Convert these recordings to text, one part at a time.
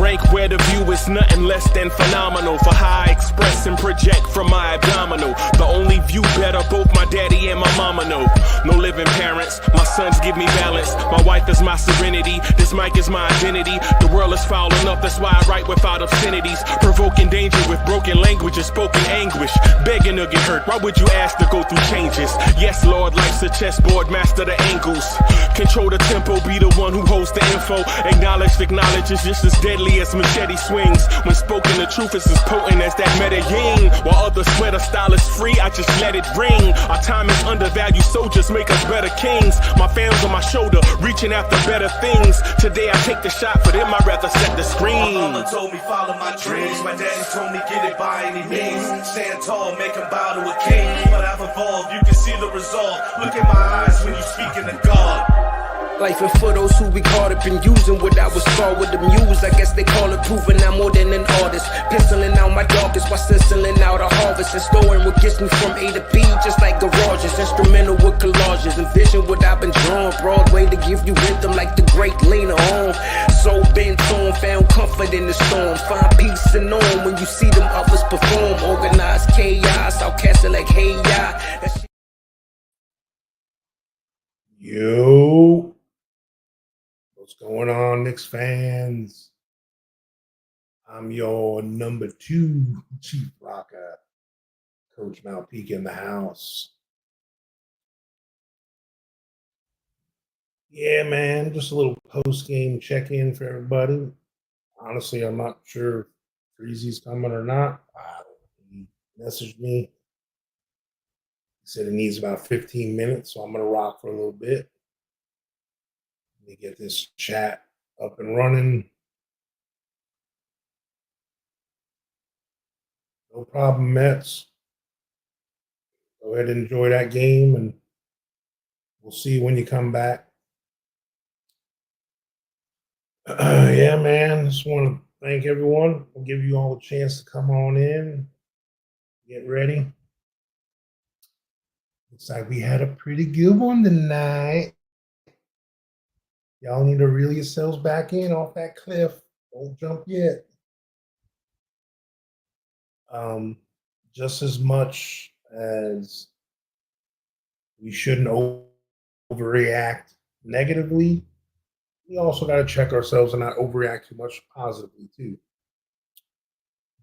rank where the view is nothing less than phenomenal. For how I express and project from my abdominal. The only view better, both my daddy and my mama know. No living parents, my sons give me balance. My wife is my serenity, this mic is my identity. The world is foul enough, that's why I write without obscenities. Provoking danger with broken language and spoken anguish. Begging to get hurt, why would you ask to go through changes? Yes, Lord, life's a chessboard, master the angles. Control the tempo, be the one who holds the info. Acknowledge is just as deadly as machete swings. When spoken, the truth is as potent as that Medellin. While others swear the style is free, I just let it ring. Our time is undervalued, soldiers make us better kings. My fam's on my shoulder, reaching after better things. Today I take the shot, for them I'd rather set the screen. My mama told me follow my dreams. My daddy told me get it by any means. Stand tall, make him bow to a king. But I've evolved, you can see the resolve. Look in my eyes when you speaking to God. Life and for those who we caught up in using what I was taught with the muse. I guess they call it proving I'm more than an artist. Penciling out my darkest while stenciling out a harvest. And storing what gets me from A to B, just like garages. Instrumental with collages. Envision what I've been drawing. Broadway to give you rhythm like the great Lena Horne. So bent on, found comfort in the storm. Find peace and on when you see them others perform. Organized chaos, I'll cast it like hey ya. Yo. What's going on, Knicks fans? I'm your number 2 chief rocker, Coach Malpeak in the house. Yeah, man, just a little post-game check-in for everybody. Honestly, I'm not sure if Freezy's coming or not. He messaged me. He said it needs about 15 minutes, so I'm going to rock for a little bit. Let me get this chat up and running. No problem, Mets. Go ahead and enjoy that game, and we'll see you when you come back. Yeah, man. Just want to thank everyone. We'll give you all a chance to come on in, get ready. Looks like we had a pretty good one tonight. Y'all need to reel yourselves back in off that cliff. Don't jump yet. Just as much as we shouldn't overreact negatively, we also got to check ourselves and not overreact too much positively too.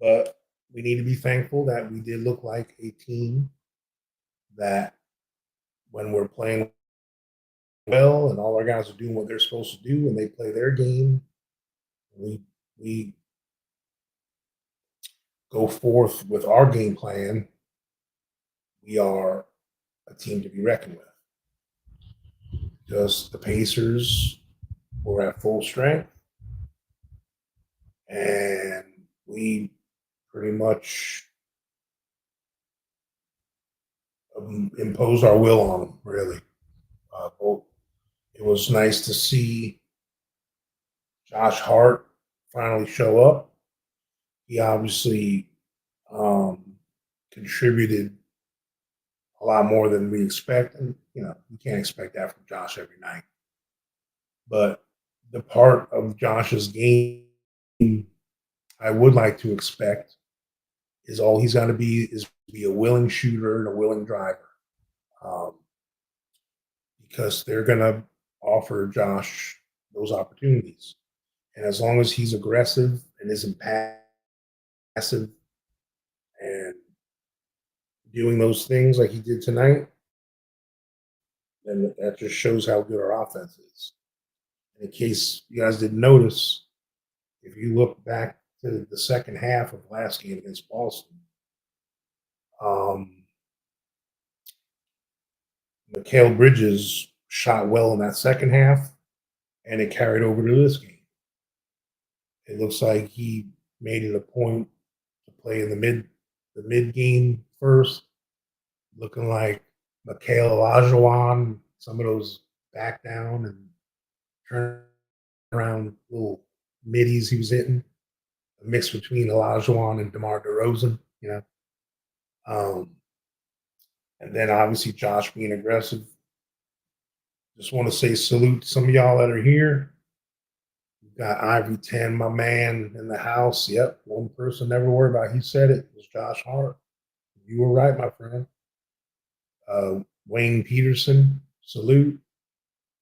But we need to be thankful that we did look like a team that when we're playing well and all our guys are doing what they're supposed to do and they play their game, we go forth with our game plan, we are a team to be reckoned with. Because the Pacers were at full strength and we pretty much imposed our will on them, really. It was nice to see Josh Hart finally show up. He obviously contributed a lot more than we expect. And, you can't expect that from Josh every night. But the part of Josh's game I would like to expect is all he's got to be is be a willing shooter and a willing driver. Because they're going to offer Josh those opportunities. And as long as he's aggressive and isn't passive and doing those things like he did tonight, then that just shows how good our offense is. And in case you guys didn't notice, if you look back to the second half of last game against Boston, Mikal Bridges shot well in that second half, and it carried over to this game. It looks like he made it a point to play in the mid game first, looking like Mikal Olajuwon, some of those back down and turn around little middies he was hitting, a mix between Olajuwon and DeMar DeRozan, and then obviously Josh being aggressive. Just want to say salute to some of y'all that are here. Got Ivory 10, my man, in the house. Yep, one person never worried about. He said it was Josh Hart. You were right, my friend. Wayne Peterson, salute.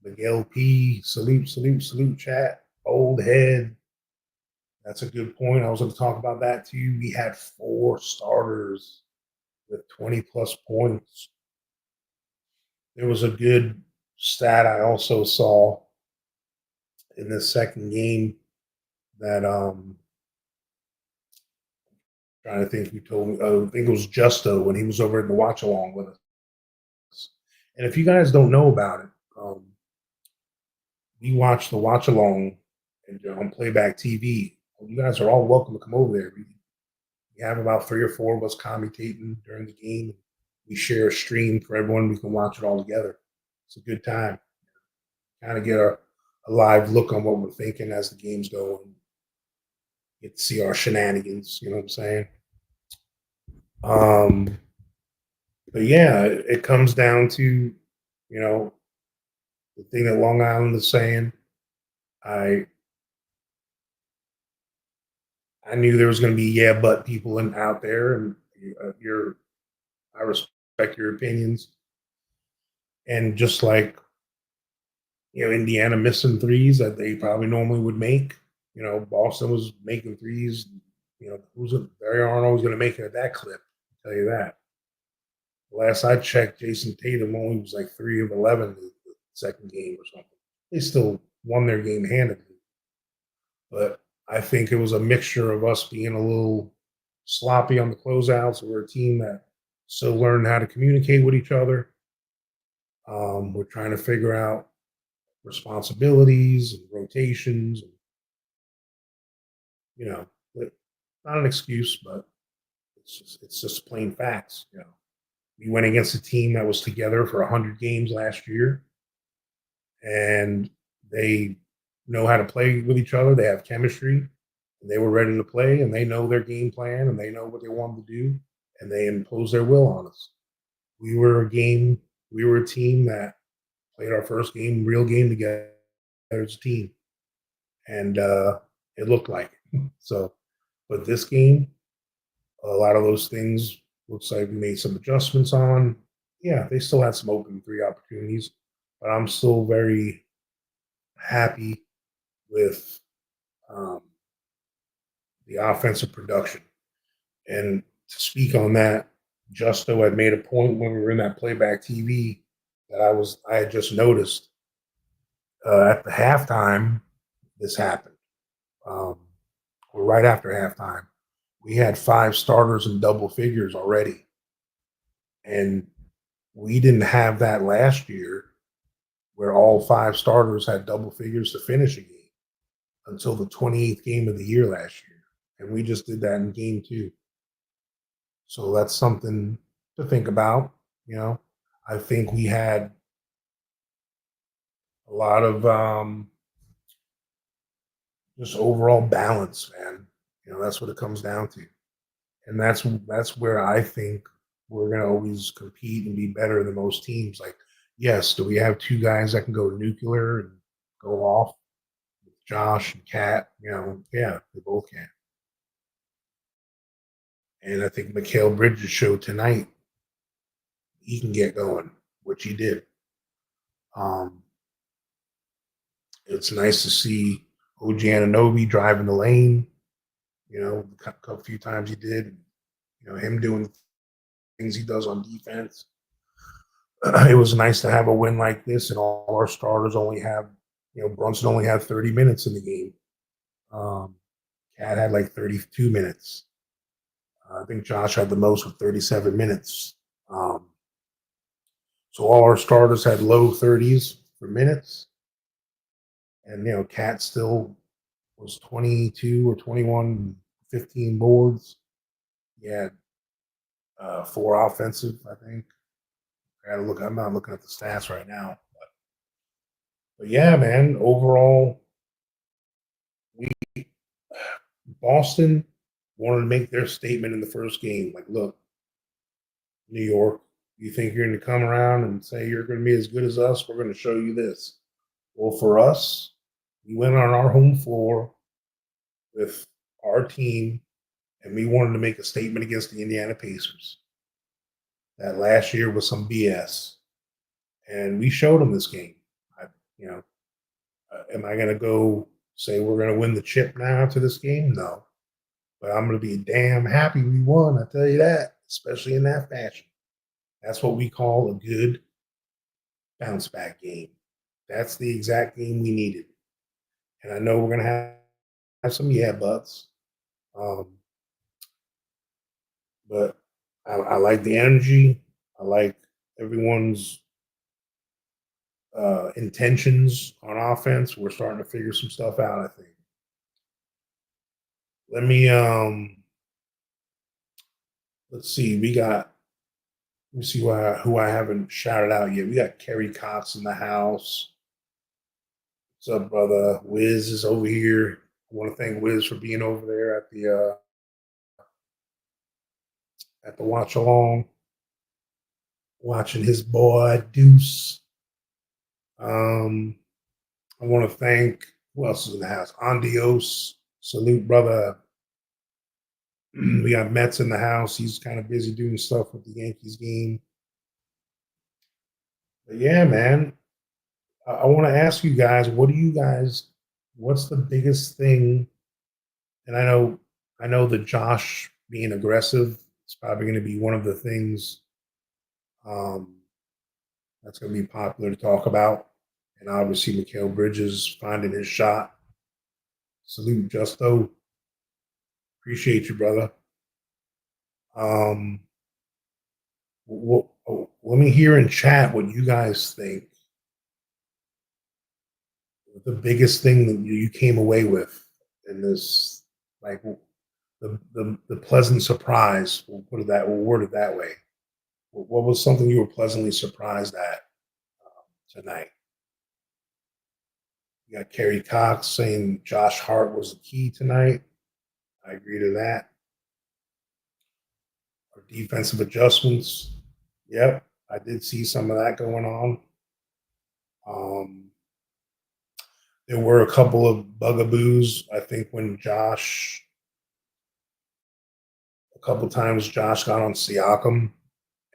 Miguel P, salute, salute, salute, chat. Old head. That's a good point. I was going to talk about that too. We had 4 starters with 20 plus points. There was a good stat I also saw in the second game that trying to think who told me. I think it was Justo when he was over in the watch along with us. And if you guys don't know about it, we watch the watch along and on playback TV. You guys are all welcome to come over there. We have about 3 or 4 of us commentating during the game. We share a stream for everyone. We can watch it all together. It's a good time. Kind of get a live look on what we're thinking as the game's going. Get to see our shenanigans. You know what I'm saying? But yeah, it comes down to, the thing that Long Island is saying. I knew there was going to be but people out there, and I respect your opinions. And just like Indiana missing threes that they probably normally would make. Boston was making threes. They aren't always going to make it at that clip. I'll tell you that. Last I checked, Jason Tatum only was like 3 of 11 the second game or something. They still won their game handedly. But I think it was a mixture of us being a little sloppy on the closeouts. We're a team that still learned how to communicate with each other. We're trying to figure out responsibilities and rotations. And, not an excuse, but it's just plain facts. We went against a team that was together for 100 games last year, and they know how to play with each other. They have chemistry, and they were ready to play, and they know their game plan, and they know what they wanted to do, and they imposed their will on us. We were a team that played our first real game together as a team, and it looked like it. So, but this game, a lot of those things looks like we made some adjustments on. Yeah, they still had some open 3 opportunities, but I'm still very happy with the offensive production. And to speak on that, Justo had made a point when we were in that playback TV that I had just noticed at the halftime this happened. Or right after halftime, we had 5 starters in double figures already. And we didn't have that last year where all 5 starters had double figures to finish a game until the 28th game of the year last year. And we just did that in game 2. So that's something to think about. I think we had a lot of just overall balance, man. That's what it comes down to. And that's where I think we're going to always compete and be better than most teams. Like, yes, do we have 2 guys that can go nuclear and go off? Josh and Kat, yeah, they both can. And I think Mikal Bridges showed tonight he can get going, which he did. It's nice to see OG Anunoby driving the lane. A few times he did. Him doing things he does on defense. It was nice to have a win like this, and all our starters only have, Brunson only had 30 minutes in the game. Cat had like 32 minutes. I think Josh had the most with 37 minutes. So all our starters had low 30s for minutes. And, Cat still was 22 or 21, 15 boards. He had 4 offensive, I think. I'm not looking at the stats right now. But yeah, man, overall, Boston wanted to make their statement in the first game. Like, look, New York, you think you're going to come around and say you're going to be as good as us? We're going to show you this. Well, for us, We went on our home floor with our team, and we wanted to make a statement against the Indiana Pacers. That last year was some BS, and we showed them this game. I, you know, am I going to go say we're going to win the chip now after this game? No, but I'm going to be damn happy we won. I tell you that, especially in that fashion. That's what we call a good bounce back game. That's the exact game we needed. And I know we're going to have some yeah buts. Um, but I like the energy. I like everyone's intentions on offense. We're starting to figure some stuff out, I think. Let me let's see. Let me see who I haven't shouted out yet. We got Kerry Cox in the house. What's up, brother? Wiz is over here. I want to thank Wiz for being over there at the watch along, watching his boy Deuce. I want to thank who else is in the house? Andios, salute, brother. We got Mets in the house. He's kind of busy doing stuff with the Yankees game. But yeah, man, I want to ask you guys, what's the biggest thing? And I know that Josh being aggressive is probably going to be one of the things um, that's going to be popular to talk about. And obviously, Mikal Bridges finding his shot. Salute, Justo. Appreciate you, brother. Um, let me hear in chat what you guys think. The biggest thing that you came away with in this, like the pleasant surprise. We'll word it that way. What was something you were pleasantly surprised at tonight? You got Kerry Cox saying Josh Hart was the key tonight. I agree to that. Our defensive adjustments. Yep, I did see some of that going on. There were a couple of bugaboos. I think when a couple times Josh got on Siakam,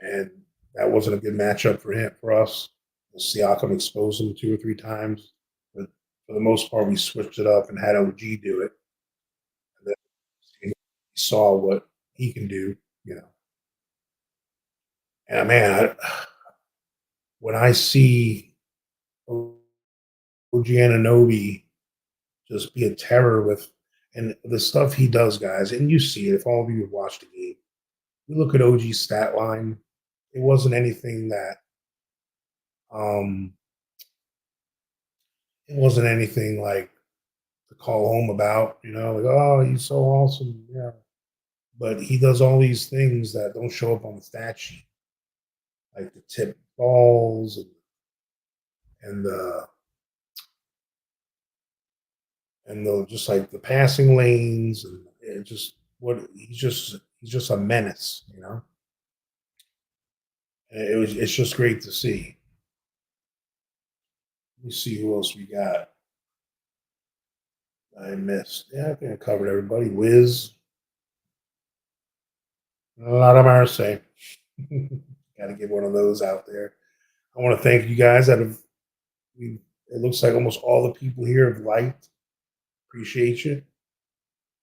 and that wasn't a good matchup for us. Siakam exposed him 2 or 3 times, but for the most part, we switched it up and had OG do it. And then he saw what he can do, you know. And man, when I see OG Anunoby just be a terror with, and the stuff he does, guys, and you see it if all of you have watched the game. You look at OG's stat line, it wasn't anything that um it wasn't anything like to call home about, like, oh, he's so awesome. Yeah. But he does all these things that don't show up on the stat sheet, like the tip balls and the just like the passing lanes, and it just what he's just a menace. And it's just great to see. Let me see who else we got. I missed. Yeah, I think I covered everybody. Wiz, a lot of Marseille. Got to get one of those out there. I want to thank you guys that have. It looks like almost all the people here have liked. Appreciate you.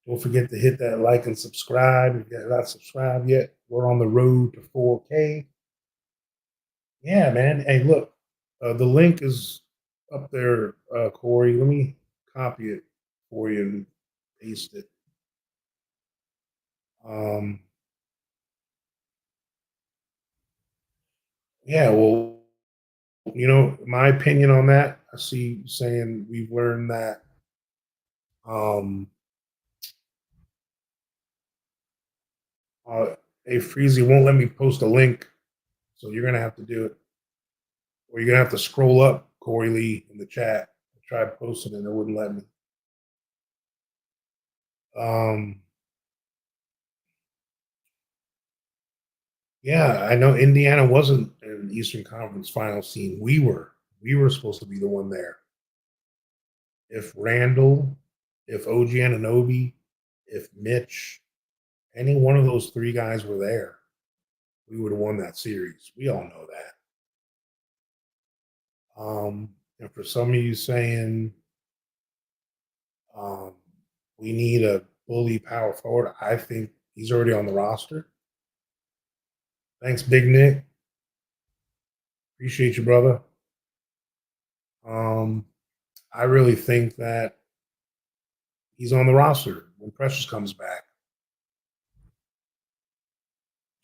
Don't forget to hit that like and subscribe if you're not subscribed yet. We're on the road to 4K. Yeah, man. Hey, look, the link is up there, Corey. Let me copy it for you and paste it. Yeah, well, my opinion on that, I see you saying we've learned that hey, Freezy won't let me post a link, so you're gonna have to do it. Or you're gonna have to scroll up, Corey Lee, in the chat. I tried posting it and it wouldn't let me. Yeah, I know Indiana wasn't in the Eastern Conference final scene. We were supposed to be the one there. if Randall, if OG Anunoby, if Mitch, any one of those three guys were there, we would have won that series. We all know that. And for some of you saying um, we need a bully power forward, I think he's already on the roster. Thanks, Big Nick. Appreciate you, brother. I really think that he's on the roster when Precious comes back.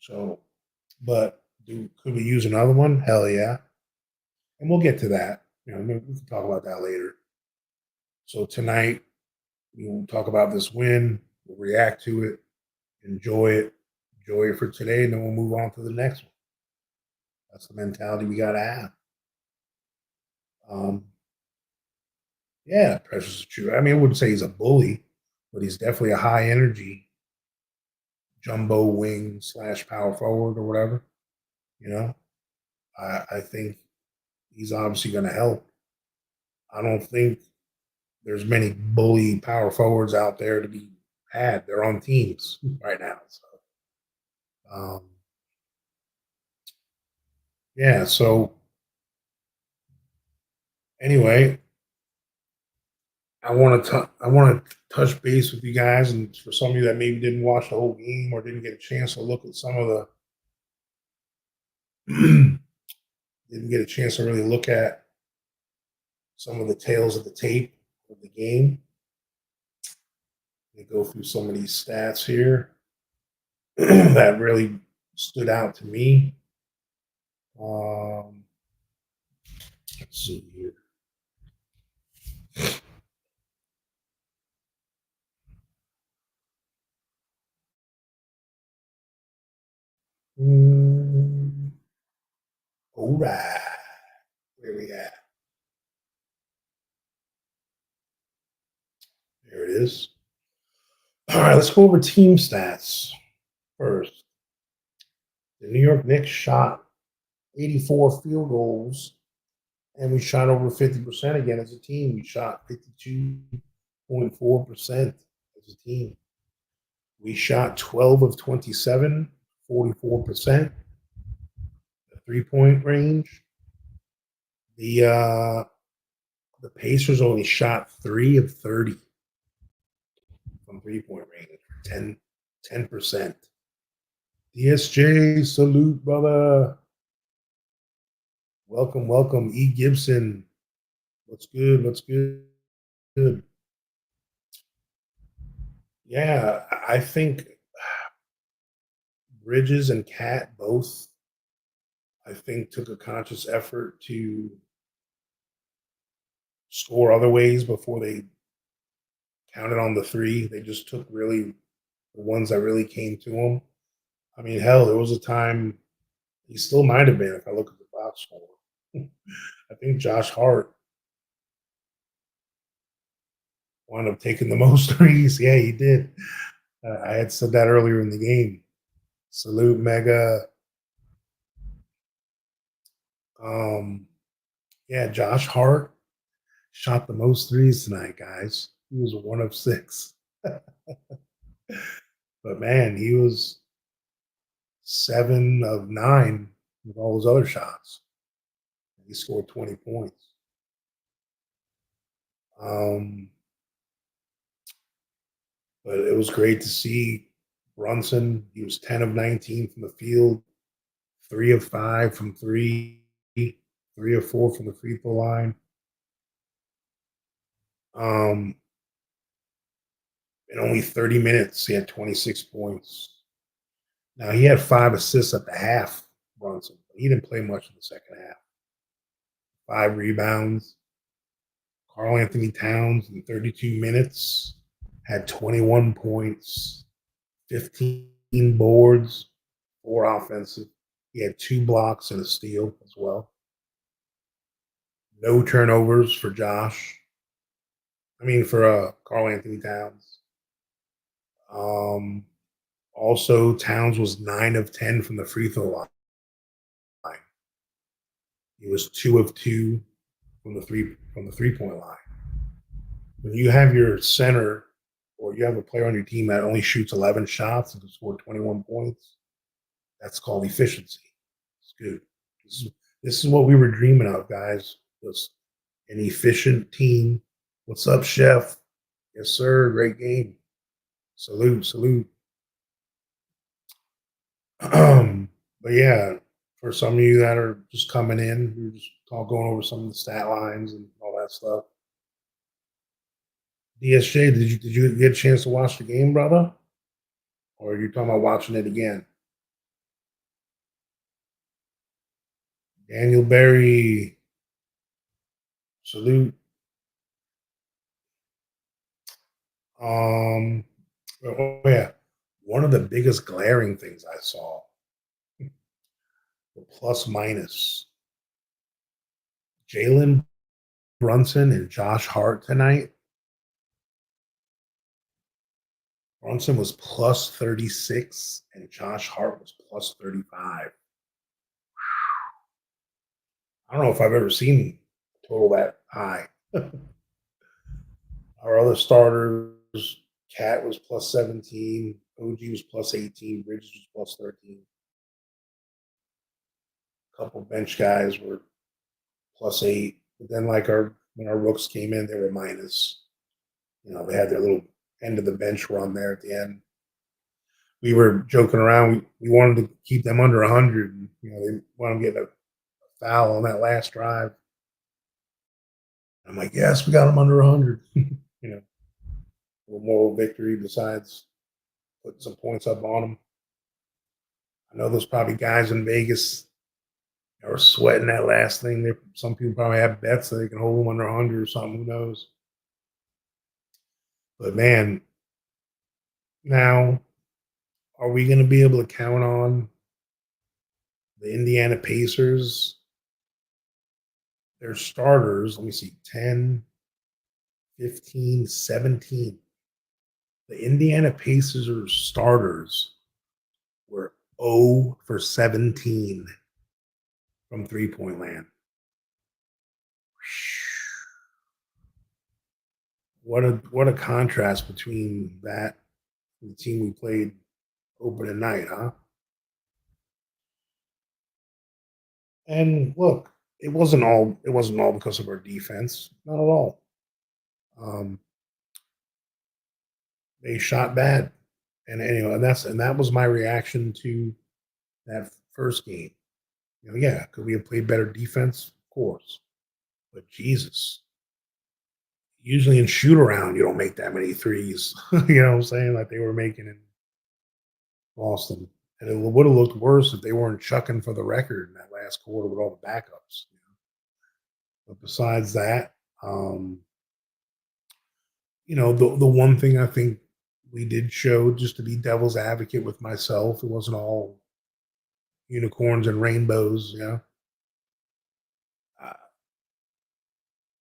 So, but could we use another one? Hell yeah. And we'll get to that. You know, we can talk about that later. So tonight, we'll talk about this win. We'll react to it, enjoy it for today, and then we'll move on to the next one. That's the mentality we got to have. Yeah, Precious is true. I mean, I wouldn't say he's a bully, but he's definitely a high energy jumbo wing / power forward or whatever. You know, I think he's obviously going to help. I don't think there's many bully power forwards out there to be had. They're on teams right now. So, yeah. So anyway, I want to touch base with you guys, and for some of you that maybe didn't watch the whole game or didn't get a chance to look at some of the didn't get a chance to really look at some of the tales of the tape of the game. Let me go through some of these stats here that really stood out to me. Let's see here. All right. Where we at? There it is. All right, let's go over team stats first. The New York Knicks shot 84 field goals, and we shot over 50% again as a team. We shot 52.4% as a team. We shot 12 of 27, 44%. The 3-point range. The Pacers only shot 3 of 30 from 3-point range, 10%. DSJ, salute, brother. Welcome. E. Gibson. What's good? Yeah, I think Bridges and Cat both, I think, took a conscious effort to score other ways before they counted on the three. They just took really the ones that really came to them. I mean, hell, there was a time he still might have been if I look at the box score. I think Josh Hart wound up taking the most threes. Yeah, he did. I had said that earlier in the game. Salute, Mega. Yeah, Josh Hart shot the most threes tonight, guys. He was 1 of 6. But man, he was 7 of 9 with all his other shots. He scored 20 points. But it was great to see Brunson. He was 10 of 19 from the field, 3 of 5 from 3, 3 of 4 from the free throw line. In only 30 minutes, he had 26 points. Now, he had 5 assists at the half, Brunson. He didn't play much in the second half. 5 rebounds. Karl Anthony Towns in 32 minutes had 21 points, 15 boards, 4 offensive. He had 2 blocks and a steal as well. No turnovers for Josh. For Karl Anthony Towns. Also, Towns was 9 of 10 from the free throw line. He was 2 of 2 from the 3-point line. when you have your center or you have a player on your team that only shoots 11 shots and can score 21 points, that's called efficiency. It's good. This is what we were dreaming of, guys. Was an efficient team. What's up, Chef? Yes, sir. Great game. Salute, salute. But yeah, for some of you that are just coming in, we're just all going over some of the stat lines and all that stuff. DSJ, did you get a chance to watch the game, brother? Or are you talking about watching it again? Daniel Berry, salute. Um, oh yeah, one of the biggest glaring things I saw, the plus minus. Jalen Brunson and Josh Hart tonight. Brunson was plus 36 and Josh Hart was plus 35. I don't know if I've ever seen a total that high. Our other starters, Cat was plus 17, OG was plus 18, Bridges was plus 13. A couple bench guys were plus 8. But then when our rooks came in, they were minus. They had their little end of the bench run there at the end. We were joking around. We wanted to keep them under 100. They wanted to get a foul on that last drive. I'm like, yes, we got them under 100. A little moral victory besides putting some points up on them. I know there's probably guys in Vegas that were sweating that last thing. Some people probably have bets that they can hold them under 100 or something. Who knows? But man, now are we going to be able to count on the Indiana Pacers? Their starters, let me see, 10, 15, 17. The Indiana Pacers starters were 0 for 17 from three-point land. What a contrast between that and the team we played opening night, huh? And look, it wasn't all because of our defense. Not at all. They shot bad. And anyway, that was my reaction to that first game. Yeah, could we have played better defense? Of course. But Jesus. Usually in shoot around, you don't make that many threes. You know what I'm saying? Like they were making in Boston. And it would have looked worse if they weren't chucking for the record in that last quarter with all the backups. But besides that, the one thing I think we did show, just to be devil's advocate with myself, it wasn't all unicorns and rainbows.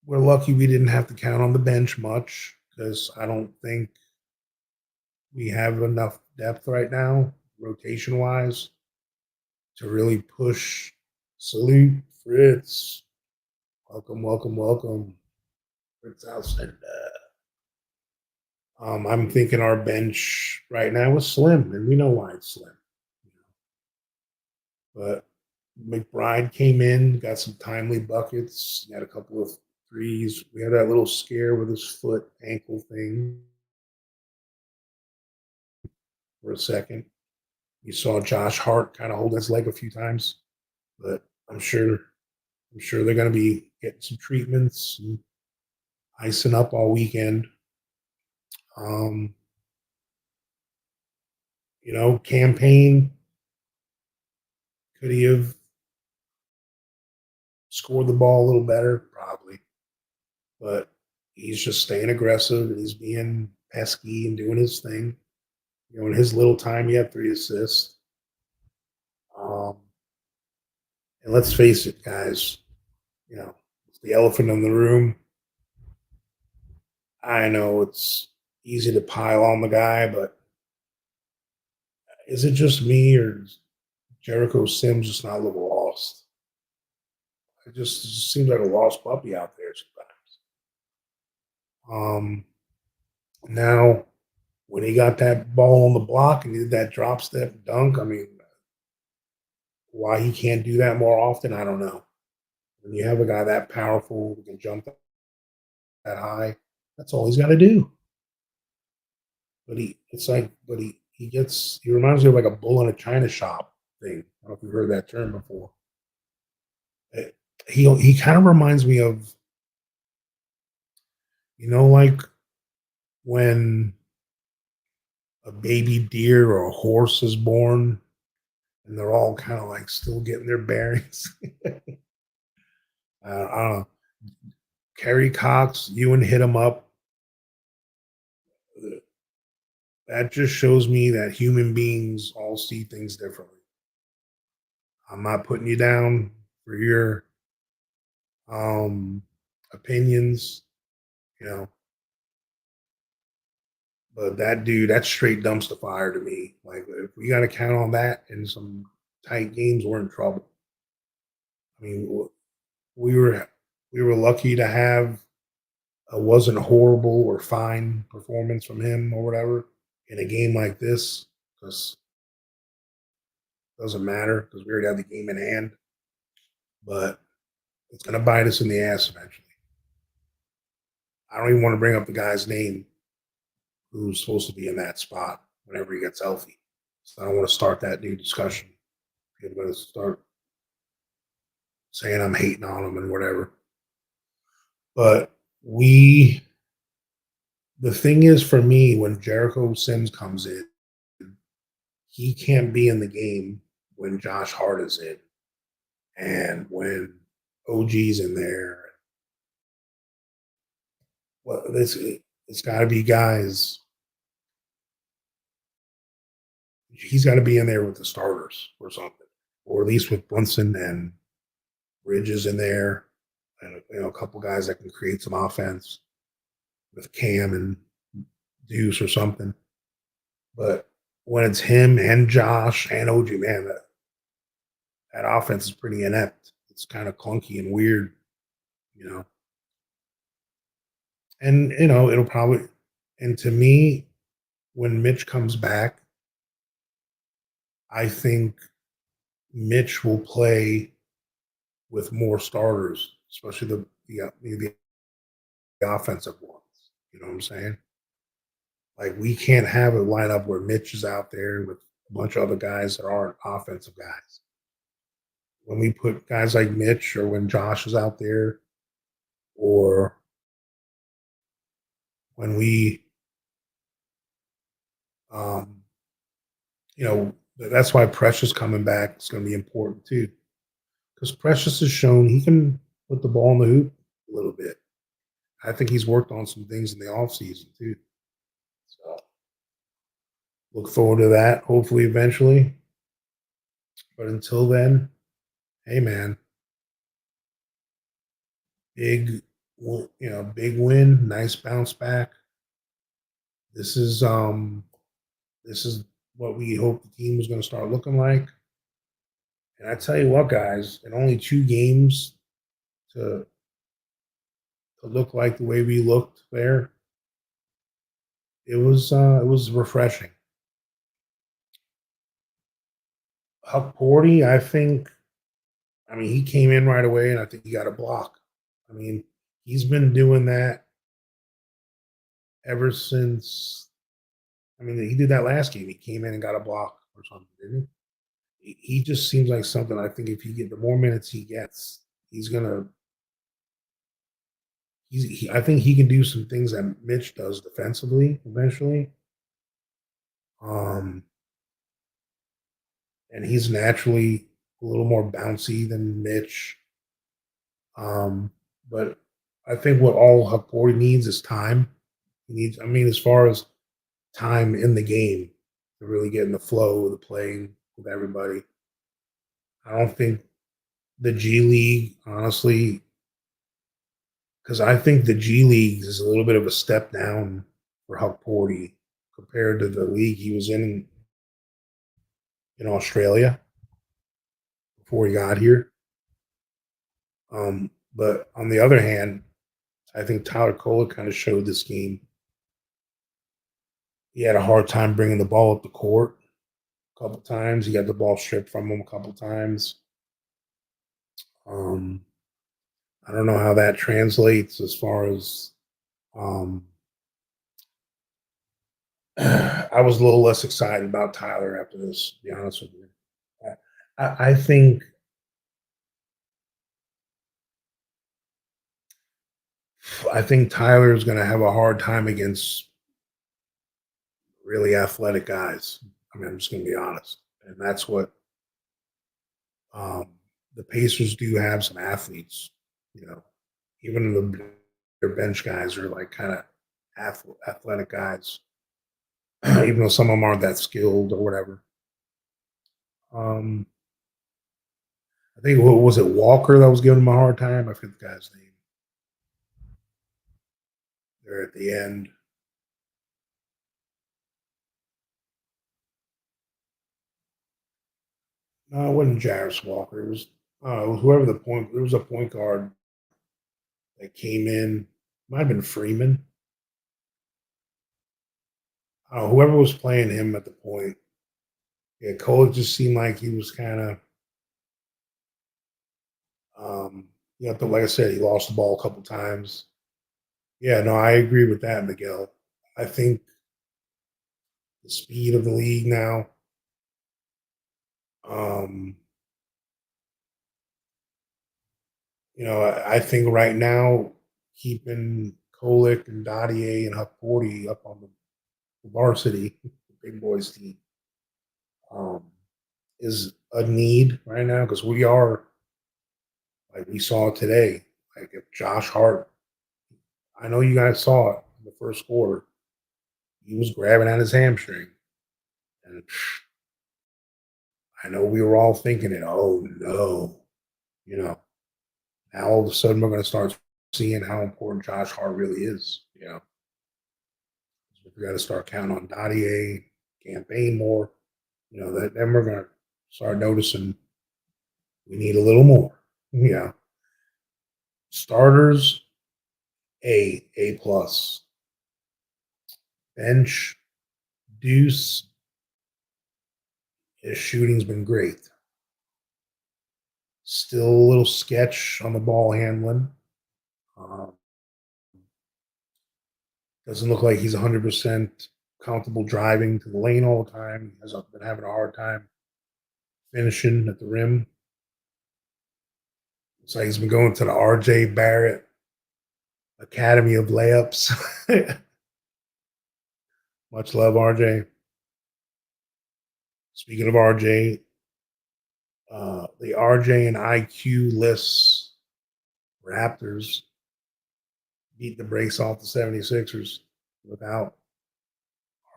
We're lucky we didn't have to count on the bench much because I don't think we have enough depth right now, rotation wise, to really push. Salute, Fritz. Welcome, welcome, welcome. Fritz Alcindor. I'm thinking our bench right now is slim, and we know why it's slim. But McBride came in, got some timely buckets, had a couple of threes. We had that little scare with his foot ankle thing for a second. You saw Josh Hart kind of hold his leg a few times, but I'm sure they're going to be getting some treatments and icing up all weekend. Campaign, could he have scored the ball a little better? Probably. But he's just staying aggressive and he's being pesky and doing his thing. In his little time, he had 3 assists. And let's face it, guys, it's the elephant in the room. I know it's easy to pile on the guy, but is it just me or is Jericho Sims just not a little lost? It just seems like a lost puppy out there sometimes. Um, Now, when he got that ball on the block and did that drop step dunk, I mean, why he can't do that more often, I don't know. When you have a guy that powerful who can jump that high, that's all he's got to do. But he reminds me of like a bull in a china shop thing. I don't know if you've heard that term before. Eh, he kind of reminds me of, like when a baby deer or a horse is born and they're all kind of like still getting their bearings. I don't know. Kerry Cox, Ewan hit him up. That just shows me that human beings all see things differently. I'm not putting you down for your um opinions, you know, but that dude, that's straight dumpster fire to me. Like if we got to count on that in some tight games, we're in trouble. I mean, we were we were lucky to have a wasn't horrible or fine performance from him or whatever in a game like this because it doesn't matter because we already have the game in hand. But it's going to bite us in the ass eventually. I don't even want to bring up the guy's name who's supposed to be in that spot whenever he gets healthy. So I don't want to start that new discussion. I'm going to start saying I'm hating on him and whatever. But the thing is for me, when Jericho Sims comes in, he can't be in the game when Josh Hart is in and when OG's in there. Well, it's got to be guys. He's got to be in there with the starters or something, or at least with Brunson and Bridges in there, and a couple guys that can create some offense with Cam and Deuce or something. But when it's him and Josh and OG, man, that offense is pretty inept. It's kind of clunky and weird, you know. And it'll probably. And to me, when Mitch comes back, I think Mitch will play with more starters, especially the offensive ones. You know what I'm saying? Like we can't have a lineup where Mitch is out there with a bunch of other guys that aren't offensive guys. When we put guys like Mitch or when Josh is out there or when we um that's why Precious coming back is going to be important too. Because Precious has shown he can put the ball in the hoop a little bit. I think he's worked on some things in the offseason too. So look forward to that, hopefully eventually. But until then, hey man, big big win, nice bounce back. This is this is what we hope the team is going to start looking like. And I tell you what, guys, in only 2 games to look like the way we looked there, it was refreshing. Huck Porty, I mean, he came in right away, and I think he got a block. I mean, he's been doing that ever since. I mean, he did that last game. He came in and got a block or something, didn't he? He just seems like something. I think if he get the more minutes he gets, he's gonna. I think he can do some things that Mitch does defensively eventually. Um, and he's naturally a little more bouncy than Mitch. But I think what all Hakori needs is time. He needs, I mean, as far as time in the game to really get in the flow of the playing with everybody. I don't think the G League, honestly, because I think the G League is a little bit of a step down for Huck Porty compared to the league he was in Australia before he got here. But on the other hand, I think Tyler Kohler kind of showed this game. He had a hard time bringing the ball up the court a couple times. He got the ball stripped from him a couple times. Um, I don't know how that translates as far as um, I was a little less excited about Tyler after this, to be honest with you. I think Tyler is going to have a hard time against really athletic guys. I mean, I'm just going to be honest, and that's what um, the Pacers do have some athletes. You know, even their bench guys are like kind of athletic guys, even though some of them aren't that skilled or whatever. Um, I think what was it Walker that was giving him a hard time? I forget the guy's name. There at the end. No, it wasn't Jarris Walker. It was whoever the point. There was a point guard that came in. Might have been Freeman. Whoever was playing him at the point. Yeah, Cole just seemed like he was kind of. Like I said, he lost the ball a couple times. Yeah, no, I agree with that, Miguel. I think the speed of the league now. Um, I think right now keeping Kolick and Dottier and Huck-Porty up on the varsity, the big boys team, um, is a need right now because we are, like we saw today, like if Josh Hart, I know you guys saw it in the first quarter, he was grabbing at his hamstring. And I know we were all thinking it, oh no, you know, now all of a sudden we're going to start seeing how important Josh Hart really is, We got to start counting on Dottier, campaign more, that then we're going to start noticing we need a little more. Starters, A plus. Bench, Deuce. His shooting's been great. Still a little sketch on the ball handling. Um, doesn't look like he's 100% comfortable driving to the lane all the time. Has been having a hard time finishing at the rim. Looks like he's been going to the R.J. Barrett Academy of Layups. Much love, R.J. Speaking of R.J., the R.J. and IQ lists Raptors beat the brakes off the 76ers without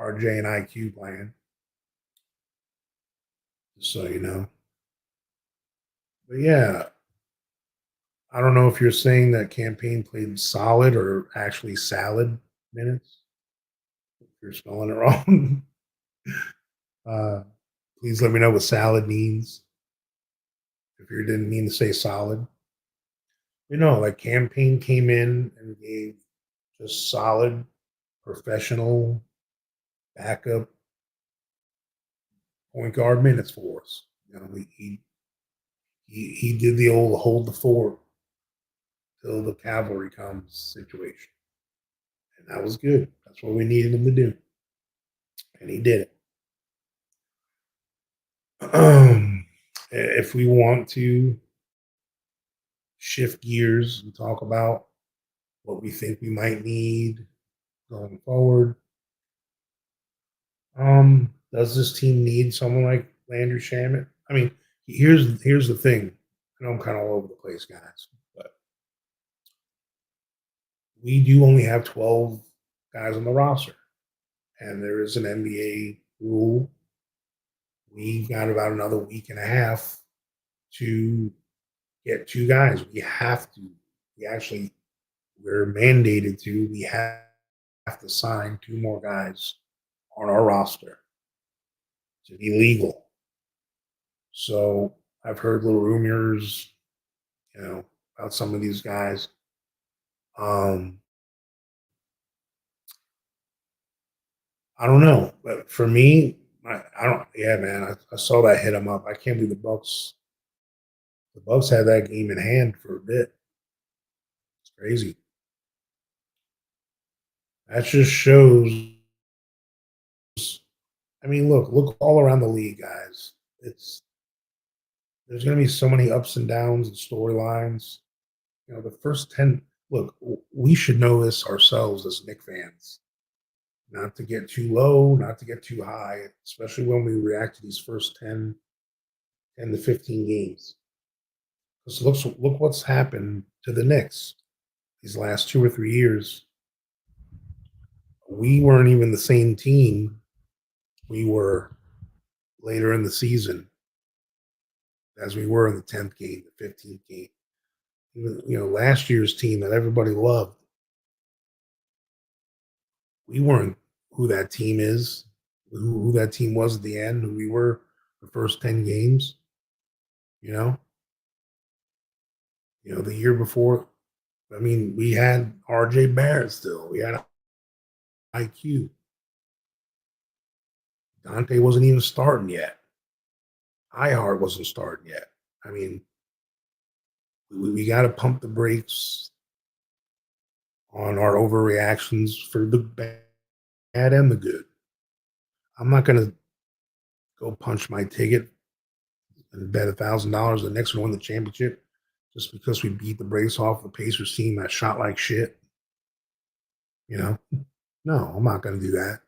RJ and IQ playing. Just so you know. But yeah, I don't know if you're saying that campaign played solid or actually salad minutes. If you're spelling it wrong, please let me know what salad means. If you didn't mean to say solid. Like campaign came in and gave just solid, professional backup point guard minutes for us. He did the old hold the fort till the cavalry comes situation, and that was good. That's what we needed him to do, and he did it. If we want to shift gears and talk about what we think we might need going forward, does this team need someone like Landry Shamet? I mean, here's the thing. I know I'm kind of all over the place, guys, but we do only have 12 guys on the roster, and there is an NBA rule. We've got about another week and a half to get 2 guys. We have to. We're mandated to. We have to sign 2 more guys on our roster to be legal. So I've heard little rumors, about some of these guys. Um, I don't know, but for me, I don't. Yeah, man, I saw that hit him up. I can't believe the Bucks. The Bucks had that game in hand for a bit. It's crazy. That just shows. I mean, look all around the league, guys. It's there's going to be so many ups and downs and storylines. You know, the first 10. Look, we should know this ourselves as Knicks fans. Not to get too low, not to get too high, especially when we react to these first 10 to 15 games. Because look what's happened to the Knicks these last 2 or 3 years. We weren't even the same team we were later in the season as we were in the 10th game, the 15th game. Even, last year's team that everybody loved, we weren't who that team is, who that team was at the end, who we were the first 10 games. You know, the year before, I mean, we had RJ Barrett still. We had IQ. Dante wasn't even starting yet. iHeart wasn't starting yet. I mean, we got to pump the brakes on our overreactions for the bad and the good. I'm not going to go punch my ticket and bet $1,000 the Knicks will win the championship just because we beat the brakes off the Pacers team that shot like shit. No, I'm not going to do that.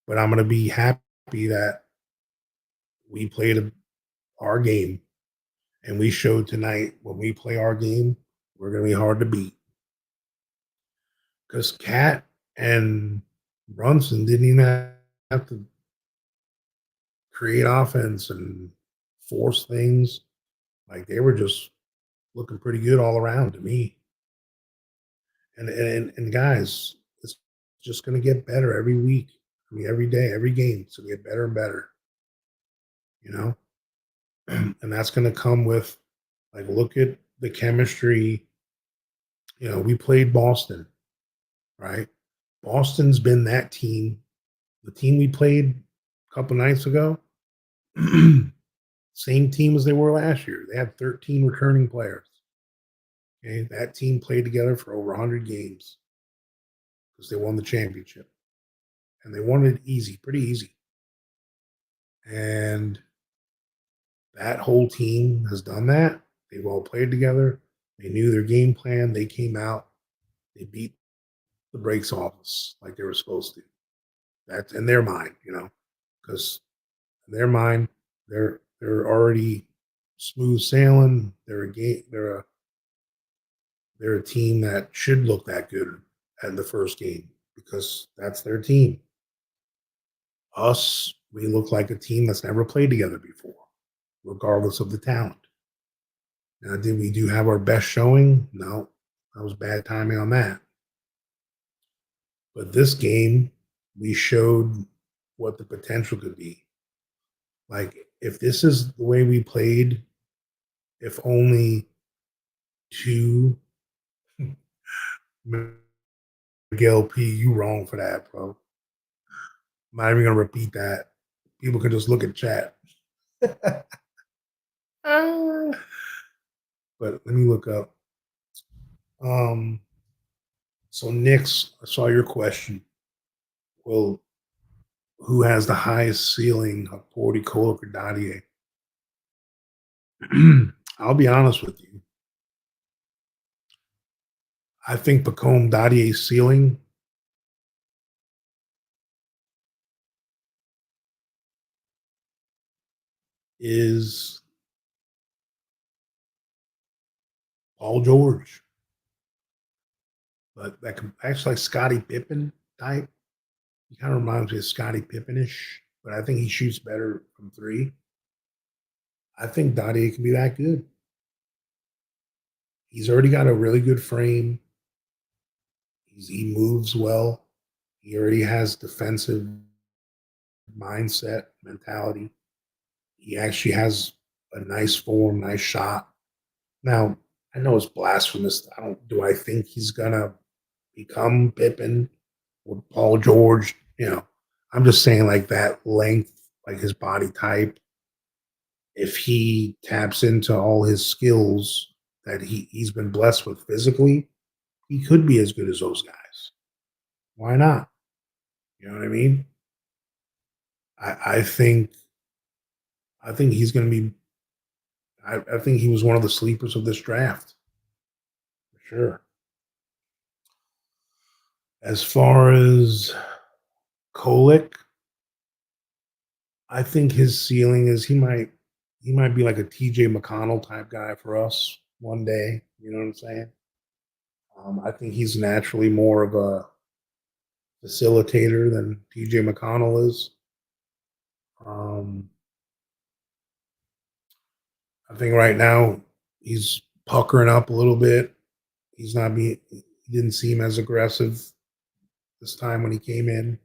But I'm going to be happy that we played our game and we showed tonight when we play our game, we're going to be hard to beat. Because Cat and Brunson didn't even have to create offense and force things. Like they were just looking pretty good all around to me. And guys, it's just going to get better every week. I mean, every day, every game, it's going to get better and better. And that's going to come with, like, look at the chemistry. We played Boston, right? Boston's been that team. The team we played a couple nights ago, same team as they were last year. They had 13 returning players. Okay, that team played together for over 100 games because they won the championship. And they won it easy, pretty easy. And that whole team has done that. They've all played together. They knew their game plan. They came out. They beat the brakes off us like they were supposed to. That's in their mind, because in their mind, they're already smooth sailing. They're a team that should look that good at the first game because that's their team. Us, we look like a team that's never played together before, regardless of the talent. Now, did we do have our best showing? No, that was bad timing on that. But this game, we showed what the potential could be. Like, if this is the way we played, if only two Miguel P, you wrong for that, bro. I'm not even gonna repeat that. People can just look at chat. But let me look up. So Knicks, I saw your question. Well, who has the highest ceiling of Porty, Kolak, or Dadier? I'll be honest with you. I think Pacome Dadier's ceiling is Paul George. But that can actually like Scottie Pippen type. He kind of reminds me of Scottie Pippen-ish, but I think he shoots better from three. I think Dadier can be that good. He's already got a really good frame. He moves well. He already has defensive mindset, mentality. He actually has a nice form, nice shot. Now, I know it's blasphemous. I think he's gonna become Pippen or Paul George. I'm just saying like that length, like his body type. If he taps into all his skills that he's been blessed with physically, he could be as good as those guys. Why not? You know what I mean? I think he's going to be. I think he was one of the sleepers of this draft for sure. As far as Kolek, I think his ceiling is he might be like a TJ McConnell type guy for us one day. You know what I'm saying? I think he's naturally more of a facilitator than TJ McConnell is. Um, I think right now he's puckering up a little bit. He's not being. He didn't seem as aggressive this time when he came in.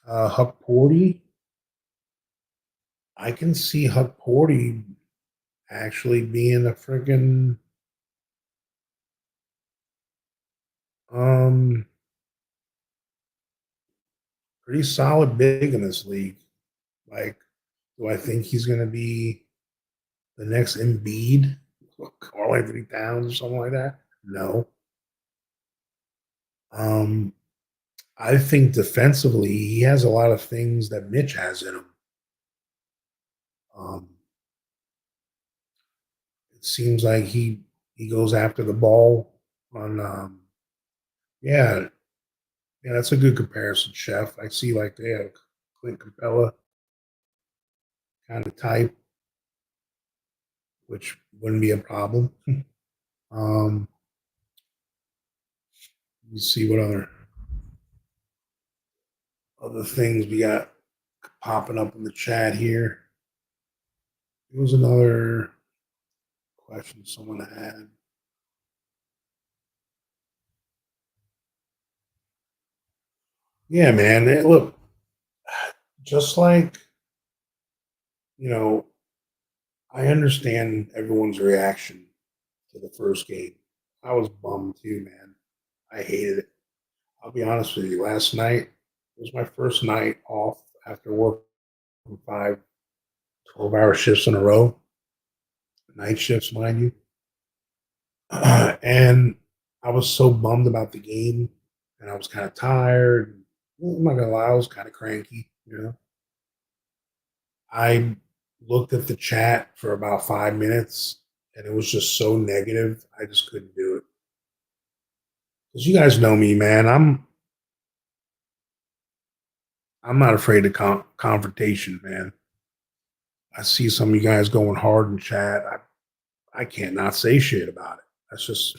Huck Porty, I can see Huck Porty actually being a freaking um pretty solid big in this league. Like, do I think he's going to be the next Embiid, Carl Anthony Towns, or something like that? No. Um, I think defensively, he has a lot of things that Mitch has in him. Um, it seems like he goes after the ball on. Yeah, yeah, that's a good comparison, Chef. I see like they have Clint Capella kind of type, which wouldn't be a problem. um, let's see what other things we got popping up in the chat here. There was another question someone had. Yeah, man. Look, just like, you know, I understand everyone's reaction to the first game. I was bummed too, man. I hated it. I'll be honest with you. Last night was my first night off after working 5 12-hour shifts in a row, night shifts, mind you. And I was so bummed about the game, and I was kind of tired. I'm not gonna lie, I was kind of cranky. I looked at the chat for about 5 minutes, and it was just so negative. I just couldn't do it. Because you guys know me, man. I'm not afraid of confrontation, man. I see some of you guys going hard in chat. I can't not say shit about it. That's just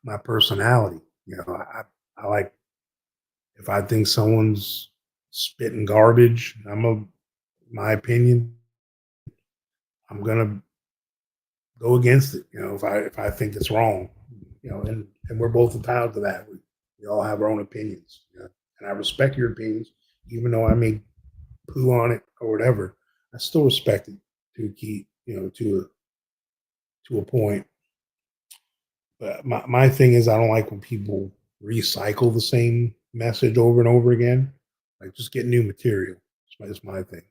my personality. I like if I think someone's spitting garbage. My opinion. I'm gonna go against it. If I think it's wrong. And we're both entitled to that. We all have our own opinions. And I respect your opinions, even though I may poo on it or whatever. I still respect it to keep to a point. But my thing is, I don't like when people recycle the same message over and over again. Like, just get new material. That's my thing.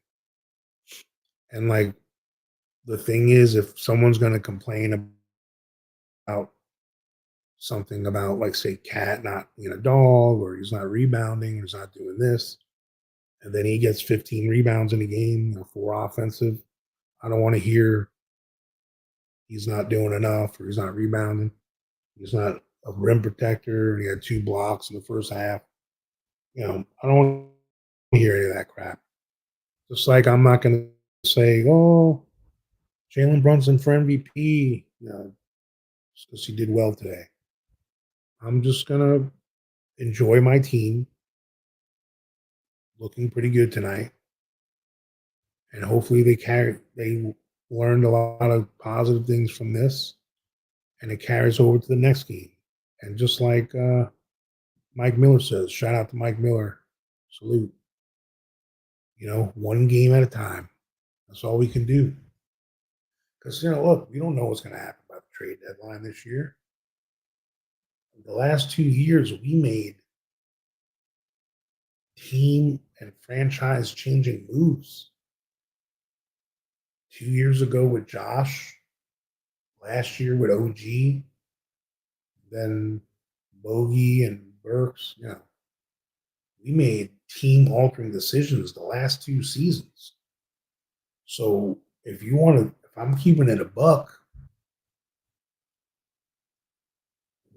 And like, the thing is, if someone's going to complain about something about, like, say, Cat not being a dog, or he's not rebounding, or he's not doing this, and then he gets 15 rebounds in a game, 4 offensive, I don't want to hear he's not doing enough, or he's not rebounding. He's not a rim protector. He had 2 blocks in the first half. I don't want to hear any of that crap. Just like I'm not going to say, oh, Jalen Brunson for MVP, just because he did well today. I'm just going to enjoy my team looking pretty good tonight. And hopefully they learned a lot of positive things from this, and it carries over to the next game. And just like Mike Miller says, shout out to Mike Miller, salute. One game at a time. That's all we can do. Because, look, we don't know what's going to happen by the trade deadline this year. The last 2 years, we made team and franchise changing moves. 2 years ago with Josh, last year with OG, then Bogey and Burks. We made team altering decisions the last 2 seasons. So if I'm keeping it a buck,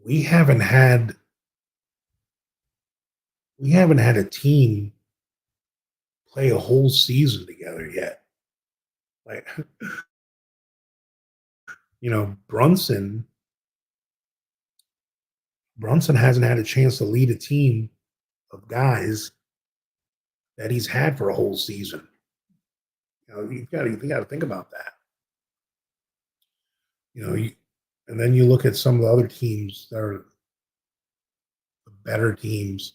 we haven't had a team play a whole season together yet. Like, Brunson hasn't had a chance to lead a team of guys that he's had for a whole season. You got to think about that. And then you look at some of the other teams that are the better teams.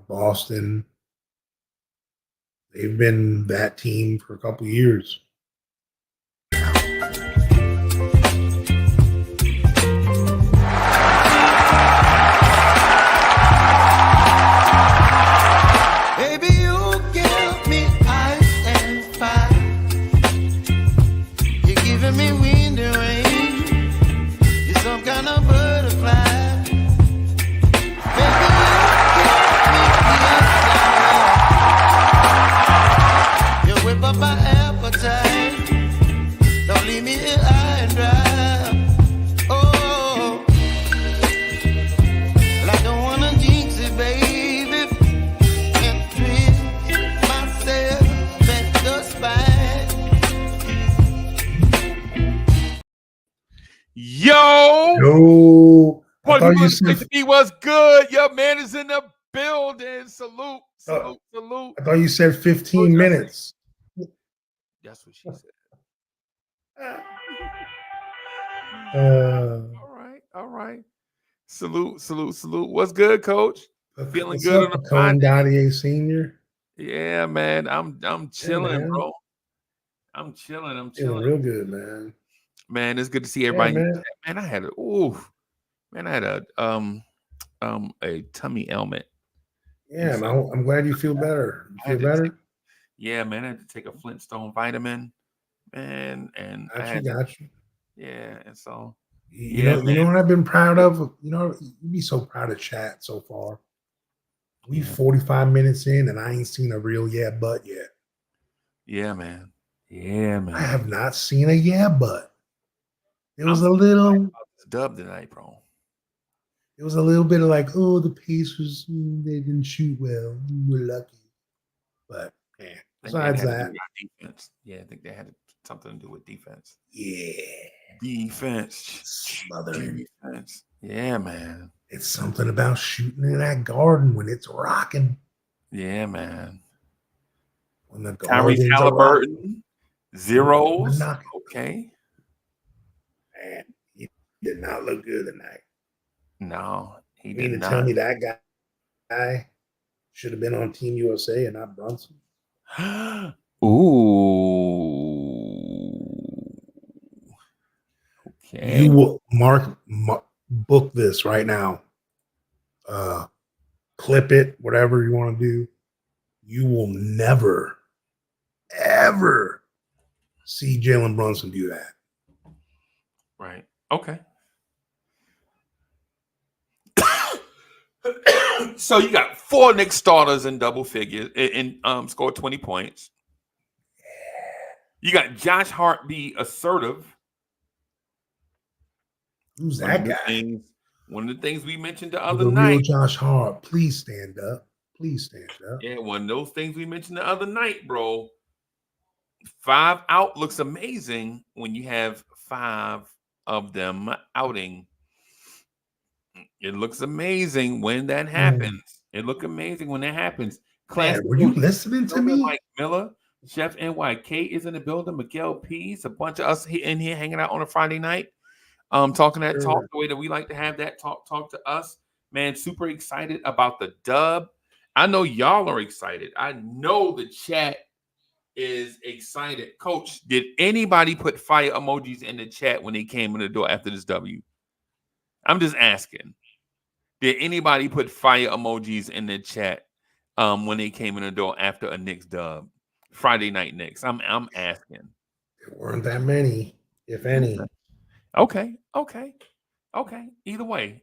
Boston. They've been that team for a couple of years. Baby, you give me ice and fire. You're giving me wind and rain. You're some kind of butterfly. Baby, you give me peace. You whip up my appetite. Don't leave me here high and dry. Oh, well, I don't wanna jinx it, baby. Yo, I thought you said he was good. Your man is in the building. Salute. I thought you said 15 minutes. That's what she said. All right. Salute. What's good, Coach? Feeling What's good up, on the Cohen Friday? Dottier Senior? Yeah, man. I'm chilling, man. bro. I'm chilling. Feeling real good, man. Man, it's good to see everybody. Yeah, man, I had a tummy ailment. Yeah, man. I'm glad you feel better. You feel better? Yeah, man. I had to take a Flintstone vitamin, man, and Got you. Yeah, and so you know what I've been proud of? You'd be so proud of chat so far. We 45 minutes in, and I ain't seen a real but yet. Yeah, man. I have not seen a but. It was a little dub tonight, bro. It was a little bit of like, oh, the Pacers, they didn't shoot well. We're lucky. But man, besides that, defense. Yeah, I think they had something to do with defense. Yeah, defense, smothering defense. Yeah, man. It's something about shooting in that garden when it's rocking. Yeah, man. When the Tyrese Halliburton, zeros. Okay. Man, he did not look good tonight. No, he did not. Tell me that guy should have been on Team USA and not Brunson. Ooh. Okay. You will book this right now. Clip it, whatever you want to do. You will never, ever see Jalen Brunson do that. Right. Okay. So you got 4 Knicks starters in double figures and scored 20 points. You got Josh Hart be assertive. Who's that guy? One of the things we mentioned the other night. Real Josh Hart, please stand up. Please stand up. Yeah, one of those things we mentioned the other night, bro. 5 out looks amazing when you have 5 of them outing. It looks amazing when that happens. It look amazing when that happens. Class, were you listening to me? Mike Miller, Chef NYK is in the building. Miguel P's, a bunch of us in here hanging out on a Friday night. Talking that talk the way that we like to have that talk to us. Man, super excited about the dub. I know y'all are excited. I know the chat is excited. Coach, did anybody put fire emojis in the chat when they came in the door after this W? I'm just asking. Did anybody put fire emojis in the chat when they came in the door after a Knicks dub? Friday night Knicks. I'm asking. There weren't that many, if any. Okay. Either way.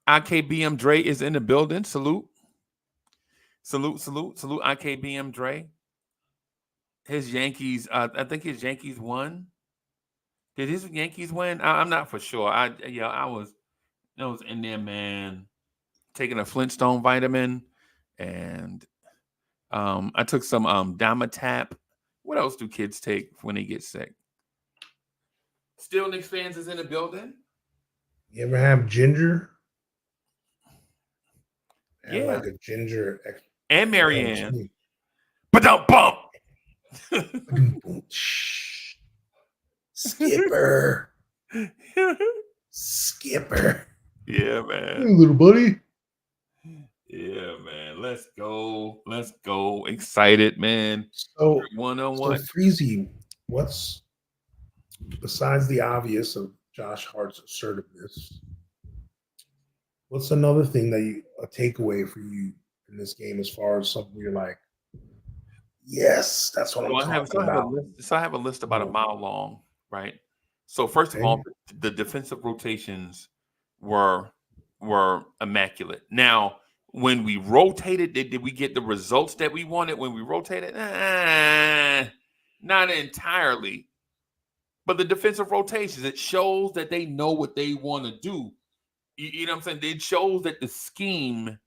IKBM Dre is in the building. Salute. IKBM Dre. His Yankees, I think his Yankees won. Did his Yankees win? I'm not for sure. I was in there, man, taking a Flintstone vitamin, and I took some Dimetap. What else do kids take when they get sick? Still Knicks fans is in the building. You ever have ginger? Yeah, like a ginger. And Marianne. But don't bump. Skipper. Yeah, man. Hey, little buddy. Yeah, man. Let's go. Excited, man. So, one-on-one. So Freezy, what's besides the obvious of Josh Hart's assertiveness? What's another thing that a takeaway for you in this game as far as something you're like, yes, that's what I'm talking about. I have a list about a mile long, right? So first of all, the defensive rotations were immaculate. Now, when we rotated, did we get the results that we wanted when we rotated? Not entirely. But the defensive rotations, it shows that they know what they want to do. You know what I'm saying? It shows that the scheme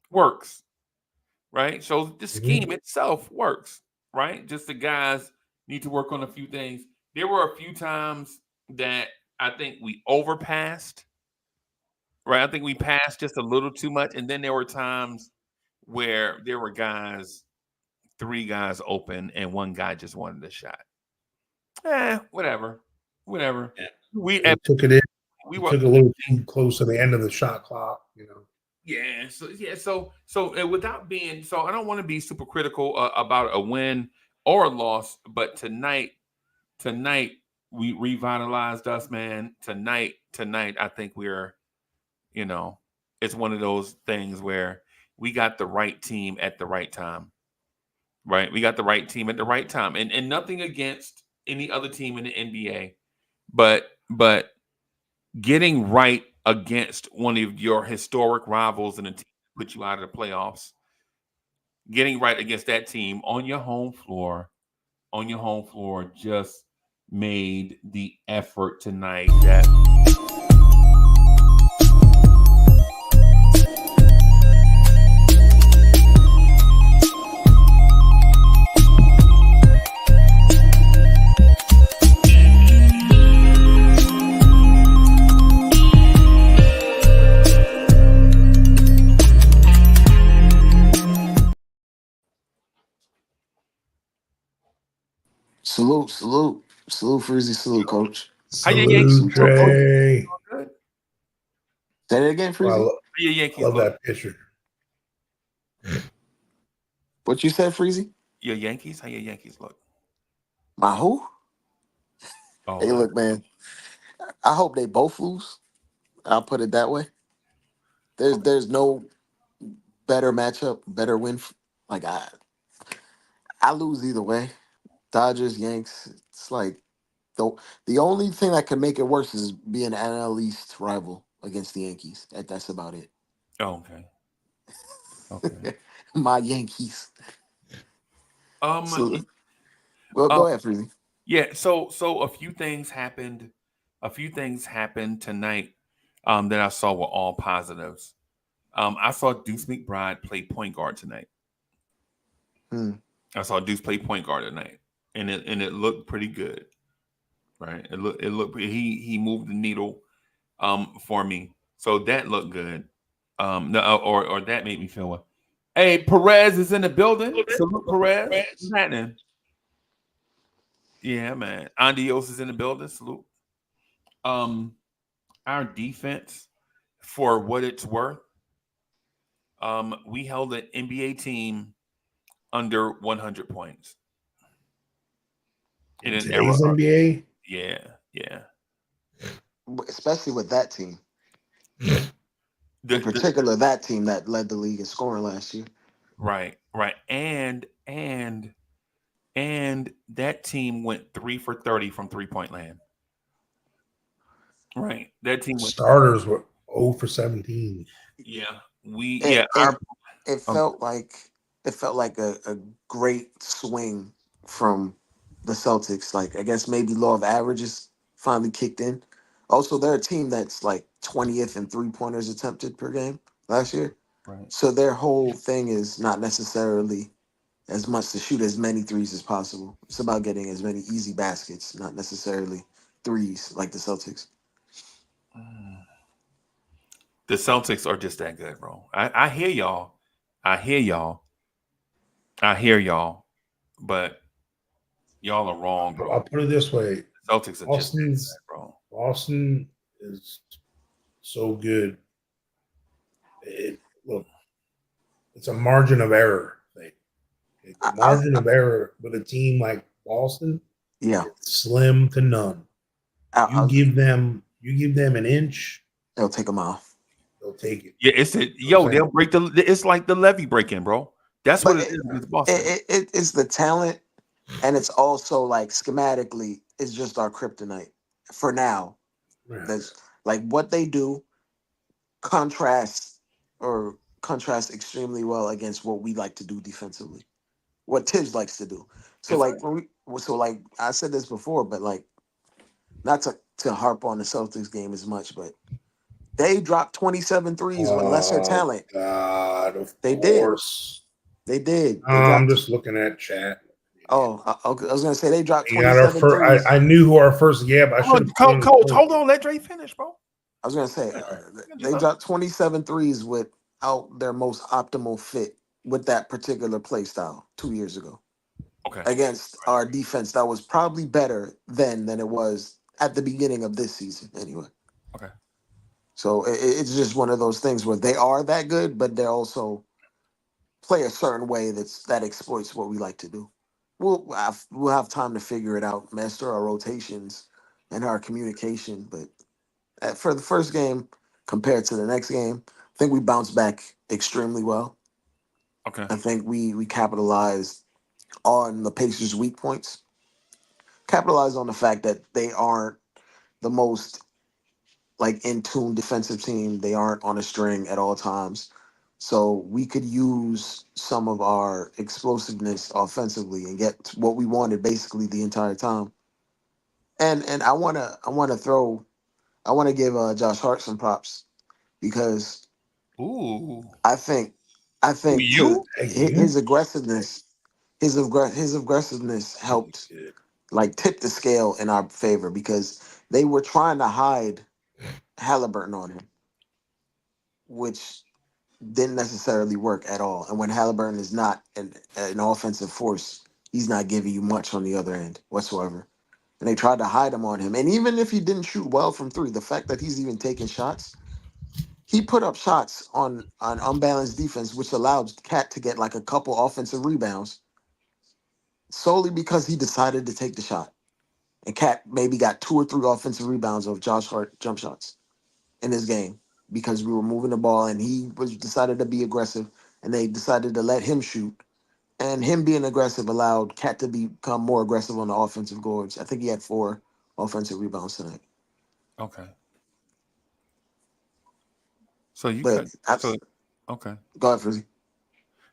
works, right? Shows the scheme itself works, right? Just the guys need to work on a few things. There were a few times that I think we overpassed, right? I think we passed just a little too much. And then there were times where there were three guys open and one guy just wanted a shot. Whatever. Yeah. We took it in. We took a little too close to the end of the shot clock, you know. Yeah. So without being I don't want to be super critical about a win or a loss, but tonight we revitalized us, man. Tonight, I think we're, it's one of those things where we got the right team at the right time, right? We got the right team at the right time, and nothing against any other team in the NBA, but getting right against one of your historic rivals and a team that put you out of the playoffs, getting right against that team on your home floor just made the effort tonight that Salute, Freezy, salute, coach. How your Yankees look, Dre. Say that again, Freezy. I love that picture. What you said, Freezy? Your Yankees? How your Yankees look? My who? Oh, hey, look, man. I hope they both lose. I'll put it that way. There's no better matchup, better win. I lose either way. Dodgers, Yanks. It's like the only thing that could make it worse is being an NL East rival against the Yankees. That's about it. Oh, okay. My Yankees. Go ahead, Freezy. Yeah, so a few things happened. Tonight that I saw were all positives. I saw Deuce McBride play point guard tonight. I saw Deuce play point guard tonight, and it looked pretty good, right? It looked he moved the needle for me, so that looked good. Or that made me feel well. Hey, Perez is in the building. Salute, Perez. What's happening? Yeah, man. Andios is in the building. Salute. Our defense, for what it's worth, we held an NBA team under 100 points. In today's NBA? Yeah. especially with that team. The- In particular, that team that led the league in scoring last year. right, and that team went 3 for 30 from 3-point land. Right, that team went. Starters were 0 for 17. Yeah, It felt like a great swing from the Celtics. Like I guess maybe law of averages finally kicked in. Also, they're a team that's like 20th in 3-pointers attempted per game last year. right. So their whole thing is not necessarily as much to shoot as many threes as possible. It's about getting as many easy baskets, not necessarily threes like the Celtics. The Celtics are just that good, bro. I hear y'all. I hear y'all. But y'all are wrong, I'll bro. put it this way: The Celtics are just that good, bro. Boston is so good. Look, it's a margin of error thing. The margin of error with a team like Boston, Yeah, it's slim to none. You give them an inch, they'll take them off. they'll take it. Yeah, they'll break it's like the levee breaking, bro. That's But what it is with Boston. it's the talent, and it's also like schematically, it's just our kryptonite for now. Yeah. That's like what they do contrasts extremely well against what we like to do defensively. What Tibbs likes to do. So It's like like I said this before, but like not to harp on the Celtics game as much, but they dropped 27 threes with lesser Oh talent. God, of They course. They did. They I'm dropped. just looking at chat. Oh, I was gonna say they dropped We got our 27 first. threes. I knew who our first. Yeah, but I should have. Coach, hold on, let Dre finish, bro. I was gonna say Right. they dropped 27 threes without their most optimal fit with that particular play style 2 years ago Okay. against our defense that was probably better then than it was at the beginning of this season anyway. Okay. So it's just one of those things where they are that good, but they also play a certain way that exploits what we like to do. We'll have time to figure it out, master our rotations and our communication. But for the first game compared to the next game, I think we bounced back extremely well. Okay. I think we capitalized on the Pacers' weak points. Capitalized on the fact that they aren't the most like in tune defensive team. They aren't on a string at all times. So we could use some of our explosiveness offensively and get what we wanted basically the entire time. And I wanna give Josh Hart some props because Ooh. I think to You? his aggressiveness his aggressiveness helped like tip the scale in our favor because they were trying to hide Halliburton on him, which didn't necessarily work at all. And when Halliburton is not an offensive force, he's not giving you much on the other end whatsoever. And they tried to hide him on him. And even if he didn't shoot well from three, the fact that he's even taking shots, he put up shots on unbalanced defense, which allowed Cat to get like a couple offensive rebounds solely because he decided to take the shot. And Cat maybe got 2 or 3 offensive rebounds of Josh Hart jump shots in this game because we were moving the ball and he was decided to be aggressive and they decided to let him shoot. And him being aggressive allowed Cat to become more aggressive on the offensive boards. I think he had 4 offensive rebounds tonight. Okay. So you But okay. Go ahead, Frizzy.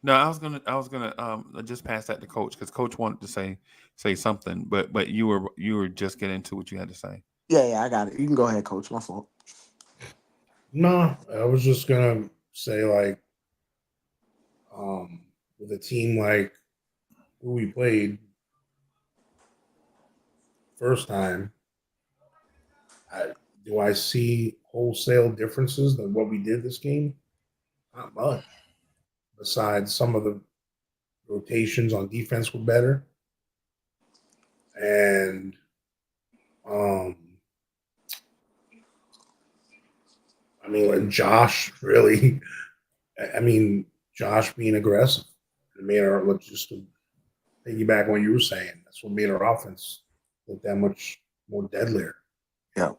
No, I was gonna just pass that to Coach because Coach wanted to say something, but you were just getting into what you had to say. Yeah, I got it. You can go ahead, Coach. My fault. No, I was just gonna say like, with a team like who we played first time, do I see wholesale differences than what we did this game? Not much. Besides, some of the rotations on defense were better, and I mean, like Josh really. I mean, Josh being aggressive. It made our look just to piggyback on what you were saying. That's what made our offense look that much more deadlier. Yep.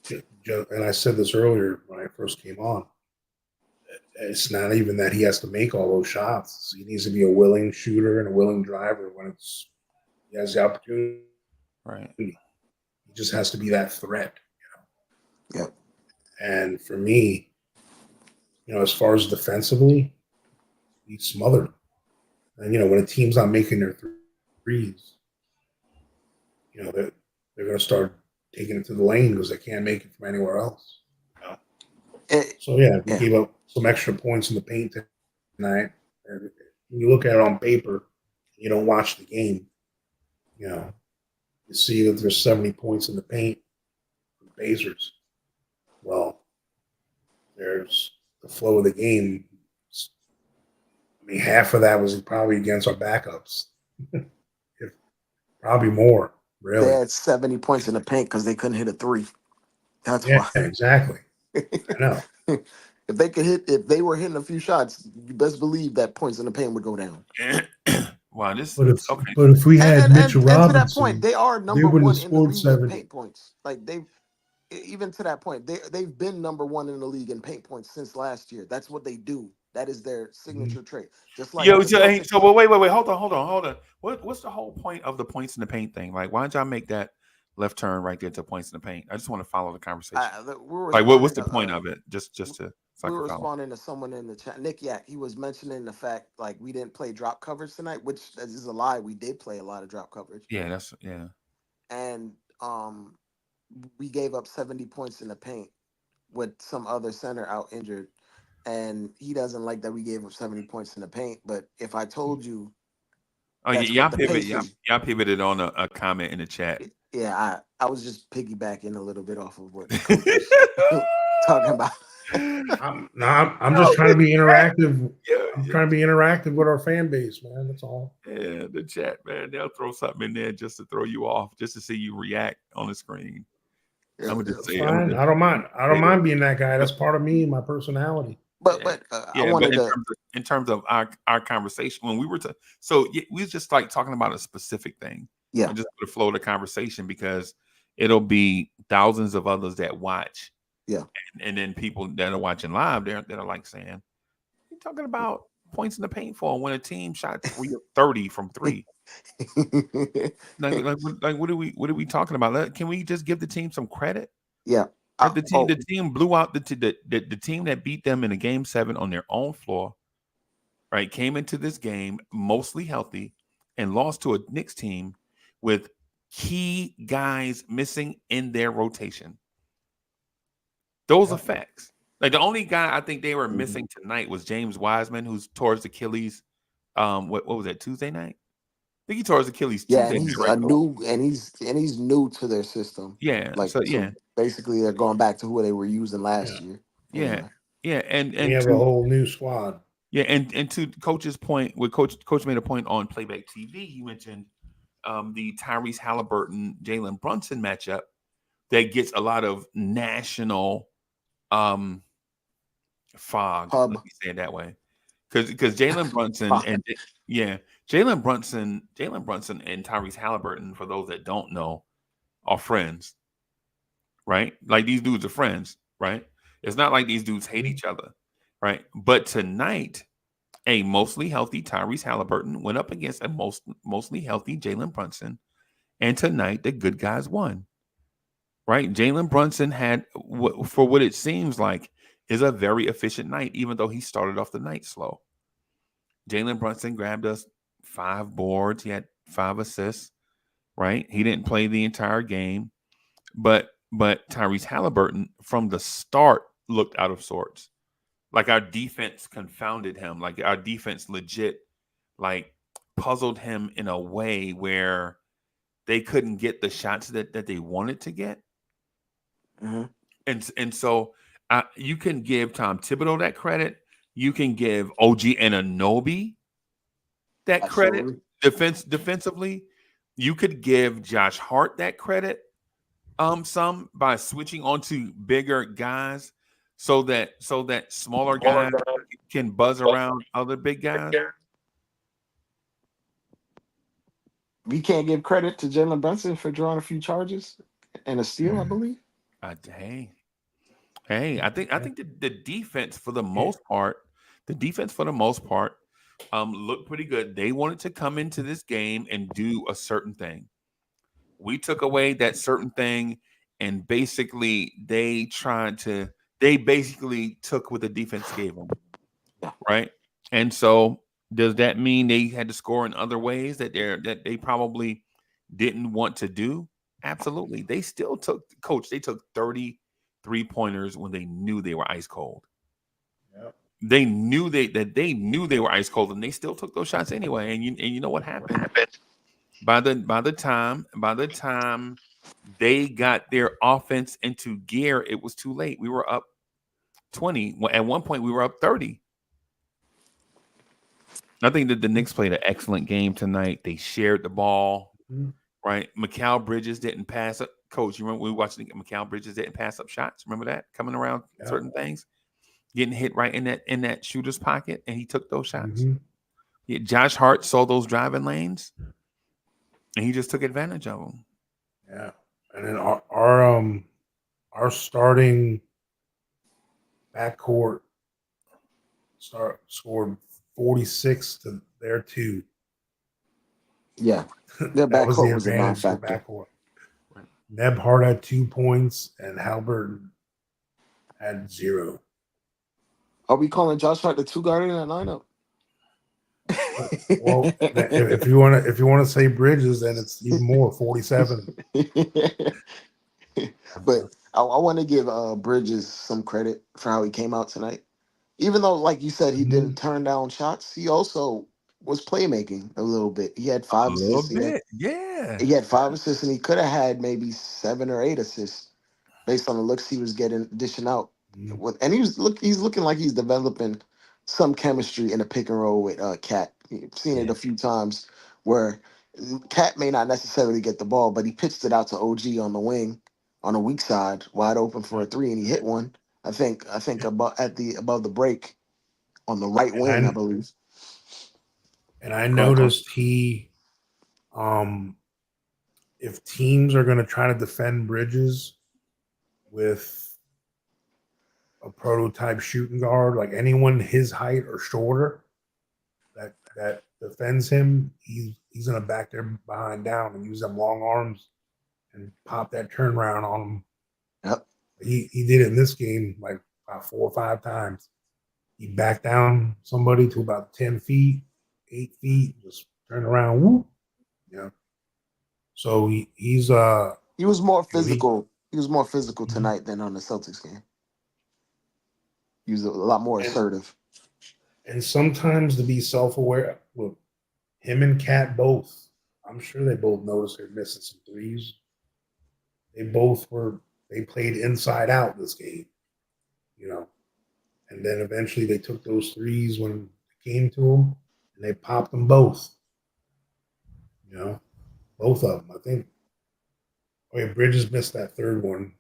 and I said this earlier when I first came on. It's not even that he has to make all those shots. He needs to be a willing shooter and a willing driver when he has the opportunity. Right. He just has to be that threat. Yep. And for me, as far as defensively, he's smothered. And when a team's not making their threes, they're going to start taking it to the lane because they can't make it from anywhere else. So we gave up some extra points in the paint tonight. And when you look at it on paper, you don't watch the game. You see that there's 70 points in the paint for the Pacers. Well, there's the flow of the game. I mean, half of that was probably against our backups. Probably more, really. They had 70 points in the paint because they couldn't hit a three. That's Yeah, why. exactly. I know. If they were hitting a few shots, you best believe that points in the paint would go down. Wow, this But if okay. but if we had Mitchell And to Robinson, that point, they are number wouldn't one have in the scored league in 70. paint points. Like even to that point, they've been number one in the league in paint points since last year. That's what they do. That is their signature trait. Just like Yo, the so, Celtics. so wait, hold on. What's the whole point of the points in the paint thing? Like, why don't y'all make that left turn right there to points in the paint? I just want to follow the conversation. Like, what's the point of it? Just to so we I were can follow. responding to someone in the chat. Nick Yak, he was mentioning the fact like we didn't play drop coverage tonight, which is a lie. We did play a lot of drop coverage. Yeah, And we gave up 70 points in the paint with some other center out injured. And he doesn't like that we gave up 70 points in the paint. But if I told you, Oh, that's y'all what the Pacers, y'all pivoted on a comment in the chat. yeah, I was just piggybacking a little bit off of what the coach was talking about. I'm just trying to be interactive. I'm trying to be interactive with our fan base, man. That's all. Yeah, the chat, man. They'll throw something in there just to throw you off, just to see you react on the screen. Yeah, I'm gonna just say, fine. I don't mind. I don't mind being that guy. That's part of me, my personality. But I wanted to. In terms of our conversation when we were we was just like talking about a specific thing. Yeah, just to flow the conversation because it'll be thousands of others that watch. Yeah, and then people that are watching live, they're like saying, "You're talking about points in the paint for when a team shot 30 from three." like what are we talking about? Can we just give the team some credit? Yeah. The team blew out the team that beat them in a game 7 on their own floor, right? Came into this game mostly healthy and lost to a Knicks team with key guys missing in their rotation. Those are facts. Like the only guy I think they were missing tonight was James Wiseman, who's towards Achilles. What was that, Tuesday night? I think he tore his Achilles Tuesday and he's night, he's new to their system. Yeah. So basically they're going back to who they were using last year. Anyway. Yeah. And we have a whole new squad. Yeah, and to Coach's point, where Coach made a point on Playback TV, he mentioned the Tyrese Halliburton Jalen Brunson matchup that gets a lot of national fog. Let me say it that way, because Jalen Brunson Jalen Brunson and Tyrese Halliburton, for those that don't know, are friends, right? Like these dudes are friends, right? It's not like these dudes hate each other, right? But tonight, a mostly healthy Tyrese Halliburton went up against a mostly healthy Jalen Brunson, and tonight the good guys won. Right? Jalen Brunson had, for what it seems like, is a very efficient night, even though he started off the night slow. Jalen Brunson grabbed us 5 boards. He had 5 assists. Right? He didn't play the entire game, but Tyrese Halliburton from the start looked out of sorts. Like our defense confounded him. Like our defense legit, like puzzled him in a way where they couldn't get the shots that they wanted to get. Mm-hmm. And so you can give Tom Thibodeau that credit. You can give OG Anunoby that credit. Defensively, you could give Josh Hart that credit. Some by switching onto bigger guys, so that smaller guys can buzz around other big guys. We can't give credit to Jalen Brunson for drawing a few charges and a steal, I believe. Hey, I think the defense for the most part, looked pretty good. They wanted to come into this game and do a certain thing. We took away that certain thing, and basically they basically took what the defense gave them, right? And so does that mean they had to score in other ways that they probably didn't want to do? Absolutely. They still took, coach, they took 33 pointers when they knew they were ice cold. Yep. They knew they knew they were ice cold, and they still took those shots anyway. And you know what happened? By the time they got their offense into gear, it was too late. We were up 20. At one point, we were up 30. I think that the Knicks played an excellent game tonight. They shared the ball, right? Mikal Bridges didn't pass up. Coach, you remember we were watching Mikal Bridges didn't pass up shots? Remember that? Coming around certain things, getting hit right in that shooter's pocket, and he took those shots. Yeah, Josh Hart saw those driving lanes, and he just took advantage of them. Yeah, and then our starting backcourt scored 46 to their 2. Yeah, their That was the backcourt was a advantage of the non-factor. backcourt. Nebhart had 2 points, and Halbert had 0. Are we calling Josh Hart the 2 guard in that lineup? Well, if you want to say Bridges, then it's even more 47. But I want to give Bridges some credit for how he came out tonight. Even though, like you said, he didn't turn down shots, he also was playmaking a little bit. He had 5 assists. He had 5 assists, and he could have had maybe 7 or 8 assists based on the looks he was dishing out. And he's looking like he's developing some chemistry in a pick and roll with Cat. You've seen it a few times where Cat may not necessarily get the ball, but he pitched it out to OG on the wing, on the weak side, wide open for a 3, and he hit one. I think above the break on the right wing, I believe. And I noticed if teams are going to try to defend Bridges with a prototype shooting guard, like anyone his height or shorter that defends him, he's going to back there behind down and use them long arms and pop that turnaround on him. Yep. He did it in this game like about 4 or 5 times. He backed down somebody to about 10 feet, 8 feet, just turn around, whoop. Yeah. So he was more physical. He was more physical tonight than on the Celtics game. He was a lot more assertive. And sometimes to be self-aware, look, him and Cat both, I'm sure they both noticed they're missing some threes. They played inside out this game, and then eventually they took those threes when it came to them, and they popped them both. Both of them, I think. Oh yeah, Bridges missed that third one.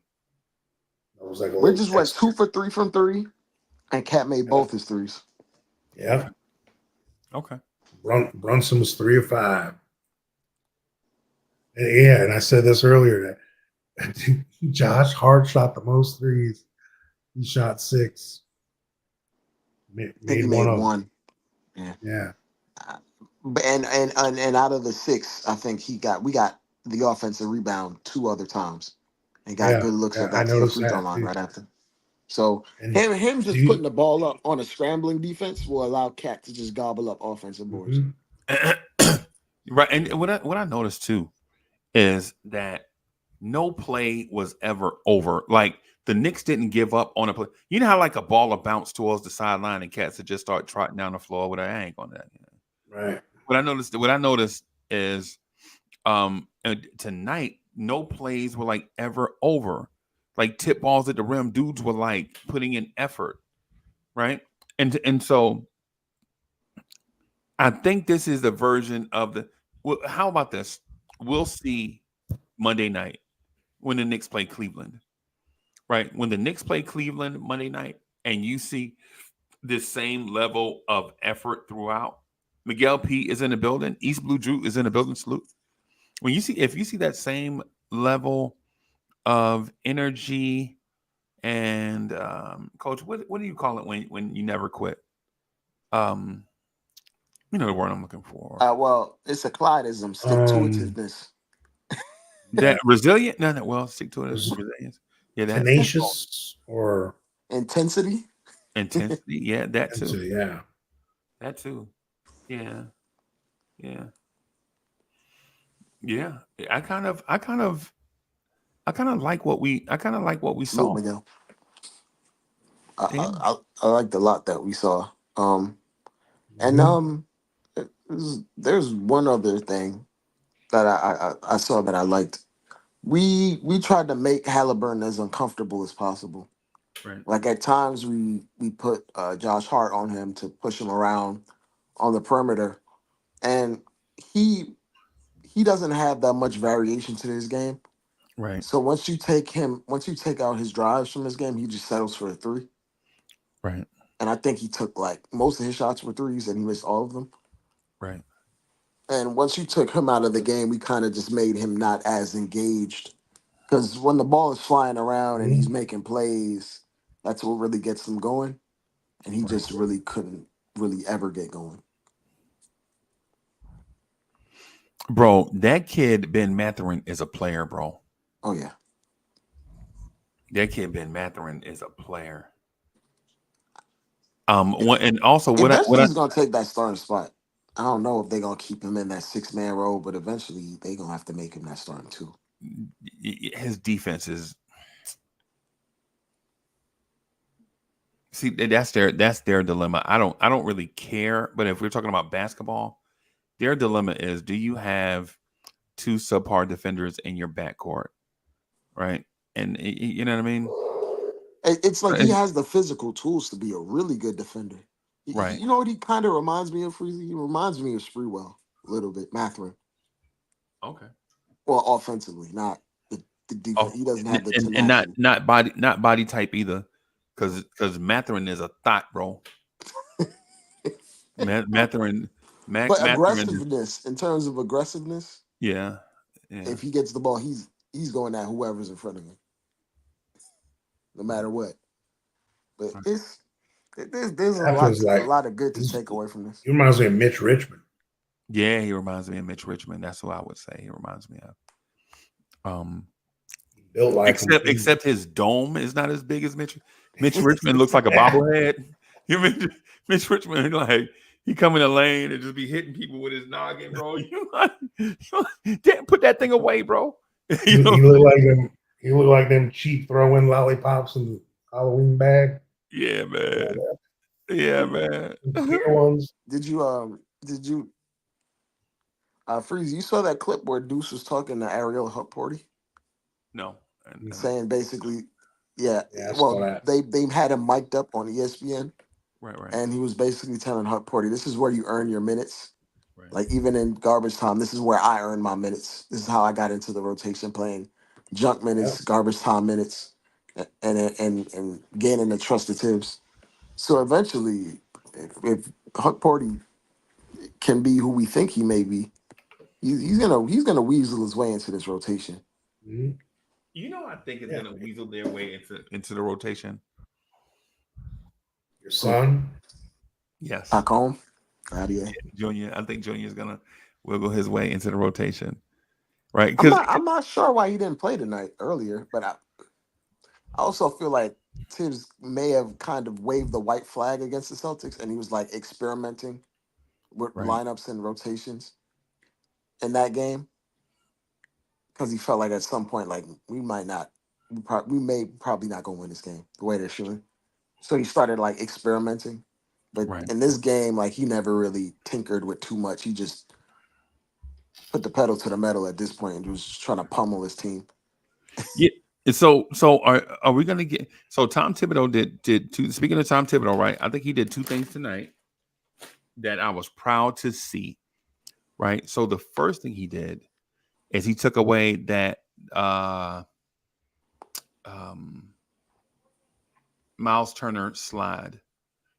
That was like Bridges went 2 for 3 from 3, and Cat made both his threes. Yeah. Okay. Brunson was 3 of 5. And I said this earlier that Josh Hart shot the most threes. He shot 6. I think he made one. Yeah. And out of the 6, I think we got the offensive rebound 2 other times, and got good looks at that free throw line right after. So him just putting the ball up on a scrambling defense will allow Cat to just gobble up offensive boards. Right, and what I noticed too is that no play was ever over. Like the Knicks didn't give up on a play. You know how like a ball will bounce towards the sideline and Cats would just start trotting down the floor with an angle on that. Right. What I noticed is tonight no plays were like ever over. Like tip balls at the rim, dudes were like putting in effort, right? And so I think this is the version of the. Well, how about this? We'll see Monday night when the Knicks play Cleveland, right? When the Knicks play Cleveland Monday night, and you see this same level of effort throughout. Miguel P is in the building. East Blue Drew is in the building. Salute. If you see that same level of energy and coach, what do you call it when you never quit? Um, you know the word I'm looking for. Well, it's a Clydism, stick to Um, itiveness. That resilient? No, no. Well, stick to it. was Resilience. Yeah, that tenacious or Intensity. intensity. Yeah, that too. yeah. That too. Yeah, yeah, yeah. I kind of like what we. I kind of like what we Salute, saw. Miguel. Yeah, I liked a lot that we saw. And Mhm. there's one other thing that I saw that I liked. We tried to make Halliburton as uncomfortable as possible. right, Like at times we put Josh Hart on him to push him around on the perimeter, and he he doesn't have that much variation to his game. right, So once you take out his drives from his game, he just settles for a three. right, And I think he took like most of his shots were threes, and he missed all of them. right, And once you took him out of the game, we kind of just made him not as engaged. Because when the ball is flying around and he's Mhm. making plays, that's what really gets him going. And he right. just really couldn't really ever get going. Bro, that kid Ben Matherin is a player, bro. Oh yeah. That kid Ben Matherin is a player. And also Eventually he's gonna take that starting spot. I don't know if they're gonna keep him in that 6-man role, but eventually they're gonna have to make him that starting too. his defense is. See, that's their dilemma. I don't really care, but if we're talking about basketball, their dilemma is: do you have two subpar defenders in your backcourt, right? And you know what I mean, It's like he right? has the physical tools to be a really good defender. Right. You know what he kind of reminds me of, Freezy? He reminds me of Sprewell a little bit, Matherin. Okay. Well, offensively, not the defense. Oh, He doesn't have the and not tenacity. not body not body type either, because Matherin is a thought, bro. Matherin, But Matherin is, aggressiveness, in terms of aggressiveness, yeah, yeah. if he gets the ball, he's going at whoever's in front of him, no matter what. But Right. there's Athens a like lot of good to he's, take away from this. he reminds me of Mitch Richmond. Yeah, he reminds me of Mitch Richmond. That's who I would say he reminds me of. Um, He built like him too. except his dome is not as big as Mitch. Mitch Richmond looks like a bobblehead. You mean Mitch Richmond like he come in the lane and just be hitting people with his noggin, bro. Damn, put that thing away, bro. He, he looked like them. He looked like them cheap throwing lollipops in Halloween bag. Yeah, Yeah, man. Yeah, man. the clear ones. Did you Freeze, you saw that clip where Deuce was talking to Ariel Hupporty, No, and saying basically, yeah, Yeah, I saw well, that. they had him mic'd up on ESPN, right, and he was basically telling Hupporty, this is where you earn your minutes. right, Like even in garbage time, this is where I earn my minutes. This is how I got into the rotation, playing junk Yeah. minutes, garbage time minutes, and gaining the trust of Tibbs. So eventually, if Hupporty can be who we think he may be, he's gonna weasel his way into this rotation. Mhm. You know, I think it's Yeah. gonna weasel their way into the rotation. Your son. Yes, Back home, yeah. Junior. I think Junior is gonna wiggle his way into the rotation, right? I'm Because not I'm not sure why he didn't play tonight earlier, but I also feel like Tibbs may have kind of waved the white flag against the Celtics, and he was like experimenting with right, lineups and rotations in that game because he felt like at some point, like we may probably not gonna win this game the way they're shooting. So he started like experimenting, but right. in this game, like he never really tinkered with too much. He just put the pedal to the metal at this point and was just trying to pummel his team. Yeah. And so are we gonna get? So Tom Thibodeau did two. Speaking of Tom Thibodeau, right? I think he did two things tonight that I was proud to see. Right. So the first thing he did is he took away that um, Miles Turner slide.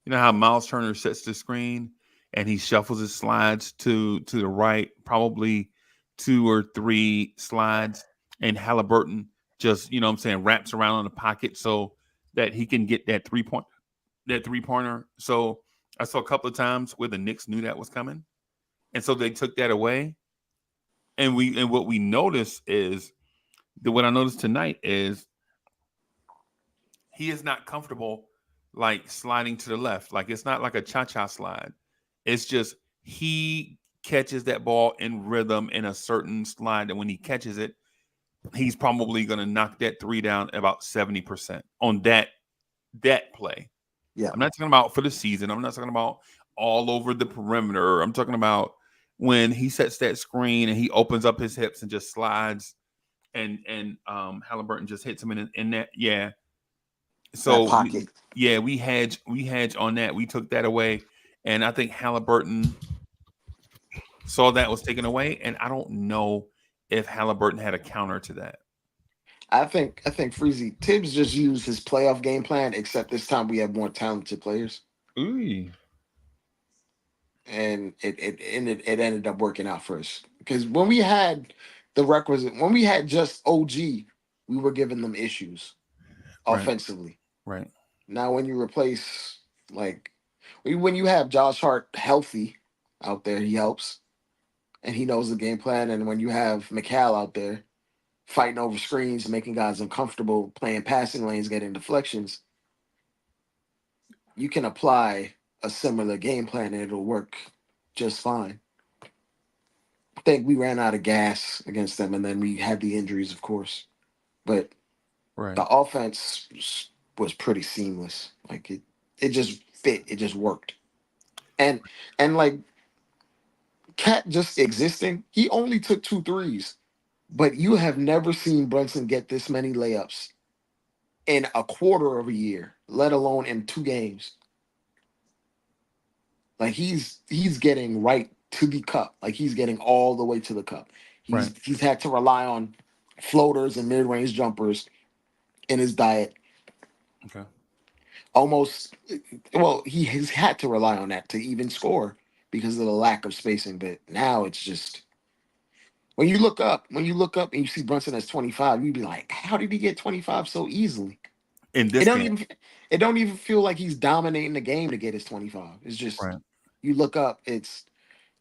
You know how Miles Turner sets the screen and he shuffles his slides to the right, probably 2 or 3 slides, and Halliburton just, you know what I'm saying, wraps around on the pocket so that he can get that three-pointer. So I saw a couple of times where the Knicks knew that was coming. And so they took that away. And what we noticed is that what I noticed tonight is he is not comfortable like sliding to the left. Like it's not like a cha-cha slide. It's just he catches that ball in rhythm in a certain slide. And when he catches it, he's probably going to knock that three down about 70% on that play. Yeah. I'm not talking about for the season. I'm not talking about all over the perimeter. I'm talking about when he sets that screen and he opens up his hips and just slides, and Halliburton just hits him in that. Yeah. That So pocket. we hedge on that. We took that away, and I think Halliburton saw that was taken away, and I don't know if Halliburton had a counter to that. I think Freezy Tibbs just used his playoff game plan, except this time we have more talented players. Ooh. And it ended up working out for us. Because when we had when we had just OG, we were giving them issues offensively. Right. Now when you replace when you have Josh Hart healthy out there, he helps. And he knows the game plan. And when you have McCall out there fighting over screens, making guys uncomfortable, playing passing lanes, getting deflections, you can apply a similar game plan and it'll work just fine. I think we ran out of gas against them, and then we had the injuries, of course. But Right. the offense was pretty seamless. Like it just fit. It just worked. And like Cat just existing, he only took 2 threes. But you have never seen Brunson get this many layups in a quarter of a year, let alone in 2 games. Like he's getting right to the cup. Like he's getting all the way to the cup. He's had to rely on floaters and mid-range jumpers in his diet. Okay. He has had to rely on that to even score because of the lack of spacing. But now it's just when you look up and you see Brunson as 25, you'd be like, how did he get 25 so easily? In this game. It don't even feel like he's dominating the game to get his 25. It's just you look up, it's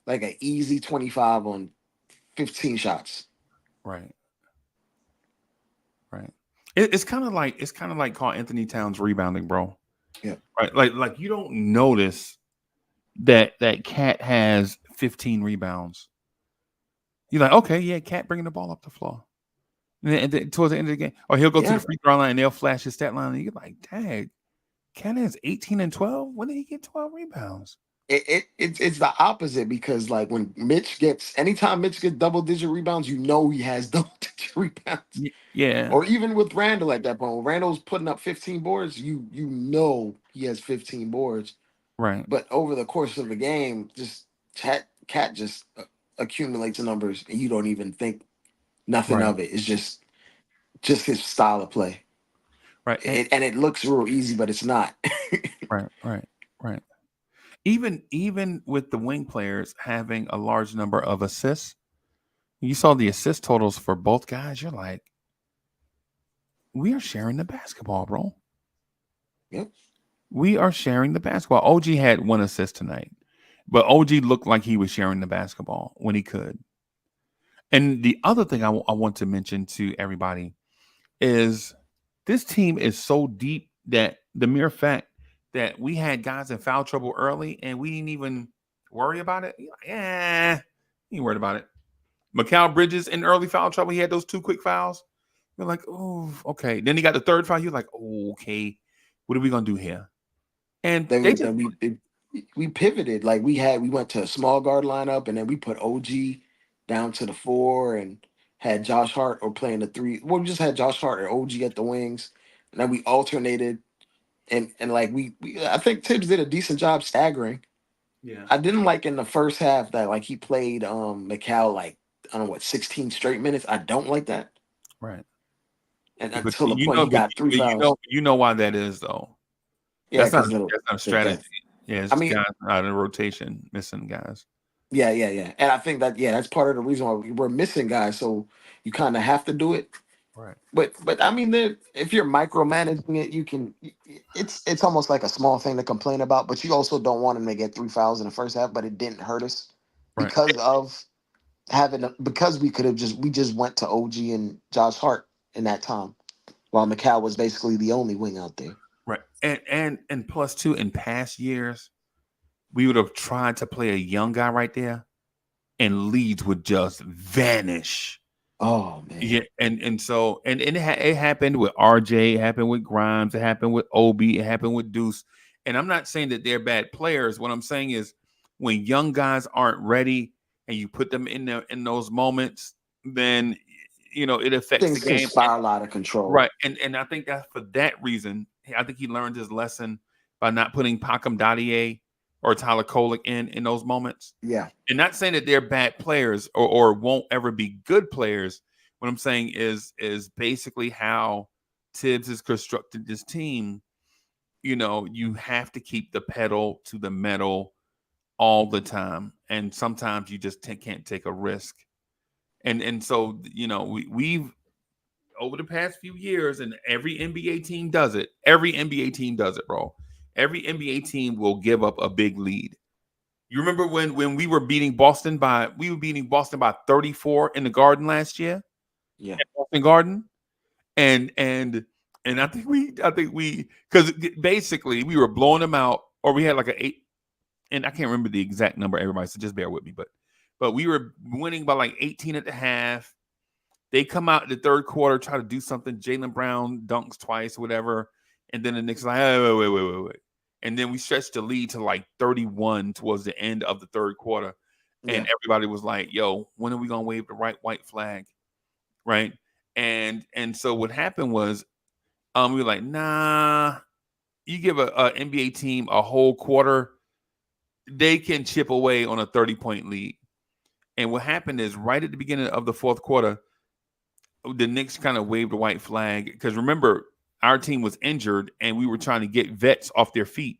like an easy 25 on 15 shots. Right. It's kind of like Karl Anthony Towns rebounding, bro. Yeah. Right. Like you don't notice that Cat has 15 rebounds. You're like, okay, yeah, Cat bringing the ball up the floor. And then towards the end of the game, or he'll go to the free throw line and they'll flash his stat line, and you're like, dang, Cat has 18 and 12. When did he get 12 rebounds? It's the opposite because like when anytime Mitch gets double-digit rebounds, you know he has double-digit rebounds. Yeah. Or even with Randall at that point, when Randall's putting up 15 boards, you know he has 15 boards. Right. But over the course of the game, just Cat just accumulates numbers, and you don't even think nothing of it. It's just his style of play. Right. And it looks real easy, but it's not. Right. Even with the wing players having a large number of assists, you saw the assist totals for both guys. You're like, we are sharing the basketball, bro. Yep. We are sharing the basketball. OG had 1 assist tonight, but OG looked like he was sharing the basketball when he could. And the other thing I want to mention to everybody is this team is so deep that the mere fact that we had guys in foul trouble early and we didn't even worry about it. Yeah, you ain't worried about it. Mikal Bridges in early foul trouble. He had those 2 quick fouls. You're like, oh, okay. Then he got the 3rd foul. You're like, oh, okay. What are we gonna do here? And we pivoted. Like we went to a small guard lineup, and then we put OG down to the 4 and had Josh Hart or playing the 3. Well, we just had Josh Hart or OG at the wings, and then we alternated. And like I think Tibbs did a decent job staggering. Yeah. I didn't like in the first half that like he played McCall like I don't know 16 straight minutes. I don't like that. Right. And until the point he got 3 fouls. You know why that is though. Yeah, that's not a strategy. Yeah, it's guys out of rotation, missing guys. Yeah. And I think that's part of the reason why we're missing guys. So you kind of have to do it. Right. But I mean, if you're micromanaging it, you can. It's almost like a small thing to complain about, but you also don't want him to get 3 fouls in the first half. But it didn't hurt us Right. because of because we just went to OG and Josh Hart in that time, while McCall was basically the only wing out there. Right. And plus two, in past years, we would have tried to play a young guy right there, and leads would just vanish. Oh man, Yeah, and it happened with RJ, it happened with Grimes, it happened with Obi, it happened with Deuce. And I'm not saying that they're bad players. What I'm saying is, when young guys aren't ready and you put them in there in those moments, then it affects the things can game. spiral out of control. Right. And I think that for that reason, I think he learned his lesson by not putting Pacom Dadier or Tyler Kolek in those moments. Yeah, And not saying that they're bad players or won't ever be good players. What I'm saying is basically how Tibbs has constructed this team. You have to keep the pedal to the metal all the time, and sometimes you just can't take a risk. And so we've over the past few years, and every NBA team does it. Every NBA team does it, bro. Every NBA team will give up a big lead. You remember when we were beating Boston by 34 in the Garden last year? yeah, At Boston Garden? And I think we because basically we were blowing them out, or we had like an 8, and I can't remember the exact number, everybody, so just bear with me. But we were winning by like 18 at the half. They come out in the third quarter, try to do something. Jaylen Brown dunks twice, whatever. And then the Knicks are like, hey, wait. And then we stretched the lead to like 31 towards the end of the third quarter. And everybody was like, yo, when are we going to wave the white flag? Right. And so what happened was we were like, nah, you give a NBA team a whole quarter, they can chip away on a 30-point lead. And what happened is right at the beginning of the fourth quarter, the Knicks kind of waved a white flag because remember, our team was injured and we were trying to get vets off their feet.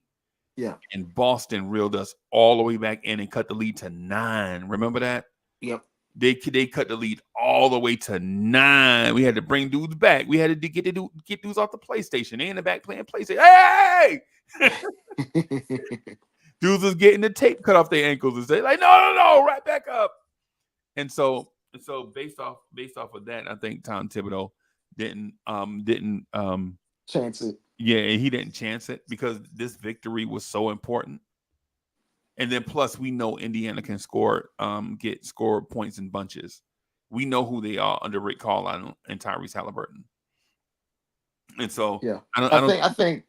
yeah, And Boston reeled us all the way back in and cut the lead to 9. Remember that? yep. They cut the lead all the way to 9. We had to bring dudes back. We had to get dudes off the PlayStation. They in the back playing PlayStation. Hey! Dudes was getting the tape cut off their ankles and say like, no, right back up. And so based off of that, I think Tom Thibodeau didn't Chance it. yeah, he didn't chance it because this victory was so important. And then plus we know Indiana can get points in bunches. We know who they are under Rick Carlisle and Tyrese Halliburton. And so Yeah, I think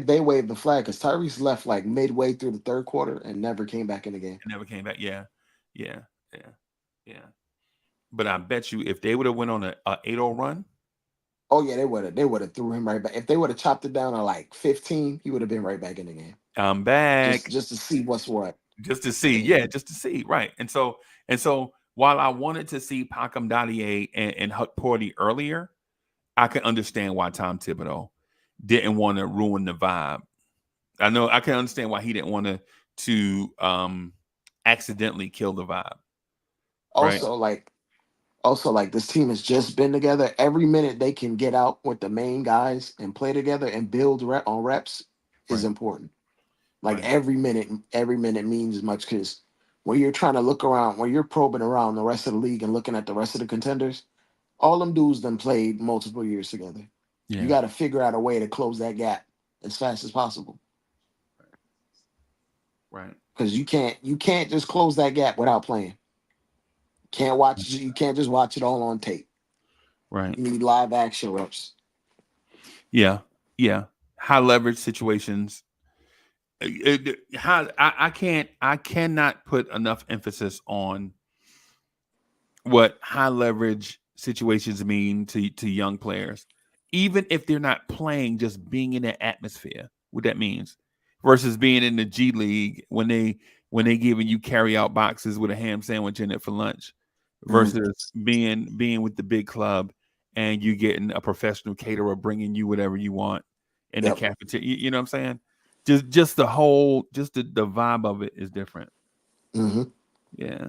they waved the flag because Tyrese left like midway through the third quarter and never came back in the game. never came back. Yeah. But I bet you if they would have went on a 8-0 run. Oh yeah, they would have threw him right back. If they would have chopped it down to like 15, he would have been right back in the game. I'm back. Just to see what's what. Just to see. Yeah, just to see. Right. And so while I wanted to see Pacom Dadier and Huck Porty earlier, I can understand why Tom Thibodeau didn't want to ruin the vibe. I can understand why he didn't want to accidentally kill the vibe. Also, like this team has just been together. Every minute they can get out with the main guys and play together and build on reps is important. Like every minute means as much because when you're trying to look around, when you're probing around the rest of the league and looking at the rest of the contenders, all them dudes done played multiple years together. Yeah. You got to figure out a way to close that gap as fast as possible. Right. Because you can't just close that gap without playing. You can't just watch it all on tape. Right. You need live action reps. Yeah. High leverage situations. I cannot put enough emphasis on what high leverage situations mean to young players, even if they're not playing, just being in that atmosphere, what that means versus being in the G League when they giving you carry out boxes with a ham sandwich in it for lunch versus being with the big club and you getting a professional caterer bringing you whatever you want in the cafeteria. You know what I'm saying? Just the whole, the vibe of it is different. Mm-hmm. Yeah.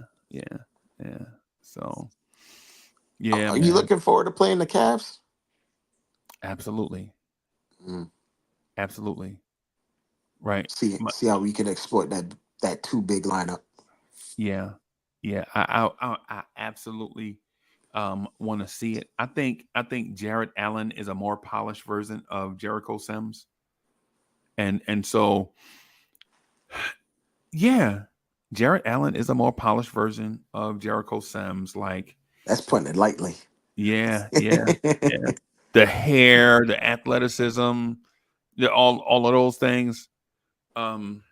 So, Yeah, Are you man. looking forward to playing the Cavs? Absolutely. Mm. Absolutely. Right. See how we can exploit that too big lineup. Yeah. Yeah. I absolutely want to see it. I think Jared Allen is a more polished version of Jericho Sims. And so yeah, Jared Allen is a more polished version of Jericho Sims. Like, That's putting it lightly. yeah, yeah, yeah. The hair, the athleticism, all of those things. Um,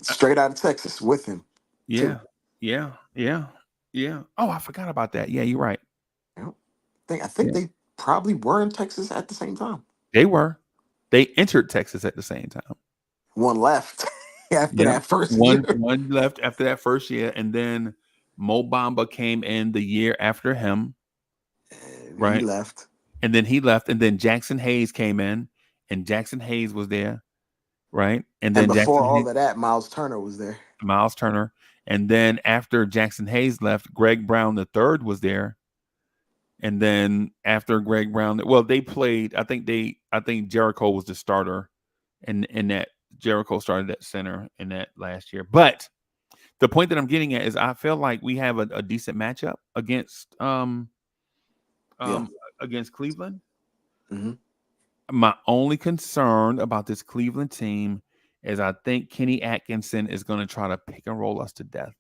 Straight out of Texas with him too. yeah, yeah, yeah, yeah. Oh, I forgot about that. Yeah, you're right. Yep. I think Yeah, they probably were in Texas at the same time. they were. They entered Texas at the same time. One left after Yep. that first One year. one left after that first year, and then Mo Bamba came in the year after him, And he right? left. And then he left, and then Jackson Hayes came in, and Jackson Hayes was there, right? And And then before Jackson all Hayes, of that, Miles Turner was there. Miles Turner, and then after Jackson Hayes left, Greg Brown the third was there, and then after Greg Brown, well, they played. I think Jericho was the starter, and in that Jericho started at center in that last year. But the point that I'm getting at is, I feel like we have a decent matchup Yeah. um against Cleveland. Hmm. My only concern about this Cleveland team is I think Kenny Atkinson is going to try to pick and roll us to death.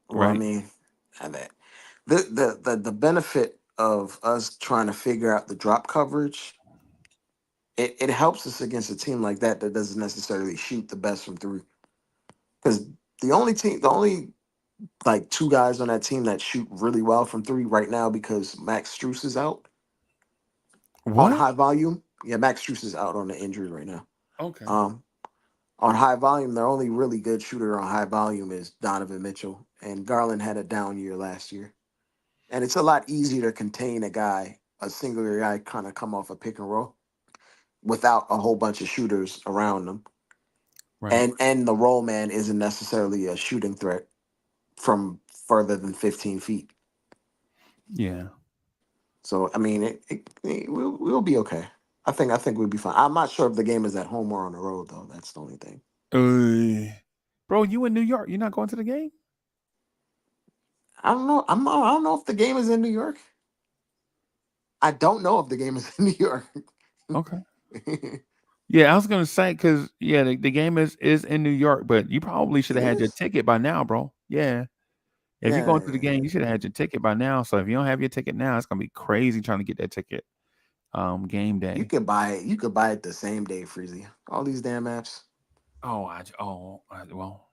Well, I Right? mean, and the benefit of us trying to figure out the drop coverage, it helps us against a team like that doesn't necessarily shoot the best from three. Because the only like two guys on that team that shoot really well from three right now, because Max Struess is out on What? high volume. Yeah, Max Struess is out on the injury right now. Okay. Um, on high volume, their only really good shooter on high volume is Donovan Mitchell, and Garland had a down year last year. And it's a lot easier to contain a singular guy, kind of come off a pick and roll without a whole bunch of shooters around them. Right. And the roll man isn't necessarily a shooting threat from further than 15 feet. Yeah. So I mean, we'll be okay. I think we'll be fine. I'm not sure if the game is at home or on the road though. That's the only thing. Bro, you in New York? You're not going to the game? I don't know. I don't know if the game is in New York. I don't know if the game is in New York. Okay. Yeah, I was gonna say, because yeah, the game is in New York, but you probably should It have had your is. ticket by now, bro. Yeah. If you're going to the Yeah, game, you should have had your ticket by now. So if you don't have your ticket now, it's gonna be crazy trying to get that ticket. Game you day. could buy it. You could buy it the same day, Freezy. All these damn apps. Well,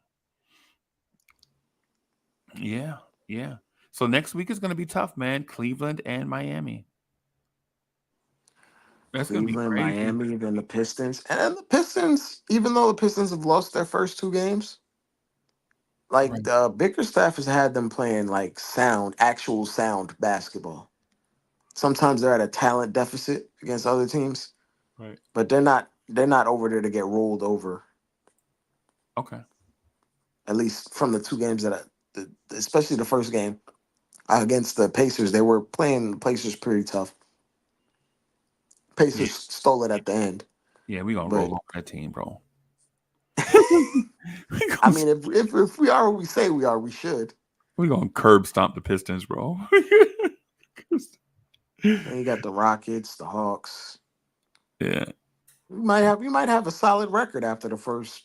yeah, yeah. So next week is gonna be tough, man. Cleveland and Miami. That's gonna be Cleveland, crazy. Miami, then the Pistons, and then the Pistons. Even though the Pistons have lost their first two games, like Right, the Bickerstaff has had them playing like actual sound basketball. Sometimes they're at a talent deficit against other teams, right. but they're not over there to get rolled over. Okay. At least from the two games especially the first game against the Pacers, they were playing the Pacers pretty tough. Yeah, Pacers stole it at the end, yeah. We gonna roll but over that team, bro. we I gonna mean, if we are what we say we are, we should. we gonna curb stomp the Pistons, bro. Then you got the Rockets, the Hawks. Yeah, We might have a solid record after the first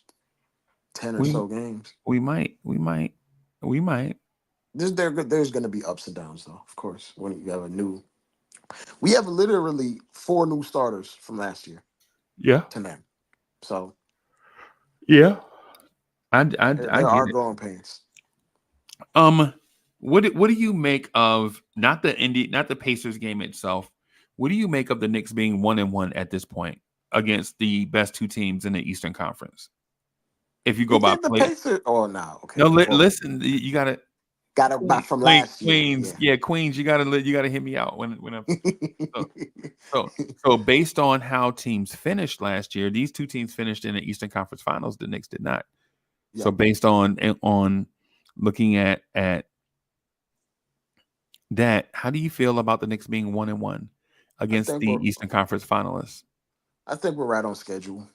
10 or we so games. we might. There's going to be ups and downs, though. Of course, when you have we have literally four new starters from last year Yeah, to now. So yeah. I there get are it. growing pains. Um, what do you make of not not the Pacers game itself? What do you make of the Knicks being 1-1 at this point against the best two teams in the Eastern Conference? If you You go by think the play, Pacers? Oh no, okay. no, Well, listen, you gotta got it back from Queen, last year. Queens, Yeah. yeah, Queens. You gotta hit me out when I'm so, so based on how teams finished last year, these two teams finished in the Eastern Conference Finals. The Knicks did not. So Yep. based on looking at That, how do you feel about the Knicks being 1-1 I against think the we're Eastern Conference finalists? I think we're right on schedule.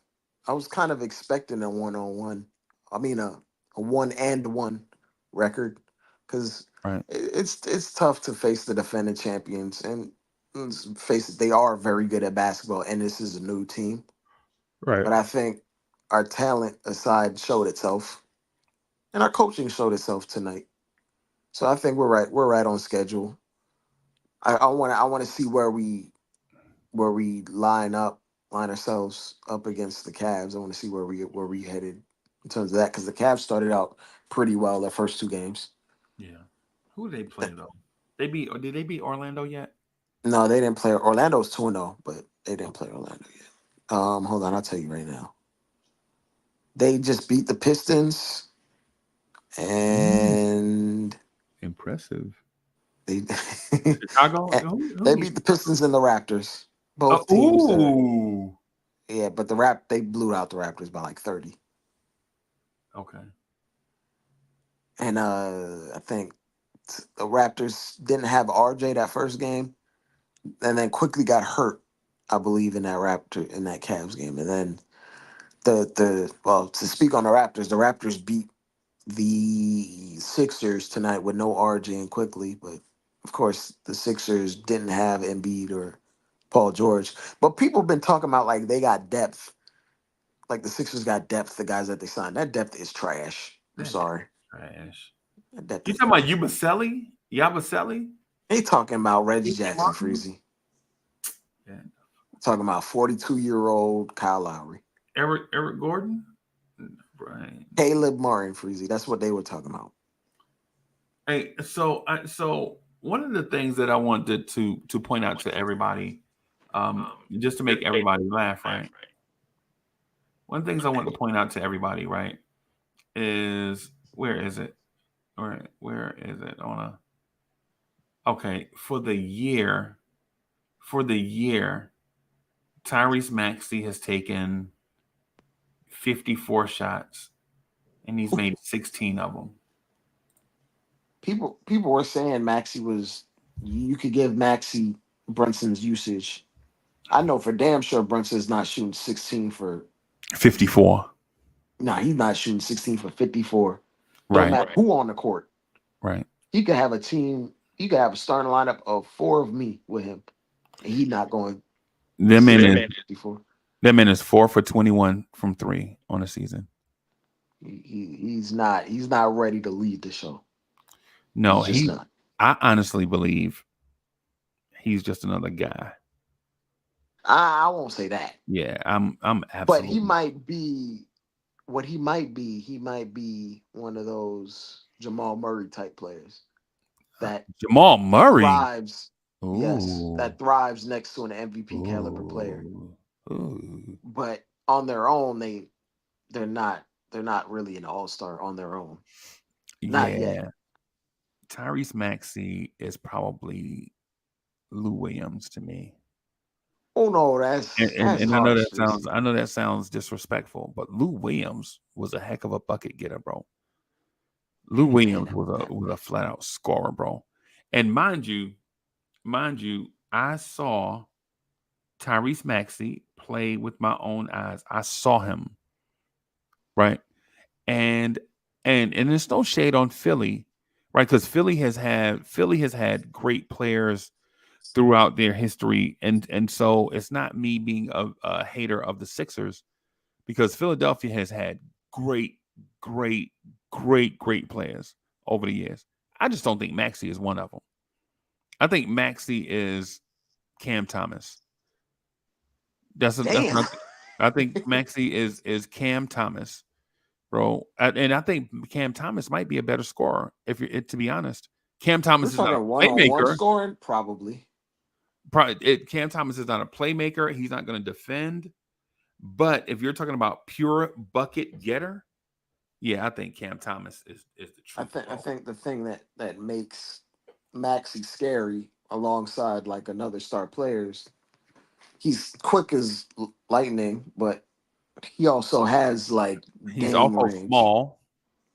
I was kind of expecting a 1-1. I mean a 1-1 record because Right. it's tough to face the defending champions and let's face it, they are very good at basketball and this is a new team. Right. But I think our talent aside showed itself and our coaching showed itself tonight. So I think we're right. We're right on schedule. I want to see where we line ourselves up against the Cavs. I want to see where we headed in terms of that because the Cavs started out pretty well their first two games. Yeah. Who did they play though? Did they beat Orlando yet? No, they didn't play. Orlando's 2-0, but they didn't play Orlando yet. Hold on, I'll tell you right now. They just beat the Pistons, and Impressive. they Chicago? and Who they beat beat the Pistons and the Raptors. Both teams that are ooh. yeah, but they blew out the Raptors by like 30. Okay. And I think the Raptors didn't have RJ that first game, and then quickly got hurt, I believe, in that Cavs game. And then to speak on the Raptors beat the Sixers tonight with no RJ and quickly, but of course the Sixers didn't have Embiid or Paul George. But people have been talking about like they got depth, like the Sixers got depth. The guys that they signed, that depth is trash. I'm That sorry, trash. that depth You is talking about trash. Yabusele? Yabusele? They talking about Reggie PJ Jackson, Martin? Freezy. Yeah. Talking about 42-year-old Kyle Lowry, Eric Gordon? Right. Caleb Martin, Freezy. That's what they were talking about. Hey, so one of the things that I wanted to point out to everybody, just to make everybody laugh, right? One of the things I want to point out to everybody, right, is where is it? Where is it? Okay, for the year, Tyrese Maxey has taken 54 shots and he's made 16 of them. People were saying you could give Maxi Brunson's usage. I know for damn sure Brunson's not shooting 16 for 54. nah, he's not shooting 16 for 54. Don't Right. matter who on the court. Right. He could have a team, he could have a starting lineup of four of me with him. And he's not going That man 16 is for 54. that man is 4 for 21 from 3 on the season. He's not ready to lead the show. No, He's just not. I honestly believe he's just another guy. I won't say that. Yeah, I'm absolutely. But he might be what he might be one of those Jamal Murray type players that Jamal Murray. thrives. Yes, Ooh. that thrives next to an MVP caliber player. Ooh. But on their own, they're not really an all-star on their own. Not yet. Tyrese Maxey is probably Lou Williams to me. Oh no, that's And harsh. I know that sounds disrespectful, but Lou Williams was a heck of a bucket getter, bro. Lou Williams was a flat out scorer, bro. And mind you, I saw Tyrese Maxey play with my own eyes. I saw him, right? And there's no shade on Philly, right? Because Philly has had great players throughout their history, and so it's not me being a hater of the Sixers because Philadelphia has had great players over the years. I just don't think Maxey is one of them. I think Maxey is Cam Thomas. I think Maxey is Cam Thomas, bro. And I think Cam Thomas might be a better scorer. To be honest, Cam Thomas We're is not a talking one-on-one playmaker. scoring, probably. Cam Thomas is not a playmaker. He's not going to defend. But if you're talking about pure bucket getter, yeah, I think Cam Thomas is the truth. I think the thing that makes Maxey scary alongside like another star players, he's quick as lightning, but he also has like He's Dame also range. small.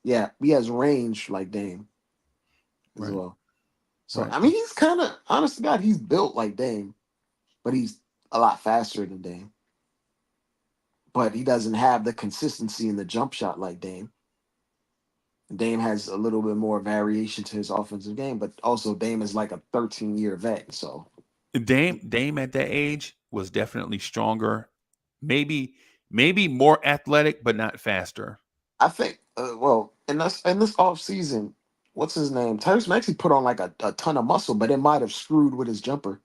Yeah, he has range like Dame as Right. well. So Right. I mean, he's kind of honest to God, he's built like Dame, but he's a lot faster than Dame. But he doesn't have the consistency in the jump shot like Dame. Dame has a little bit more variation to his offensive game, but also Dame is like a 13-year vet. So Dame at that age was definitely stronger, maybe more athletic, but not faster. I think, well, in this off season, what's his name? Tyrese Maxey put on like a ton of muscle, but it might have screwed with his jumper.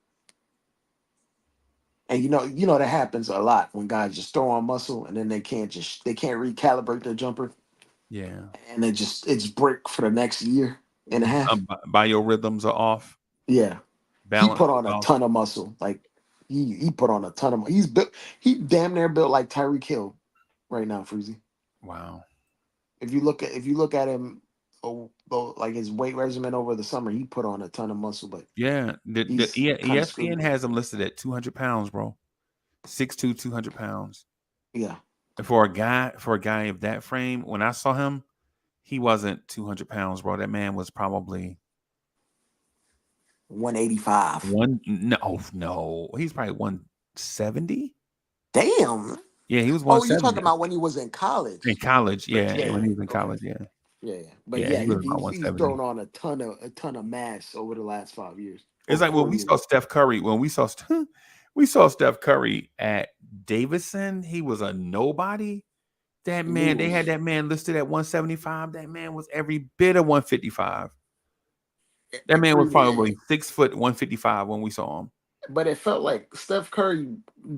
And you know that happens a lot when guys just throw on muscle and then they can't recalibrate their jumper Yeah. and it's break for the next year and a half. Biorhythms are off. Yeah, he Balance put is on a off. ton of muscle. Like he put on a ton of. He's built. He damn near built like Tyreek Hill right now, Freezy. Wow. If you look at him, like his weight regimen over the summer, he put on a ton of muscle, but Yeah. he's kind of screwed. ESPN has him listed at 200 pounds, bro. 6'2", 200 pounds. Yeah, And for a guy of that frame, when I saw him, he wasn't 200 pounds, bro. That man was probably 185. no. He's probably 170. Damn. Yeah, he was Oh, you 170 talking about when he was in in college? college. Yeah, Yeah, when yeah. he was in Okay. college. Yeah, Yeah, yeah. But yeah, yeah, he was about he's 170. thrown on a ton of mass over the last 5 years or It's like when 4 we years. saw Steph Curry. When we saw Steph Curry at Davidson, he was a nobody. That And he man, they had was, that man listed at 175. That man was every bit of 155. That man was Freezy, probably 6 foot 155 when we saw him. but it felt like Steph Curry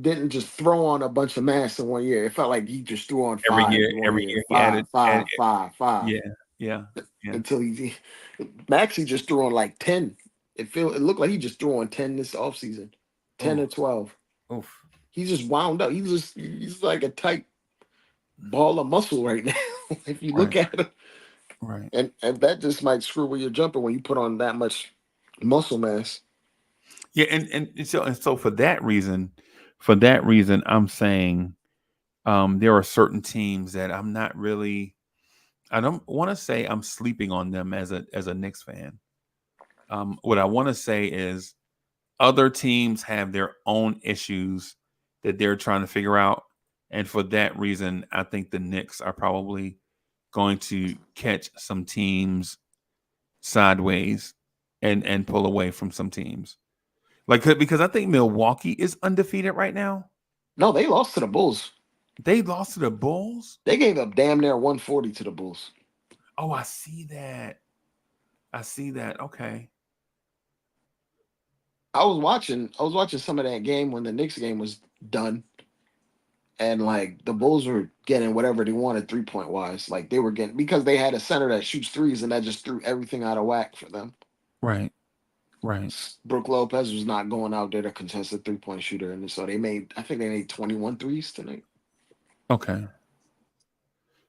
didn't just throw on a bunch of mass in one year. It felt like he just threw on five in one Every year, year he five, added five, five, five, yeah, yeah, yeah. until Max he just threw on like 10. It looked like he just threw on 10 this offseason, 10 Oh, or 12. oof. He just wound up. He's like a tight ball of muscle right now. If you Right, look at him, right. and that just might screw with your jumper when you put on that much muscle mass. Yeah, and so for that reason, I'm saying there are certain teams that I'm not really. I don't want to say I'm sleeping on them as a Knicks fan. What I want to say is other teams have their own issues that they're trying to figure out, and for that reason, I think the Knicks are probably going to catch some teams sideways and pull away from some teams. Like because I think Milwaukee is undefeated right now. No, they lost to the Bulls. They lost to the Bulls. They gave up damn near 140 to the Bulls. Oh, I see that. I see that. Okay. I was watching some of that game when the Knicks game was done, and like the Bulls were getting whatever they wanted 3-point wise. Like they were getting because they had a center that shoots threes, and that just threw everything out of whack for them. Right. Right. Brooke Lopez was not going out there to contest a 3-point shooter, and so I think they made 21 threes tonight. Okay.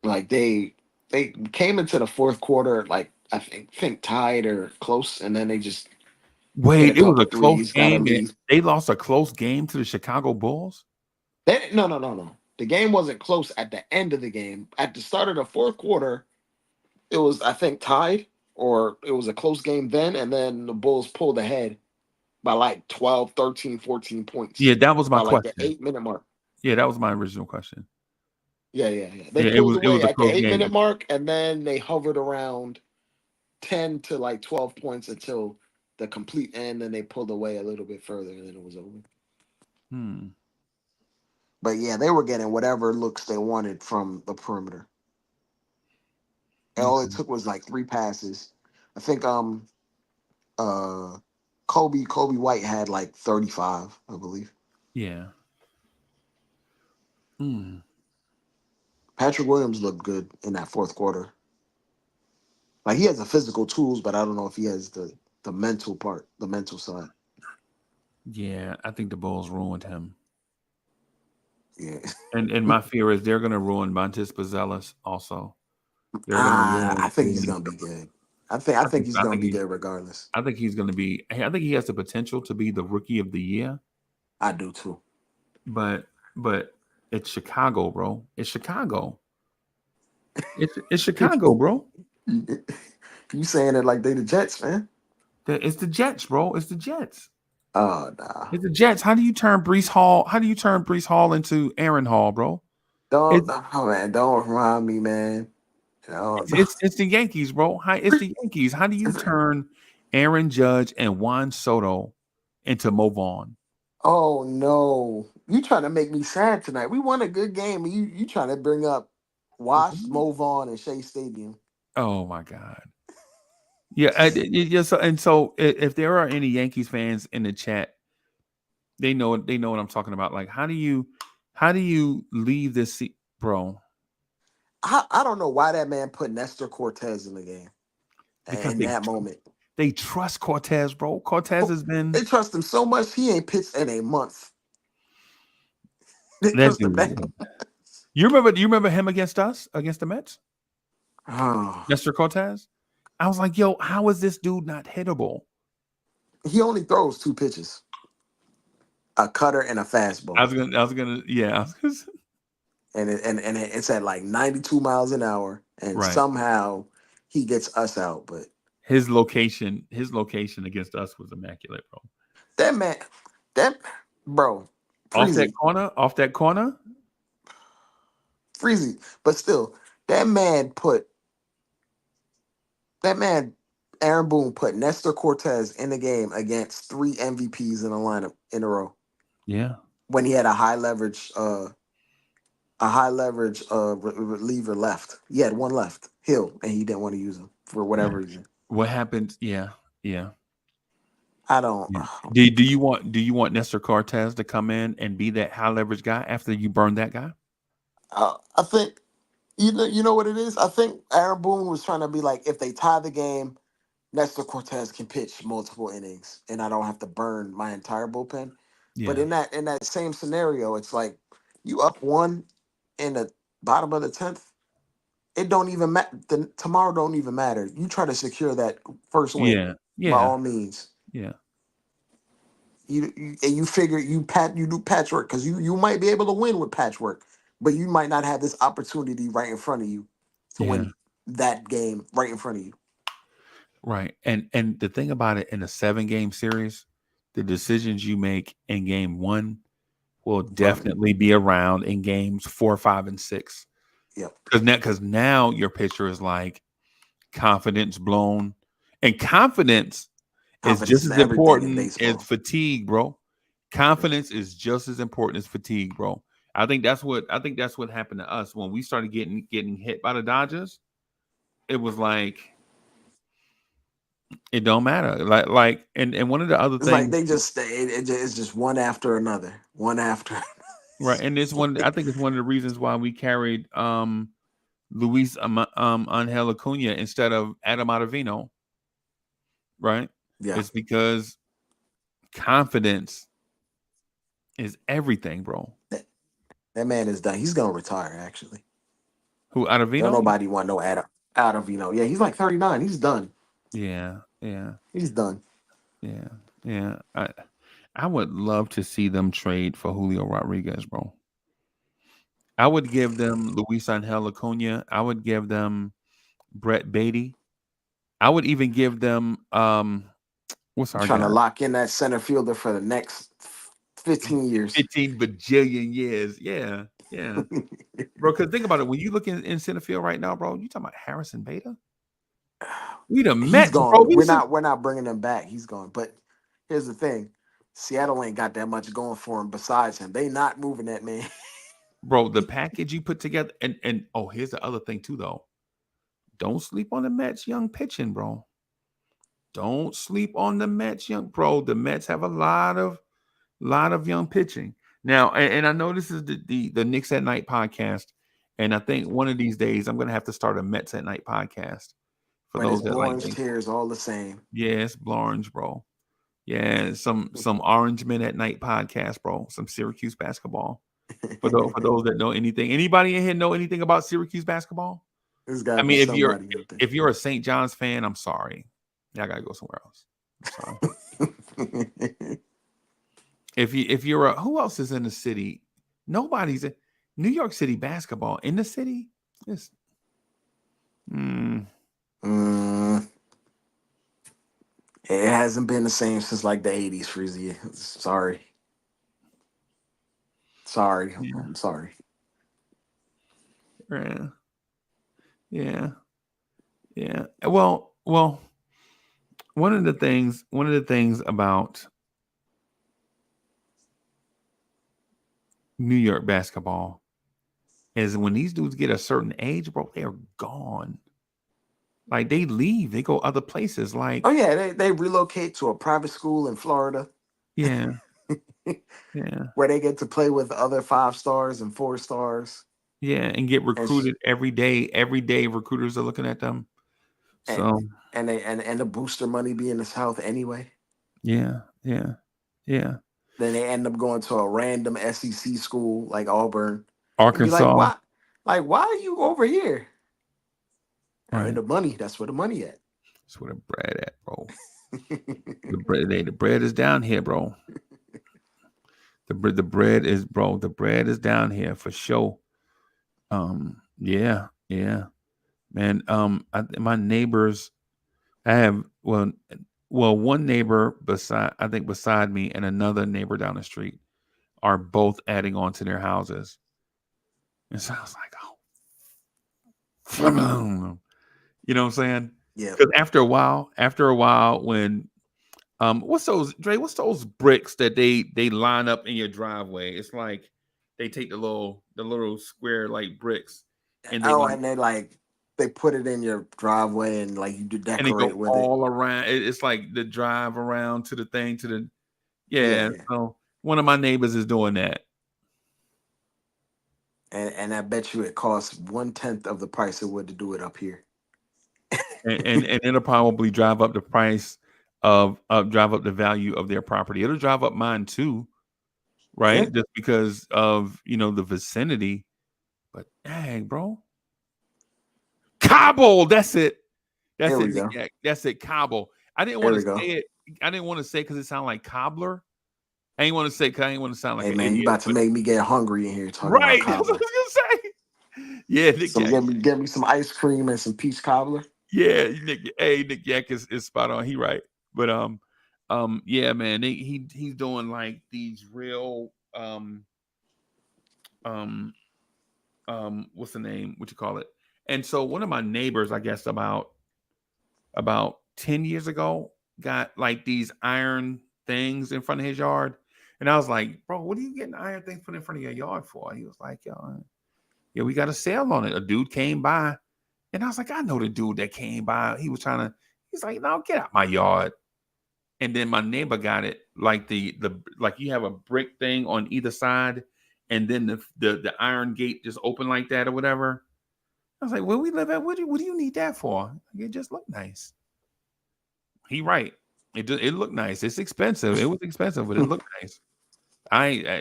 Like they came into the fourth quarter like I think tied or close, and then they just hit a Wait, it was couple a close threes, got a game. lead. They lost a close game to the Chicago Bulls. No, no, no, no. The game wasn't close at the end of the game. At the start of the fourth quarter, it was I think tied or it was a close game then, and then the Bulls pulled ahead by like 12, 13, 14 points Yeah, that was my by like the question. 8 minute mark. Yeah, that was my original question. Yeah, yeah, yeah. They Yeah, pulled it was away a at the close 8 minute game. mark, and then they hovered around 10 to like 12 points until the complete end, and they pulled away a little bit further, and then it was over. Hmm. But yeah, they were getting whatever looks they wanted from the perimeter. And all it Okay. took was like 3 passes. I think uh Kobe White had like 35, I believe. Yeah. Hmm. Patrick Williams looked good in that fourth quarter. Like he has the physical tools, but I don't know if he has the mental part, the mental side. Yeah, I think the Bulls ruined him. Yeah. And my fear is they're going to ruin Montes Pazelis also. They're going to I think he's ruin. gonna be good. I think he's I gonna think be he good regardless. I think he's going to be. I think he has the potential to be the rookie of the year. I do too. But it's Chicago, bro. It's Chicago. It's Chicago, bro. You saying it like they the Jets, man? It's the Jets, bro. It's the Jets. Oh nah. It's the Jets. How do you turn Brees Hall? How do you turn Brees Hall into Aaron Hall, bro? Don't It's oh man, don't remind me, man. No, it's the Yankees, bro. It's the Yankees. How do you turn Aaron Judge and Juan Soto into Mo Vaughn? oh no. You trying to make me sad tonight. We won a good game. You trying to bring up Wash, Mo Vaughn, and Shea Stadium. Oh my God. Yeah, so if there are any Yankees fans in the chat, they know what I'm talking about. Like, how do you leave this bro? I don't know why that man put Nestor Cortez in the game Because in that moment. they trust Cortez, bro. Cortez has been They trust him so much he ain't pitched in a month. They that trust him that. dude. You remember him against us, against the Mets? Oh, Nestor Cortez? I was like, yo, how is this dude not hittable? he only throws 2 pitches. A cutter and a fastball. I was gonna yeah. And it's at like 92 miles an hour. And Right. somehow he gets us out. But His location against us was immaculate, bro. that man, bro, Off Freezy, that corner. Freezy. But still, Aaron Boone put Nestor Cortez in the game against 3 MVPs in a lineup in a row. Yeah. When he had a high leverage reliever left. He had one left, Hill, and he didn't want to use him for whatever reason. What happened? Yeah. I don't. Yeah. Do you want Nestor Cortez to come in and be that high leverage guy after you burn that guy? I think you know what it is. I think Aaron Boone was trying to be like, if they tie the game, Nestor Cortez can pitch multiple innings, and I don't have to burn my entire bullpen. Yeah. But in that same scenario, it's like you up 1 in the bottom of the 10th. It don't even matter. Tomorrow don't even matter. You try to secure that first win by all means. Yeah. You figure you do patchwork because you might be able to win with patchwork, but you might not have this opportunity right in front of you to win that game right in front of you. Right. And the thing about it, in a 7-game series, the decisions you make in game 1 will definitely be around in games 4, 5, and 6. Yep. Because now your pitcher is like confidence blown, and confidence is just as important as fatigue, bro. Confidence is just as important as fatigue, bro. I think that's what happened to us when we started getting hit by the Dodgers. It was like, it don't matter. Like and one of the other it's things, like they just it's just one after another, one after. Right, and this one, I think it's one of the reasons why we carried Luis Angel Acuna instead of Adam Ottavino. Right? Yeah. It's because confidence is everything, bro. That man is done. He's gonna retire, actually. Who, Ottavino? Don't nobody want no Ottavino. Yeah, he's like 39. He's done. Yeah. He's done. Yeah. I would love to see them trade for Julio Rodriguez, bro. I would give them Luis Angel Acuna. I would give them Brett Beatty. I would even give them what's our trying guy? To lock in that center fielder for the next 15 years. 15 bajillion years. Yeah. Bro, because think about it. When you look in center field right now, bro, you talking about Harrison Beta? We the Mets, gone. Bro. We're not bringing him back. He's gone. But here's the thing. Seattle ain't got that much going for him besides him. They not moving that man. Bro, the package you put together, and here's the other thing too, though. Don't sleep on the Mets young pitching, bro. Don't sleep on the Mets young, bro. The Mets have a lot of young pitching. Now, and I know this is the Knicks at Night podcast, and I think one of these days I'm gonna have to start a Mets at Night podcast. For but those that like orange tears all the same. Yes, orange, bro. Yeah, some Orange Men at Night podcast, bro. Some Syracuse basketball. For those that know anything, anybody in here know anything about Syracuse basketball? I mean, if you're a St. John's fan, I'm sorry. I gotta go somewhere else. I'm sorry. if you're who else is in the city? Nobody's in New York City basketball in the city. It's, 'cause It hasn't been the same since like the 80s, Freezy. Sorry. Sorry. Yeah. I'm sorry. Yeah. Yeah. Yeah. Well, one of the things about New York basketball is when these dudes get a certain age, bro, they are gone. Like they leave, they go other places. Like, Oh yeah, they relocate to a private school in Florida yeah, yeah, where they get to play with other 5 stars and 4 stars. yeah, and get And sh- recruited every day. Every day, recruiters are looking at them. and So, and the booster money be in the South anyway. yeah, yeah, yeah. Then they end up going to a random SEC school like Auburn and be like, Arkansas, why? Like, why are you over here? I mean, right? the money. That's where the money at. That's where the bread at, bro. The bread is down here, bro. The bread is, bro. The bread is down here for sure. Yeah, yeah, man. My neighbors, I have one neighbor beside me and another neighbor down the street are both adding on to their houses, and so I was like, oh, you know what I'm saying? Yeah. Because after a while, when what's those, Dre? What's those bricks that they line up in your driveway? It's like they take the little square like bricks, and they Oh, like and they put it in your driveway and like you do and they go decorate with it. all around. It's like the drive around to the thing to the Yeah, yeah. yeah. So one of my neighbors is doing that, And I bet you it costs 1/10 of the price it would to do it up here. and it'll probably drive up the price of drive up the value of their property. It'll drive up mine too, Yeah. right? Just because of the vicinity. But dang, bro, Cobble. That's it. That's There we it, Nick go. Yak. That's it, Cobble. I didn't There want to we go. say it. I didn't want to say because it sounded like cobbler. I ain't want to say because I ain't want to sound like Hey an man, you idiot. about to But make me get hungry in here talking about right, that's what I cobbler. was gonna say. Yeah, Nick Some Yak. give me some ice cream and some peach cobbler. Yeah, Nick Yak is spot on. He right. But yeah, man, he's doing like these real um what's the name? What you call it? And so one of my neighbors, I guess about 10 years ago, got like these iron things in front of his yard. And I was like, bro, what are you getting iron things put in front of your yard for? He was like, yo, yeah, we got a sale on it. A dude came by. And I was like, I know the dude that came by. He's like, no, get out my yard. And then my neighbor got it like the like you have a brick thing on either side, and then the iron gate just open like that or whatever. I was like, where we live at? What do you need that for? It just looked nice. He right. It looked nice. It's expensive. It was expensive, but it looked nice.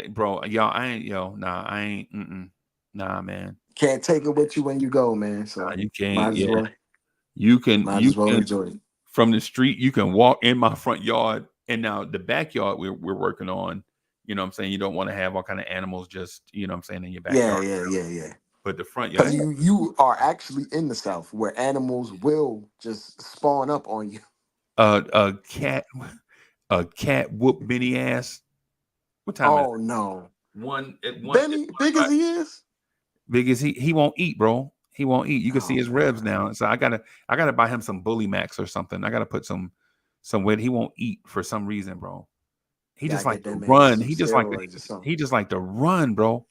Bro, y'all, I ain't yo, nah, I ain't. Nah, man, Can't take it with you when you go, man. nah, So you can't. might as Yeah, well you can. might You as well can enjoy it. from the street. You can walk in my front yard, and now the backyard we're working on. You know what I'm saying? You don't want to have all kind of animals just what I'm saying in your Yeah, backyard. yeah. But the front yard, Because you are actually in the South where animals will just spawn up on you. a cat, a cat whoop Benny ass. What time is Oh no. it? One at one. Benny, big as he is. Big as he won't eat, bro. He won't eat. You can see Oh his ribs god. now. So I gotta buy him some Bully Max or something. I gotta put some weight. He won't eat for some reason, bro. He Gotta just like get that to man run. some steroids or something. He just like to run, bro.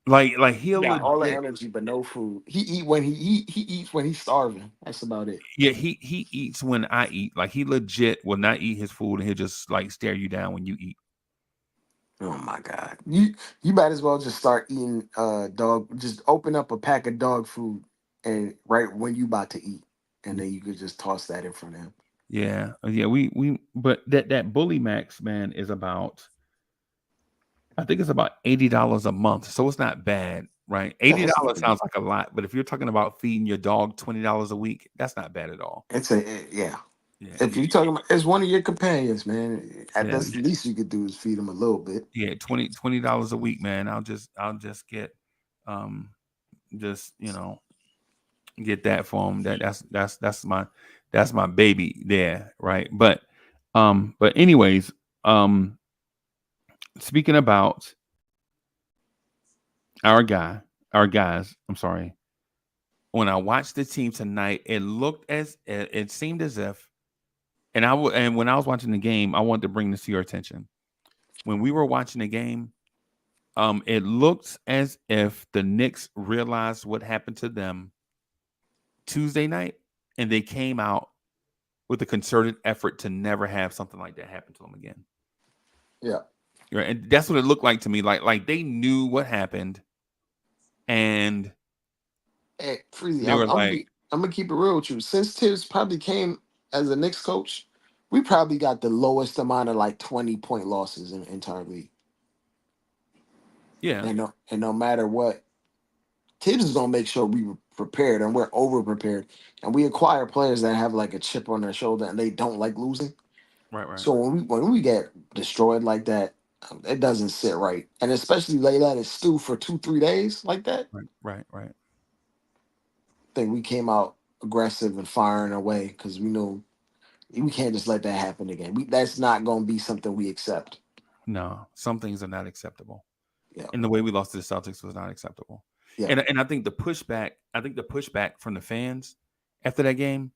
Like He he'll got all the legit. energy but no food. He eats when he's starving. That's about it. Yeah, he eats when I eat. Like he legit will not eat his food and he'll just like stare you down when you eat. Oh my god. You might as well just start eating dog, just open up a pack of dog food and right when you about to eat. And then you could just toss that in front of him. Yeah, yeah. We but that Bully Max man is about. I think it's about $80 a month, so it's not bad, right? Yeah, $80 sounds like a lot, but if you're talking about feeding your dog $20 a week, that's not bad at all. yeah. Yeah, If yeah, you're talking about it's one of your companions, man. At yeah, that's the least you could do is feed him a little bit. yeah. $20 a week, man. I'll just get, just get that for him. That's my baby there, right? But anyways, speaking about our guys, I'm sorry. When I watched the team tonight, it seemed as if, and when I was watching the game, I wanted to bring this to your attention. When we were watching the game, it looked as if the Knicks realized what happened to them Tuesday night, and they came out with a concerted effort to never have something like that happen to them again. Yeah. Right, and that's what it looked like to me. Like they knew what happened, and Hey, Freezy, they were like, I'm gonna keep it real with you. Since Tibbs probably came as a Knicks coach, we probably got the lowest amount of like 20-point losses in the entire league. yeah, And no matter what, Tibbs is gonna make sure we were prepared and we're over prepared. And we acquire players that have like a chip on their shoulder and they don't like losing. right, So when we get destroyed like that, it doesn't sit right. And especially lay that at stew for 2-3 days like that. right. I think we came out aggressive and firing away because we knew we can't just let that happen again. That's not going to be something we accept. No, some things are not acceptable, Yeah, and the way we lost to the Celtics was not acceptable. yeah, And I think the pushback from the fans after that game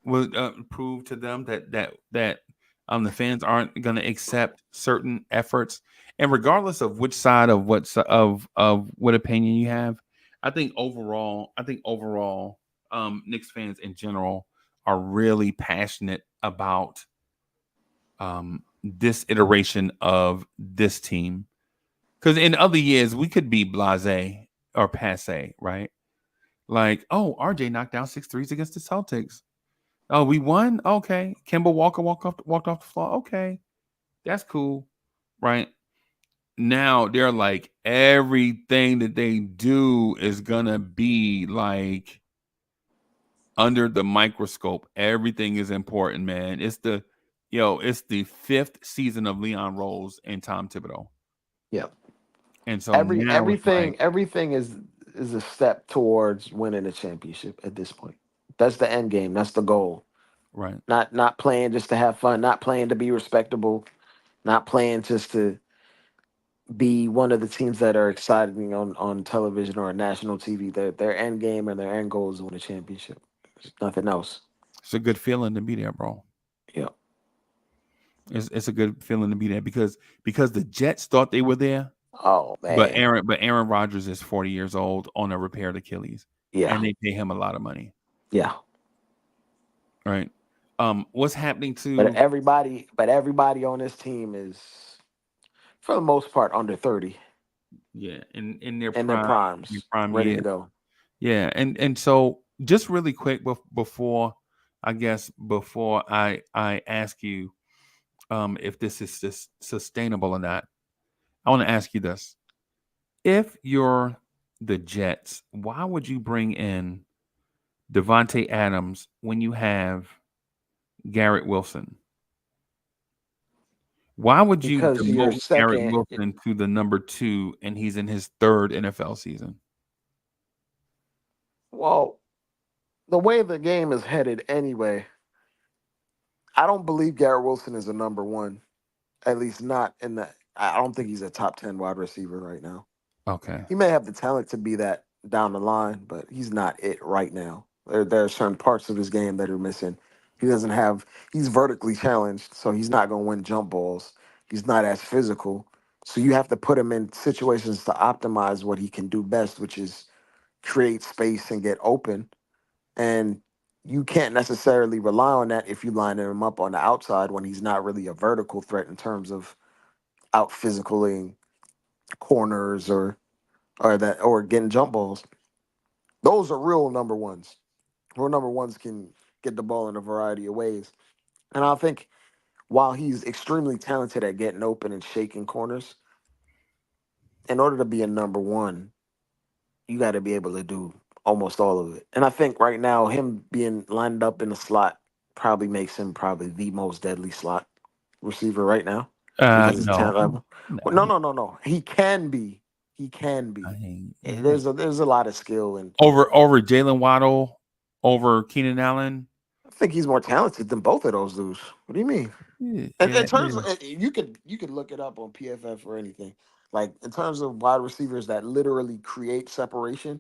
will prove to them that the fans aren't going to accept certain efforts, and regardless of which side of what opinion you have, I think overall, Knicks fans in general are really passionate about this iteration of this team, because in other years we could be blasé or passé, right? Like, oh, RJ knocked down 6 threes against the Celtics. Oh, we won? Okay. Kemba Walker walked off the floor. Okay. That's cool. Right. Now they're like, everything that they do is gonna be like under the microscope. Everything is important, man. It's the fifth season of Leon Rose and Tom Thibodeau. yeah. And so now it's like, Everything is a step towards winning a championship at this point. That's the end game. That's the goal. right. Not playing just to have fun. Not playing to be respectable. Not playing just to be one of the teams that are exciting on television or national TV. Their end game and their end goal is to win a championship. There's nothing else. It's a good feeling to be there, bro. Yeah. It's a good feeling to be there because the Jets thought they were there. Oh But man. Aaron Rodgers is 40 years old on a repaired Achilles, Yeah. and they pay him a lot of money. Yeah. Right. What's happening But to everybody on this team is, for the most part, under 30 in their in their primes, ready years? to go. Yeah, and so just really quick before I ask you if this is sustainable or not, I want to ask you this: if you're the Jets, why would you bring in Devontae Adams when you have Garrett Wilson? Why would you Because your demote Garrett second, Wilson to the number 2 and he's in his third NFL season? well, the way the game is headed anyway, I don't believe Garrett Wilson is a number one. At least not in the. I don't think he's a top 10 wide receiver right now. Okay. He may have the talent to be that down the line, but he's not it right now. There are certain parts of his game that are missing. He doesn't have. He's vertically challenged, so he's not going to win jump balls. He's not as physical, so you have to put him in situations to optimize what he can do best, which is create space and get open. And you can't necessarily rely on that if you line him up on the outside when he's not really a vertical threat in terms of out physicaling corners or getting jump balls. Those are real number ones. Real number ones can get the ball in a variety of ways. And I think while he's extremely talented at getting open and shaking corners, in order to be a number one, you got to be able to do almost all of it. And I think right now, him being lined up in the slot probably makes him probably the most deadly slot receiver right now because his No, talent level. no, Well, no. He can be. He can be. There's a lot of skill and over Jalen Waddle, over Keenan Allen. I think he's more talented than both of those dudes. What do you mean? Yeah, And in yeah, terms yeah. of you could look it up on PFF or anything. Like in terms of wide receivers that literally create separation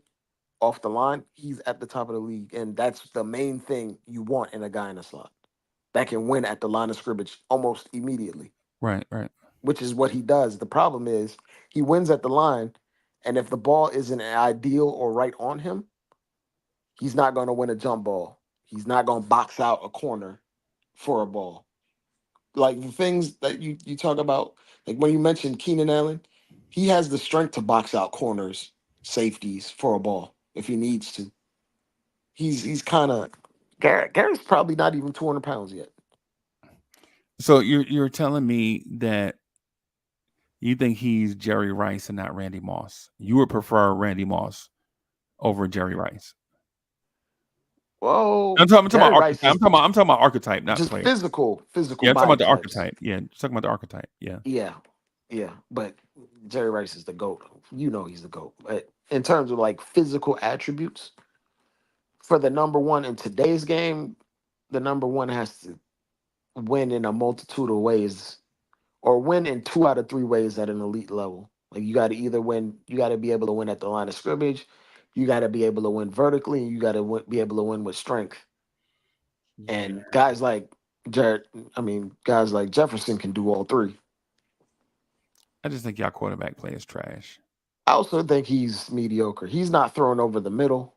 off the line, he's at the top of the league, and that's the main thing you want in a guy in the slot that can win at the line of scrimmage almost immediately, Right, right. which is what he does. The problem is he wins at the line, and if the ball isn't ideal or right on him, he's not going to win a jump ball. He's not going to box out a corner for a ball. Like the things that you talk about, like when you mentioned Keenan Allen, he has the strength to box out corners, safeties for a ball if he needs to. He's kind of Garrett's probably not even 200 pounds yet. So you're telling me that you think he's Jerry Rice and not Randy Moss? You would prefer Randy Moss over Jerry Rice? Well, I'm talking Jerry about Rice archetype. is I'm talking about archetype, not just player. physical Yeah, I'm talking about body the types. archetype. Yeah, talking about the archetype. Yeah. Yeah, yeah, but Jerry Rice is the GOAT. You know he's the GOAT. But in terms of like physical attributes, for the number one in today's game, the number one has to win in a multitude of ways or win in 2 out of 3 ways at an elite level. Like you got to either win, you got to be able to win at the line of scrimmage, you got to be able to win vertically, and you got to be able to win with strength. And guys like guys like Jefferson can do all three. I just think y'all quarterback play is trash. I also think he's mediocre. He's not throwing over the middle.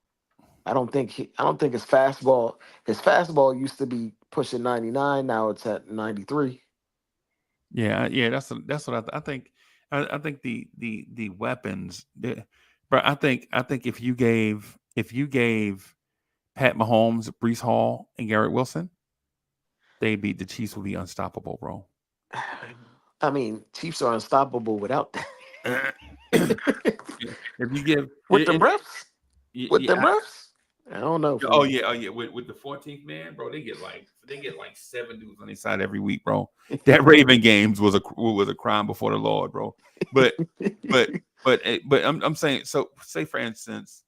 I don't think his fastball used to be pushing 99, now it's at 93. Yeah, yeah. That's what I think. I think the weapons. But I think if you gave Pat Mahomes, Brees Hall, and Garrett Wilson, they beat the Chiefs will be unstoppable, bro. I mean, Chiefs are unstoppable without that. If you give With them refs? With them yeah, refs? I don't know. oh yeah. With the 14th man, bro, they get like 7 dudes on their side every week, bro. That Raven games was a crime before the Lord, bro. But I'm saying, so say for instance,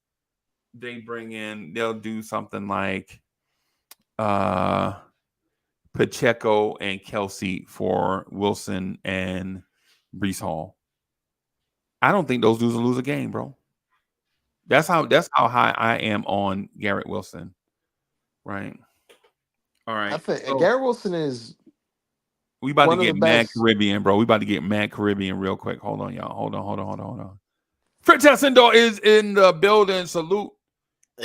they'll do something like Pacheco and Kelsey for Wilson and Brees Hall. I don't think those dudes will lose a game, bro. That's how high I am on Garrett Wilson. Right. All I right. think So Garrett Wilson is we about to one of the get mad best. Caribbean, bro. We about to get mad Caribbean real quick. Hold on, y'all. Hold on. Fritz Hessendor is in the building. Salute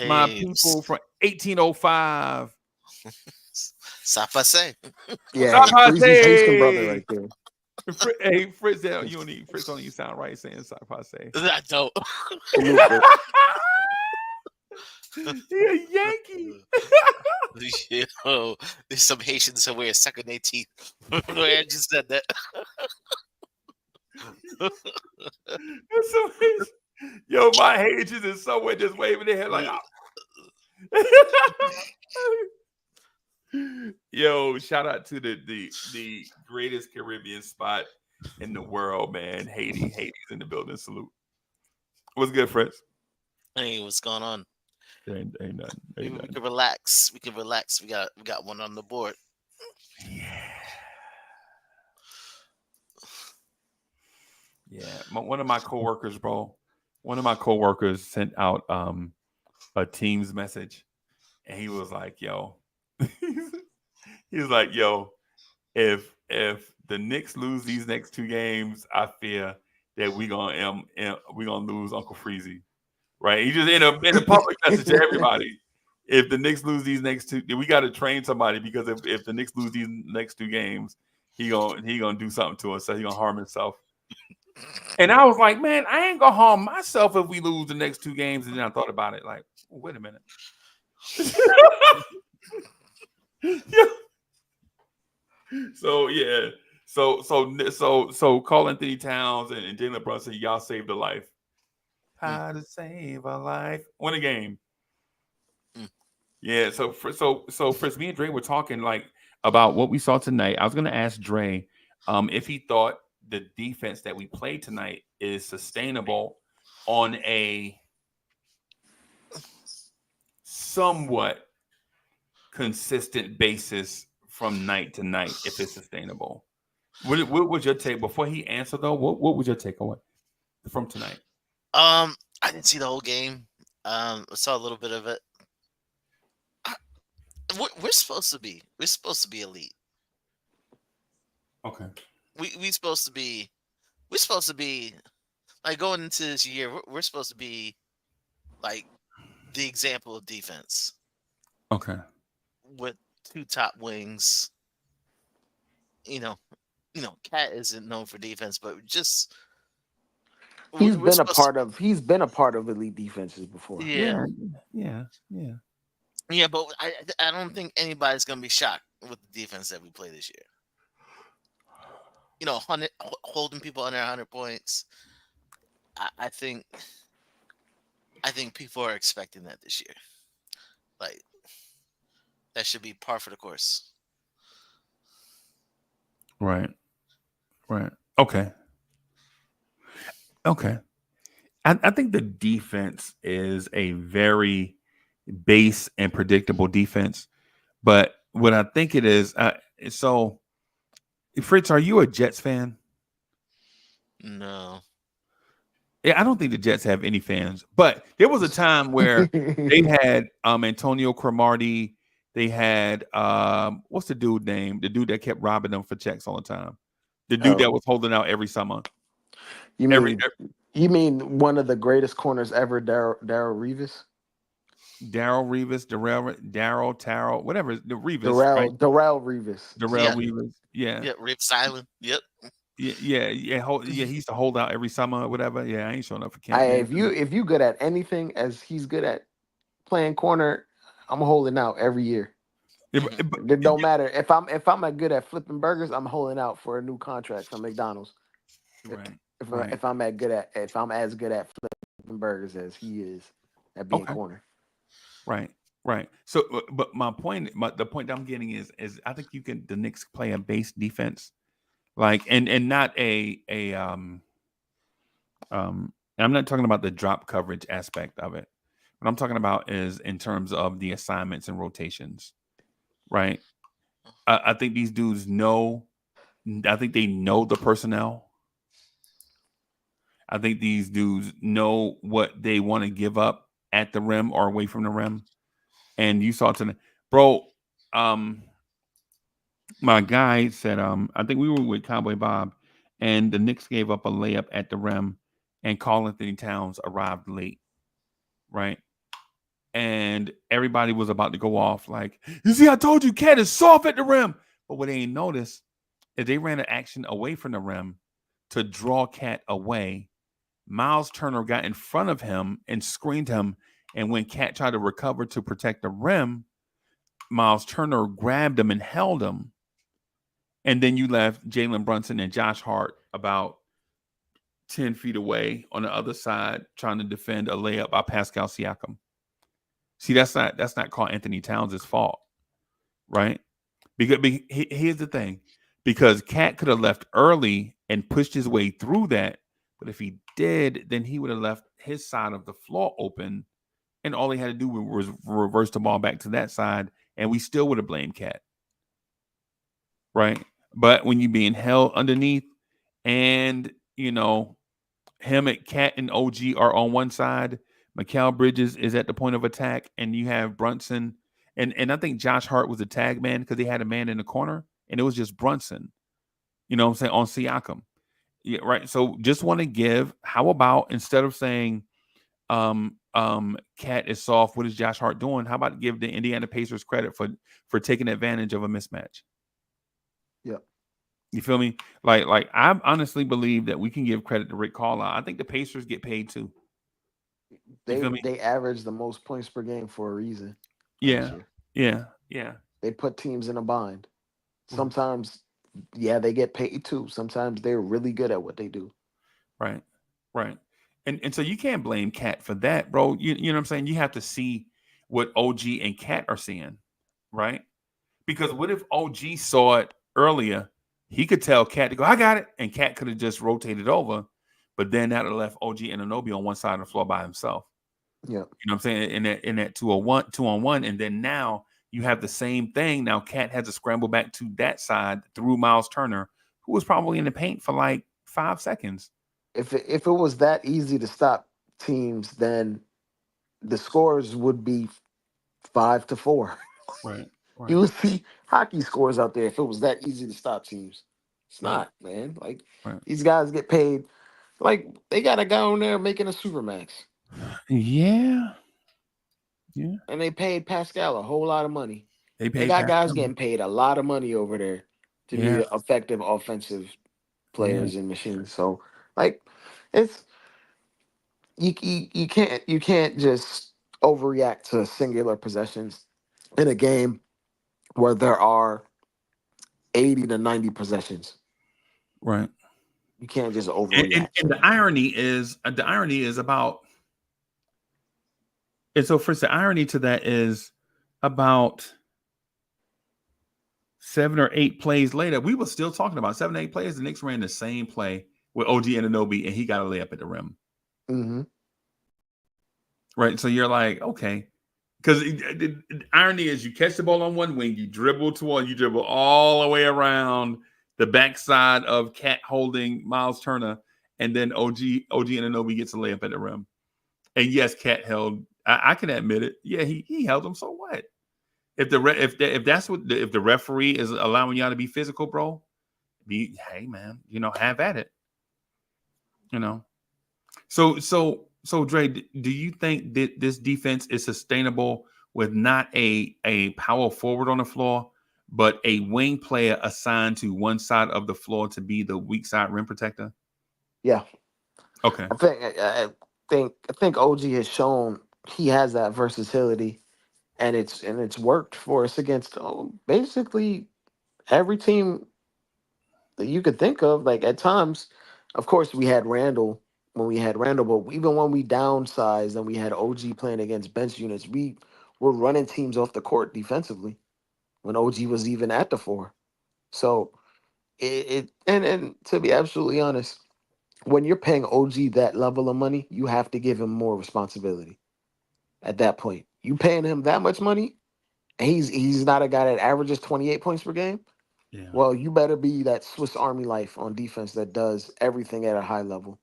my people from 1805. Sapase. Yeah, Freezy's Houston brother right there. Hey, Fritz, you don't need Fritz. Don't even sound right saying Sapase. I don't. You're a Yankee. Yo, there's some Haitians somewhere sucking their teeth. I just said that. Yo, my Haitians is somewhere just waving their head like, yo, shout out to the greatest Caribbean spot in the world, man. Haiti's in the building. Salute. What's good, Fritz? Hey, what's going on? Ain't nothing. We can relax. We got one on the board. Yeah. One of my coworkers, bro. One of my coworkers sent out a Teams message, and he was like, "Yo," he was like, "Yo, if the Knicks lose these next 2 games, I fear that we gonna lose Uncle Freezy." Right? He just in a public message to everybody. If the Knicks lose these next 2, we got to train somebody, because if the Knicks lose these next 2 games, he gonna do something to us. So he gonna harm himself. And I was like, man, I ain't gonna harm myself if we lose the next 2 games. And then I thought about it, like, wait a minute. So yeah, so Carl Anthony Towns and Jalen Brunson, y'all saved a life. How to save a life? Win a game. Yeah. So Fritz, me and Dre were talking like about what we saw tonight. I was gonna ask Dre if he thought the defense that we played tonight is sustainable on a somewhat consistent basis from night to night if it's sustainable. What was your take before he answered though? What was your takeaway from tonight? I didn't see the whole game. I saw a little bit of it. We're supposed to be. We're supposed to be elite. Okay. We're supposed to be. We're supposed to be like going into this year. We're supposed to be like the example of defense Okay. with two top wings. You know, Cat isn't known for defense, but just He's we're been a supposed to. part of. He's been a part of elite defenses before. Yeah, Yeah. but I don't think anybody's gonna be shocked with the defense that we play this year. 100 holding people under 100 points. I think people are expecting that this year. Like that should be par for the course. Right. Okay. I think the defense is a very base and predictable defense, but what I think it is, so Fritz, are you a Jets fan? No. Yeah, I don't think the Jets have any fans, but there was a time where they had Antonio Cromartie. They had what's the dude name? The dude that kept robbing them for checks all the time. The dude that was holding out every summer. You mean one of the greatest corners ever, Darryl Revis? Darryl Tarot, whatever. The Revis, right? Darrell Revis. Revis. Yeah. Yeah, Rip Silent. Yep. Yeah. He used to hold out every summer or whatever. Yeah, I ain't showing up for camp. If you good at anything as he's good at playing corner, I'm holding out every year. It don't matter if I'm good at flipping burgers. I'm holding out for a new contract from McDonald's. Right. If I'm as good at flipping burgers as he is at being corner. Right. So, but the point I'm getting is I think the Knicks play a base defense, like and not I'm not talking about the drop coverage aspect of it. What I'm talking about is in terms of the assignments and rotations, right? I think these dudes know. I think they know the personnel. I think these dudes know what they want to give up at the rim or away from the rim. And you saw tonight, bro. My guy said, I think we were with Cowboy Bob, and the Knicks gave up a layup at the rim, and Karl Anthony Towns arrived late, right? And everybody was about to go off like, you see, I told you, Cat is soft at the rim. But what they ain't noticed is they ran an action away from the rim to draw Cat away. Miles Turner got in front of him and screened him. And when Cat tried to recover to protect the rim, Miles Turner grabbed him and held him. And then you left Jalen Brunson and Josh Hart about 10 feet away on the other side trying to defend a layup by Pascal Siakam. See, that's not Karl Anthony Towns' fault, right? Because here's the thing. Because Cat could have left early and pushed his way through that. But if he did, then he would have left his side of the floor open. And all he had to do was reverse the ball back to that side. And we still would have blamed Cat. Right? But when you're being held underneath and, him at Cat and OG are on one side, Mikal Bridges is at the point of attack, and you have Brunson. And I think Josh Hart was a tag man because they had a man in the corner, and it was just Brunson. You know what I'm saying? On Siakam. Yeah, right. So just want to give, how about instead of saying Cat is soft, what is Josh Hart doing? How about give the Indiana Pacers credit for taking advantage of a mismatch? Yeah. You feel me? Like I honestly believe that we can give credit to Rick Carlisle. I think the Pacers get paid too. They average the most points per game for a reason. Yeah. They put teams in a bind. Sometimes, they get paid too. Sometimes they're really good at what they do. Right. And so you can't blame Cat for that, bro. You know what I'm saying? You have to see what OG and Cat are seeing, right? Because what if OG saw it earlier? He could tell Cat to go, I got it. And Cat could have just rotated over. But then that would have left OG Anunoby on one side of the floor by himself. Yeah. You know what I'm saying? In that 2-on-1. And then now you have the same thing. Now Cat has to scramble back to that side through Miles Turner, who was probably in the paint for like 5 seconds. If it was that easy to stop teams, then the scores would be 5-4. Right. Right. You would see hockey scores out there if it was that easy to stop teams. It's Right. not, man. Like Right. these guys get paid. Like they got a guy on there making a supermax, Yeah. Yeah. and they paid Pascal a whole lot of money. They They paid got guys Pascal. getting paid a lot of money over there to be Yeah. effective offensive Yeah. players and machines. So like it's you can't just overreact to singular possessions in a game where there are 80 to 90 possessions. Right. You can't just And, overreact to and that. the irony is about, and so first the irony to that is about 7 or 8 plays later, we were still talking about 7 or 8 plays. The Knicks ran the same play with OG Anunoby, and he got a layup at the rim. Mm-hmm. Right. So you're like, okay. Because the irony is you catch the ball on one wing, you dribble all the way around the backside of Cat holding Miles Turner, and then OG Anunoby gets a layup at the rim. And yes, Cat held. I can admit it. Yeah, he held him. So what? If the referee is allowing y'all to be physical, bro, hey man, have at it. So Dre, do you think that this defense is sustainable with not a power forward on the floor, but a wing player assigned to one side of the floor to be the weak side rim protector? Yeah. Okay. I think OG has shown he has that versatility, and it's worked for us against basically every team that you could think of. Like at times, of course, we had Randall when we had Randall, but even when we downsized and we had OG playing against bench units, we were running teams off the court defensively when OG was even at the 4. So and to be absolutely honest, when you're paying OG that level of money, you have to give him more responsibility. At that point, you paying him that much money, and he's not a guy that averages 28 points per game. Yeah. Well, you better be that Swiss Army life on defense that does everything at a high level.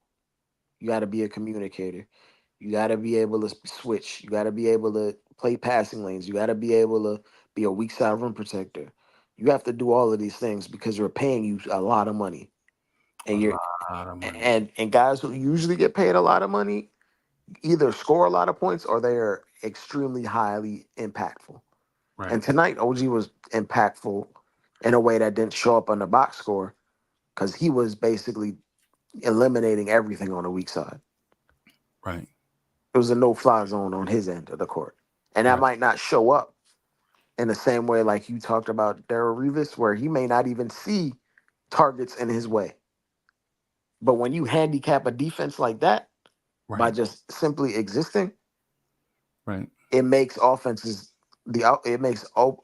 You got to be a communicator. You got to be able to switch. You got to be able to play passing lanes. You got to be able to be a weak side rim protector. You have to do all of these things because we're paying you a lot of money, and A lot of money. and guys who usually get paid a lot of money either score a lot of points or they're extremely highly impactful. Right. And tonight, OG was impactful in a way that didn't show up on the box score because he was basically eliminating everything on the weak side. Right. It was a no-fly zone on his end of the court. And that Right. might not show up in the same way like you talked about Darryl Reeves, where he may not even see targets in his way. But when you handicap a defense like that by Right. just simply existing, Right. it makes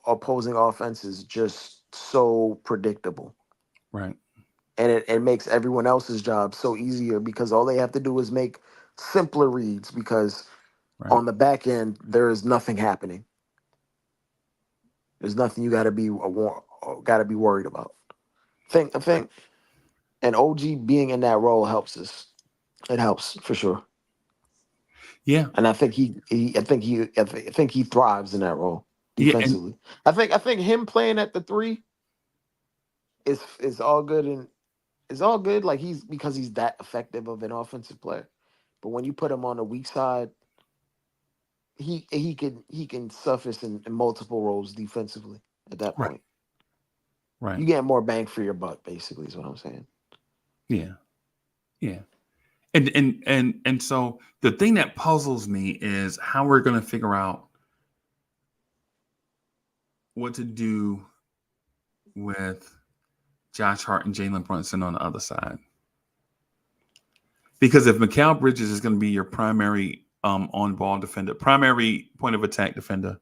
opposing offenses just so predictable. Right. And it makes everyone else's job so easier because all they have to do is make simpler reads because Right. on the back end there is nothing happening. There's nothing you got to be worried about. I think, and OG being in that role helps us. It helps for sure. Yeah. And I think I think he thrives in that role Yeah. And defensively. I think him playing at the 3 is all good, and it's all good like because he's that effective of an offensive player. But when you put him on the weak side, he can suffice in multiple roles defensively at that right. point. Right. You get more bang for your buck, basically, is what I'm saying. Yeah. Yeah. And so the thing that puzzles me is how we're going to figure out what to do with Josh Hart and Jalen Brunson on the other side. Because if Mikal Bridges is going to be your primary on-ball defender, primary point of attack defender,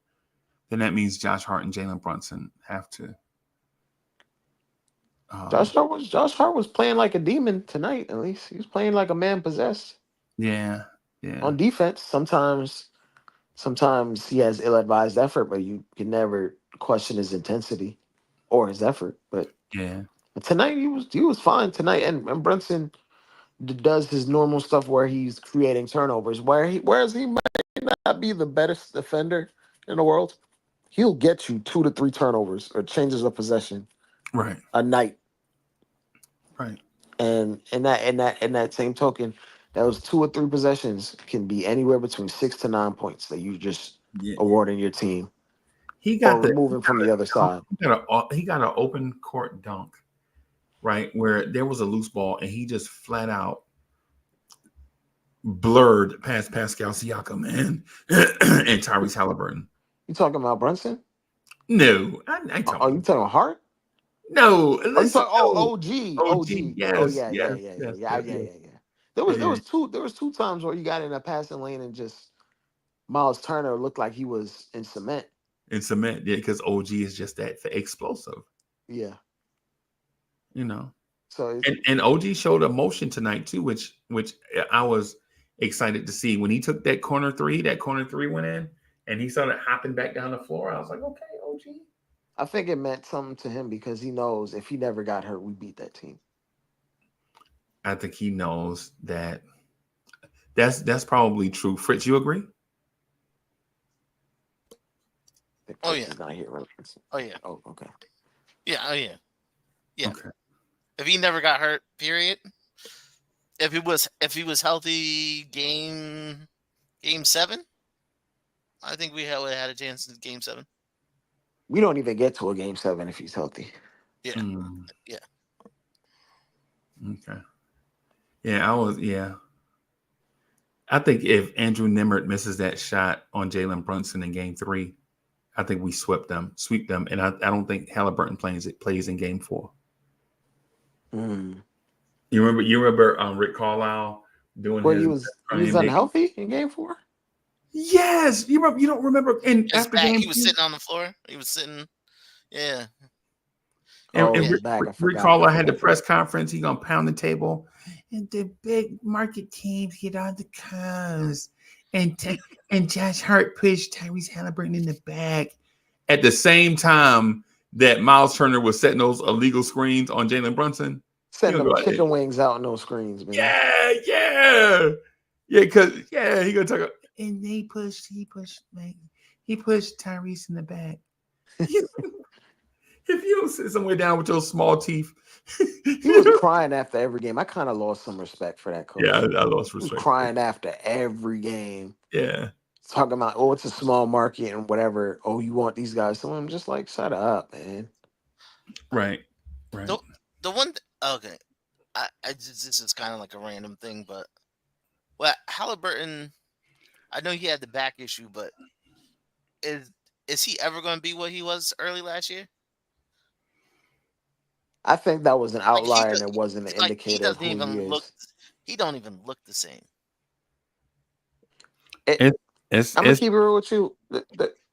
then that means Josh Hart and Jalen Brunson have to. Josh Hart was playing like a demon tonight. At least he was playing like a man possessed. Yeah. Yeah. On defense, sometimes Sometimes he has ill-advised effort, but you can never question his intensity or his effort. But Yeah. tonight he was fine tonight, and Brunson does his normal stuff where he's creating turnovers. Whereas he might not be the best defender in the world, he'll get you 2 to 3 turnovers or changes of possession Right. a night. Right. And in that same token, those 2 or 3 possessions can be anywhere between 6 to 9 points that you just Yeah. awarding your team He or got removing from the other side. he got an open court dunk, right, where there was a loose ball and he just flat out blurred past Pascal Siakam and and Tyrese Halliburton. You talking about Brunson? No, I talking Oh, you about talking about Hart? no. Oh, you Listen, talking? no. Oh, OG, OG, OG. Oh yes, yeah, yeah, yes, yeah, yeah, yes, yeah, yes, yeah, yes. yeah, yeah. There Yeah. was two times where you got in a passing lane and just Miles Turner looked like he was in cement. In cement, yeah, because OG is just that explosive, Yeah. you know. So And OG showed emotion tonight too, which I was excited to see when he took that corner three. That corner three went in, and he started hopping back down the floor. I was like, okay, OG. I think it meant something to him because he knows if he never got hurt, we beat that team. I think he knows that. That's probably true. Fritz, you agree? Oh yeah. Is not here. Right? Oh yeah. Oh, okay. Yeah. Oh yeah. Yeah. Okay. If he never got hurt, period. If he was healthy, game 7, I think we would have had a chance in game 7. We don't even get to a game 7 if he's healthy. Yeah. Mm, Yeah. okay. Yeah, I was. Yeah, I think if Andrew Nimmert misses that shot on Jalen Brunson in Game 3, I think we sweep them, and I don't think Halliburton plays in Game 4. Mm. You remember Rick Carlisle doing Well, his he was unhealthy in game 4. Yes, you don't remember? And His after back, Game he was 2, sitting on the floor. He was sitting. Yeah. Oh, and his back. I Rick forgot. Carlisle had the press conference. He gonna pound the table, and the big market teams get on the cars, and Josh Hart pushed Tyrese Halliburton in the back at the same time that Miles Turner was setting those illegal screens on Jalen Brunson. Sending them chicken wings out in those screens, man. Yeah, because he gonna talk. And he pushed Tyrese in the back. If you don't sit somewhere down with those small teeth, he was crying after every game. I kind of lost some respect for that coach. Yeah, I lost respect. He was crying after every game. Yeah, talking about it's a small market and whatever. Oh, you want these guys? So I'm just like, shut up, man. Right. The one. Okay. This is kind of like a random thing, but Halliburton, I know he had the back issue, but is he ever going to be what he was early last year? I think that was an outlier and it wasn't an indicator of who he is. He don't even look the same. I'm gonna keep it real with you.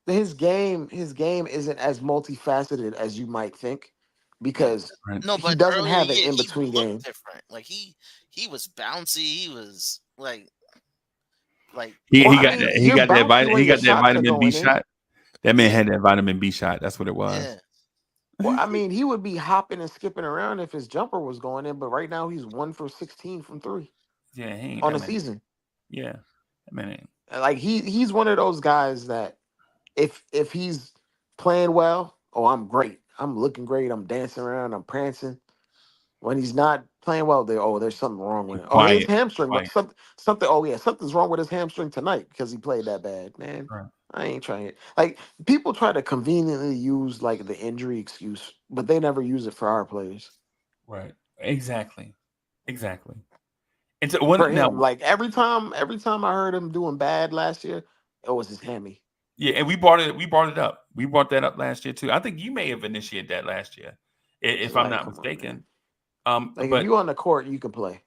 His game isn't as multifaceted as you might think, because he doesn't have an in between game. Different. Like he was bouncy. He was like he got that vitamin B shot. That man had that vitamin B shot. That's what it was. Yeah. Well, I mean, he would be hopping and skipping around if his jumper was going in, but right now he's 1 for 16 from 3. Yeah, he ain't on the season. Yeah, I mean, like he's one of those guys that if he's playing well, oh, I'm great. I'm looking great. I'm dancing around. I'm prancing. When he's not playing well, there's something wrong with him. Oh, his hamstring. Something. Oh yeah, something's wrong with his hamstring tonight because he played that bad, man. Right. I ain't trying. Like people try to conveniently use like the injury excuse, but they never use it for our players. Right. Exactly. And so for him, like every time I heard him doing bad last year, it was his hammy. Yeah, and we brought it up. We brought that up last year too. I think you may have initiated that last year, if I'm not mistaken. But if you on the court, you can play.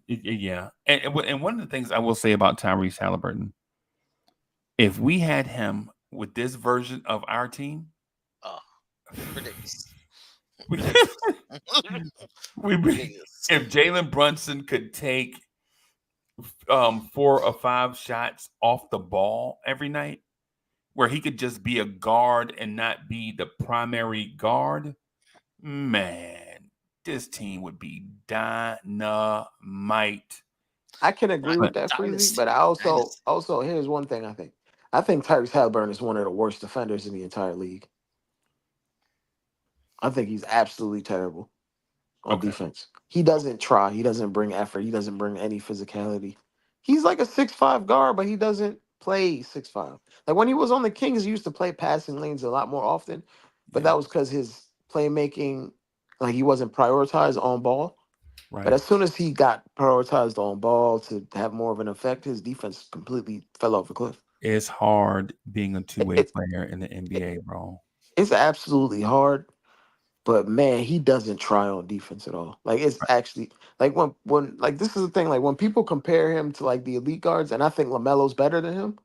Yeah, and one of the things I will say about Tyrese Halliburton, if we had him with this version of our team, ridiculous. If Jalen Brunson could take 4 or 5 shots off the ball every night, where he could just be a guard and not be the primary guard, man, this team would be dynamite. I can agree with that, Freezy, but Dynasty. also here's one thing I think. I think Tyrese Halliburton is one of the worst defenders in the entire league. I think he's absolutely terrible on Okay. defense. He doesn't try. He doesn't bring effort. He doesn't bring any physicality. He's like a 6'5" guard, but he doesn't play 6'5". Like when he was on the Kings, he used to play passing lanes a lot more often, but Yeah. that was because his playmaking, like he wasn't prioritized on ball. But Right. as soon as he got prioritized on ball to have more of an effect, his defense completely fell off a cliff. It's hard being a two-way It, player in the NBA, bro. it's absolutely hard. But man, he doesn't try on defense at all. Like it's actually like when like this is the thing. Like when people compare him to like the elite guards, and I think LaMelo's better than him.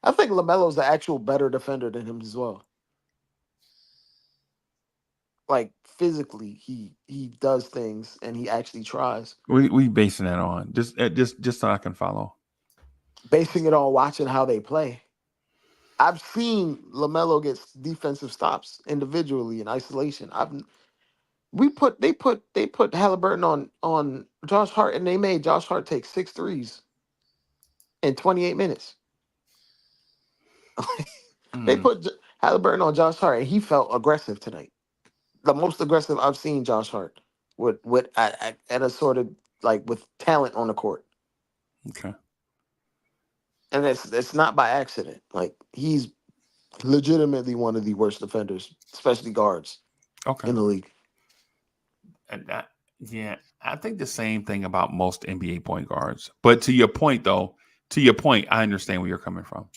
I think LaMelo's the actual better defender than him as well. Like physically, he does things and he actually tries. We basing that on just so I can follow. Basing it on watching how they play. I've seen LaMelo get defensive stops individually in isolation. They put Halliburton on Josh Hart and they made Josh Hart take 6 threes in 28 minutes. They put Halliburton on Josh Hart and he felt aggressive tonight. The most aggressive I've seen Josh Hart with at a sort of like with talent on the court. Okay. And it's not by accident. Like he's legitimately one of the worst defenders, especially guards Okay. in the league. And that, yeah, I think the same thing about most NBA point guards. But to your point, though, I understand where you're coming from.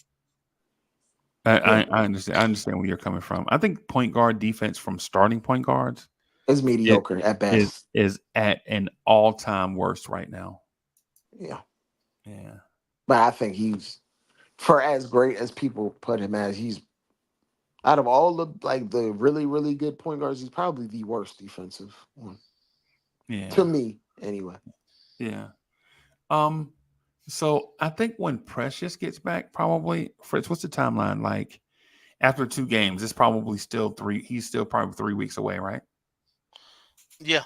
I understand. I understand where you're coming from. I think point guard defense from starting point guards It's mediocre at best. is at an all-time worst right now. Yeah. Yeah. But I think he's for as great as people put him as, he's out of all the like the really, really good point guards, he's probably the worst defensive one. Yeah. To me, anyway. Yeah. So I think when Precious gets back, probably Fritz, what's the timeline like? After 2 games, it's probably still 3. He's still probably 3 weeks away, right? Yeah.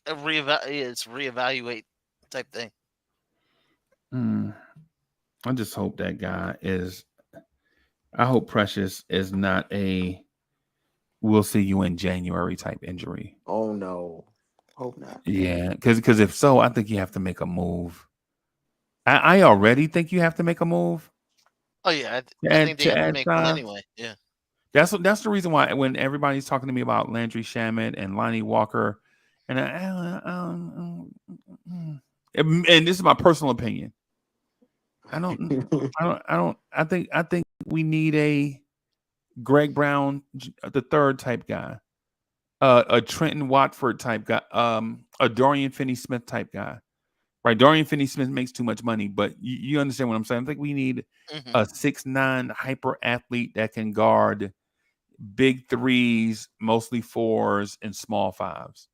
It's reevaluate type thing. I just hope that guy is. I hope Precious is not a we'll see you in January type injury. Oh no. Hope not. Yeah, because if so, I think you have to make a move. I already think you have to make a move. Oh yeah, I think they have to make one anyway. Yeah. That's the reason why when everybody's talking to me about Landry Shamet and Lonnie Walker, and and this is my personal opinion. I think we need a Greg Brown the third type guy, a Trenton Watford type guy, a Dorian Finney-Smith type guy. Right, Dorian Finney-Smith makes too much money, but you understand what I'm saying. I think we need a 6'9" hyper athlete that can guard big threes, mostly 4s, and small 5s.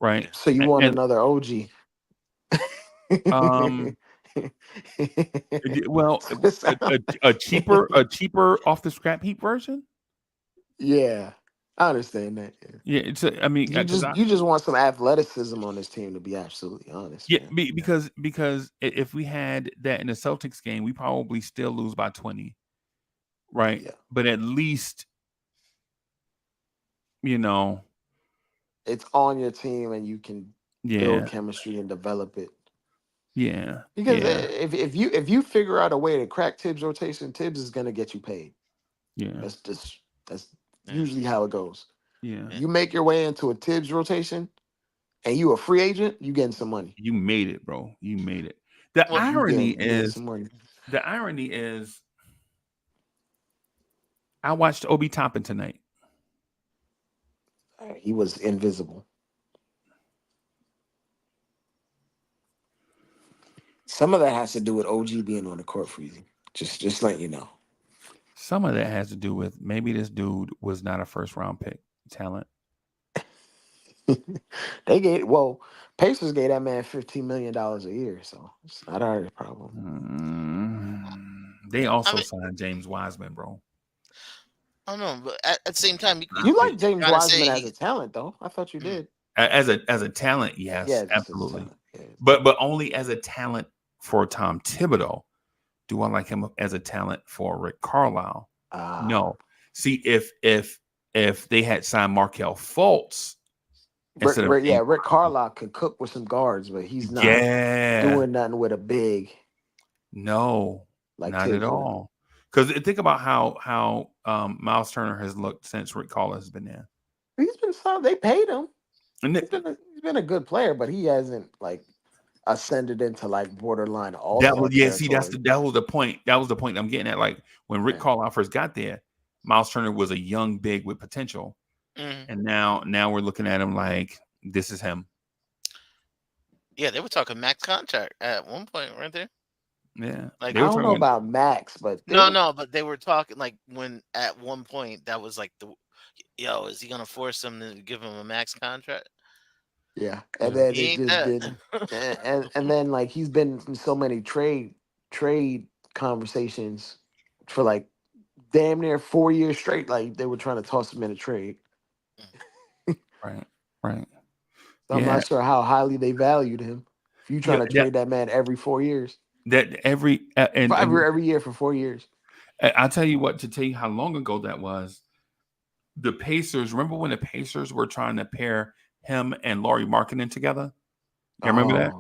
Right. So you want another OG? Well, a cheaper off the scrap heap version. Yeah, I understand that. Yeah, I mean, you just want some athleticism on this team, to be absolutely honest. Yeah, because if we had that in the Celtics game, we probably still lose by 20, right? Yeah. But at least, it's on your team, and you can build chemistry and develop it. Yeah, because if you figure out a way to crack Tibbs' rotation, Tibbs is gonna get you paid. Yeah, that's usually how it goes. Yeah, you make your way into a Tibbs rotation, and you a free agent, you getting some money. You made it, bro. You made it. The irony is, I watched Obi Toppin tonight. He was invisible. Some of that has to do with OG being on the court for you. Just letting you know. Some of that has to do with maybe this dude was not a first round pick talent. They Pacers gave that man $15 million a year, so it's not our problem. They also I mean, signed James Wiseman, bro. I don't know, but at the same time, You like you're James trying to say Wiseman as a talent, though? I thought you mm, did. As a talent, yes, Yeah, just as a absolutely. talent. Yeah. But only as a talent for Tom Thibodeau. Do I like him as a talent for Rick Carlisle? No. See, if they had signed Markelle Fultz instead of James Rick Carlisle can cook with some guards, but he's not yeah, doing nothing with a big no, like not at Tibbs would. all. Because think about how Miles Turner has looked since Rick Carlisle has been there. He's been solid. They paid him. And He's been a good player, but he hasn't like ascended into like borderline all that star was See, territory. that was the point. That was the point I'm getting at. Like when Rick Carlisle first got there, Miles Turner was a young big with potential, and now we're looking at him like this is him. yeah, they were talking max contract at one point, weren't they? Yeah, Like I don't know about Max, but no, but they were talking like when at one point that was like is he gonna force them to give him a max contract? Yeah, and then He it ain't just that. didn't. And then like he's been in so many trade conversations for like damn near 4 years straight. Like they were trying to toss him in a trade. right. So I'm not sure how highly they valued him. If you trying to trade that man every 4 years, that every every year for 4 years. I'll tell you what, to tell you how long ago that was. The Pacers, remember when the Pacers were trying to pair him and Lauri Markkanen together? You remember that?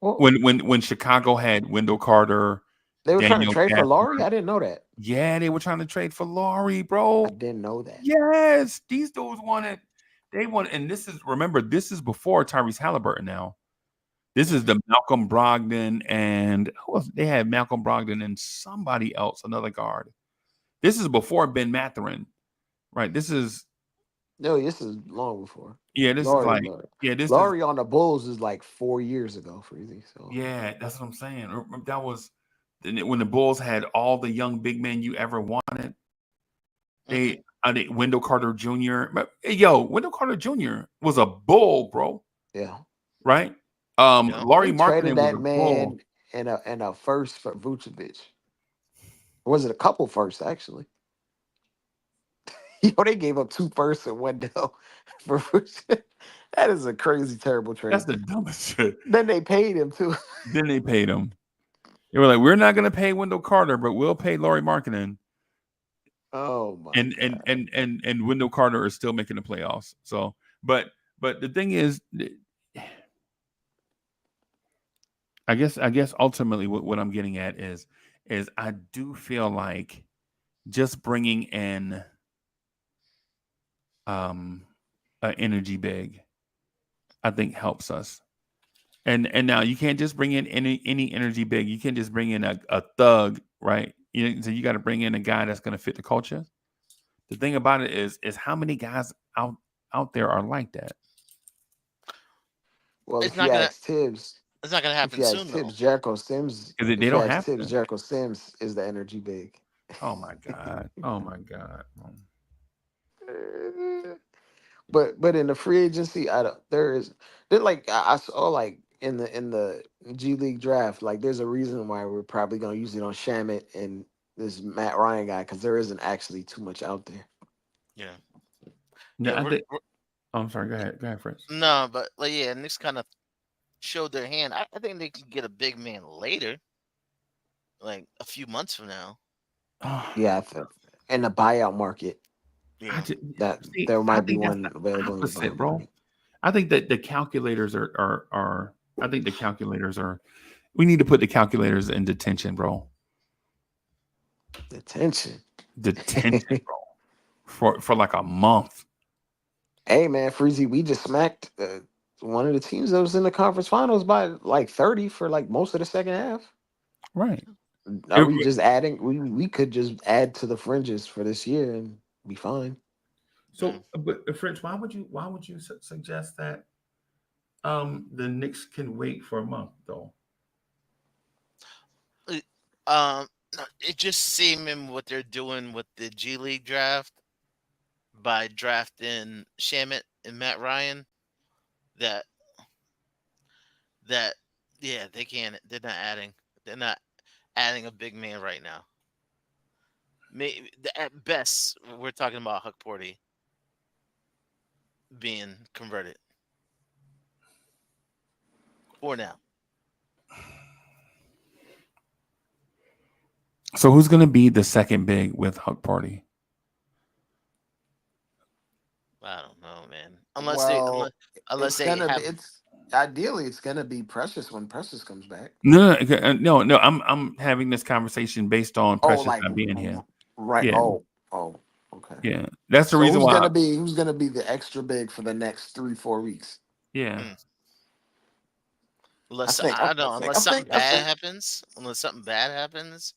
Well, When Chicago had Wendell Carter, they were trying to Daniel trade for Lauri? Gafford. I didn't know that. Yeah, they were trying to trade for Lauri, bro. I didn't know that. Yes, these dudes wanted, and this is before Tyrese Halliburton now. This is the Malcolm Brogdon and they had Malcolm Brogdon and somebody else, another guard. This is before Ben Mathurin, right? This is this is long before. Yeah, this Lauri, is like this Lauri on the Bulls is like 4 years ago, Freezy. So yeah, that's what I'm saying. That was when the Bulls had all the young big men you ever wanted. They Wendell Carter Jr. Wendell Carter Jr. was a bull, bro. Yeah. Right? Lauri Markkanen traded that was a man bull. and a first for Vucevic. Was it a couple firsts actually? They gave up 2 firsts and Wendell for Vucevic. That is a crazy, terrible trade. That's the dumbest shit. Then they paid him too. Then they paid him. They were like, we're not going to pay Wendell Carter, but we'll pay Lauri Markkanen. Oh my God. And Wendell Carter is still making the playoffs. So, but the thing is, I guess ultimately what I'm getting at is I do feel like just bringing in an energy big, I think helps us. And now you can't just bring in any energy big. You can't just bring in a thug, right? So you got to bring in a guy that's going to fit the culture. The thing about it is how many guys out there are like that? Well, if you ask Tibbs, it's not going to happen soon. Tibbs, Jericho Sims, they don't have Tibbs, Jericho Sims is the energy big. Oh my god! Oh my god! But in the free agency, I saw like in the G League draft, like there's a reason why we're probably gonna use it on Shamit and this Matt Ryan guy because there isn't actually too much out there. Yeah. I'm sorry. Go ahead, Fritz. No, but Knicks kind of showed their hand. I think they can get a big man later, like a few months from now. Yeah, in the buyout market. Yeah. There might be one available. Opposite, bro. I think that the calculators are. I think the calculators are. We need to put the calculators in detention, bro. Detention, bro. For like a month. Hey man, Freezy, we just smacked one of the teams that was in the conference finals by like 30 for like most of the second half. Right. Are we just adding? We could just add to the fringes for this year and be fine. So, but French, why would you suggest that the Knicks can wait for a month though? It just seeming what they're doing with the G League draft by drafting Shamit and Matt Ryan. that that yeah, they can't. They're not adding. They're not adding a big man right now. Maybe at best, we're talking about Huck Porty being converted for now. So who's going to be the second big with Huck Party? I don't know, man. Well, Unless it's they gonna be. have. It's ideally it's gonna be Precious when Precious comes back. No. I'm having this conversation based on Oh, Precious like not being here. right. Yeah, Oh, okay. yeah. That's the So reason why. who's gonna be the extra big for the next 3-4 weeks? Yeah. Mm, I unless think. I don't know. Unless something I bad think. happens. Unless something bad happens.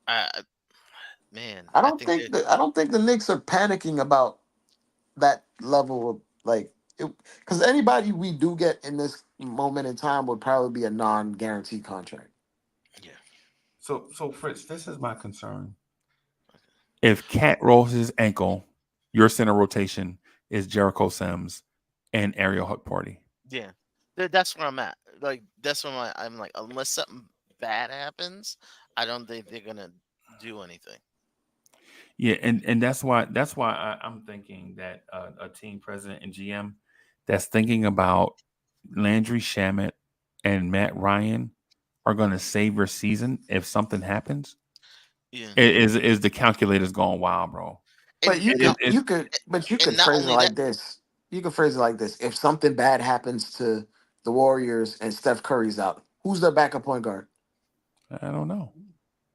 I man, I I don't think think that I don't think the Knicks are panicking about that level of like because anybody we do get in this moment in time would probably be a non-guaranteed contract. yeah. So Fritz, this is my concern. If Cat rolls his ankle, your center rotation is Jericho Sims and Ariel Huck Party. Yeah, that's where I'm at. Like that's where I'm like, unless something bad happens, I don't think they're gonna do anything. Yeah, and that's why I'm thinking that a team president and GM that's thinking about Landry Shamet and Matt Ryan are going to save your season if something happens. Yeah, Is the calculators going wild, bro? But and not you and could not phrase it only that. like this. You could phrase it like this. If something bad happens to the Warriors and Steph Curry's out, who's their backup point guard? I don't know.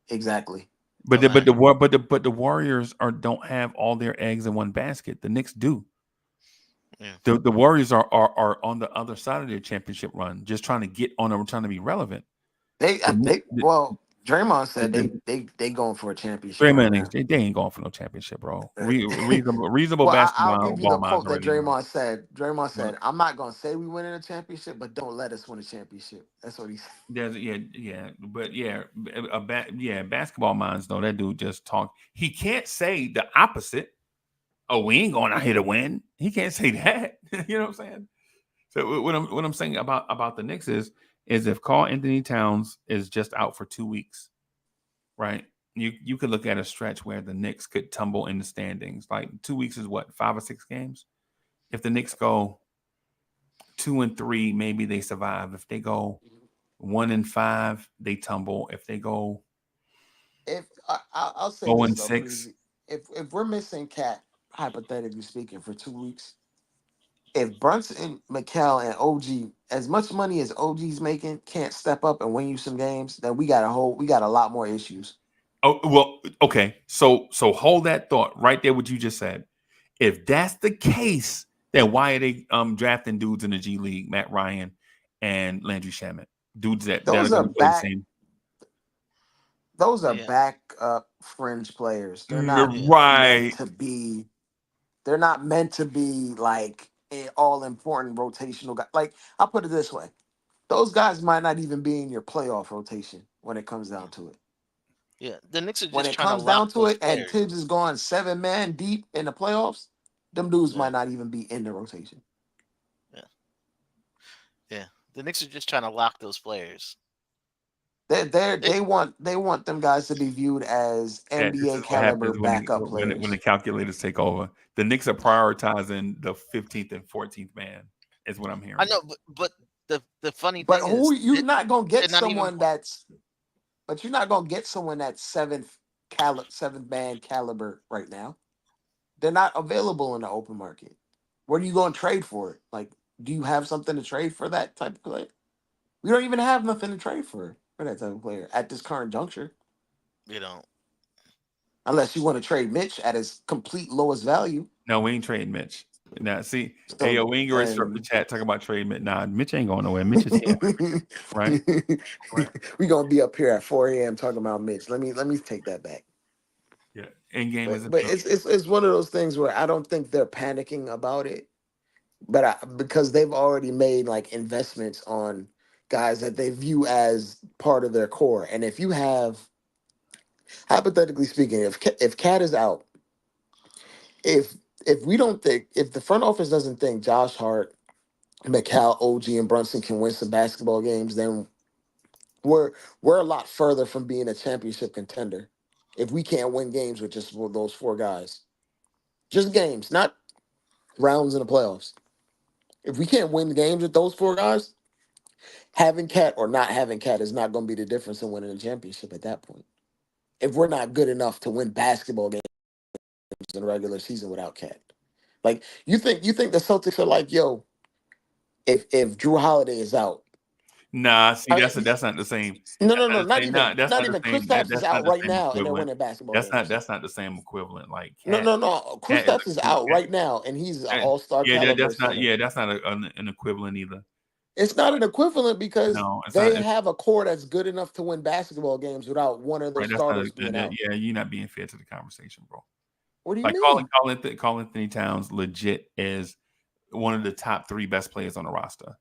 Exactly. But Okay. the Warriors don't have all their eggs in one basket. The Knicks do. Yeah. The Warriors are on the other side of their championship run, just trying to get on them, trying to be relevant. The Well, Draymond said the, they going for a championship right Draymond now. they ain't going for no championship, bro. Reasonable Well, I'll give basketball you ball the minds quote that already know. Draymond said. Draymond But said, "I'm not gonna say we win in a championship, but don't let us win a championship." That's what he said. basketball minds though. That dude just talk. He can't say the opposite. Oh, we ain't going out here to win. He can't say that. You know what I'm saying? So what I'm saying about the Knicks is if Carl Anthony Towns is just out for 2 weeks, right? You could look at a stretch where the Knicks could tumble in the standings. Like 2 weeks is what, 5 or 6 games? If the Knicks go 2-3, maybe they survive. If they go 1-5, they tumble. If they go If I'll say zero this and though, six, Breezy, if we're missing Cat, hypothetically speaking, for 2 weeks, if Brunson, McHale, and OG, as much money as OG's making, can't step up and win you some games, then we got a lot more issues. Oh well, okay. So hold that thought right there. What you just said. If that's the case, then why are they drafting dudes in the G League, Matt Ryan and Landry Shamet, dudes that are Those going are to play the back. same? Those are Yeah. backup fringe players. They're not Yeah. meant Right. to be. They're not meant to be like an all important rotational guy. Like I'll put it this way: those guys might not even be in your playoff rotation when it comes down to it. Yeah. The Knicks are When just it trying to comes lock down to those it, and players. Tibbs is going 7-man deep in the playoffs, them dudes Yeah. might not even be in the rotation. Yeah. Yeah. The Knicks are just trying to lock those players. They, They want them guys to be viewed as Yeah, this NBA is what caliber happens backup when the players. calculators take over. The Knicks are prioritizing the 15th and 14th man, is what I'm I hearing. know, but the funny But thing who is, you're not gonna they're get not even. someone that's but you're not gonna get someone that's seventh man caliber right now. They're not available in the open market. What are you going to trade for it? Like, do you have something to trade for that type of player? We don't even have nothing to trade for that type of player at this current juncture, You know. unless you want to trade Mitch at his complete lowest value. No, we ain't trading Mitch. Now, see, hey, So yo, we ain't going to disrupt the and chat talking about trade Mitch. Nah, Mitch ain't going nowhere. Mitch is here, right? Right. we gonna be up here at 4 a.m. talking about Mitch. Let me take that back. Yeah. End game is But it's one of those things where I don't think they're panicking about it, but because they've already made like investments on guys that they view as part of their core. And if you have, hypothetically speaking, if Cat is out, if we don't think, if the front office doesn't think Josh Hart McCall, OG, and Brunson can win some basketball games, then we're a lot further from being a championship contender. If we can't win games with just those four guys, just games, not rounds in the playoffs. If we can't win games with those four guys, having Cat or not having Cat is not going to be the difference in winning a championship at that point. If we're not good enough to win basketball games in the regular season without Cat, like you think the Celtics are like, yo, if Drew Holiday is out, Nah, see, I- that's not the same. no, That's no, no, not the not same. Nah, even, that's not not the even. same. Kristaps is That's not out the right same now, and they're equivalent. winning basketball games. That's not the same equivalent. Like No, Cat, no, no. Cat is Kristaps is out right now, and he's an a, all-star yeah, caliber that's not center. that's not an equivalent either. It's not an equivalent because No, it's they not. have a core that's good enough to win basketball games without one of their Right, that's not. starters being out. Yeah, you're not being fair to the conversation, bro. What do you Like mean? Carl Anthony Towns legit is one of the top 3 best players on the roster.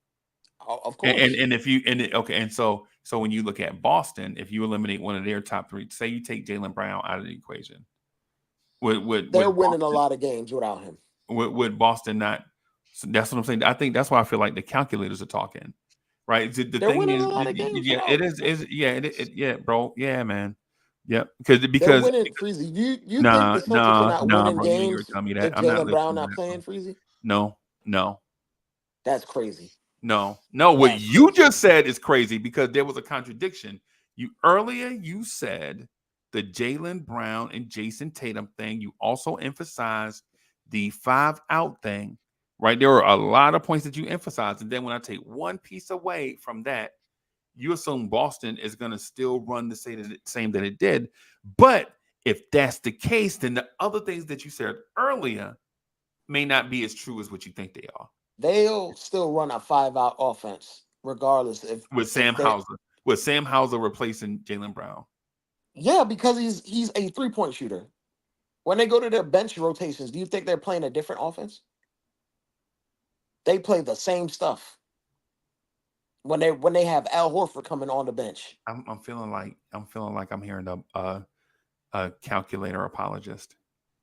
Of course. And if you okay, and so when you look at Boston, if you eliminate one of their top 3, say you take Jaylen Brown out of the equation, They're winning a lot of games without him. Would Boston not? So that's what I'm saying. I think that's why I feel like the calculators are talking, right? The They're thing winning is, a lot of games yeah, without it is, yeah, yeah, bro, yeah, man, yeah, They're because winning, Freezy. You think the nah, Celtics are not winning bro, you ain't gonna games tell me that. if I'm not Jaylen Brown listening to not that, bro. playing, Freezy? No. That's crazy. No. What That's you crazy. just said is crazy because there was a contradiction. You said the Jaylen Brown and Jason Tatum thing. You also emphasized the 5 out thing, right? There were a lot of points that you emphasized, and then when I take one piece away from that, you assume Boston is going to still run the same that it did. But if that's the case, then the other things that you said earlier may not be as true as what you think they are. They'll still run a 5-out offense, regardless With Sam Hauser replacing Jaylen Brown. Yeah, because he's a 3-point shooter. When they go to their bench rotations, do you think they're playing a different offense? They play the same stuff. When they have Al Horford coming on the bench. I'm feeling like I'm hearing a calculator apologist.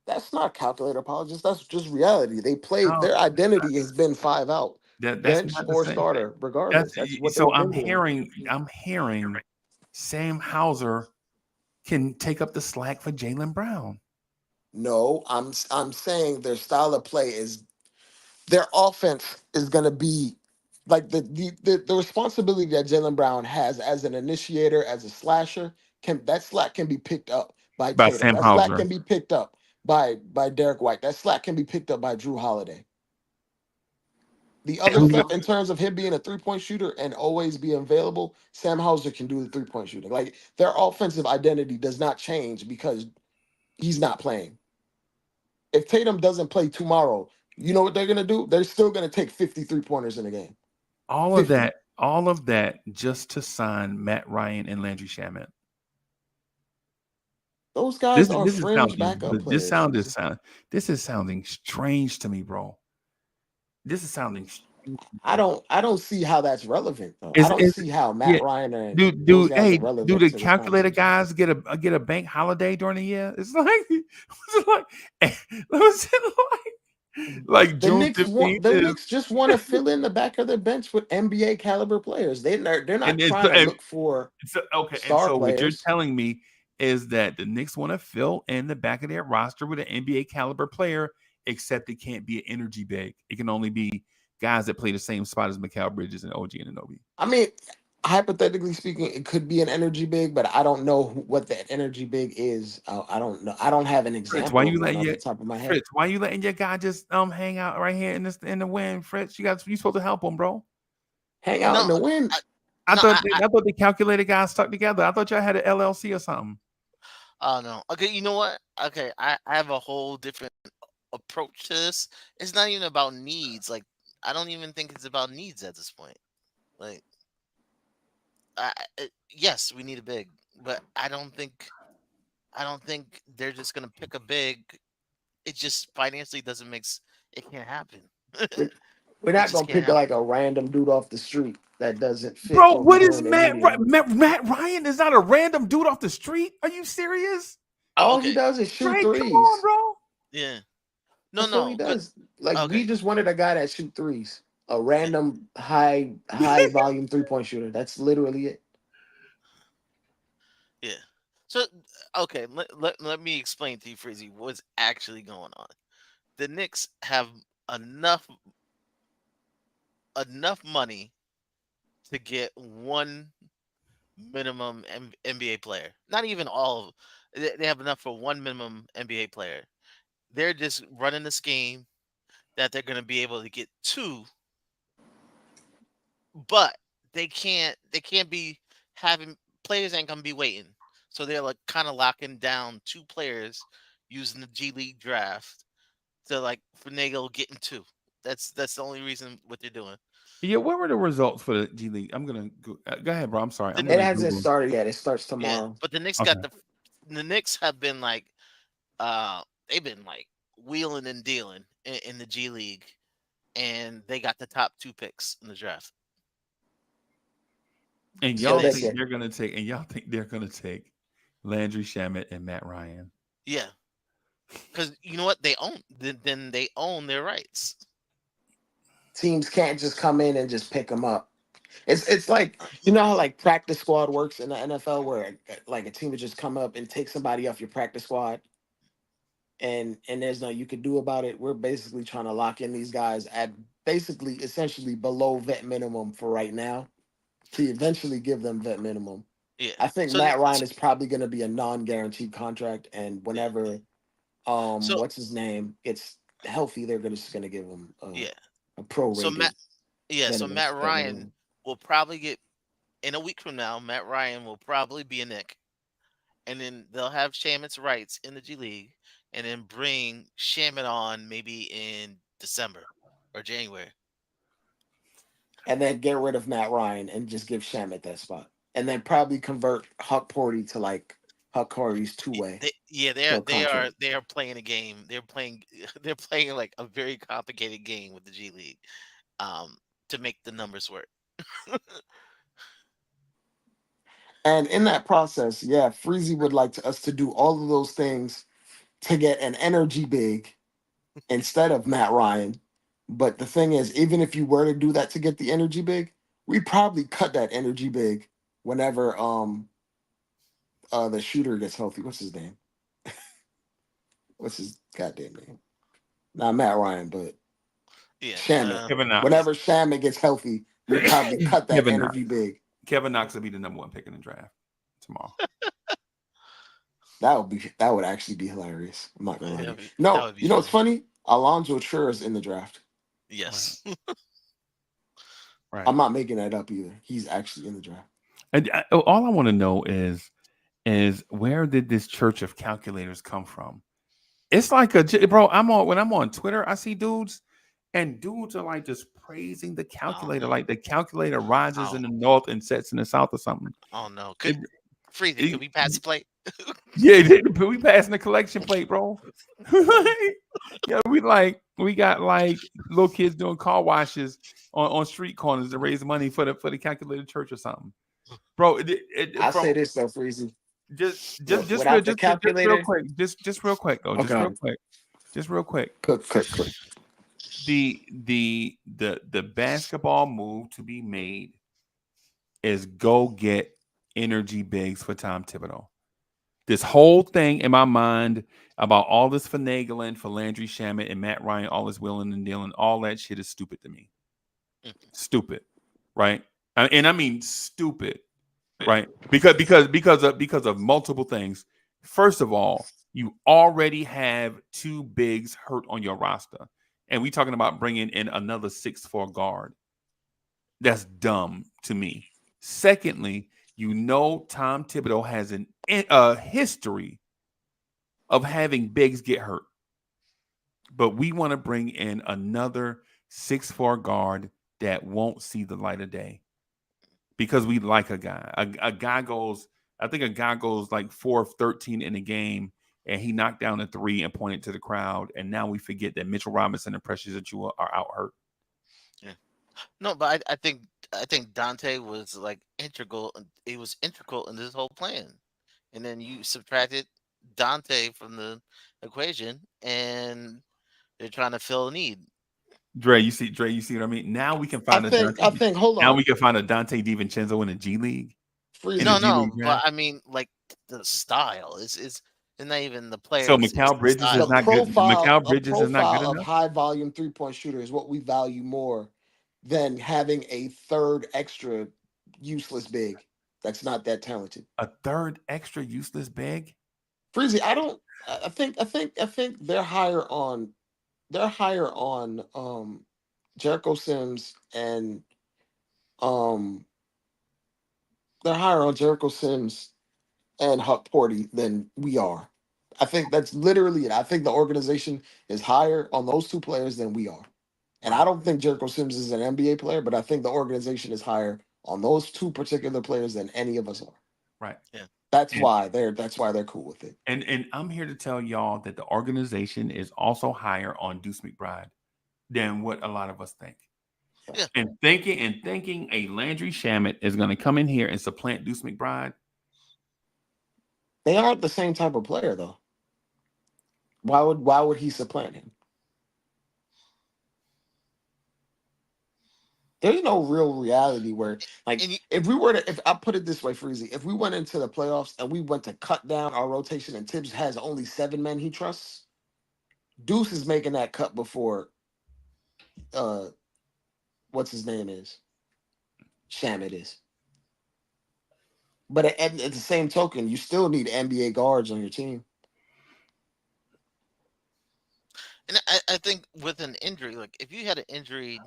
That's not calculator apologist. That's just reality. They play. No, Their identity has been 5 out, that's bench not the or same. starter, regardless. That's what So they've been doing. I'm hearing Sam Hauser can take up the slack for Jaylen Brown. No, I'm saying their style of play is their offense is going to be like the responsibility that Jaylen Brown has as an initiator, as a slasher, that slack can be picked up by By Tatum. Sam That slack Hauser. can be picked up by Derek White. That slack can be picked up by Drew Holiday. The other stuff in terms of him being a 3-point shooter and always be available, Sam Hauser can do the 3-point shooting. Like their offensive identity does not change because he's not playing. If Tatum doesn't play tomorrow, you know what they're gonna do? They're still gonna take 53 pointers in a game. All 50. of that just to sign Matt Ryan and Landry Shamet. Those guys are This is fringe sounding backup players. this is sounding strange to me, bro. This is sounding. I don't see how that's relevant though. I don't Is see how Matt Ryan and do those guys are do relevant the to this calculator conversation. guys get a bank holiday during the year? It's like The June Knicks 15th the is, Knicks just want to fill in the back of their bench with NBA caliber players. They're not and trying to look for okay. And star so what you're players. telling me is that the Knicks want to fill in the back of their roster with an NBA caliber player, except it can't be an energy big. It can only be guys that play the same spot as Mikal Bridges and OG Anunoby. I mean, hypothetically speaking, it could be an energy big, but I don't know what that energy big is. I don't know. I don't have an Fritz, example of one off the top of my head. Fritz, why you letting your guy just hang out right here in the wind, Fritz? You supposed to help him, bro. Hang out in the wind. I thought the calculator guys stuck together. I thought y'all had an LLC or something. Oh no. Okay, you know what? Okay, I have a whole different approach to this. It's not even about needs. Like I don't even think it's about needs at this point. Like yes, we need a big, but I don't think they're just gonna pick a big. It just financially doesn't it can't happen. We're It not just gonna can't pick happen. like a random dude off the street that doesn't fit Bro, what we're what is doing Matt immediately. Matt Ryan is not a random dude off the street? Are you serious? All Okay. he does is shoot Drake, threes. come on, bro. Yeah. That's all he does. Like okay. we just wanted a guy that shoot threes. A random high volume 3-point shooter. That's literally it. Yeah. So okay, let me explain to you, Frizzy, what's actually going on. The Knicks have enough enough money to get one minimum NBA player. Not even all of they have enough for one minimum NBA player. They're just running the scheme that they're going to be able to get two, but they can't be having players ain't going to be waiting. So they're like kind of locking down two players using the G League draft to like finagle getting two. That's the only reason what they're doing. Yeah, what were the results for the G League? I'm gonna go ahead, bro. I'm sorry. I'm The It gonna hasn't Google. started yet. It starts Yeah, tomorrow. but the Knicks got Okay. the Knicks have been like they've been like wheeling and dealing in the G League, and they got the top two picks in the draft. And And So y'all they it's think get they're gonna take Landry Shamet and Matt Ryan. yeah, because you know what they own. Then they own their rights. teams can't just come in and just pick them up. It's like you know how like practice squad works in the NFL, where like a team would just come up and take somebody off your practice squad, and there's no you could do about it. We're basically trying to lock in these guys at basically essentially below vet minimum for right now to eventually give them vet minimum. Yeah. I think So Matt Ryan is probably going to be a non-guaranteed contract, and yeah. whenever So what's his name gets healthy, they're just going to give him yeah. a So Matt prorated yeah. So minimum Matt vet Ryan minimum. will probably get in a week from now. Matt Ryan will probably be a Nick, and then they'll have Shamit's rights in the G League, and then bring Shamit on maybe in December or January. And then get rid of Matt Ryan and just give Shamit that spot, and then probably convert Huck Porty to like Huck Porty's two way Yeah, to a contract. they are playing a game. They're playing they're playing like a very complicated game with the G League, um, to make the numbers work. And in that process, yeah, Freezy would like us to do all of those things to get an energy big instead of Matt Ryan. But the thing is, even if you were to do that to get the energy big, we probably cut that energy big whenever the shooter gets healthy. What's his name? What's his goddamn name? Not Matt Ryan, but Yeah, Shamit. Kevin Knox. Whenever Shamit gets healthy, we probably cut that Kevin Knox. energy big. Kevin Knox will be the number one pick in the draft tomorrow. That would actually be hilarious. I'm not gonna lie to you. that No, would be you know what's funny. funny? Alonzo Trier is in the draft. Yes. Right. I'm not making that up either. He's actually in the draft. And all I want to know is where did this church of calculators come from? It's like bro. When I'm on Twitter, I see dudes, and dudes are like just praising the I don't calculator, know. like the calculator I rises don't, in the north and sets in the south or something. I don't know. It, Freezy, could it- we pass the plate? yeah, we passing the collection plate, bro. Yeah, we got like little kids doing car washes on street corners to raise money for the calculated church or something, bro. I From say this though, Freezy. Without the just real calculator, quick, just real quick though, okay, just real quick. cook. The basketball move to be made is go get energy bigs for Tom Thibodeau. This whole thing in my mind about all this finagling for Landry Shamet and Matt Ryan, all this willing and dealing, all that shit is stupid to me. Stupid, right? And I mean stupid, right? Because of multiple things. First of all, you already have two bigs hurt on your roster, and we talking about bringing in another 6'4" guard. That's dumb to me. Secondly, you know Tom Thibodeau has a history of having bigs get hurt, but we want to bring in another 6'4" guard that won't see the light of day because we like a guy. A guy goes, I think a guy goes like 4 of 13 in a game, and he knocked down a three and pointed to the crowd, and now we forget that Mitchell Robinson and Precious Achua are out hurt. Yeah. No, but I think Dante was like integral. He was integral in this whole plan, and then you subtracted Dante from the equation, and they're trying to fill a need. Dre, you see what I mean? Now we can find a Dante. I think. Hold Now on, we can find a Dante DiVincenzo in the G League. In the Freezy. G No, League but draft. I mean, like the style is not even the player. So It's Mikal the Bridges is The style. not good. Mikal a Bridges is not good profile of enough. high volume 3-point shooter is what we value more than having a third extra useless big that's not that talented. A third extra useless big. Freezy, I think they're higher on Jericho Sims and um they're higher on Jericho Sims and Huck Porty than we are. I think that's literally it. I think the organization is higher on those two players than we are. And I Right. don't think Jericho Sims is an NBA player, but I think the organization is higher on those two particular players than any of us are. Right. Yeah. That's why they're cool with it. And I'm here to tell y'all that the organization is also higher on Deuce McBride than what a lot of us think. Yeah. And thinking a Landry Shamet is going to come in here and supplant Deuce McBride. They aren't the same type of player though. Why would he supplant him? There's no real reality where, like, And you, if I put it this way, Freezy, if we went into the playoffs and we went to cut down our rotation and Tibbs has only 7 men he trusts, Deuce is making that cut before, uh, what's his name is, Shamet is. But at the same token, you still need NBA guards on your team. and I think with an injury, like if you had an injury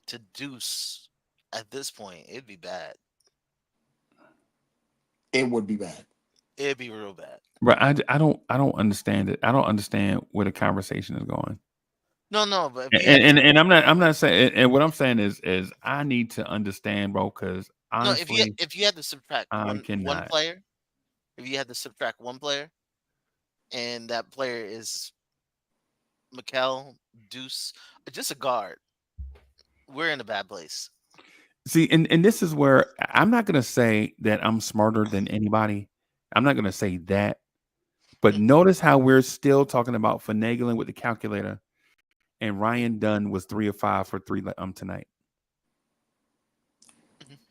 to Deuce at this point, it'd be bad. It would be bad. It'd be real bad. Right. I don't understand it. I don't understand where the conversation is going. No, but if you had, And I'm not saying, and what I'm saying is I need to understand, bro, because no, honestly, if you had to subtract I one cannot. player, if you had to subtract one player, and that player is Mikel, Deuce, just a guard, we're in a bad place. See, and this is where I'm not gonna say that I'm smarter than anybody. I'm not gonna say that. But notice how we're still talking about finagling with the calculator, and Ryan Dunn was 3 of 5 for 3 tonight.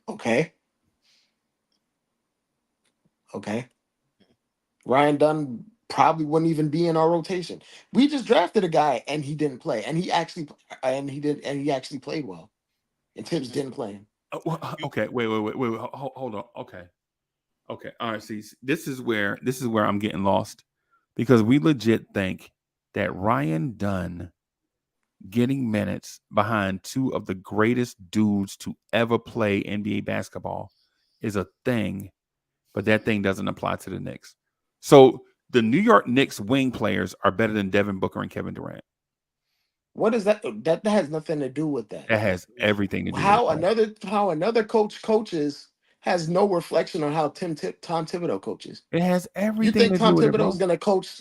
Okay. Ryan Dunn probably wouldn't even be in our rotation. We just drafted a guy and he didn't play, and he actually played well. And Tibbs didn't play him. Okay, wait, hold on. Okay, all right. See, this is where I'm getting lost because we legit think that Ryan Dunn getting minutes behind 2 of the greatest dudes to ever play NBA basketball is a thing, but that thing doesn't apply to the Knicks. So the New York Knicks wing players are better than Devin Booker and Kevin Durant. What is that? That has nothing to do with that. That has everything to do How with it. another coach coaches has no reflection on how Tom Thibodeau coaches. It has You everything think to do Tom with it, Thibodeau is bro. going to coach?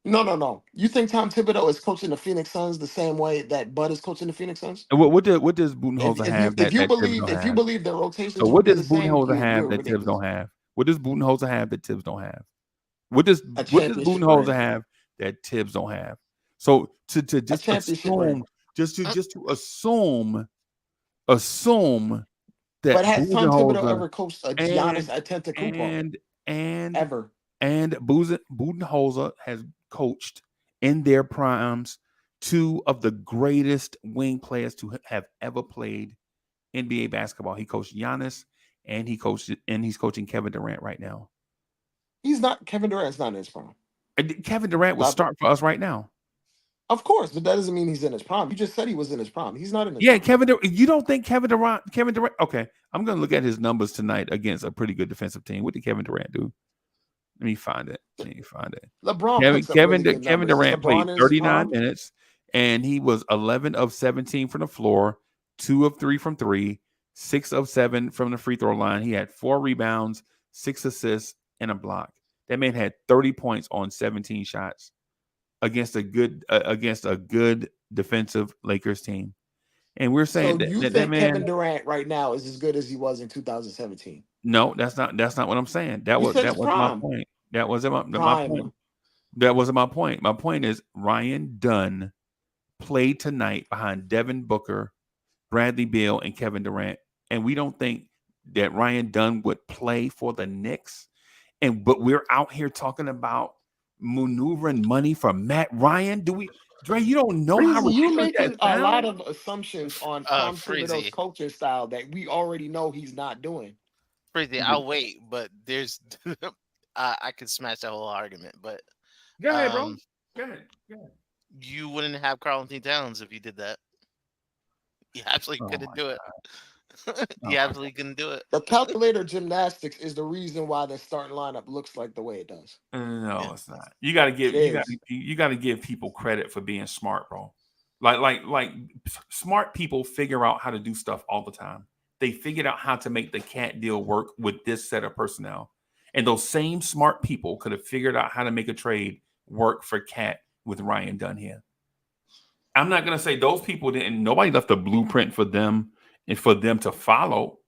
No. You think Tom Thibodeau is coaching the Phoenix Suns the same way that Bud is coaching the Phoenix Suns? And what does Budenholzer have If that you Tibbs believe don't have? the rotations So would what be does the same, Budenholzer have you're that Tibbs ridiculous. don't have? What does Budenholzer have that Tibbs don't have? What does championship Budenholzer ring. have that Tibbs don't have? So to just championship ring. assume, just to assume that But has Tom Thibodeau Budenholzer ever coached a Giannis Antetokounmpo? and Ever? Budenholzer has coached in their primes 2 of the greatest wing players to have ever played NBA basketball. He coached Giannis and he's coaching Kevin Durant right now. Kevin Durant's not in his prime. And Kevin Durant would start for us right now. Of course, but that doesn't mean he's in his prime. You just said he was in his prime. He's not in his Yeah, prime. You don't think Kevin Durant? Okay, I'm going to look at his numbers tonight against a pretty good defensive team. What did Kevin Durant do? Let me find it. LeBron puts up really good Kevin numbers. Durant played 39 minutes, and he was 11 of 17 from the floor, 2 of 3 from 3, 6 of 7 from the free throw line. He had 4 rebounds, 6 assists, and a block. That man had 30 points on 17 shots against a good defensive Lakers team. And we're saying that man, Kevin Durant right now is as good as he was in 2017? No, that's not what I'm saying. That was my point. That wasn't my point. That wasn't my point. My point is Ryan Dunn played tonight behind Devin Booker, Bradley Beal, and Kevin Durant, and we don't think that Ryan Dunn would play for the Knicks, but we're out here talking about maneuvering money for Matt Ryan. Do we, Dre? You don't know how Breezy, you ridiculous that making a lot sounds. of assumptions on Tom Thibodeau's Freezy. coaching style that we already know he's not doing. Freezy, I'll wait, but there's I could smash that whole argument, but Go ahead, bro. Go ahead. you wouldn't have Karl Anthony Towns if you did that. You absolutely couldn't do it. You absolutely couldn't do it. The calculator gymnastics is the reason why the starting lineup looks like the way it does. No, it's not. You got to give you got to give people credit for being smart, bro. Like smart people figure out how to do stuff all the time. They figured out how to make the cat deal work with this set of personnel. And those same smart people could have figured out how to make a trade work for Cat with Ryan Dunn here. I'm not going to say those people didn't. Nobody left a blueprint for them and for them to follow,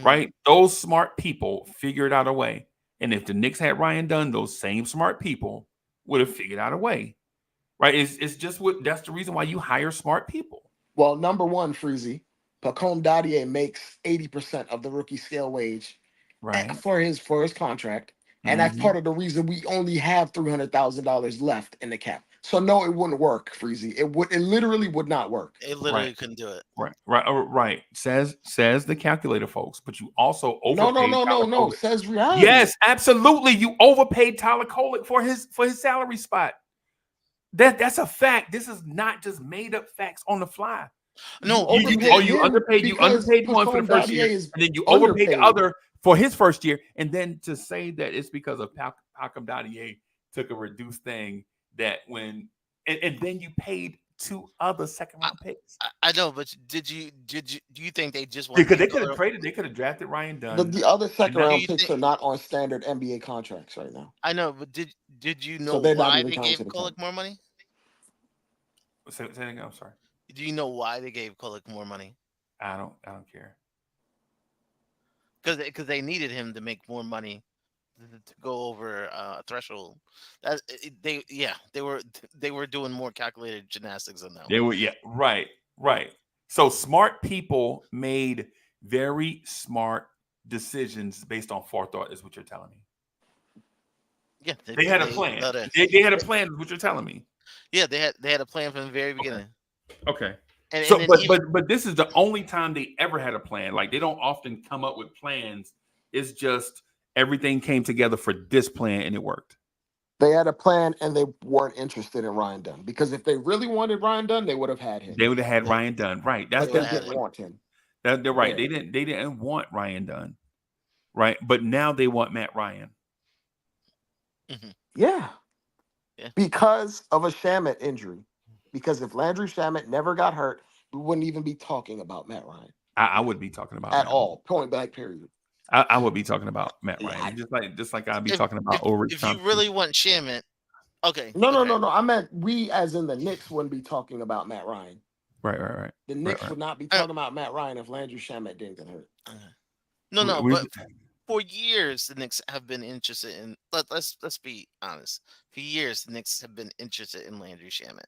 right? Those smart people figured out a way. And if the Knicks had Ryan Dunn, those same smart people would have figured out a way, right? It's just that's the reason why you hire smart people. Well, number one, Freezy, Pacome Dadier makes 80% of the rookie scale wage for his contract. And that's part of the reason we only have $300,000 left in the cap. So no, it wouldn't work, Freezy. It literally would not work. It literally couldn't do it. Right. Says the calculator, folks. But you also overpaid. No. Says reality. Yes, absolutely. You overpaid Tyler Kolek for his salary spot. That's a fact. This is not just made up facts on the fly. No, you underpaid one for the first year, and then you overpaid the other for his first year, and then to say that it's because of Pacome Dadier took a reduced thing that when and then you paid 2 other second round picks. I know, but do you think they just because they could have traded, they could have drafted Ryan Dunn. The other second round picks are not on standard NBA contracts right now. I know, but did you know why they gave Kolek more money? Say it again. I'm sorry. Do you know why they gave Kolek more money? I don't care. Because they needed him to make more money to go over a threshold. They were doing more calculated gymnastics than that. They were right. So smart people made very smart decisions based on forethought, is what you're telling me. Yeah, they had a plan. They had a plan, is what you're telling me. Yeah, they had a plan from the very beginning. Okay. But this is the only time they ever had a plan. Like, they don't often come up with plans. It's just everything came together for this plan and it worked. They had a plan and they weren't interested in Ryan Dunn, because if they really wanted Ryan Dunn, they would have had him. They would have had Ryan Dunn, right? That's but they didn't want him. They're right. Yeah. They didn't want Ryan Dunn, right? But now they want Matt Ryan. Mm-hmm. Yeah, because of a Shamet injury. Because if Landry Shamet never got hurt, we wouldn't even be talking about Matt Ryan. I wouldn't be talking about at all. Point blank. Period. I would be talking about Matt Ryan, just like I'd be talking about Ulrich. If you really want Shamet, okay. No. I meant we, as in the Knicks, wouldn't be talking about Matt Ryan. Right. The Knicks would not be talking about Matt Ryan if Landry Shamet didn't get hurt. But for years the Knicks have been interested in. Let's be honest. For years the Knicks have been interested in Landry Shamet.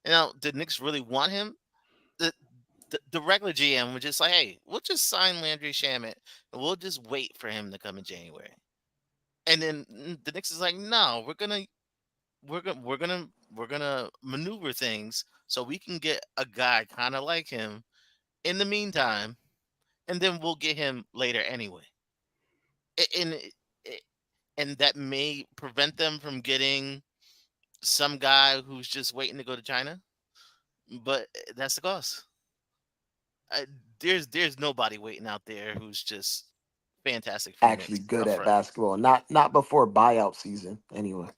And now, did Knicks really want him? The regular GM was just like, hey, we'll just sign Landry Shamet and we'll just wait for him to come in January. And then the Knicks is like, no, we're gonna maneuver things so we can get a guy kind of like him in the meantime, and then we'll get him later anyway. And that may prevent them from getting some guy who's just waiting to go to China, but that's the cost. There's nobody waiting out there who's just fantastic. Actually good at basketball, not before buyout season anyway.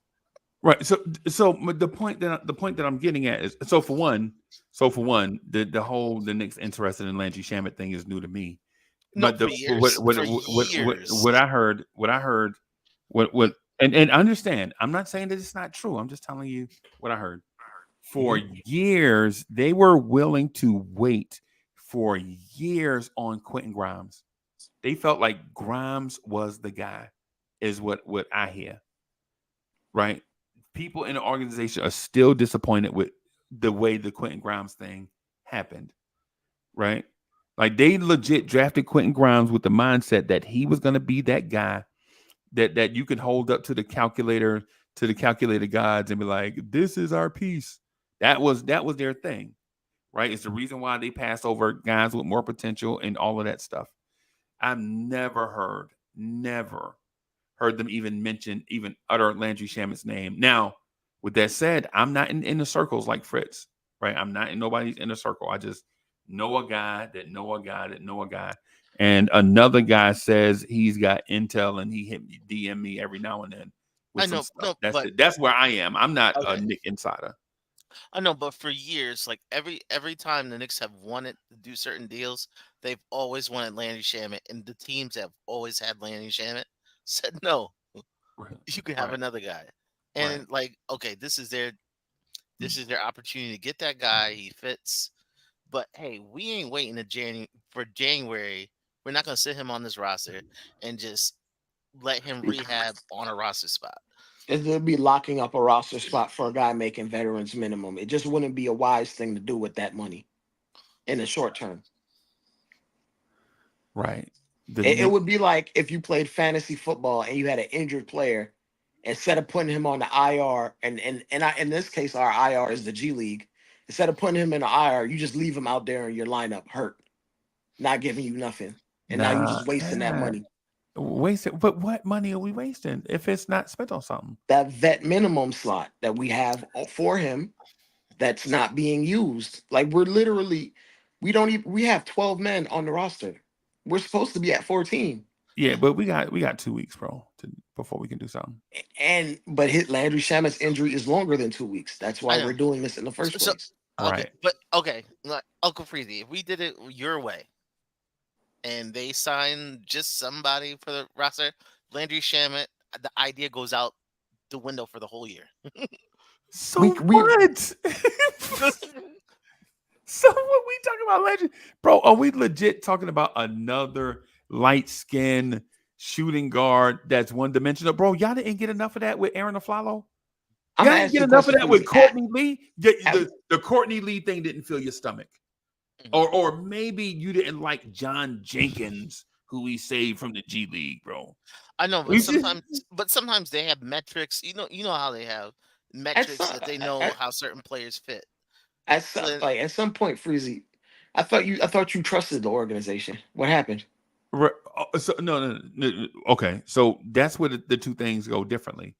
Right. So the point that I'm getting at is, so for one, the Knicks interested in Landry Shamet thing is new to me. But what I heard, and understand, I'm not saying that it's not true. I'm just telling you what I heard. For years, they were willing to wait for years on Quentin Grimes. They felt like Grimes was the guy, is what I hear. Right? People in the organization are still disappointed with the way the Quentin Grimes thing happened, right? Like they legit drafted Quentin Grimes with the mindset that he was going to be that guy that you could hold up to the calculator gods and be like, this is our piece. That was their thing, right? It's the reason why they passed over guys with more potential and all of that stuff. I've never heard them even utter Landry Shamit's name. Now, with that said, I'm not in the circles like Fritz, right? I'm not in nobody's inner circle. I just know a guy that know a guy that know a guy. And another guy says he's got intel and he hit me, DM me every now and then with I some know, stuff. no, That's but it. That's where I am. I'm not a okay, Nick insider. I know, but for years, like every time the Knicks have wanted to do certain deals, they've always wanted Landry Shamet, and the teams have always had Landry Shamet said no, Right. you can have Right. another guy, Right. and like okay, this is their opportunity to get that guy. He fits, but hey, we ain't waiting to for January. We're not gonna sit him on this roster and just let him rehab on a roster spot. It'd be locking up a roster spot for a guy making veterans minimum. It just wouldn't be a wise thing to do with that money in the short term. Right. The It Nick would be like if you played fantasy football and you had an injured player, instead of putting him on the IR, in this case our IR is the G League. Instead of putting him in the IR, you just leave him out there in your lineup hurt, not giving you nothing, and now you nah, just wasting that money. wasted. But what money are we wasting if it's not spent on something? That vet minimum slot that we have for him that's not being used. Like we're literally, we have 12 men on the roster. We're supposed to be at 14. Yeah, but we got 2 weeks, bro, before we can do something. But Landry Shamit's injury is longer than 2 weeks. That's why I we're know. doing this in the first So place. okay, Right. but okay, like Uncle Freezy, if we did it your way and they sign just somebody for the roster, Landry Shamet, the idea goes out the window for the whole year. So what? So what we talking about, legend, bro? Are we legit talking about another light skinned shooting guard that's one dimensional, bro? Y'all didn't get enough of that with Aaron Aflalo. I'm Y'all gonna didn't ask get you a enough of question, that with Freezy. Courtney Lee. At- The Courtney Lee thing didn't fill your stomach, or maybe you didn't like John Jenkins, who we saved from the G League, bro. I know, We just but sometimes they have metrics. You know how they have at metrics some that they know how certain players fit. So then, at some point, Freezy, I thought you trusted the organization. What happened? So no. Okay, so that's where the two things go differently.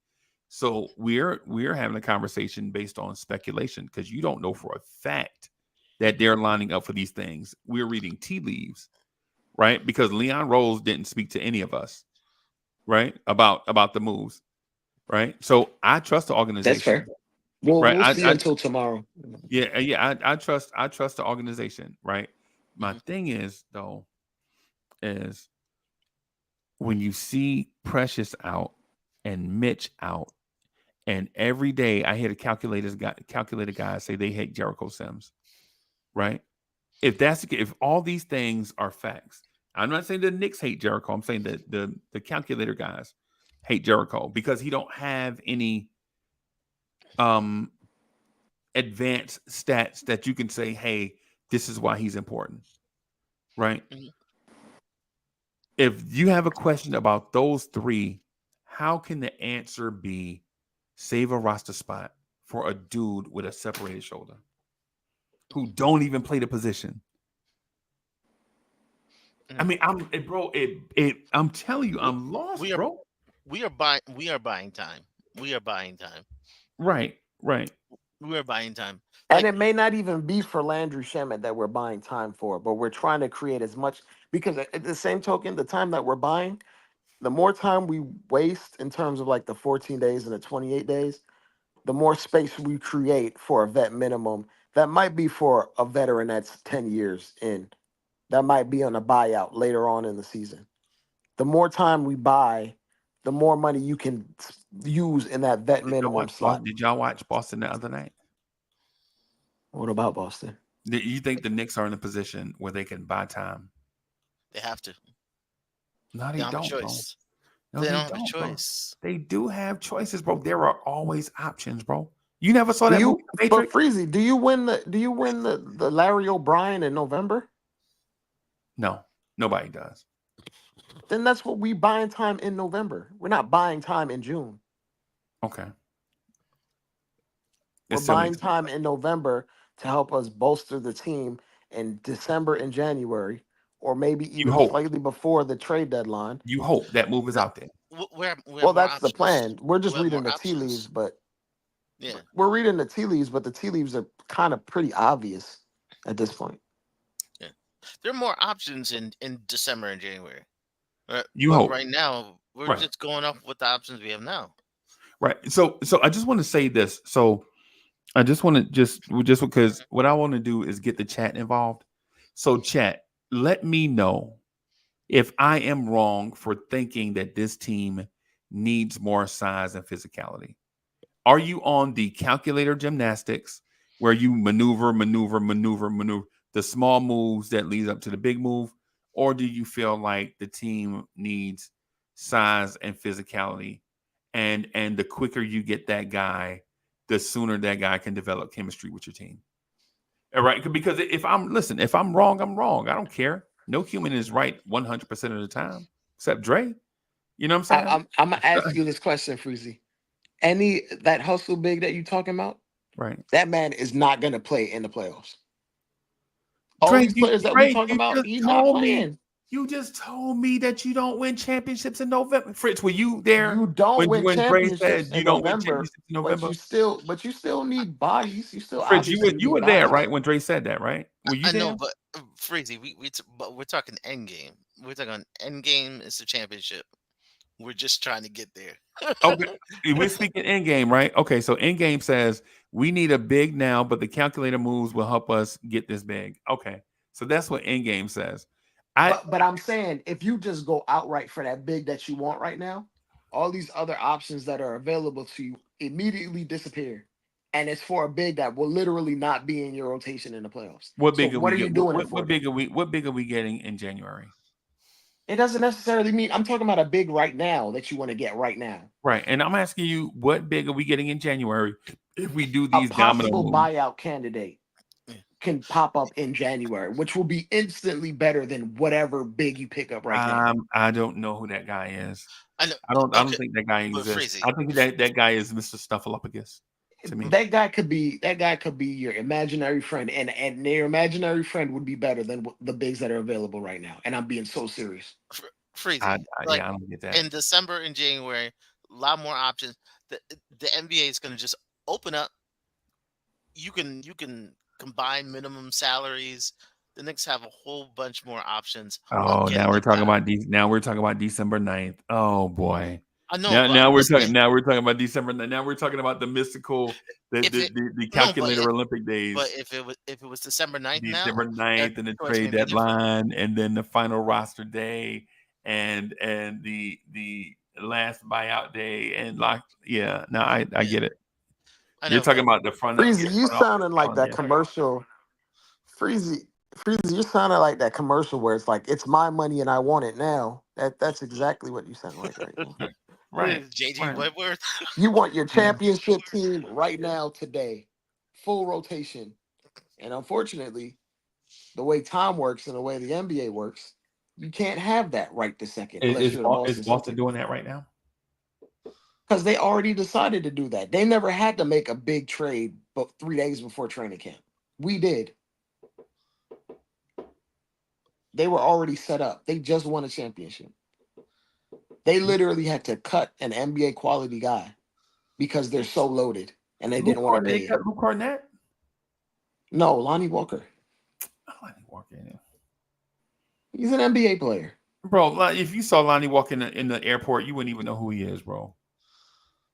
So we're having a conversation based on speculation because you don't know for a fact that they're lining up for these things. We're reading tea leaves, right? Because Leon Rose didn't speak to any of us, right? About the moves, right? So I trust the That's fair. organization, right? We'll see until tomorrow. I trust the organization, right? My mhm. thing is though is when you see Precious out and Mitch out, and every day I hear the calculator guys say they hate Jericho Sims, right? If all these things are facts, I'm not saying the Knicks hate Jericho. I'm saying that the calculator guys hate Jericho because he don't have any um advanced stats that you can say, hey, this is why he's important, right? Mhm. If you have a question about those three, how can the answer be save a roster spot for a dude with a separated shoulder who don't even play the position? I mean, I'm telling you, we, I'm lost, we are bro. we are buying time. We are buying time. Right, right. We are buying time. And Like it may not even be for Landry Shamet that we're buying time for, but we're trying to create as much because at the same token, the time that we're buying, the more time we waste in terms of like the 14 days and the 28 days, the more space we create for a vet minimum that might be for a veteran that's 10 years in, that might be on a buyout later on in the season. The more time we buy, the more money you can use in that vet minimum slot. Did y'all watch Boston the other night? What about Boston? Do you think the Knicks are in a position where they can buy time? they have to. No, They they don't have a don't, bro. choice. No, They they don't have a don't, bro. choice. They do have choices, bro. There are always options, bro. You never saw that movie, The But Matrix? Freezy, do you win the Larry O'Brien in November? No, nobody does. Then that's what we buying time in November. We're not buying time in June. Okay. We're It still buying makes sense. time in November to help us bolster the team in December and January, or maybe You even hope. slightly before the trade deadline. You hope that move is No, out there. we have Well, more that's the options. plan. We're just We have reading more the tea leaves, options. but Yeah. we're reading the tea leaves, but the tea leaves are kind of pretty obvious at this point. Yeah. There are more options in December and January. You But hope. right now, we're Right. just going off with the options we have now. Right. So I just want to say this. So I just want to just because what I want to do is get the chat involved. So chat, let me know if I am wrong for thinking that this team needs more size and physicality. Are you on the calculator gymnastics where you maneuver, the small moves that lead up to the big move? Or do you feel like the team needs size and physicality? And the quicker you get that guy, the sooner that guy can develop chemistry with your team. All right. Because if I'm wrong, I'm wrong. I don't care. No human is right 100% of the time, except Dre. You know what I'm saying? I'm gonna ask you this question, Freezy. That hustle big that you talking about, Right. that man is not gonna play in the playoffs. All Dre, these players that we talking you about, just he's not told me. playing. You just told me that you don't win championships in November. Fritz, were you there You don't win when Dre championships said you in don't win November, championships in but November? you still need bodies. You still Fritz, obviously you need were there, bodies. right? When Dre said that, right? Were you I know, there? but Freezy, but we're talking end game. We're talking end game is the championship. We're just trying to get there. Okay. We're speaking in game, right? Okay, so in game says we need a big now, but the calculator moves will help us get this big. Okay. So that's what in game says. But I'm saying if you just go outright for that big that you want right now, all these other options that are available to you immediately disappear. And it's for a big that will literally not be in your rotation in the playoffs. What So big are what we are you get? doing it for What big then? are we? What big are we getting in January? It doesn't necessarily mean I'm talking about a big right now that you want to get right now. Right, and I'm asking you, what big are we getting in January if we do A these domino possible moves? buyout candidate can pop up in January, which will be instantly better than whatever big you pick up right now. I don't know who that guy is. I know. I don't Okay, think that guy but exists. Freezy, I think that guy is Mr. Snuffleupagus to me. That guy could be your imaginary friend, and their imaginary friend would be better than the bigs that are available right now. And I'm being so serious. Freezy, like Yeah, I don't get that. in December and January, a lot more options. The NBA is going to just open up. You can combine minimum salaries. The Knicks have a whole bunch more options of Oh, getting a guy. now we're talking about December 9th. Oh boy. I know, Now but I'm just saying, now we're talking about December. Now we're talking about the mystical, if it the no, calculator Olympic but days. if it was December 9th now, December that 9th and the choice may trade be different. deadline and then the final roster day and the last buyout day and no, I Yeah, get it. I You're know, talking but about the front Freezy, you office sounding like talent, that yeah. commercial. Freezy, you sounding like that commercial where it's like it's my money and I want it now. That's exactly what you sound like right now. Right. JG Right. Wentworth. You want your Yeah. championship team right now today, full rotation. And unfortunately, the way time works and the way the NBA works, you can't have that right this second unless you're the Is Boston Boston Celtics. doing that right now? Because they already decided to do that. They never had to make a big trade but 3 days before training camp. We did. They were already set up. They just won a championship. They literally had to cut an NBA quality guy because they're so loaded and they didn't want to pay him. Luke Cornett? No, Lonnie Walker. Lonnie Walker. He's an NBA player. Bro, like, if you saw Lonnie walk in the airport, you wouldn't even know who he is, bro.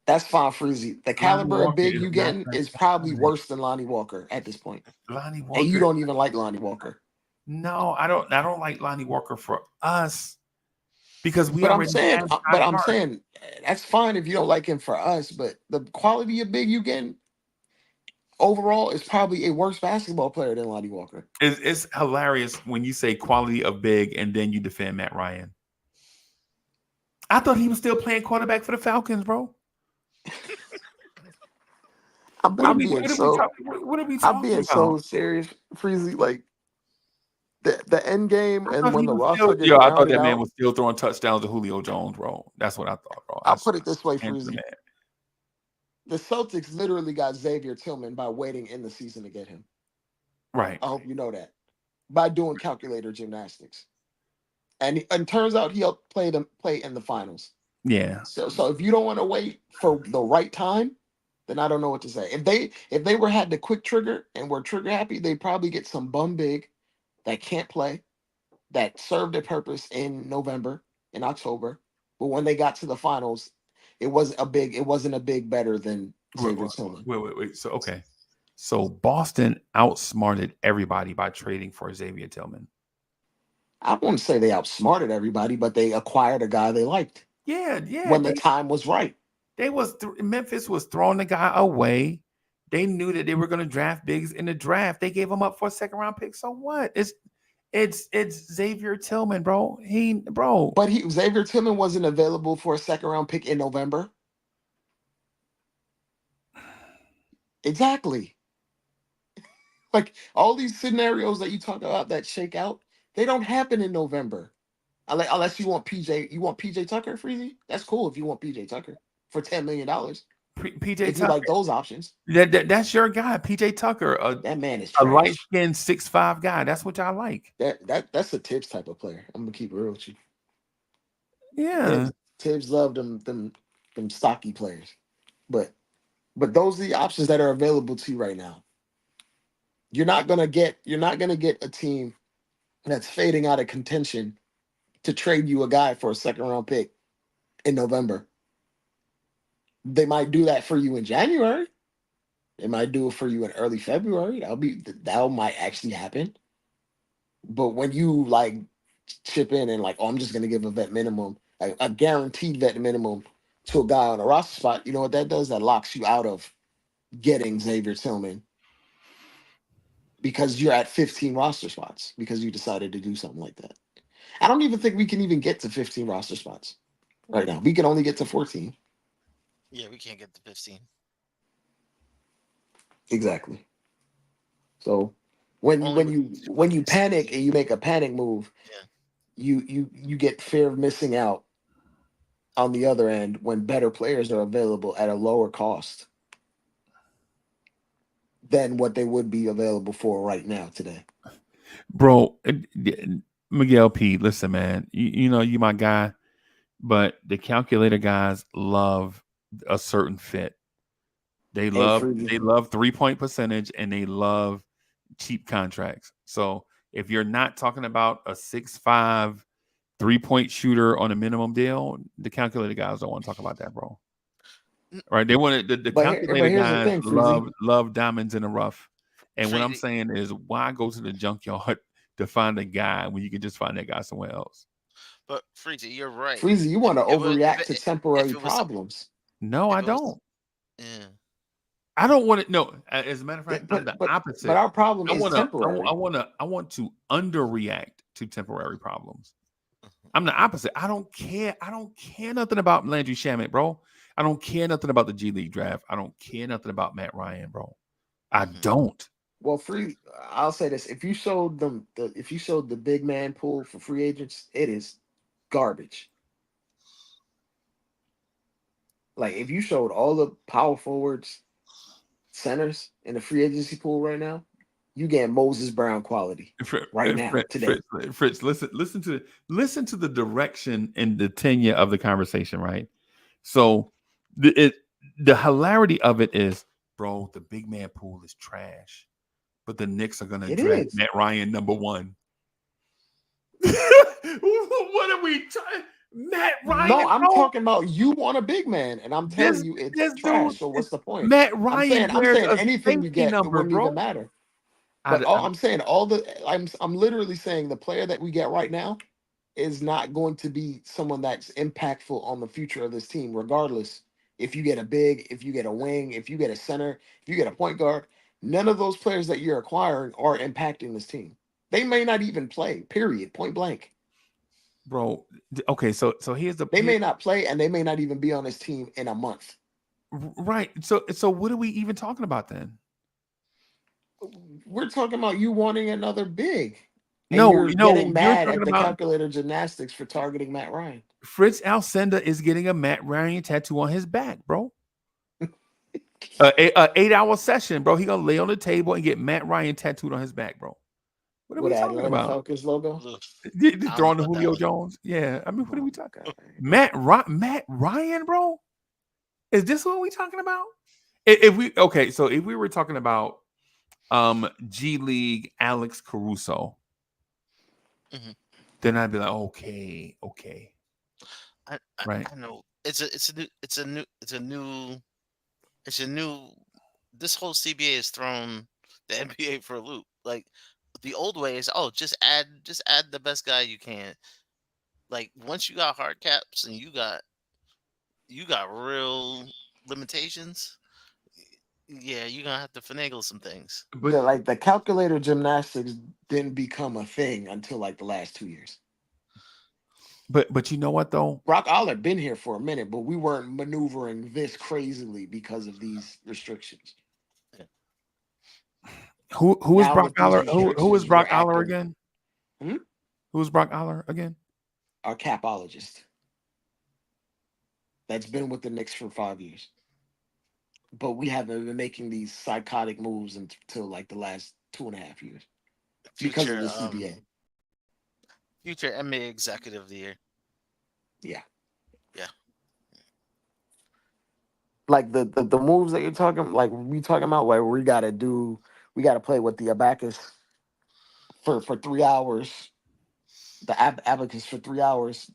That's fine, Freezy. The Lonnie caliber of Walker big is you not getting that is probably guy. worse than Lonnie Walker at this point. Lonnie And you Walker. don't even like Lonnie Walker. No, I don't like Lonnie Walker for us because we But I'm already saying, have Josh Hart. that's fine if you don't like him for us. But the quality of big you getting overall is probably a worse basketball player than Lonnie Walker. It's hilarious when you say quality of big and then you defend Matt Ryan. I thought he was still playing quarterback for the Falcons, bro. I'm being so what are we I'm talking being about? so serious, Freezy. Like the end game I and thought when he the was roster still, gets yo, I thought rounded that man out. was still throwing touchdowns to Julio Jones, bro. That's what I thought, bro. I'll put it this way, Hands to the Freezy. man. The Celtics literally got Xavier Tillman by waiting in the season to get him. Right. I hope you know that. By doing calculator gymnastics. And turns out he helped play in the finals. Yeah. So if you don't want to wait for the right time, then I don't know what to say. If they were had the quick trigger and were trigger happy, they'd probably get some bum big that can't play, that served a purpose in November, in October. But when they got to the finals, it wasn't a big better than Wait, Xavier Tillman. wait. So okay. So Boston outsmarted everybody by trading for Xavier Tillman. I wouldn't say they outsmarted everybody, but they acquired a guy they liked Yeah. when the time was right. Memphis was throwing the guy away. They knew that they were going to draft bigs in the draft. They gave him up for a second round pick. So what? It's Xavier Tillman, bro. But Xavier Tillman wasn't available for a second round pick in November. Exactly. Like all these scenarios that you talk about that shake out, they don't happen in November. Unless you want PJ Tucker, Freezy. That's cool if you want PJ Tucker for $10 million. PJ If you Tucker. like those options, That's your guy, PJ Tucker, that man is a light trash. skinned 6'5" guy. That's what y'all like. That's a Tibbs type of player. I'm gonna keep it real with you. Yeah. Tibbs loved them stocky players. But those are the options that are available to you right now. You're not gonna get a team that's fading out of contention to trade you a guy for a second round pick in November. They might do that for you in January. They might do it for you in early February. That might actually happen. But when you like chip in and like, oh, I'm just gonna give a vet minimum, like a guaranteed vet minimum to a guy on a roster spot, you know what that does? That locks you out of getting Xavier Tillman because you're at 15 roster spots because you decided to do something like that. I don't even think we can even get to 15 roster spots right now. We can only get to 14. Yeah, we can't get to 15. Exactly. So when Only when with you when you panic and you make a panic move, Yeah. you get fear of missing out on the other end when better players are available at a lower cost than what they would be available for right now today. Bro, Miguel P, listen, man. You know, you my guy, but the calculator guys love a certain fit. They Hey, love Freddie. 3-point percentage and they love cheap contracts. So if you're not talking about a 6'5" 3-point shooter on a minimum deal, the calculator guys don't want to talk about that, bro. Right? They want the But calculator here's the guys thing, Freezy. love diamonds in the rough. And what I'm Freezy. saying is, why go to the junkyard to find a guy when you can just find that guy somewhere else? But Freezy, you're right. Freezy, you want to It was overreact to if temporary it was problems. No, if I it was don't. yeah. I don't want to. No, as a matter of fact, I'm the But opposite. our problem I is want to. temporary. I want to underreact to temporary problems. I'm the opposite. I don't care. I don't care nothing about Landry Shamet, bro. I don't care nothing about the G League draft. I don't care nothing about Matt Ryan, bro. I don't. Well, I'll say this: if you showed the big man pool for free agents, it is garbage. Like if you showed all the power forwards, centers in the free agency pool right now, you get Moses Brown quality right now today. Fritz, listen to the direction and the tenure of the conversation, right? So the hilarity of it is, bro, the big man pool is trash, but the Knicks are gonna It draft is. Matt Ryan #1. What are we trying? Matt Ryan, No, I'm bro. talking about you want a big man, and I'm telling you it's This dude, trash. So what's the point? Matt I'm Ryan saying wears a anything you safety get, it number, wouldn't bro. even matter. But I'm saying I'm literally saying the player that we get right now is not going to be someone that's impactful on the future of this team, regardless. If you get a big, if you get a wing, if you get a center, if you get a point guard, none of those players that you're acquiring are impacting this team. They may not even play, period, point blank. Bro. Okay, so here's They may not play and they may not even be on this team in a month. Right. So what are we even talking about then? We're talking about you wanting another big, and No, you're getting you're mad talking at the about calculator gymnastics for targeting Matt Ryan. Fritz Alcindor is getting a Matt Ryan tattoo on his back, bro. A 8-hour session, bro. He gonna lay on the table and get Matt Ryan tattooed on his back, bro. What are With we the talking Atlanta about? Falcons logo. Ugh, I don't know Throwing the about that Julio one. Jones? Yeah. I mean, what are Oh, we talking? God. Matt Ryan, bro. Is this what we talking about? So if we were talking about G League Alex Caruso, Mhm. then I'd be like, okay, I, I right. I know it's a new. This whole CBA has thrown the NBA for a loop. Like the old way is, oh, just add the best guy you can. Like once you got hard caps and you got real limitations, yeah, you're gonna have to finagle some things. But The calculator gymnastics didn't become a thing until like the last 2 years. but you know what though? Brock Aller been here for a minute, but we weren't maneuvering this crazily because of these restrictions. Who is Now Brock with these Aller? Who is restrictions, we're Brock Aller acting. again? Hmm? Who is Brock Aller again? Our capologist that's been with the Knicks for 5 years, but we haven't been making these psychotic moves until like the last 2.5 years because of Future the CBA. future NBA executive of the year. Yeah, Yeah. like the moves that you're talking, like we talking about, where we gotta play with the abacus for 3 hours, the abacus for 3 hours.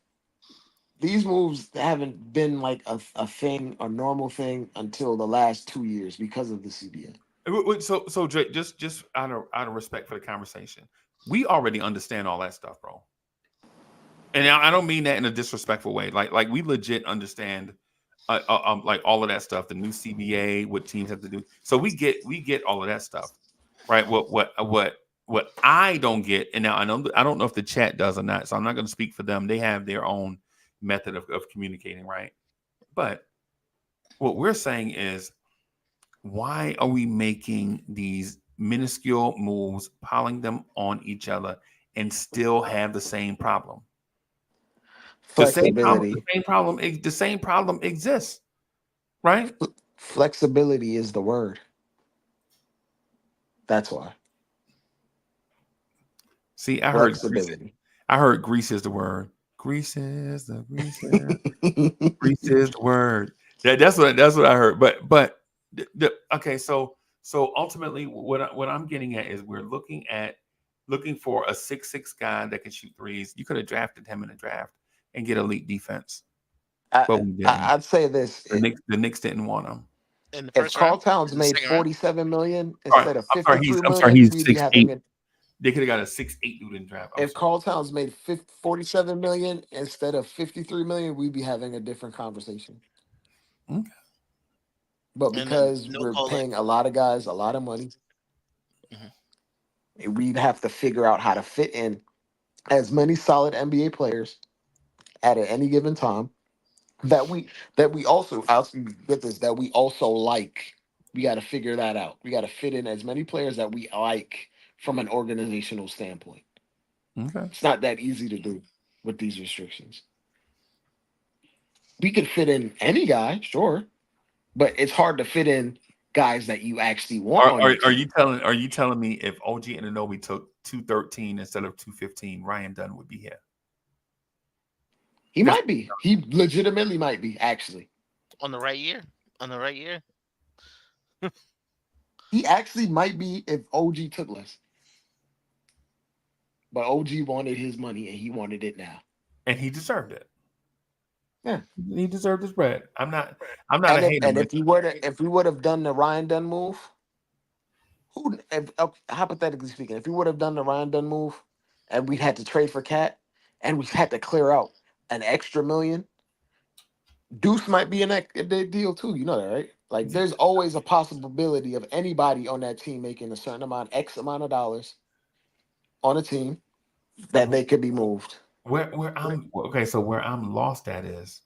These moves haven't been like a thing, a normal thing until the last 2 years because of the CBA. So Drake, just out of respect for the conversation, we already understand all that stuff, bro. And I don't mean that in a disrespectful way. Like we legit understand, like all of that stuff, the new CBA, what teams have to do. So we get all of that stuff, right? What I don't get, and now I don't know if the chat does or not. So I'm not going to speak for them. They have their own method of communicating, right? But what we're saying is, why are we making these minuscule moves, piling them on each other, and still have the same problem? Flexibility. The same problem exists, right? Flexibility is the word. That's why. See, Flexibility. I heard grease is the word. Grease is the grease is the word. That's what I heard. But okay, so ultimately, what I'm getting at is we're looking for a 6'6" guy that can shoot threes. You could have drafted him in a draft and get elite defense, but we didn't. I'd say this: The Knicks didn't want him. In the if first round, Carl Towns in the made second round. 47 million All right, instead of I'm sorry. 53 I'm sorry. million, He's we'd be 6'8". having a. They could have got a 6'8" dude in draft. I'm If sorry. Carl Towns made 47 million instead of 53 million, we'd be having a different conversation. Okay. But And then because no we're Colin. paying a lot of guys a lot of money, Mhm. we'd have to figure out how to fit in as many solid NBA players at any given time that we also, I'll get this, that we also like. We got to figure that out. We got to fit in as many players that we like from an organizational standpoint. Okay. It's not that easy to do with these restrictions. We could fit in any guy, sure, but it's hard to fit in guys that you actually want on your Are team. you telling me if OG Anunoby took 213 instead of 215, Ryan Dunn would be here? He might be. He legitimately might be, actually. On the right year. On the right year. He actually might be if OG took less. But OG wanted his money and he wanted it now. And he deserved it. Yeah. He deserved his bread. I'm not a hater. And if we would have done the Ryan Dunn move, hypothetically speaking, if we would have done the Ryan Dunn move and we had to trade for Cat and we had to clear out an extra million, Deuce might be in that deal too. You know that, right? Like, there's always a possibility of anybody on that team making a certain amount, X amount of dollars on a team that they could be moved. Where I'm okay, so where I'm lost at is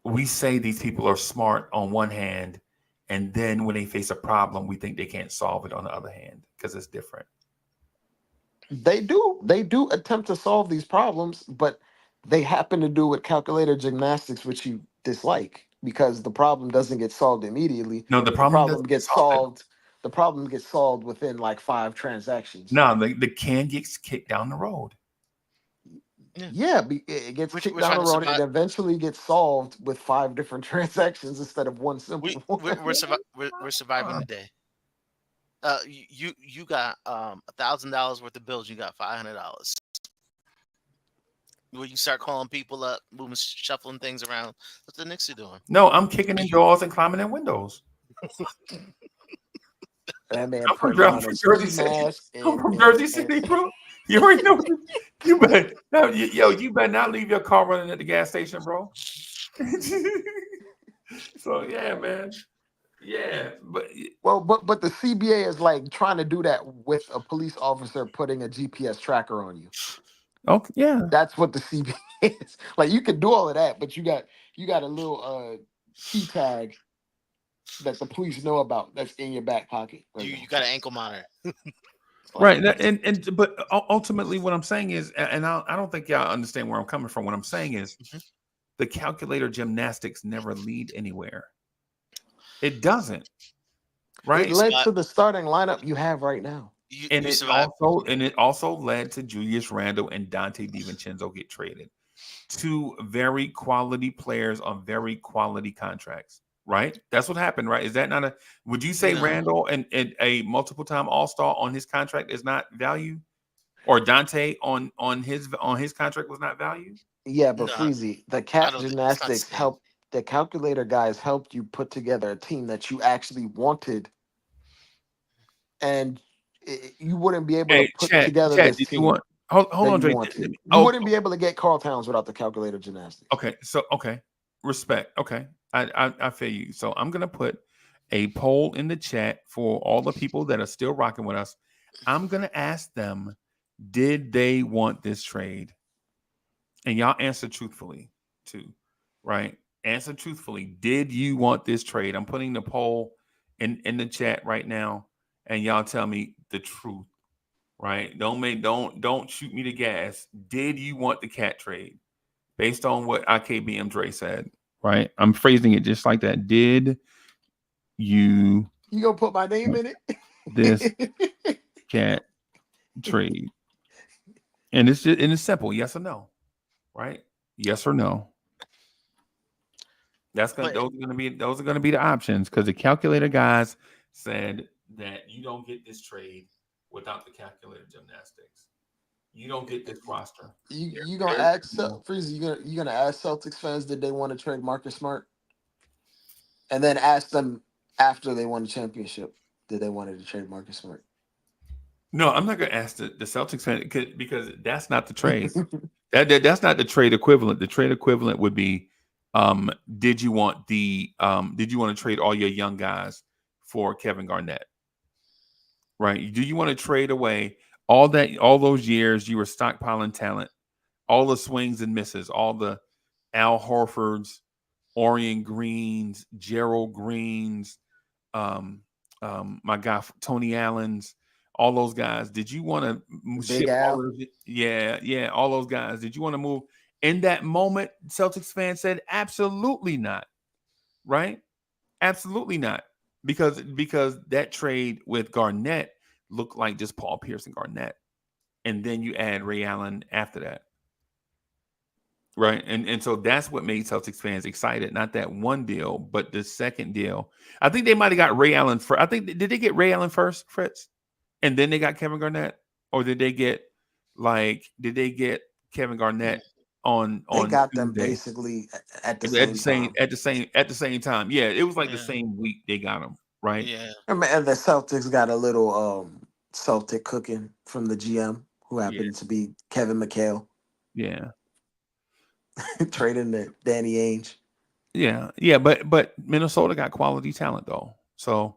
we say these people are smart on one hand, and then when they face a problem, we think they can't solve it on the other hand because it's different. They do attempt to solve these problems, but they happen to do with calculator gymnastics, which you dislike because the problem doesn't get solved immediately. No, the The problem problem doesn't get gets solved. solved. The problem gets solved within like 5 transactions. No, the can gets kicked down the road. Yeah, it gets We're kicked trying down the to road. It survive. eventually gets solved with 5 different transactions instead of one simple one. We're surviving the day. You got $1,000 worth of bills. You got $500. Where you start calling people up, moving, shuffling things around. What the Knicks are doing? No, I'm kicking in doors and climbing in windows. That man I'm putting from on a Jersey ski City. mask I'm from Jersey City, bro. You already know. You better, no, you better not leave your car running at the gas station, bro. So yeah, man. Yeah, but well, but the CBA is like trying to do that with a police officer putting a GPS tracker on you. okay, yeah. That's what the CBA is. Like you can do all of that, but you got a little key tag that the police know about that's in your back pocket. You got an ankle monitor. Right, but ultimately, what I'm saying is, and I don't think y'all understand where I'm coming from. What I'm saying is, the calculator gymnastics never lead anywhere. It doesn't, right? It led to the starting lineup you have right now. It also led to Julius Randle and Dante DiVincenzo get traded. 2 very quality players on very quality contracts. Right? That's what happened, right? Is that not would you say Randall and a multiple time All-Star on his contract is not value? Or Dante on his contract was not value? Yeah, but Freezy, the gymnastics helped the calculator guys helped you put together a team that you actually wanted, and you wouldn't be able to put together this team. Hold on, Dre. You wouldn't be able to get Karl Towns without the calculator gymnastics. Okay, respect. Okay, I feel you. So I'm gonna put a poll in the chat for all the people that are still rocking with us. I'm gonna ask them, did they want this trade? And y'all answer truthfully too, right? Answer truthfully. Did you want this trade? I'm putting the poll in the chat right now, and y'all tell me the truth. Right? Don't shoot me the gas. Did you want the cat trade? Based on what IKBM Dre said, right? I'm phrasing it just like that. Did you gonna put my name in it? This cat trade. And it's simple, yes or no. Right? Yes or no. Those are gonna be the options because the calculator guys said that you don't get this trade without the calculator gymnastics. You don't get this roster. You gonna ask Freezy? You gonna ask Celtics fans did they want to trade Marcus Smart, and then ask them after they won the championship did they wanted to trade Marcus Smart? No, I'm not gonna ask the Celtics fan because that's not the trade. That's not the trade equivalent. The trade equivalent would be, did you want to trade all your young guys for Kevin Garnett? Right? Do you want to trade away all those years you were stockpiling talent, all the swings and misses, all the Al Horfords, Orion Greens, Gerald Greens, my guy Tony Allen's, all those guys. Did you want to ship all of it? Yeah, all those guys. Did you want to move in that moment? Celtics fans said absolutely not. Right? Absolutely not. Because that trade with Garnett looked like just Paul Pierce and Garnett. And then you add Ray Allen after that. Right. And so that's what made Celtics fans excited. Not that one deal, but the second deal. I think they might have got Ray Allen first. I think did they get Ray Allen first, Fritz? And then they got Kevin Garnett? Or did they get Kevin Garnett on They got Tuesday? them basically at the same time. Yeah, it was like the same week they got them, right? Yeah. And the Celtics got a little Celtic cooking from the GM who happened to be Kevin McHale. Yeah. Trading to Danny Ainge. Yeah, but Minnesota got quality talent though. So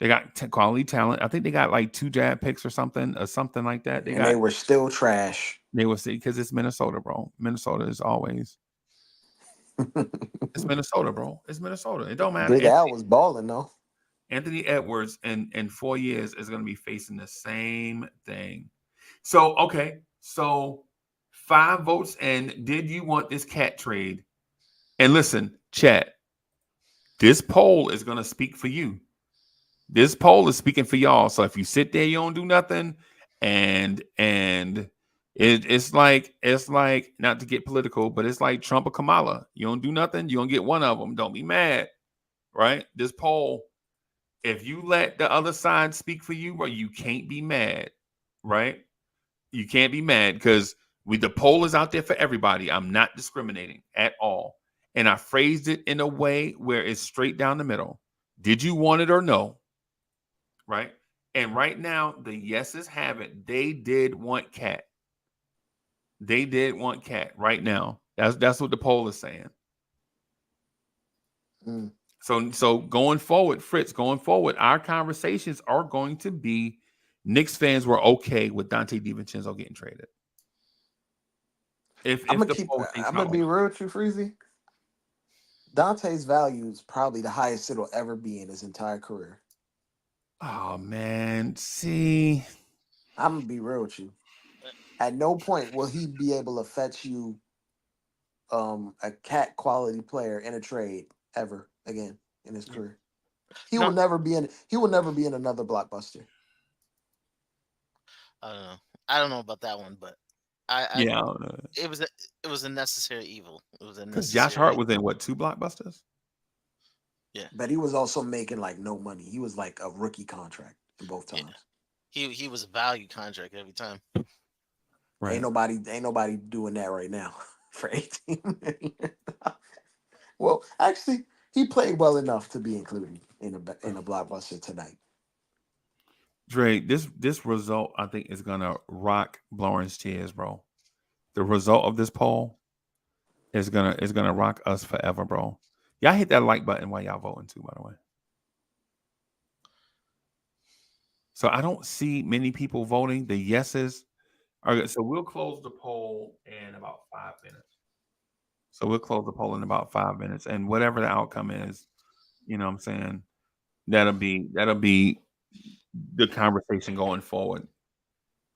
they got quality talent. I think they got like 2 draft picks or something like that. They were still trash. They will see because it's Minnesota, bro. Minnesota is always It's Minnesota, bro. It's Minnesota. It don't matter. Big Al was balling though. Anthony Edwards in 4 years is going to be facing the same thing. So okay, so 5 votes. And did you want this cat trade? And listen, chat. This poll is going to speak for you. This poll is speaking for y'all. So if you sit there, you don't do nothing, and it's like not to get political, but it's like Trump or Kamala. You don't do nothing, you don't get one of them. Don't be mad, right? This poll, if you let the other side speak for you, bro, you can't be mad, right? You can't be mad because the poll is out there for everybody. I'm not discriminating at all, and I phrased it in a way where it's straight down the middle. Did you want it or no? Right? And right now, the yeses have it. They did want Cat. They did want Cat right now. That's what the poll is saying. Mm. So going forward, Fritz, going forward, our conversations are going to be Knicks fans were okay with Dante DiVincenzo getting traded. I'm gonna be real with you, Freezy. Dante's value is probably the highest it'll ever be in his entire career. Oh man, see, I'm gonna be real with you. At no point will he be able to fetch you a cat quality player in a trade ever again in his career. He will never be in another blockbuster. I don't know about that one, but I don't know. It was a necessary evil. It was a Because necessary. Josh Hart was in what, 2 blockbusters? Yeah, but he was also making like no money. He was like a rookie contract in both times. He was a value contract every time. Right. Ain't nobody doing that right now for 18 million. Well, actually, he played well enough to be included in a blockbuster tonight. Dre, this result I think is gonna rock Lawrence chairs, bro. The result of this poll is gonna rock us forever, bro. Y'all hit that like button while y'all voting too, by the way. So I don't see many people voting. The yeses are so we'll close the poll in about 5 minutes. And whatever the outcome is, you know what I'm saying, that'll be the conversation going forward.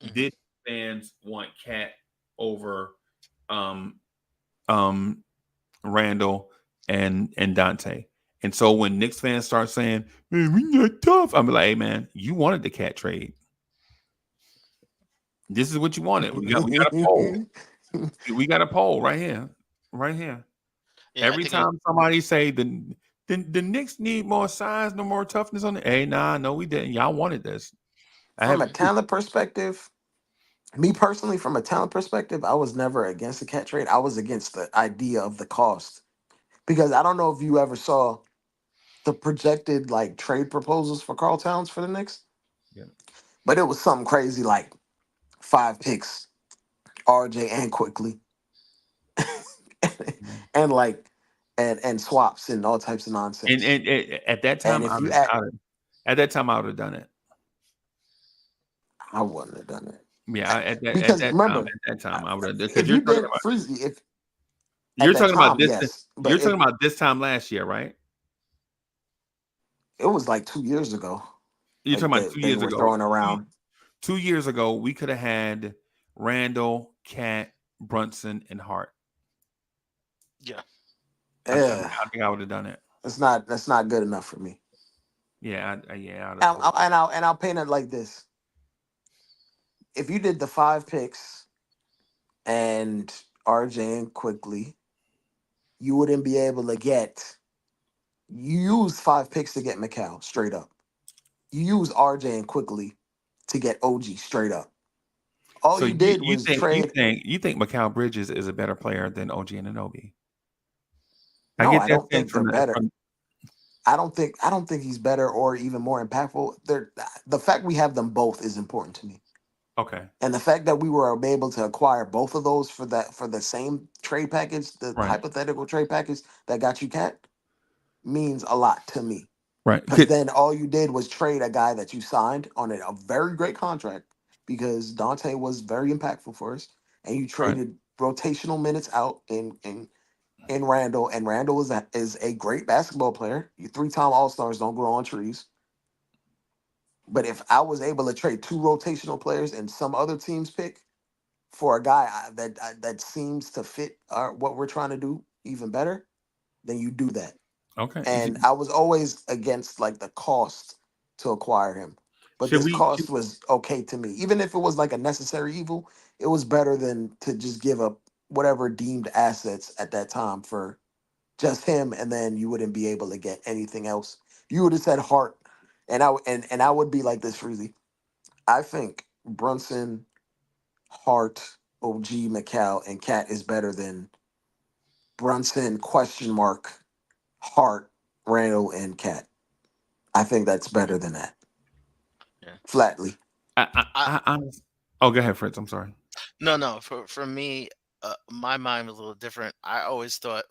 Mm-hmm. Did fans want Cat over Randall and Dante? And so when Knicks fans start saying, "Man, we not tough," I'm like, "Hey, man, you wanted the Cat trade. This is what you wanted. We got a poll. We got a poll right here, right here. Yeah, Every time somebody say the Knicks need more size, no more toughness on it. Hey, no, we didn't. Y'all wanted this. From a talent perspective, me personally, from a talent perspective, I was never against the cat trade. I was against the idea of the cost. Because I don't know if you ever saw the projected like trade proposals for Carl Towns for the Knicks. Yeah. But it was something crazy like 5 picks, RJ and quickly. and like and swaps and all types of nonsense. And at that time, I would have done it. I wouldn't have done it. Yeah, at that time, I would have. Because if you didn't Frizzy, if you're talking about this, yes, you're talking about this time last year, right? It was like 2 years ago. You're talking about 2 years ago. Throwing around 2 years ago, we could have had Randall, Cat, Brunson, and Hart. Yeah. I think I would have done it. That's not good enough for me. Yeah, I'll paint it like this. If you did the 5 picks and RJ and quickly, you wouldn't be able to get. You used 5 picks to get Mikal straight up. You used RJ and quickly to get OG straight up. All you did was trade. You think Mikal Bridges is a better player than OG Anunoby? No, I don't think they're better. I don't think he's better or even more impactful. The fact we have them both is important to me. Okay. And the fact that we were able to acquire both of those for the same trade package, the hypothetical trade package that got you Cat, means a lot to me. Right. Because then all you did was trade a guy that you signed on a very great contract because Dante was very impactful for us. And you traded rotational minutes out and in Randall, and Randall is a great basketball player. You 3-time All-Stars don't grow on trees. But if I was able to trade 2 rotational players and some other team's pick for a guy that seems to fit what we're trying to do even better, then you do that. Okay. And I was always against like the cost to acquire him. But Should this we? cost was okay to me. Even if it was like a necessary evil, it was better than to just give up whatever deemed assets at that time for just him, and then you wouldn't be able to get anything else. You would have said Hart, and I would be like this, Freezy. I think Brunson, Hart, OG, McCall, and Cat is better than Brunson, question mark, Hart, Randall, and Cat. I think that's better than that. Yeah. Flatly. I Oh, go ahead, Fritz. I'm sorry. no. For me, my mind was a little different. I always thought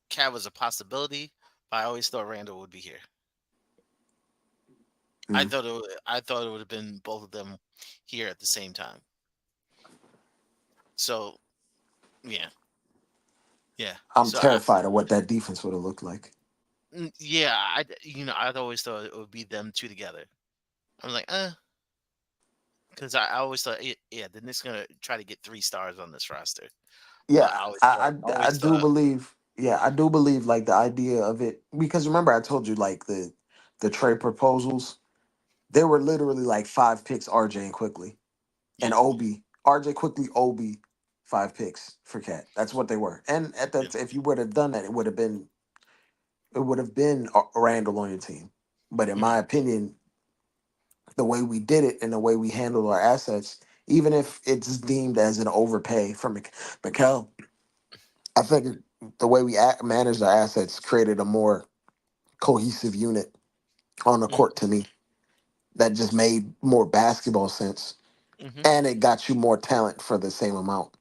Cat was a possibility, but I always thought Randall would be here. Mm. I thought it would have been both of them here at the same time. So yeah, yeah. I'm So I terrified of what that defense would have looked like. yeah, I'd always thought it would be them two together. I'm like, because I always thought, yeah, the Knicks gonna try to get 3 stars on this roster. Yeah, But I always I, thought, I do believe. Yeah, I do believe like the idea of it, because remember I told you like the trade proposals. They were literally like 5 picks, RJ and Quickly, yeah, and Obi. RJ Quickly, Obi, 5 picks for Cat. That's what they were. And at yeah, that, if you would have done that, it would have been Randall on your team. But in mhm, my opinion, the way we did it and the way we handled our assets, even if it's deemed as an overpay for McCall, I think the way we managed our assets created a more cohesive unit on the mhm, court to me that just made more basketball sense, mhm, and it got you more talent for the same amount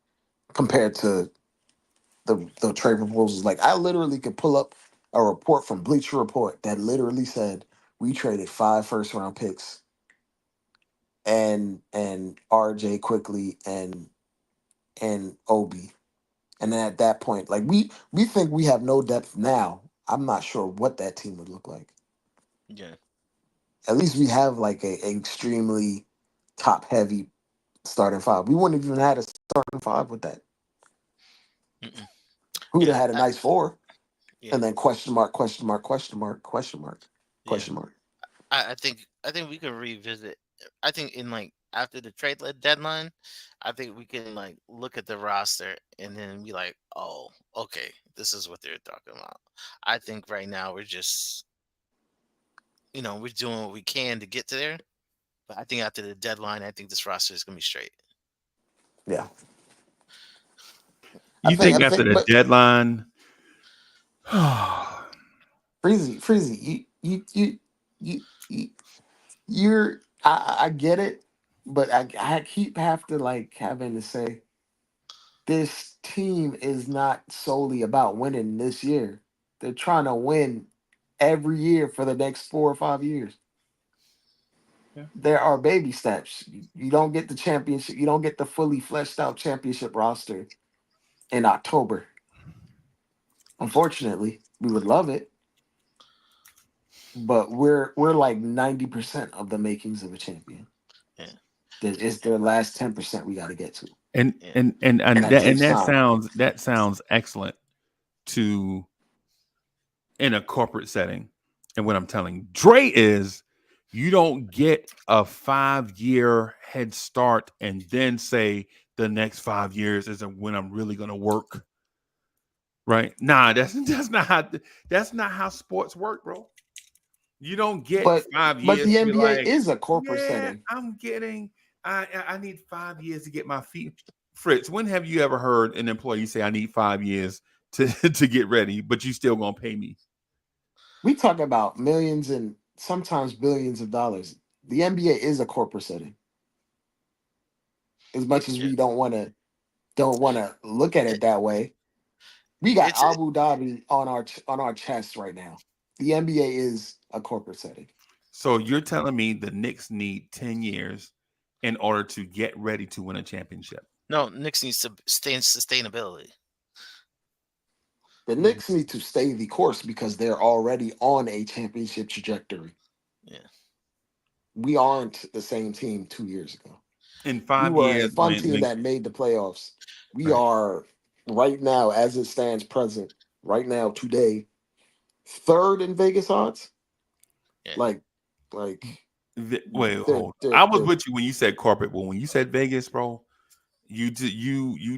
compared to the trade proposals. Like I literally could pull up a report from Bleacher Report that literally said we traded 5 first-round picks and RJ Quickly and Obi. And then at that point, like we think we have no depth now. I'm not sure what that team would look like. yeah, At least we have like a extremely top heavy starting five. We wouldn't even had a starting five with that. mm-mm. We would have Yeah, had a nice four, yeah, and then question mark, question mark, question mark, question mark, yeah. question mark. I think we can revisit. I think in like after the deadline, I think we can like look at the roster and then be like, oh, okay, this is what they're talking about. I think right now we're just, we're doing what we can to get to there. But I think after the deadline, I think this roster is gonna be straight. Yeah, You think I after think, the but deadline? Freezy, you you're. I get it, but I keep have to like having to say this team is not solely about winning this year. They're trying to win every year for the next 4 or 5 years. Yeah. There are baby steps. You don't get the championship. You don't get the fully fleshed out championship roster in October. Unfortunately, we would love it, but we're like 90% of the makings of a champion. Yeah, It's their last 10% we got to get to, And yeah, and and and and that that and takes that time. sounds excellent to in a corporate setting. And what I'm telling Dre is you don't get a 5-year head start and then say the next 5 years is when I'm really gonna work. Right? Nah, that's not how sports work, bro. You don't get But 5 years the to be NBA like, is a corporate yeah, setting. I'm getting. I need 5 years to get my feet. Fritz, when have you ever heard an employee say, "I need 5 years to to get ready," but you still gonna pay me? We talk about millions and sometimes billions of dollars. The NBA is a corporate setting. As much as yeah. we don't want to look at It, it that way, we got it's Abu Dhabi on our chest right now. The NBA is a corporate setting. So you're telling me the Knicks need 10 years in order to get ready to win a championship? no Knicks needs to stay in sustainability. The Knicks need to stay the course because they're already on a championship trajectory. Yeah. We aren't the same team 2 years ago. In We 5 years, were a fun team that made the playoffs. We right. are right now, as it stands present, right now, today, third in Vegas odds. Yeah. Like Wait, they're, hold. they're, I was they're, with you when you said corporate, but when you said Vegas, bro, you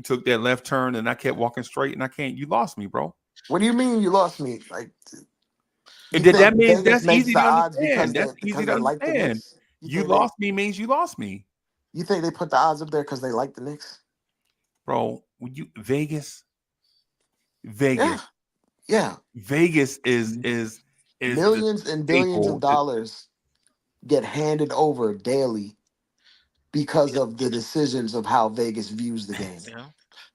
took that left turn and I kept walking straight and I can't. You lost me, bro. what do you mean you lost me? Like, And you that think means Vegas that's makes easy the to odds understand. That's easy because to they like the understand. Knicks? You lost me means you lost me, You think they put the odds up there because they like the Knicks? bro. When you Vegas, Yeah, Vegas, yeah. Vegas is the Millions and billions of staple. dollars get handed over daily because Yep. of the decisions of how Vegas views the game. Yeah.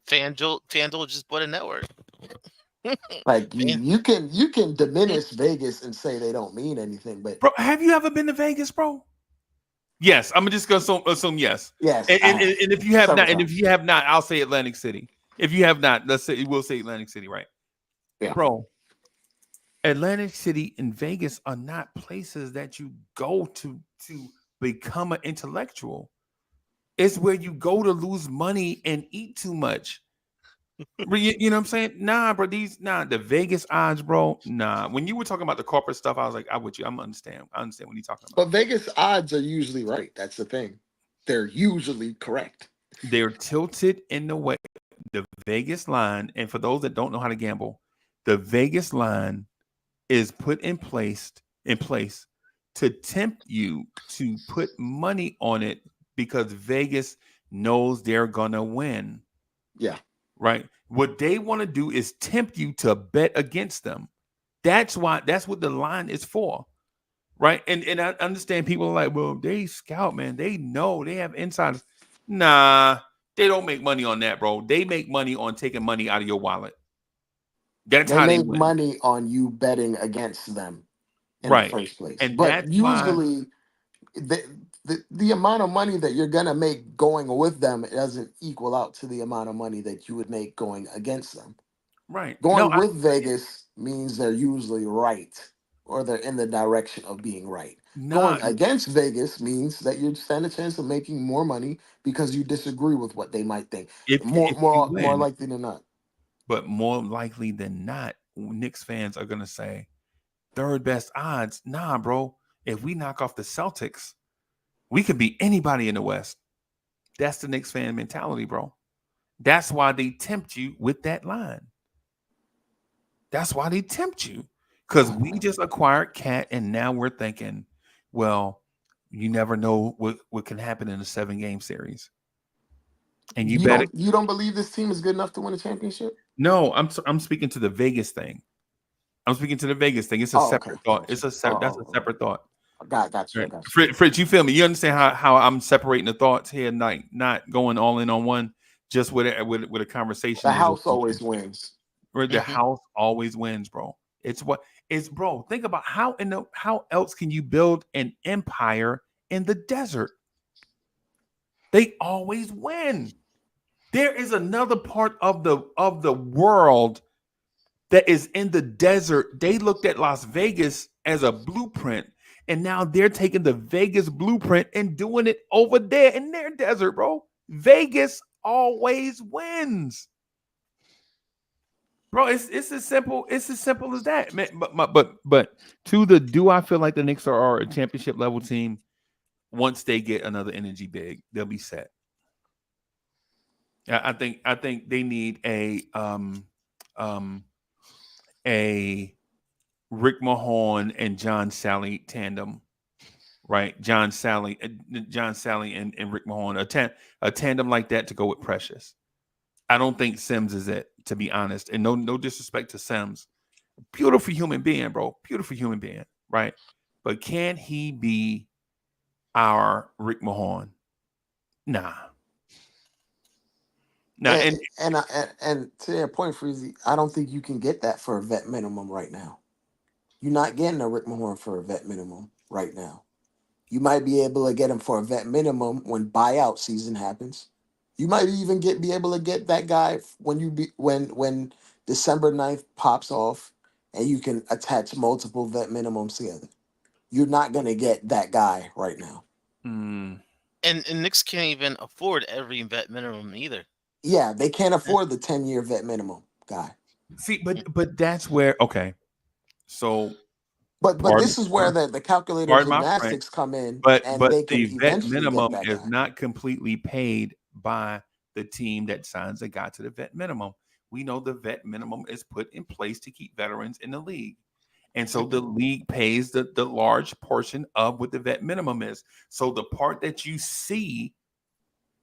FanDuel just bought a network. Like Fan, you can diminish Vegas and say they don't mean anything, but Bro, have you ever been to Vegas, bro? Yes, I'm just gonna assume yes. yes, And, I and, have and if you have several not, and if times. you have not, I'll say Atlantic City. If you have not, let's say we'll say Atlantic City, right? Yeah, Bro, Atlantic City and Vegas are not places that you go to become an intellectual. It's where you go to lose money and eat too much. You know what I'm saying? Nah, bro. The Vegas odds, bro. Nah. When you were talking about the corporate stuff, I was like, I'm with you. I understand what you're talking about. but Vegas odds are usually right. That's the thing; they're usually correct. They're tilted in the way. The Vegas line, and for those that don't know how to gamble, the Vegas line is put in place to tempt you to put money on it because Vegas knows they're gonna win. Yeah, Right? What they want to do is tempt you to bet against them. That's what the line is for. Right. And I understand people are like, well, they scout, man. They know they have insiders. Nah, they don't make money on that, bro. They make money on taking money out of your wallet. That's they how they make win. money on you betting against them in the Right. first place. And But that's why, usually, the amount of money that you're gonna make going with them doesn't equal out to the amount of money that you would make going against them. right. No, Going with Vegas means they're usually right or they're in the direction of being right. nah, Going against Vegas means that you stand a chance of making more money because you disagree with what they might think. if you More win, likely than not. but more likely than not, Knicks fans are gonna say third best odds. Nah, bro. If we knock off the Celtics, we could beat anybody in the West. That's the Knicks fan mentality, bro. That's why they tempt you with that line. That's why they tempt you. Because we just acquired Cat, and now we're thinking, well, you never know what can happen in a 7-game series. And you bet it. You don't believe this team is good enough to win a championship? No, I'm speaking to the Vegas thing. I'm speaking to the Vegas thing. It's a Oh, okay. separate thought. Gotcha. That's a separate thought. Got you. I Right. got you. Fritz, you feel me? You understand how I'm separating the thoughts here, not going all in on one, just with a conversation. The There's house always wins. where the Mhm. house always wins, bro. Bro. Think about how else can you build an empire in the desert? They always win. There is another part of the world that is in the desert. They looked at Las Vegas as a blueprint, and now they're taking the Vegas blueprint and doing it over there in their desert, bro. Vegas always wins. Bro, it's as simple as that, man. But to the do I feel like the Knicks are a championship level team? Once they get another energy big, they'll be set. I think they need a Rick Mahorn and John Sally tandem, right? John Sally and Rick Mahorn, a tandem like that to go with Precious. I don't think Sims is it, to be honest. And no disrespect to Sims. Beautiful human being, bro. Beautiful human being, right? But can he be our Rick Mahorn? Nah. Nah, and And to their point, Freezy, I don't think you can get that for a vet minimum right now. You're not getting a Rick Mahorn for a vet minimum right now. You might be able to get him for a vet minimum when buyout season happens. You might even be able to get that guy when December 9th pops off, and you can attach multiple vet minimums together. You're not gonna get that guy right now. Mm. And Knicks can't even afford every vet minimum either. Yeah, they can't afford the 10-year vet minimum guy. See, but that's where okay. So But pardon, this is where the calculator pardon my French, gymnastics come in, and but they can the vet eventually get minimum that is guy. not completely paid by the team that signs a guy to the vet minimum. We know the vet minimum is put in place to keep veterans in the league. And so the league pays the large portion of what the vet minimum is. So the part that you see,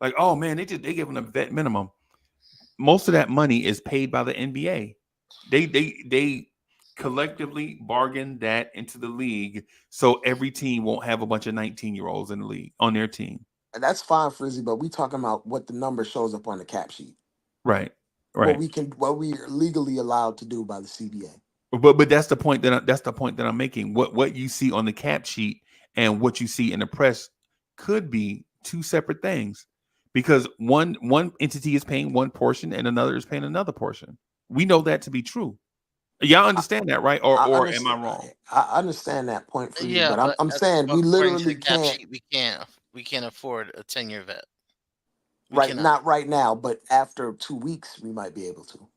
like, oh man, they gave them a vet minimum. Most of that money is paid by the NBA. They collectively bargain that into the league so every team won't have a bunch of 19-year-olds in the league on their team. And that's fine, Frizzy, but we talking about what the number shows up on the cap sheet. Right. What Right. what we are legally allowed to do by the CBA. But that's the point that I'm making. What you see on the cap sheet and what you see in the press could be two separate things, because one entity is paying one portion and another is paying another portion. We know that to be true. Y'all understand that, right? I Or am I understand. wrong? I understand that point, Frizzy, Yeah, but but I'm saying we according to literally the cap can't. sheet, we can't afford a 10-year vet. We Right, cannot. not right now, but after 2 weeks, we might be able to.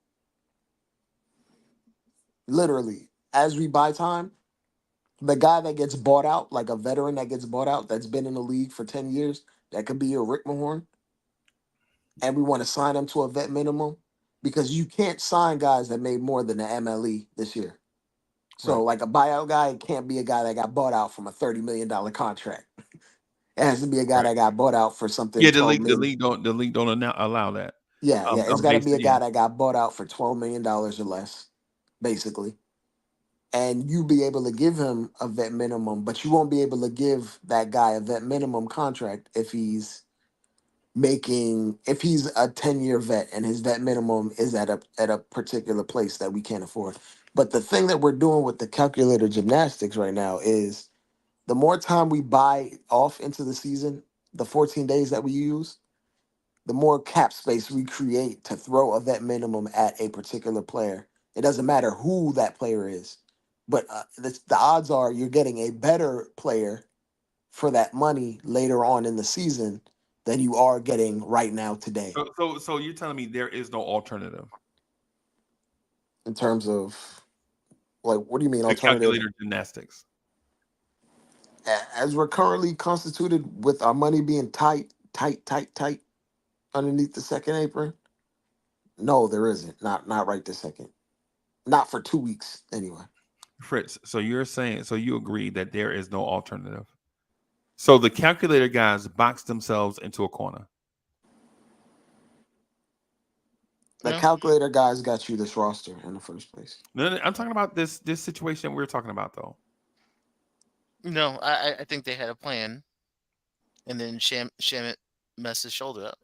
Literally, as we buy time, the guy that gets bought out, like a veteran that gets bought out, that's been in the league for 10 years, that could be a Rick Mahorn, and we want to sign him to a vet minimum, because you can't sign guys that made more than the MLE this year. So, Right. like a buyout guy can't be a guy that got bought out from a $30 million contract. It has to be a guy Right. that got bought out for something Yeah, 12 million. the league don't allow that. Yeah, yeah. It's got to Based be a guy in that got bought out for $12 million or less, basically. And you be able to give him a vet minimum, but you won't be able to give that guy a vet minimum contract if he's a 10-year vet and his vet minimum is at a particular place that we can't afford. But the thing that we're doing with the calculator gymnastics right now is the more time we buy off into the season, the 14 days that we use, the more cap space we create to throw a vet minimum at a particular player. It doesn't matter who that player is, but the odds are you're getting a better player for that money later on in the season than you are getting right now today, so you're telling me there is no alternative in terms of, like, what do you mean to alternative? calculator gymnastics? As we're currently constituted with our money being tight underneath the second apron, no, there isn't. Not right this second. Not for 2 weeks anyway. Fritz, so you're saying, so you agree that there is no alternative. So the calculator guys box themselves into a corner. The No, calculator guys got you this roster in the first place. No, I'm talking about this situation we're talking about though. no. I think they had a plan, and then Shamit messed his shoulder up,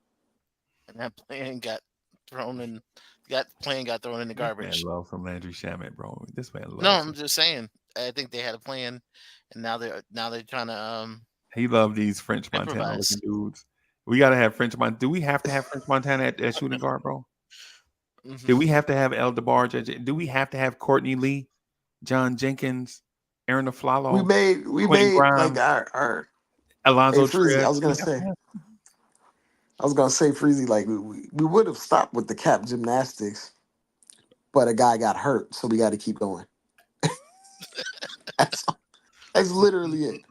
and that plan got thrown in. Got thrown in the This man garbage. loves some Landry Shamet, bro. This man No, loves I'm him. just saying. I think they had a plan, and now they're trying to He loved these French Montana looking improvise. dudes. We gotta have French Montana. Do we have to have French Montana at shooting guard, bro? Mhm. Do we have to have El DeBarge? Do we have to have Courtney Lee, John Jenkins, Aaron We Aflalo, made like Grimes, our hey Alonzo Freezy, Trier? Do we have to have? I was gonna say Freezy, like we would have stopped with the cap gymnastics, but a guy got hurt, so we got to keep going. That's that's literally it.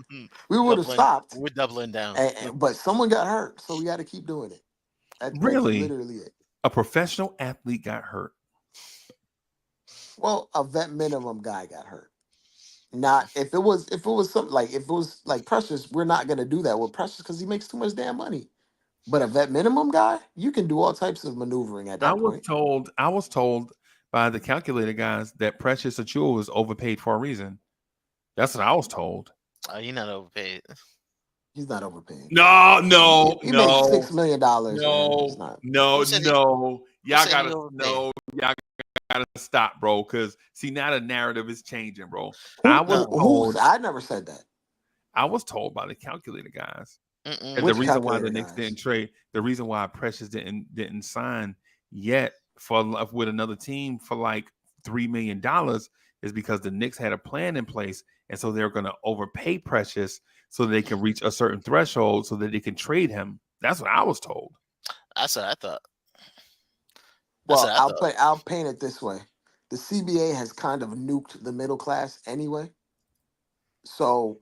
We would have Doubling, stopped, we're doubling down. but someone got hurt, so we got to keep doing it. That's Really? literally it. A professional athlete got hurt. Well, a vet minimum guy got hurt. Not if it was something like if it was like Precious, we're not gonna do that with Precious because he makes too much damn money. But a vet minimum guy, you can do all types of maneuvering at that point. I was told by the calculator guys that Precious Achul was overpaid for a reason. That's what I was told. You're not overpaid. He's not overpaying. No, He made $6 million, man. It's not. Who said he? no. Who said he overpaid? Y'all gotta stop, bro. Because see, now the narrative is changing, bro. No. I never said that. I was told by the calculator guys. Mm-mm. And the Which reason why the calculator Knicks guys? didn't trade, the reason why Precious didn't sign yet with another team for like $3 million is because the Knicks had a plan in place, and so they're going to overpay Precious so they can reach a certain threshold so that they can trade him. That's what I was told. That's what I thought. Well, I'll paint it this way: the CBA has kind of nuked the middle class anyway. So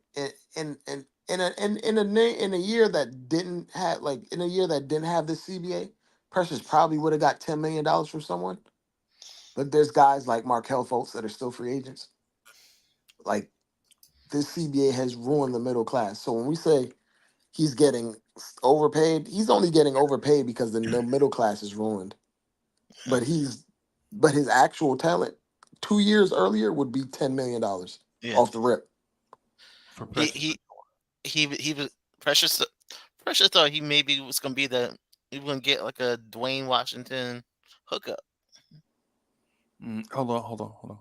in a year that didn't have the CBA, Precious probably would have got $10 million from someone. But there's guys like Markel Fultz that are still free agents. Like, this CBA has ruined the middle class. So when we say he's getting overpaid, he's only getting overpaid because the middle class is ruined. But his actual talent 2 years earlier would be $10 million off the rip. For He was Precious. Precious thought he maybe was gonna be he was gonna get like a Dwayne Washington hookup. Hold on.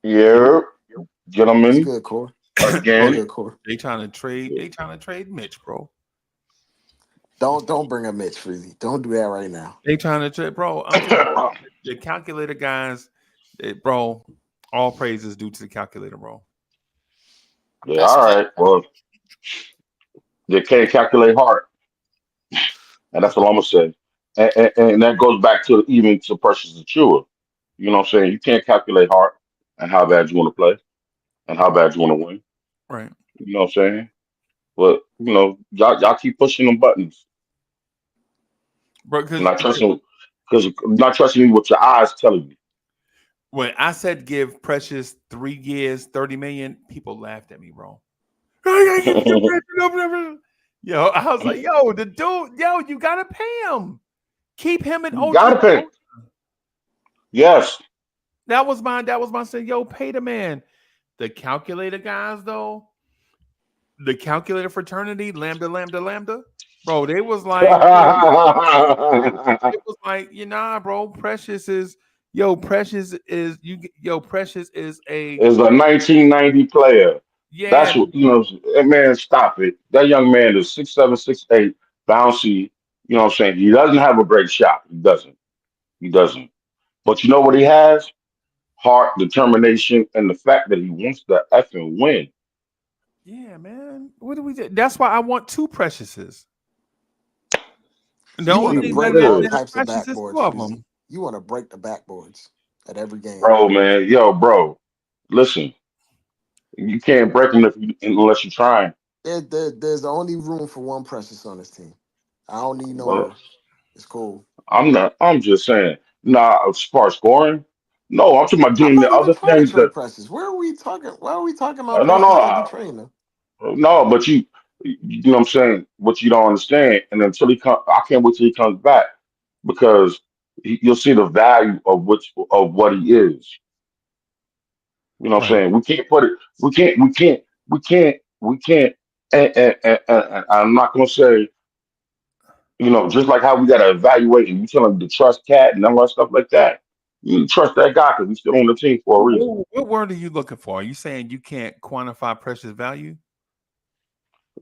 Yeah, It's gentlemen, good, Core. again. Good, Core. They trying to trade Mitch, bro. Don't bring up Mitch Freely. Don't do that right now. They trying to trade, bro. I'm telling you, the calculator guys, bro. All praises due to the calculator, bro. Yeah, all right. Well, they can't calculate hard, and that's what I'm gonna say. And that goes back to even to Precious Achua. You know what I'm saying? You can't calculate hard and how bad you want to play and how bad you want to win. Right, You know what I'm saying? But y'all keep pushing them buttons, bro. not trusting because not trusting me with your eyes telling you. When I said give Precious 3 years, 30 million, people laughed at me, bro. I gotta give you Precious. Yo, I was like, yo, the dude, you gotta pay him. Keep him in You OG. gotta pay. Yes. That was my saying, yo, pay the man. The calculator guys, though, the calculator fraternity, lambda, bro, they was like, it was like, bro, Precious is a Is a 1990 player. yeah, That's what that man. Stop it. That young man is 6'7", 6'8", bouncy. You know what I'm saying? He doesn't have a great shot. He doesn't. He doesn't. But you know what he has? Heart, determination, and the fact that he wants to effing win. yeah, man. What do we do? That's why I want 2 Preciouses. The You only want to thing break all Yeah, that's types of precious is 2 backboards, of Freezy. them. You want to break the backboards at every game. bro, man. Yo, bro. Listen, you can't break them unless you're trying. There's only room for one Precious on this team. I don't need no Well, more. It's cool. I'm not. I'm just saying. Nah, as far as scoring, no. I'm talking about I'm doing not the even other trying to things that. trade Precious. Where are we talking? Why are we talking about No, Precious like we no. trading him? No, but you know what I'm saying. What you don't understand, and until he come, I can't wait till he comes back because you'll see the value of what he is. You know what I'm Right. saying. We can't put it. We can't. And I'm not gonna say just like how we gotta evaluate and you tell him to trust Cat and all that stuff like that. You need to trust that guy because he's still on the team for a reason. What word are you looking for? Are you saying you can't quantify precious value?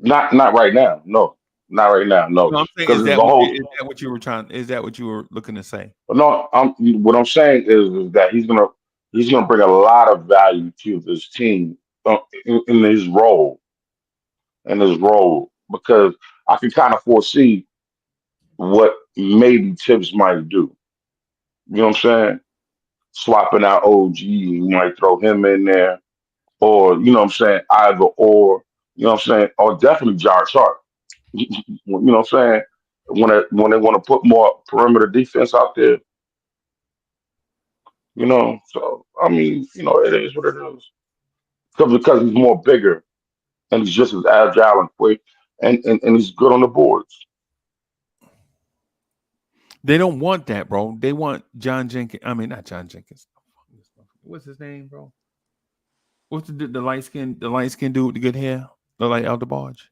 Not right now. No, not right now. No, No, I'm saying because it's the whole. is that what you were looking to say? No, what I'm saying is that he's gonna bring a lot of value to this team in his role because I can kind of foresee what maybe Tibbs might do. You know what I'm saying? Swapping out OG, you might throw him in there, or you know what I'm saying, either or. You know what I'm saying, or definitely Jar Sharp. You know what I'm saying? When they want to put more perimeter defense out there, So I mean, it is what it is. Because he's more bigger and he's just as agile and quick and he's good on the boards. They don't want that, bro. They want John Jenkins. I mean, not John Jenkins. What's his name, bro? What's the light skin dude with the good hair? The light Elder Barge.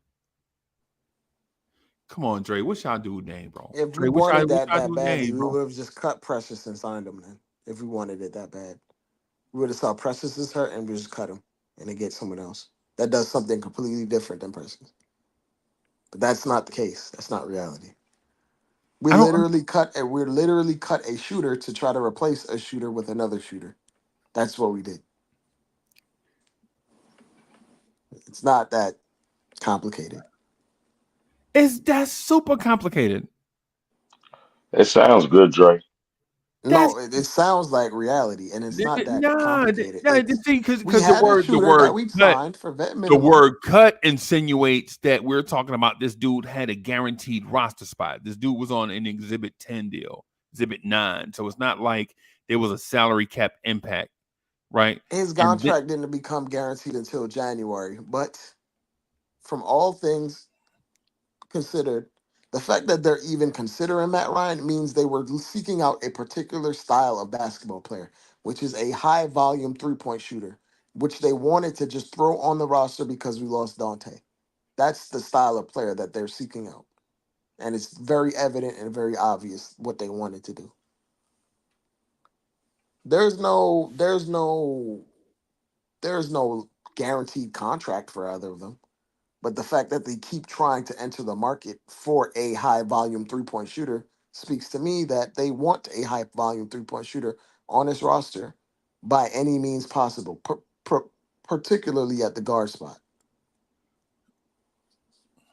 Come on, Dre. What's y'all dude name, bro? If we Dre, wanted what's that y'all that dude badly, name, we bro? would have just cut Precious and signed him. Then, if we wanted it that bad, we would have saw Precious is hurt and we just cut him and then get someone else that does something completely different than Precious. But that's not the case. That's not reality. We I don't. literally cut a shooter to try to replace a shooter with another shooter. That's what we did. It's not that complicated. That's super complicated. It sounds good, Dre. That's No, it sounds like reality, and it's not that nah. complicated. Yeah, It's see, we because had a the shooter that word we cut signed for vet the minimum. word cut insinuates that we're talking about this dude had a guaranteed roster spot. This dude was on an Exhibit 10 deal, Exhibit 9. So it's not like there was a salary cap impact, right? His And th- contract didn't become guaranteed until January, but from all things considered, the fact that they're even considering Matt Ryan means they were seeking out a particular style of basketball player, which is a high volume 3-point shooter, which they wanted to just throw on the roster because we lost Dante. That's the style of player that they're seeking out. And it's very evident and very obvious what they wanted to do. There's no guaranteed contract for either of them. But the fact that they keep trying to enter the market for a high volume 3-point shooter speaks to me that they want a high volume 3-point shooter on this roster by any means possible, particularly at the guard spot,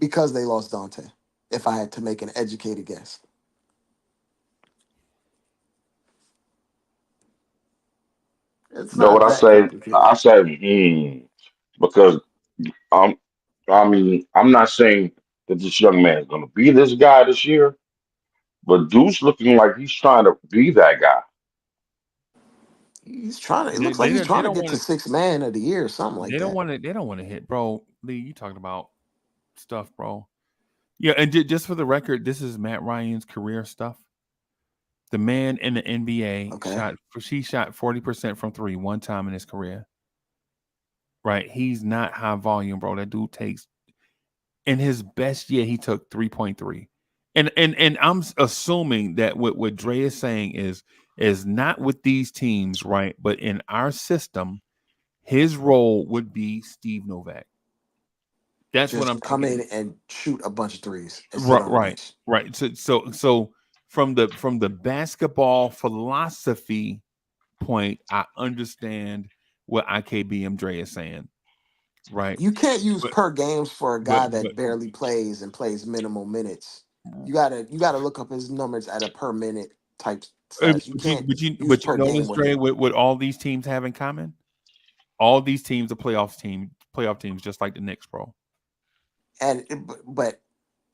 because they lost Dante, if I had to make an educated guess. It's You know what not I that say? complicated. I say, because I'm, I mean, I'm not saying that this young man is going to be this guy this year, but Deuce looking like he's trying to be that guy. He's trying to. It they, looks like they he's don't they trying to don't get want to to sixth man of the year, or something like they don't that. want to they don't want to hit, bro. Lee, you talking about stuff, bro? Yeah, and just for the record, this is Matt Ryan's career stuff. The man in the NBA Okay. shot 40% from three one time in his career. Right? He's not high volume, bro. That dude takes in his best year he took 3.3. And assuming that what Dre is saying is not with these teams, right? But in our system, his role would be Steve Novak. That's what I'm Just come in thinking. and shoot a bunch of threes and sit Right, on the right, bench. right. So from the basketball philosophy point, I understand what IKBM Dre is saying, right? You can't use But per games for a but guy but that barely plays and plays minimal minutes. You gotta look up his numbers at a per minute type stats. You can't use but you per game notice, with Dre, him. what all these teams have in common? All these teams are playoff teams, just like the Knicks, bro. But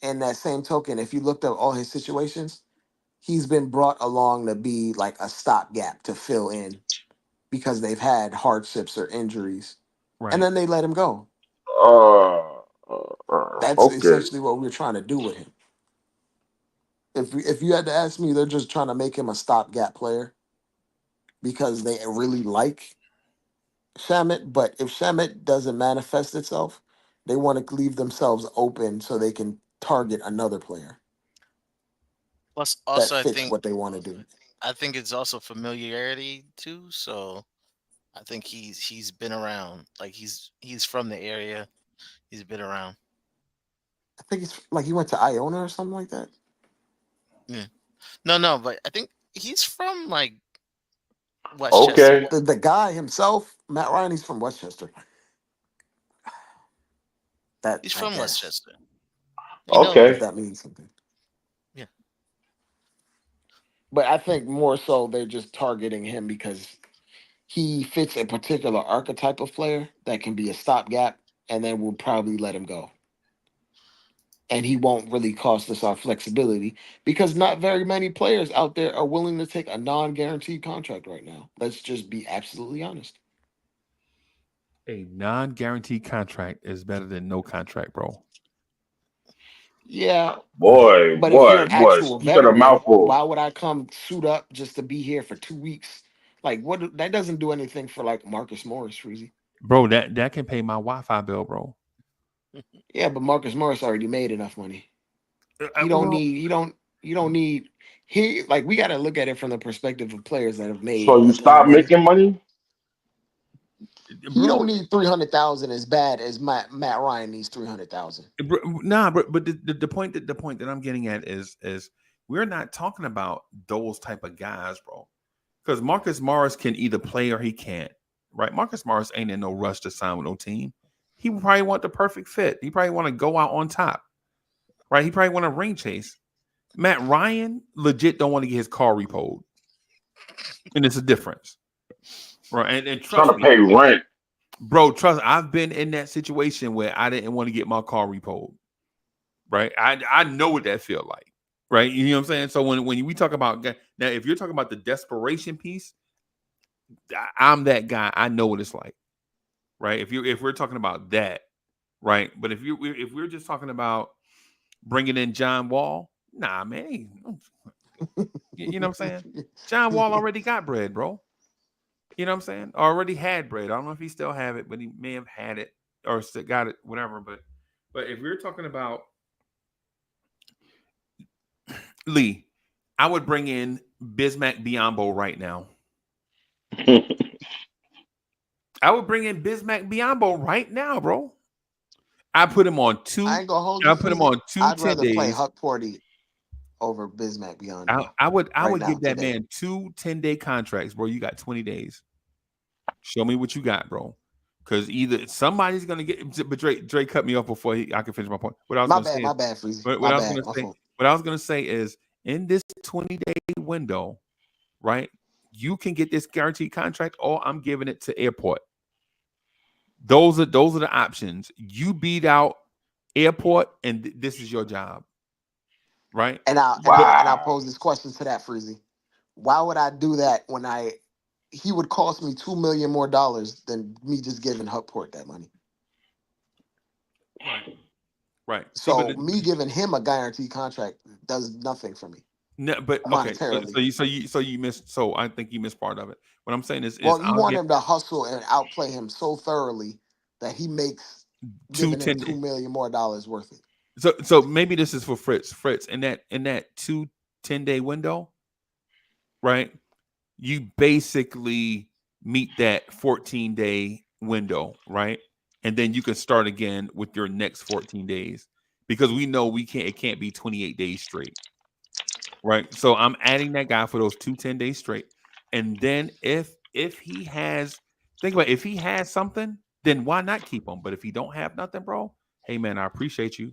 in that same token, if you looked up all his situations, he's been brought along to be like a stopgap to fill in because they've had hardships or injuries, and Right. then they let him go. That's Okay. essentially what we're trying to do with him. If you had to ask me, they're just trying to make him a stopgap player because they really like Shamit. But if Shamit doesn't manifest itself, they want to leave themselves open so they can target another player Plus, that also, fits what they want to do. I think it's also familiarity too. So I think he's been around. Like he's from the area. He's been around. I think it's like he went to Iona or something like that. Yeah. No, but I think he's from like Westchester. Okay. The guy himself, Matt Ryan, he's from Westchester. That He's I from guess Westchester. You know, if Okay. that means something. yeah. But I think more so they're just targeting him because he fits a particular archetype of player that can be a stopgap, and then we'll probably let him go. And he won't really cost us our flexibility because not very many players out there are willing to take a non-guaranteed contract right now. Let's just be absolutely honest. A non-guaranteed contract is better than no contract, bro. Yeah, Boy, but if you're boy, an boy. actual You said a veteran, mouthful. why would I come suit up just to be here for 2 weeks? Like, what? That doesn't do anything for like Marcus Morris, Freezy. Bro, that can pay my Wi-Fi bill, bro. Yeah, but Marcus Morris already made enough money. You don't Well, need you don't need he like we got to look at it from the perspective of players that have made So you a ton of stop money. making money. He bro, don't need 300,000 as bad as Matt Ryan needs 300,000. nah, but the point that I'm getting at is we're not talking about those type of guys, bro. Because Marcus Morris can either play or he can't. Right? Marcus Morris ain't in no rush to sign with no team. He probably want the perfect fit. He probably want to go out on top. Right? He probably want a ring chase. Matt Ryan legit don't want to get his car repoed. And it's a difference. Right. And Trying trust to me, pay rent. bro, I've been in that situation where I didn't want to get my car repoed. Right. I know what that feel like. Right. You know what I'm saying? So when we talk about now, if you're talking about the desperation piece, I'm that guy. I know what it's like. Right. If we're talking about that, right. But if we're just talking about bringing in John Wall, nah, man. You know what I'm saying? John Wall already got bread, bro. You know what I'm saying? Already had bread. I don't know if he still have it, but he may have had it or still got it, whatever. But if we're talking about Lee, I would bring in Bismack Biyombo right now. I would bring in Bismack Biyombo right now, bro. I put him on I two. ain't gonna hold you, I put him Freezy. on two I'd 10 rather play days. Huck Porty over Bismack I, Biyombo I would I right would now give that today. man 2 10-day contracts, bro. You got 20 days. Show me what you got, bro. Because either somebody's gonna get. But Dre cut me off before I could finish my point. What I was gonna say is, My bad, Freezy. what My I was bad, gonna my say, fault. what I was gonna say is, in this 20-day window, right? You can get this guaranteed contract, or I'm giving it to Airport. Those are the options. You beat out Airport, and this is your job, right? And But I'll Wow. pose this question to that, Freezy. Why would I do that when he would cost me $2 million more than me just giving Huckport that money? right. See, So me giving him a guaranteed contract does nothing for me no, but okay. monetarily. So you missed. So I think you missed part of it. What I'm saying is Well, you I'll want give him to hustle and outplay him so thoroughly that he makes two giving him 10. $2 million more worth it. So maybe this is for Fritz. Fritz, in that 2 10-day window, right? You basically meet that 14-day window, right? And then you can start again with your next 14 days because we know it can't be 28 days straight, right? So I'm adding that guy for those 2 10 days straight. And then if he has think about it, if he has something, then why not keep him? But if he don't have nothing, bro, hey man, I appreciate you.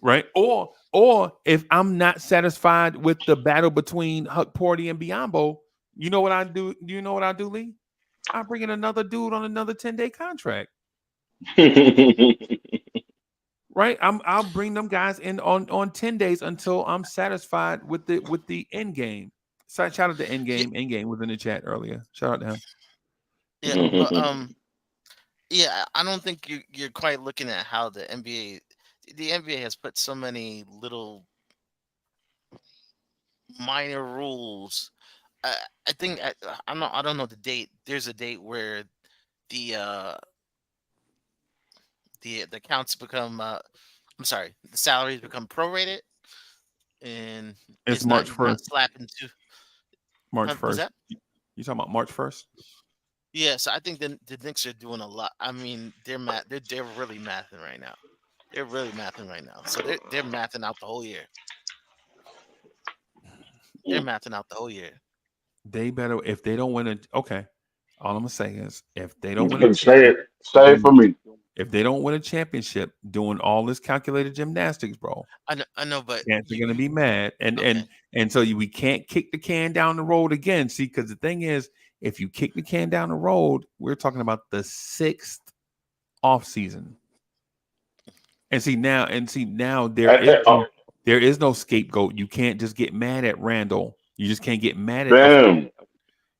Right? Or if I'm not satisfied with the battle between Huck Porty and Biombo, you know what I do? Do you know what I do, Lee? I bring in another dude on another 10-day contract. Right? I'll bring them guys in on 10 days until I'm satisfied with the end game. So shout out to end Yeah, game. End game was in the chat earlier. Shout out to him. yeah, but yeah, I don't think you're quite looking at how the NBA has put so many little minor rules. I, I think I don't know the date. There's a date where the uh the accounts become I'm sorry, the salaries become prorated and It's it's March not 1st. slapping to March was 1st. that? You talking about March 1st? Yeah, so I think the Knicks are doing a lot. I mean, they're really mathing right now. They're really mathing right now. So they're mathing out the whole year. They're mathing out the whole year. They better if they don't win it. Okay. All I'm gonna say is if they don't win a Say it. championship, Say it for me. if they don't win a championship doing all this calculated gymnastics, bro, I know, but Cats are gonna be mad. And okay. and and so we can't kick the can down the road again. See, because the thing is, if you kick the can down the road, we're talking about the sixth off season. And see now Eh, oh, there is no scapegoat. You can't just get mad at Randall. You just can't get mad at the damn.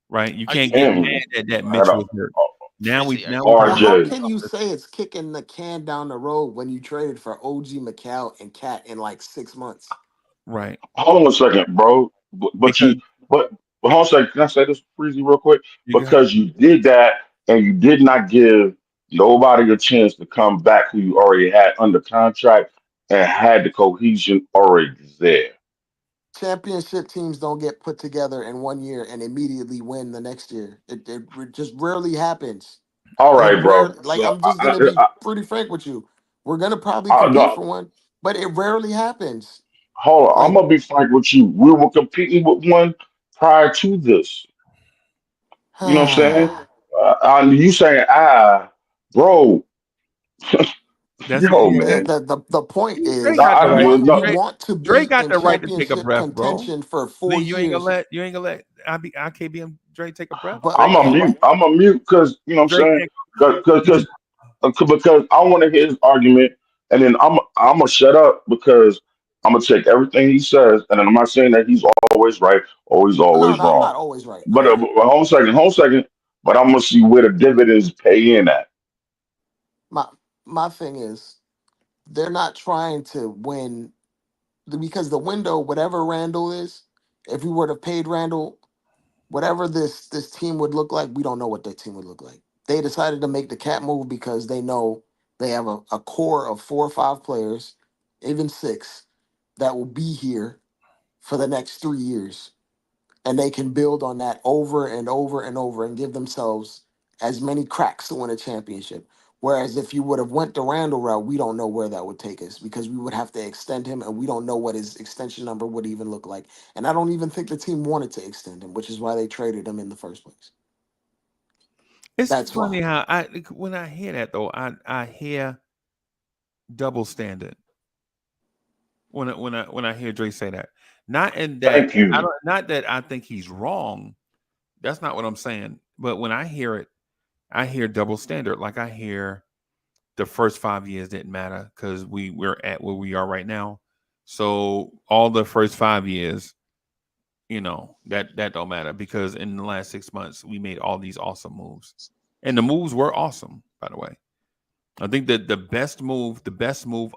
right. You Are you can't get mad Damn. that I had Mitch a was hurt. Frizzy? Now we But talking how about RJ. can you say it's kicking the can down the road when you traded for OG McCall and Cat in like 6 months? right Hold on a second, bro. But because but hold on a second. Can I say this freezy real quick? you go ahead. Because you did that and you did not give nobody a chance to come back who you already had under contract. and had the cohesion already there. Championship teams don't get put together in 1 year and immediately win the next year. Just rarely happens. All It right, bro. rare like So I'm just gonna be pretty frank with you. We're gonna probably compete no, for one, but it rarely happens. hold on. I'm Like, gonna be frank with you. We were competing with one prior to this. You know what I'm saying? You saying bro? That's Yo, yeah. man. the point Dre is got the right. we Dre, want to Dre be got in the right to take a championship breath, bro. contention for Lee, 4 years. you ain't gonna let IKB Dre take a breath. But Dre I'm a can't. mute. I'm a mute because you know what Dre I'm saying. can't. Because I want to hear his argument, and then I'm gonna shut up because I'm gonna take everything he says, and then I'm not saying that he's always right or he's no, always no, I'm wrong. not always right. I'm But not. hold second. But I'm gonna see where the dividends pay in at. My my thing is they're not trying to win because the window, whatever Randall is, if we would have paid Randall, whatever this team would look like, we don't know what that team would look like. They decided to make the cat move because they know they have a core of 4 or 5 players, even 6, that will be here for the next 3 years. And they can build on that over and over and over and give themselves as many cracks to win a championship. Whereas if you would have went the Randall route, we don't know where that would take us because we would have to extend him and we don't know what his extension number would even look like. And I don't even think the team wanted to extend him, which is why they traded him in the first place. It's That's why. funny how when I hear that though, I hear double standard when I hear Dre say that. Not in that Thank I you. don't not that I think he's wrong. That's not what I'm saying. But when I hear it, I hear double standard. Like I hear the first 5 years didn't matter because we're at where we are right now. So all the first 5 years, that don't matter because in the last 6 months we made all these awesome moves. And the moves were awesome, by the way. I think that the best move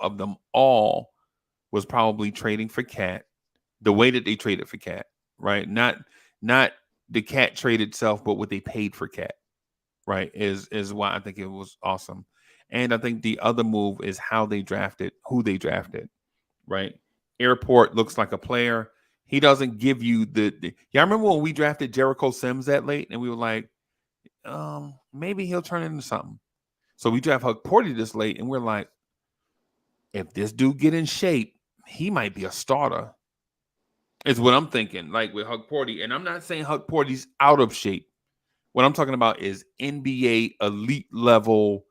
of them all was probably trading for Cat, the way that they traded for Cat, right? Not the Cat trade itself, but what they paid for Cat, right? Is why I think it was awesome. And I think the other move is how they drafted, who they drafted, right? Airport looks like a player. He doesn't give you yeah, I remember when we drafted Jericho Sims that late and we were like, maybe he'll turn into something. So we draft Huck Porty this late, and we're like, if this dude get in shape, he might be a starter. Is what I'm thinking. Like with Huck Porty, and I'm not saying Huck Porty's out of shape. What I'm talking about is NBA elite level,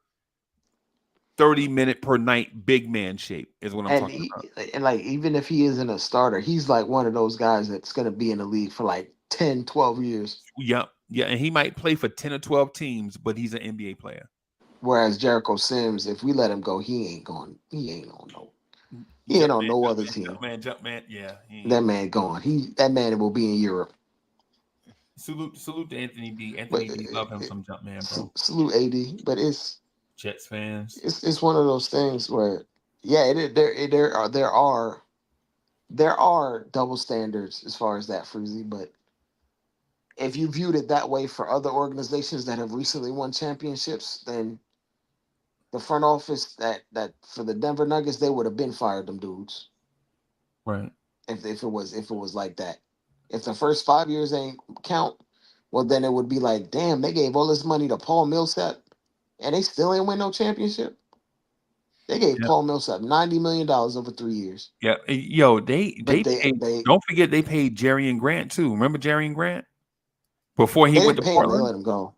30-minute per night big man shape. Is what I'm And talking about. and like even if he isn't a starter, he's like one of those guys that's gonna be in the league for like 10, 12 years. Yeah, yeah, and he might play for 10 or 12 teams, but he's an NBA player. Whereas Jericho Sims, if we let him go, he ain't Jump on man, no jump other man, team. jump man. Yeah, That man gone. That man will be in Europe. salute to Anthony D. But Anthony D. Love him some jump man, bro. salute AD. But Jets fans. it's one of those things where yeah, there are double standards as far as that, Freezy. But if you viewed it that way for other organizations that have recently won championships, then the front office that for the Denver Nuggets, they would have been fired them dudes Right. if it was like that. If the first 5 years ain't count, well then it would be like, damn, they gave all this money to Paul Millsap and they still ain't win no championship. They gave Yeah. Paul Millsap $90 million over 3 years, Yeah. Yo, they but paid. Don't forget they paid Jerry and Grant too. Remember Jerry and Grant before he they went didn't to pay him. They Portland? let him go.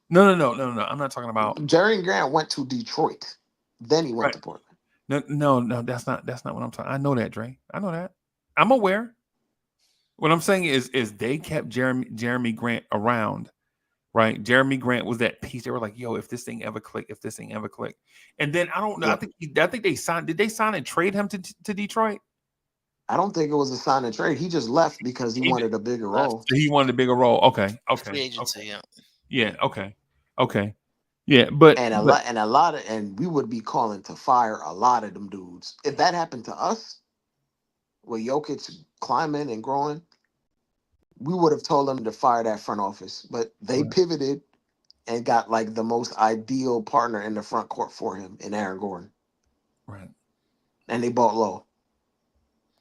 No. I'm not talking about. Jerry Grant went to Detroit, then he went Right. to Portland. No. That's not what I'm talking. I know that, Dre. I know that. I'm aware. What I'm saying is they kept Jeremy Grant around. Right, Jeremy Grant was that piece. They were like, "Yo, if this thing ever click, and then I don't know. Yeah, I think they signed. Did they sign and trade him to Detroit? I don't think it was a sign and trade. He just left because he He wanted a bigger Left role. he wanted a bigger role. Okay, free okay, okay. agency. Yeah. Yeah, okay. Yeah, but And a lot of and we would be calling to fire a lot of them dudes. If that happened to us with Jokic climbing and growing, we would have told them to fire that front office. But they right, pivoted and got like the most ideal partner in the front court for him in Aaron Gordon. right. and they bought low,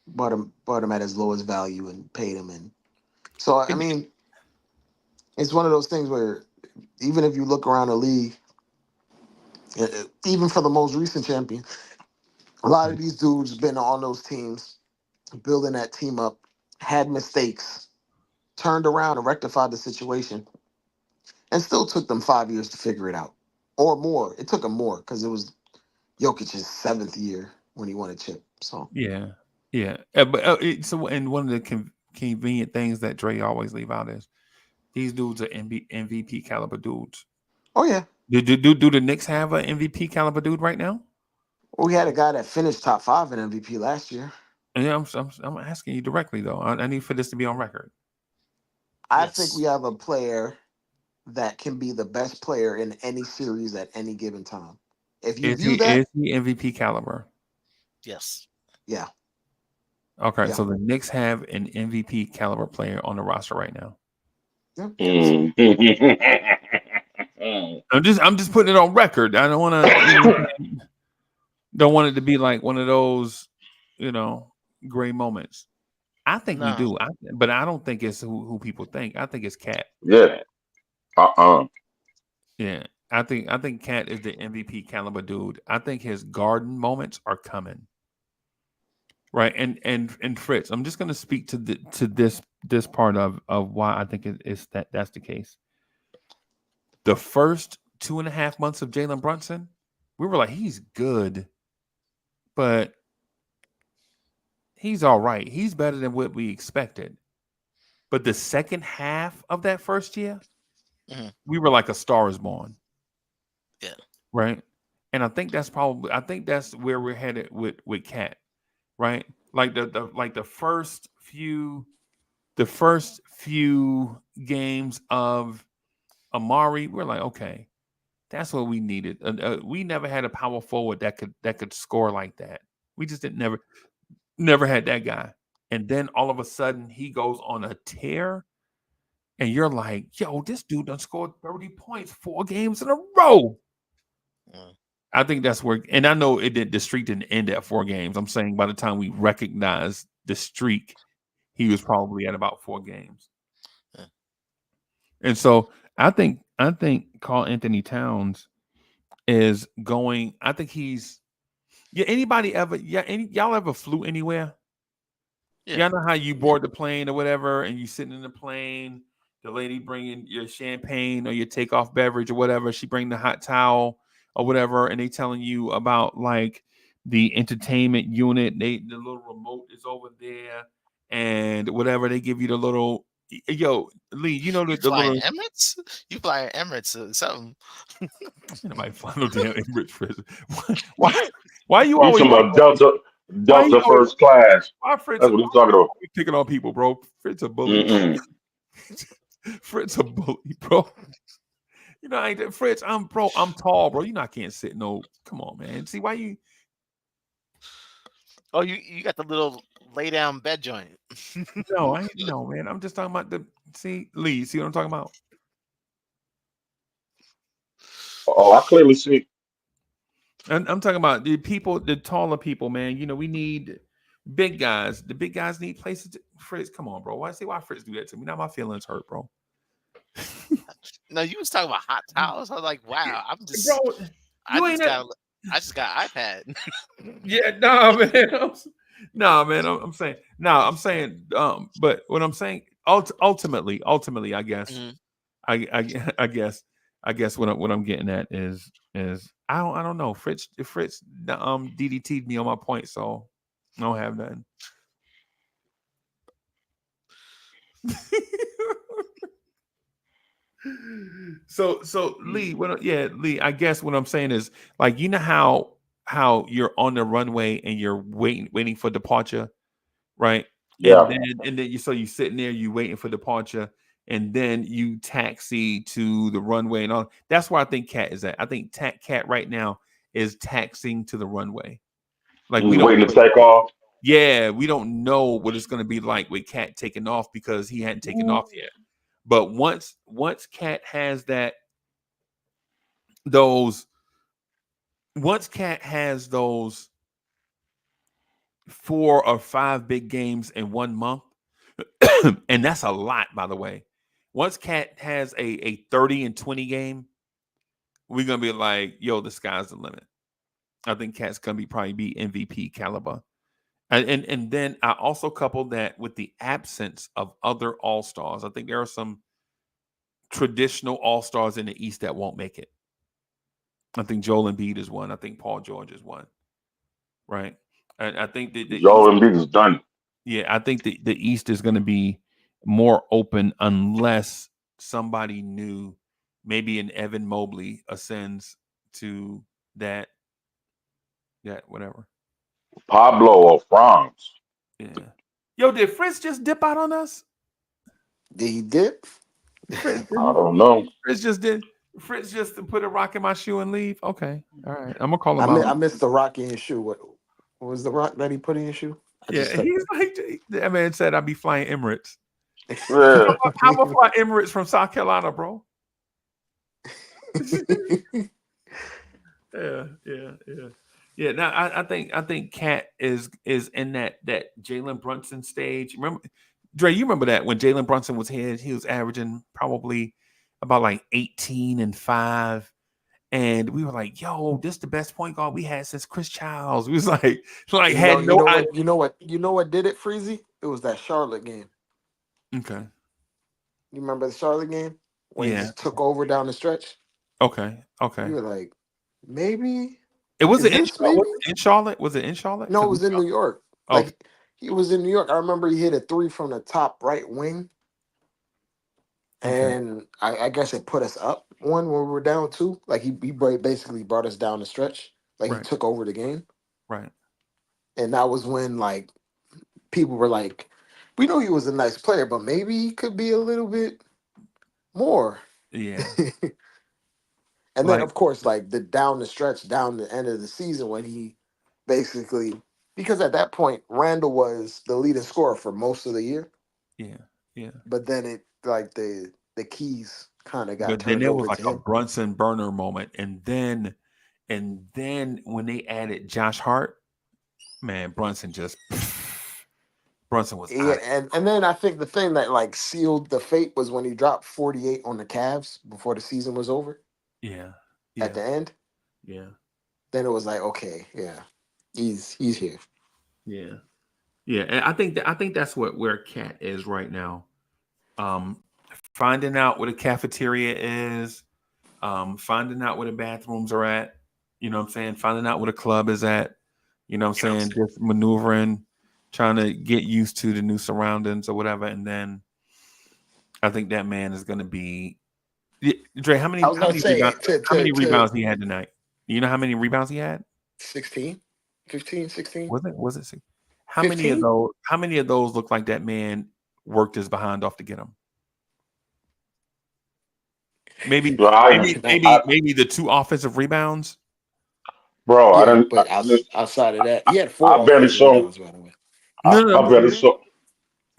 bought him at his lowest value and paid him. And so I mean, it's one of those things where even if you look around the league, even for the most recent champion, a lot of these dudes been on those teams, building that team up, had mistakes, turned around and rectified the situation, and still took them 5 years to figure it out, or more. It took them more because it was Jokic's 7th year when he won a chip. So Yeah, yeah. So, and one of the convenient things that Dre always leave out is these dudes are MVP caliber dudes. oh yeah, Do the Knicks have an MVP caliber dude right now? we had a guy that finished top 5 in MVP last year. And yeah, I'm asking you directly though. I need for this to be on record. I think we Yes. have a player that can be the best player in any series at any given time. If you view that, Is he MVP caliber? Yes. yeah, Okay, yeah, so the Knicks have an MVP caliber player on the roster right now. yeah. Yes. Mm. I'm just putting it on record. I don't want to don't want it to be like one of those, you know, gray moments. I think we No. do, but I don't think it's who people think. I think it's Cat. Yeah. Uh-uh. Yeah, I think Cat is the MVP caliber dude. I think his garden moments are coming. Right, and Fritz, I'm just going to speak to this part of why I think it's that's the case. The first 2.5 months of Jalen Brunson, we were like, he's good, but he's all right. He's better than what we expected. But the second half of that first year, Mhm. we were like a star is born, Yeah. right? And I think that's where we're headed with Cat, right? Like the first few games of Amari, we're like, okay, that's what we needed. We never had a power forward that could score like that. We just didn't never had that guy. And then all of a sudden he goes on a tear, and you're like, yo, this dude done scored 30 points 4 games in a row. Mm. I think that's where, and I know the streak didn't end at 4 games. I'm saying by the time we recognize the streak, he was probably at about 4 games. Yeah. And so I think Carl Anthony Towns is going. I think he's y'all ever flew anywhere? Yeah. Y'all know how you board the plane or whatever, and you sitting in the plane. The lady bringing your champagne or your takeoff beverage or whatever. She bring the hot towel or whatever, and they telling you about like the entertainment unit. The little remote is over there, and whatever they give you the little. Yo, Lee, you know You the flying little. Emirates? You flying Emirates or something? Nobody fly no damn English prison. Why? Why you He's always talking picking about on people? Why you Delta always first class. why Fritz? That's Why what he's talking Fritz about. always picking on people, bro? Fritz a bully. Mm-mm. Fritz a bully, bro. You know, Fritz. I'm tall, bro. You know I can't sit. No, come on, man. See why you? Oh, you got the little lay down bed joint. No, no, man. I'm just talking about the. See, Lee. See what I'm talking about? Oh, I clearly see. And I'm talking about the people, the taller people, man. You know, we need big guys. The big guys need places. Fritz, come on, bro. Why Fritz do that to me? Now my feelings hurt, bro. No, you was talking about hot towels. I was like, wow. Bro, I you just ain't. got iPad. Yeah, nah, man. Nah, man. I'm saying. But what I'm saying, ultimately, I guess, Mhm. I guess what I'm getting at is I don't know. Fritz DDT'd me on my point, so I don't have nothing. So Lee, Lee, I guess what I'm saying is like you know how you're on the runway and you're waiting for departure, right? Yeah. And then you sitting there, you waiting for departure, and then you taxi to the runway and all. That's where I think Cat is at. I think Cat right now is taxiing to the runway. Like we He's don't waiting to take off. yeah, we don't know what it's gonna be like with Cat taking off because he hadn't taken off yet. But once Cat has those once Cat has those 4 or 5 big games in 1 month, and that's a lot, by the way. Once Cat has a 30 and 20 game, we're gonna be like, yo, the sky's the limit. I think Cat's gonna probably be MVP caliber. And then I also couple that with the absence of other all-stars. I think there are some traditional all-stars in the East that won't make it. I think Joel Embiid is one. I think Paul George is one. Right. And I think that the East, Joel Embiid is done. yeah, I think the East is going to be more open unless somebody new, maybe an Evan Mobley, ascends to that whatever. Pablo or Franz. Yeah. Yo, did Fritz just dip out on us? Did he dip? Fritz, I don't know. Fritz just did. Fritz just put a rock in my shoe and leave. Okay, all right. I'm gonna call him I out. missed the rock in his shoe. What was the rock that he put in his shoe? Yeah, he's like, that man said I'd be flying Emirates. Yeah. How about fly Emirates from South Carolina, bro? Yeah. Now I think Cat is in that Jalen Brunson stage. Remember, Dre, you remember that when Jalen Brunson was here, he was averaging probably about like 18 and 5. And we were like, yo, this is the best point guard we had since Chris Childs. We was like you know what did it, Freezy? It was that Charlotte game. Okay. You remember the Charlotte game when he Yeah. just took over down the stretch? Okay. You were like, maybe It was in Charlotte? Was it in Charlotte? No, it was in New York. Oh. Like he was in New York. I remember he hit a 3 from the top right wing. And I guess it put us up 1 when we were down 2. Like he basically brought us down the stretch. Like he took over the game. Right. And that was when like people were like, we know he was a nice player, but maybe he could be a little bit more. Yeah. And then of course, like down the end of the season when he basically, because at that point Randall was the leading scorer for most of the year. Yeah. But then it like the keys kind of got But turned then there over was like to a him. Brunson burner moment, and then when they added Josh Hart, man, Brunson was Yeah, and then I think the thing that like sealed the fate was when he dropped 48 on the Cavs before the season was over. Yeah. At the end. Yeah. Then it was like, okay, yeah, he's here. Yeah. Yeah, and I think that's where Cat is right now. Finding out what a cafeteria is, finding out where the bathrooms are at, you know what I'm saying? Finding out where the club is at, you know what I'm saying? Just maneuvering, trying to get used to the new surroundings or whatever. And then I think that man is going to be. Dre, how many rebounds he had tonight? You know how many rebounds he had? 16, 15, 16. Was it 16? How many of those look like that man worked his behind off to get them? Maybe the 2 offensive rebounds. Bro, yeah, but outside of that, he had 4 offensive rebounds, by the way. I barely saw.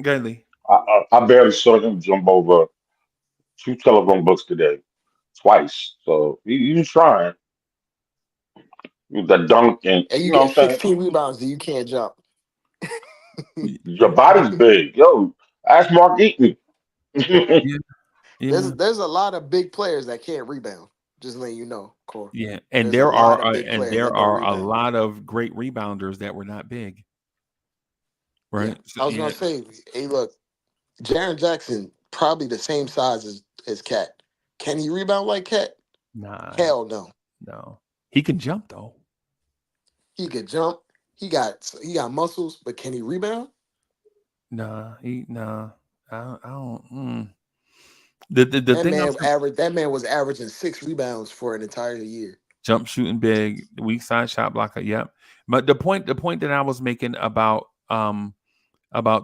Lee. I barely saw him jump over 2 telephone books today, twice. So he was trying. The dunk and you get 16 rebounds, and you can't jump. Your body's big, yo. Ask Mark Eaton. There's a lot of big players that can't rebound. Just letting you know, Core. Yeah, and there are a lot of great rebounders that were not big. Right. Yeah. So, I was gonna say, hey, look, Jaren Jackson probably the same size as Cat. Can he rebound like Cat? Nah. Hell no. No. He can jump though. He could jump. He got muscles, but can he rebound? Nah. I don't. That man was averaging 6 rebounds for an entire year. Jump shooting big, weak side shot blocker. Yep. But the point that I was making about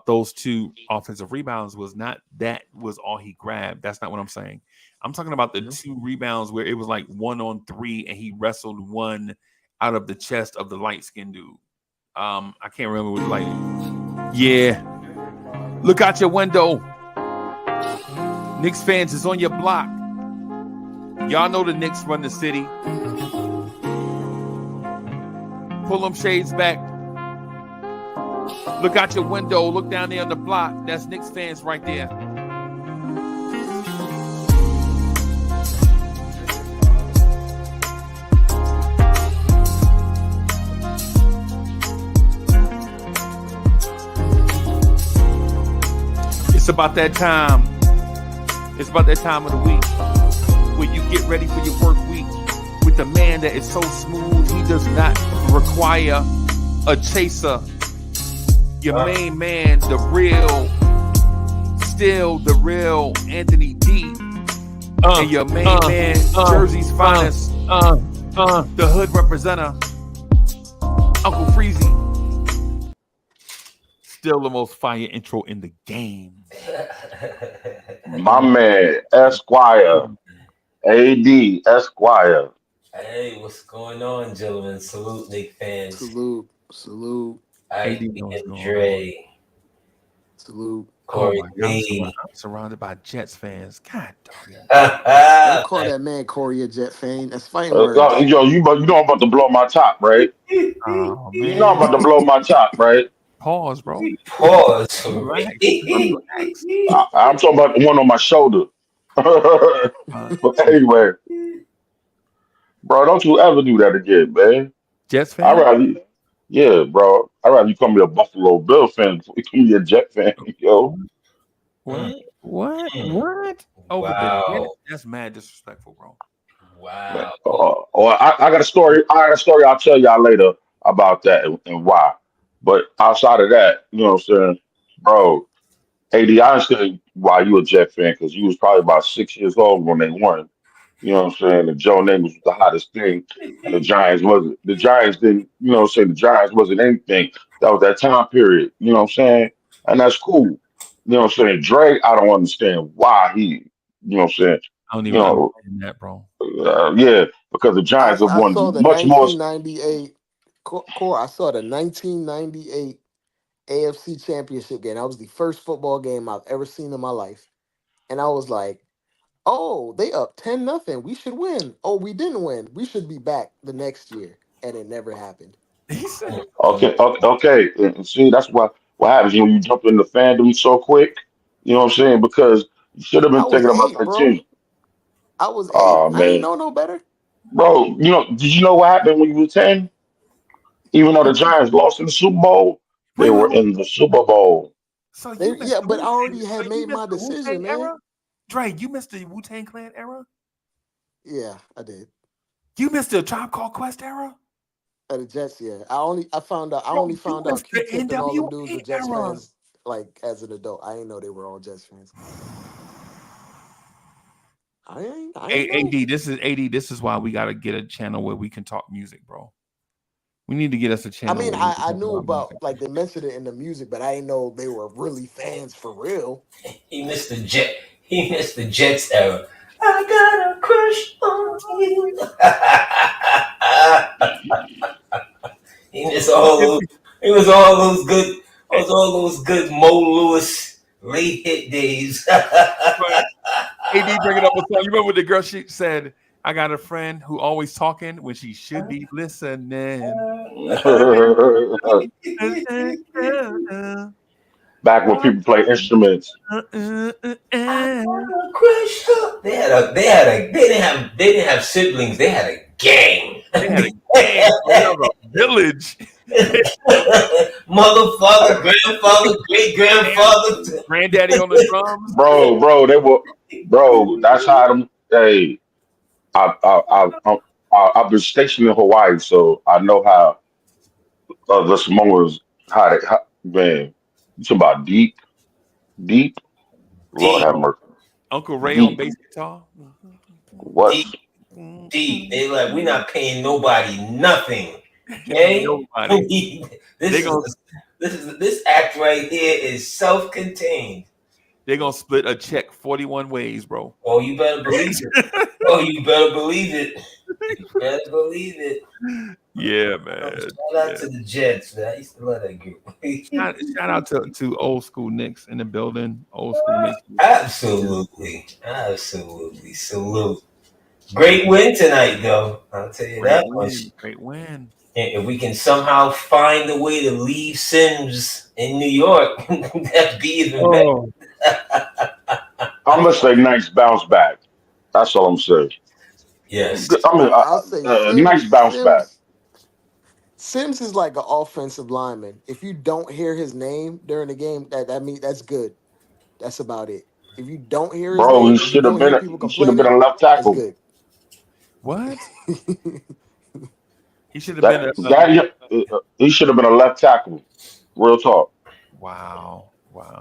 those 2 offensive rebounds was not that was all he grabbed. That's not what I'm saying. I'm talking about the 2 rebounds where it was like 1-on-3 and he wrestled one out of the chest of the light skinned dude. I can't remember what like. Yeah. Look out your window. Knicks fans is on your block. Y'all know the Knicks run the city. Pull them shades back. Look out your window. Look down there on the block. That's Knicks fans right there. It's about that time. It's about that time of the week where you get ready for your work week with a man that is so smooth. He does not require a chaser. Your main man, the real, still the real Anthony D. And your main man, Jersey's finest, the hood representative, Uncle Freezy. Still the most fire intro in the game. My man, Esquire, AD, Esquire. Hey, what's going on, gentlemen? Salute, Nick fans. Salute. Salute. I AD knows am going Dre. Salute. Corey Oh my God, B. I'm surrounded by Jets fans. God dog it. Don't call that man Corey a Jet fan. That's fighting words. Yo, you know I'm about to blow my top, right? Oh You know I'm man. about to blow my top, right? Pause, bro. Pause. Relax. Relax. I'm talking about the one on my shoulder. But anyway, bro, don't you ever do that again, man. Jets I fan? rather, yeah, bro. I rather you call me a Buffalo Bill fan before you call me a Jet fan, yo. What? What? Over the Jets? Wow. That's mad disrespectful, bro. Man, Wow. I got a story. I got a story. I'll tell y'all later about that and why. But outside of that, you know what I'm saying, bro. AD, I understand why you a Jet fan because you was probably about 6 years old when they won. You know what I'm saying? And Joe Namath was the hottest thing, and the Giants wasn't. The Giants didn't. You know what I'm saying? The Giants wasn't anything. That was that time period. You know what I'm saying? And that's cool. You know what I'm saying? Dre, I don't understand why he. You know what I'm saying? I don't You even know, understand that, bro. yeah, because the Giants have I saw won the much more. 1998 core. I saw the 1998 AFC Championship game. That was the first football game I've ever seen in my life, and I was like, "Oh, they up 10-0. We should win. Oh, we didn't win. We should be back the next year." And it never happened. He said, Okay. And see, that's what happens when you jump into fandom so quick. You know what I'm saying? Because you should have I been was thinking about 8, that team. bro. I was 8. Oh I ain't man, know no better. bro, did you know what happened when you were 10? Even though the Giants lost in the Super Bowl, they wait. were in the Super Bowl. So They, you missed yeah, the but I Wu Tang. already So had you made missed my the Wu decision, Tang man. era? Dre, you missed the Wu Tang Clan era? Yeah, I did. You missed the Tribe Called Quest era? At the Jets, yeah. I found out. I Bro, only you found out missed the Q-Tip and all them dudes were NWA Jets era. fans. Like as an adult, I didn't know they were all Jets fans. I ain't know. AD, this is AD. This is why we gotta get a channel where we can talk music, bro. We need to get us a I channel mean, where we can I talk knew about about music. like they mentioned it in the music, but I didn't know they were really fans for real. He missed the jet. He missed the Jets era. I got a crush on you. He missed all those. It was all those good. It was all those good Mo Lewis late hit days. AD bringing up a song. You remember the girl? She said, "I got a friend who always talking when she should be listening." Back when people play instruments. Crush. They didn't have siblings. They had a gang. They had a gang. Bro. That was a village. Mother, father, grandfather, great grandfather. Granddaddy on the drums. They were, bro. That's how them. Hey, I've been stationed in Hawaii, so I know how the Samoans man. You talking about deep? Lord Deep, have mercy, Uncle Ray on deep. bass guitar. What? deep, deep. They like we're not paying nobody nothing. Okay, Nobody. this They is gonna this act right here is self-contained. they gonna split a check 41 ways, bro. Oh, you better believe it. Oh, you better believe it. You better believe it. Yeah, man. Shout out to the Jets, man. I used to love that group. Shout out to old school Knicks in the building. Old school Knicks. Absolutely. Salute. Great win tonight, though. I'll tell you Great that much. win. Great win. if we can somehow find a way to leave Sims in New York, that'd be even better. Oh, I'm gonna say nice bounce back. That's all I'm saying. Yes. I mean, I'll say nice bounce back, Sims is like an offensive lineman. If you don't hear his name during the game, that means that's good. That's about it. If you don't hear his bro. name, if you don't hear people He should have been complaining, a left that's tackle. good. what? He should have been That he should have been a left tackle. Real talk. wow.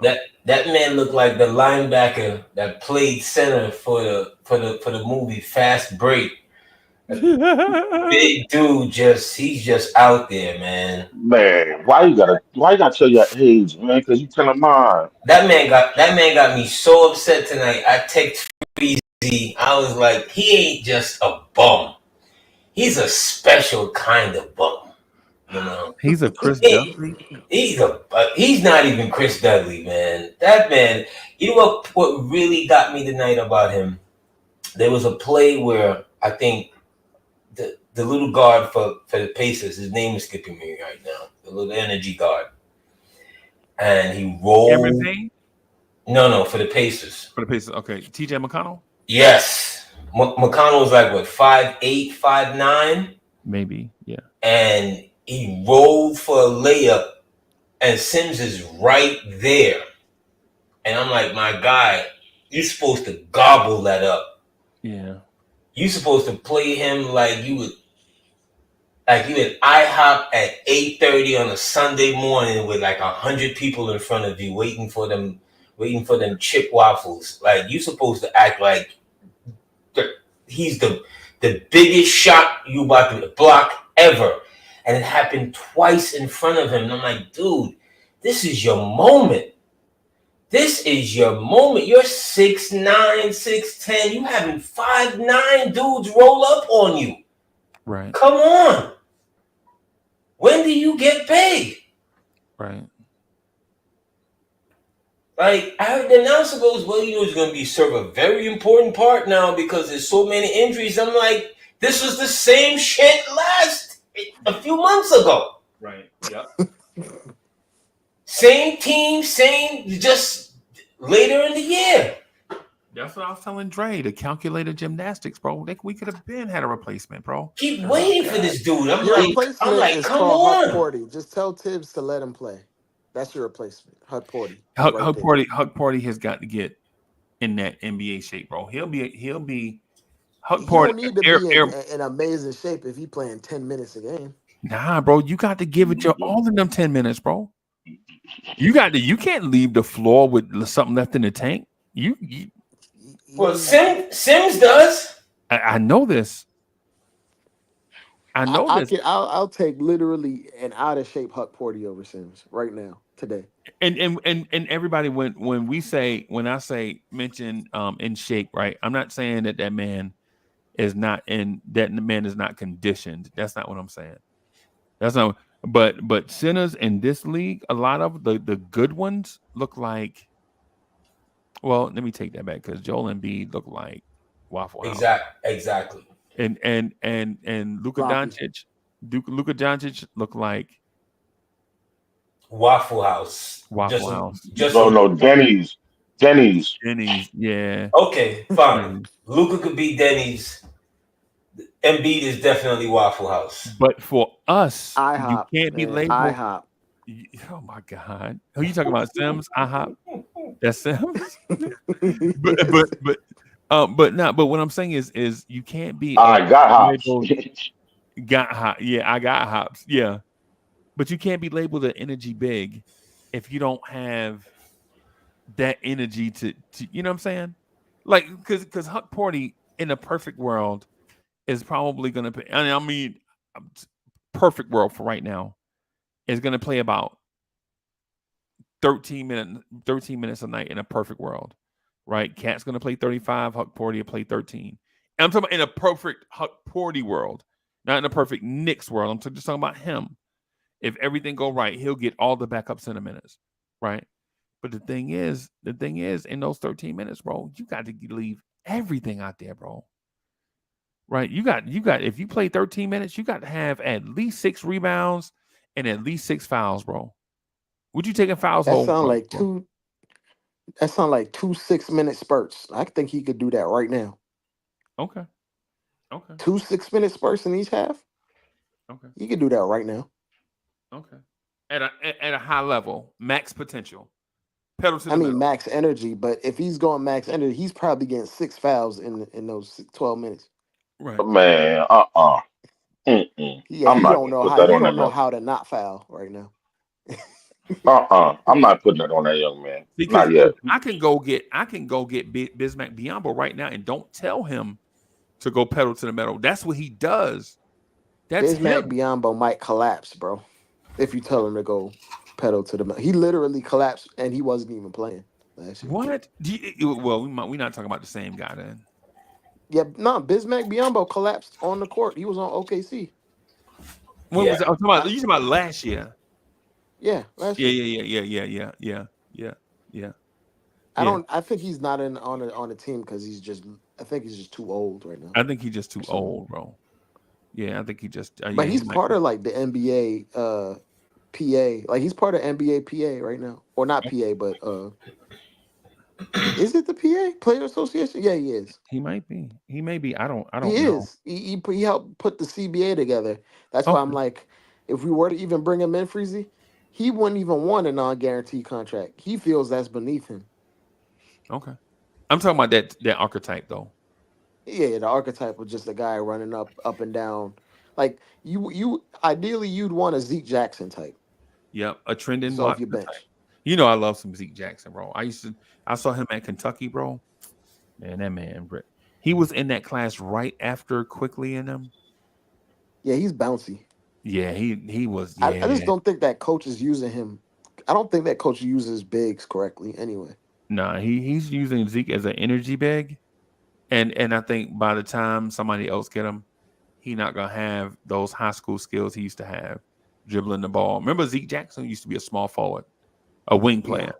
That man looked like the linebacker that played center for the movie Fast Break. Big dude, he's just out there, man. Man, why you gotta tell your age, man? Because you telling mine. That man got me so upset tonight. I texted Freezy. I was like, he ain't just a bum. He's a special kind of bum. You know. He's a Chris Dudley. He's not even Chris Dudley, man. That man. You know what really got me tonight about him? There was a play where I think the little guard for the Pacers, his name is skipping me right now. The little energy guard, and he Cameron rolled. Payne No, for the Pacers. for the Pacers. Okay, T.J. McConnell. Yes, McConnell was like what 5'8", 5'9", Maybe, yeah. and he rolled for a layup, and Sims is right there, and I'm like, my guy, you're supposed to gobble that up. Yeah. You're supposed to play him like you would. Like you at IHOP at 8:30 on a Sunday morning with like 100 people in front of you waiting for them chip waffles. Like you supposed to act like he's the biggest shot you about to block ever. And it happened twice in front of him. And I'm like, dude, this is your moment. This is your moment. You're 6'9", 6'10". You having 5'9" dudes roll up on you. Right. Come on. When do you get big? Right. Like, I heard the announcer goes, well, he's going to serve a very important part now because there's so many injuries. I'm like, this was the same shit a few months ago. Right. Yep. Same team, just later in the year. That's what I was telling Dre. The calculated gymnastics, bro. We could have had a replacement, bro. Keep waiting for this dude. Your replacement is come called Huck on. Porty. Just tell Tibbs to let him play. That's your replacement, Huck Porty. Huck Porty has got to get in that NBA shape, bro. He'll be Huck He Porty. don't need to be in amazing shape if he playing 10 minutes a game. Nah, bro. You got to give it your all in them 10 minutes, bro. You can't leave the floor with something left in the tank. Well, Sims does. I know this. I'll take literally an out of shape Huck Porty over Sims right now today. And everybody when I say mention in shape, right? I'm not saying that man is not conditioned. That's not what I'm saying. That's not. But centers in this league, a lot of the good ones look like. Well, let me take that back because Joel Embiid look like Waffle House. Exactly. And Luka Doncic, look like Waffle House. No, Denny's. Denny's, yeah. Okay, fine. Luka could be Denny's. Embiid is definitely Waffle House. But for us, IHOP, you can't be labeled IHOP. Oh my God. Who you talking about? Sims? IHOP? That's Sims? But what I'm saying is you can't be I got hops. Got hop. Yeah, I got hops. Yeah. But you can't be labeled an energy big if you don't have that energy to you know what I'm saying? Like because Huck Porty in a perfect world is probably gonna play. I mean perfect world for right now is gonna play about 13 minutes a night in a perfect world. Right? Cat's gonna play 35, Huck Porty will play 13. And I'm talking about in a perfect Huck Porty world, not in a perfect Knicks world. I'm just talking about him. If everything go right, he'll get all the backup center minutes, right? But the thing is, in those 13 minutes, bro, you got to leave everything out there, bro. right? You got if you play 13 minutes, you got to have at least 6 rebounds and at least 6 fouls, bro. Would you taking fouls That home? sound Bro? like two. That sound like 2 6-minute spurts. I think he could do that right now. Okay. Okay. 2 6-minute spurts in each half. Okay. He could do that right now. Okay. At a high level, max potential. Pedal to I the mean, metal. max energy, but if he's going max energy, he's probably getting 6 fouls in those 12 minutes. Right. Man, Mm-mm. Yeah, I'm he not don't gonna know put how that he on don't that know young. how to not foul right now. I'm not putting that on that young man. Because Not yet. I can go get Bismack Biyombo right now and don't tell him to go pedal to the metal. That's what he does. That's Bismack him. Biyombo might collapse, bro. If you tell him to go pedal to the metal, he literally collapsed and he wasn't even playing last year. What? Well, we're not talking about the same guy then. Yeah, no, Bismack Biyombo collapsed on the court. He was on OKC. When Yeah. was it? I'm talking about, you talking about last year? Yeah, last Yeah, year. yeah. I don't. I think he's not in on the team because he's just. I think he's just too old right now. I think he's just too So, old, bro. Yeah, I think he just. but Yeah, he he's might. part of like the NBA PA. Like he's part of NBA PA right now, or not PA, but is it the PA Player Association? Yeah, he is. He might be. He may be. I don't. I He don't know. is. He helped put the CBA together. That's why I'm Okay. like, if we were to even bring him in, Freezy, he wouldn't even want a non-guaranteed contract. He feels that's beneath him. Okay. I'm talking about that archetype though. Yeah, the archetype of just a guy running up and down. Like you ideally you'd want a Zeke Jackson type. Yep, a Trendon Just off your Watson type. bench. You know, I love some Zeke Jackson, bro. I saw him at Kentucky, bro. Man, that man, bro. He was in that class right after Quickly in them. Yeah, he's bouncy. Yeah, he was. I just Yeah, don't think that coach is using him. I don't think that coach uses bigs correctly anyway. nah. He's using Zeke as an energy bag, and I think by the time somebody else get him, he not gonna have those high school skills he used to have, dribbling the ball. Remember, Zeke Jackson used to be a small forward, a wing Yeah. player,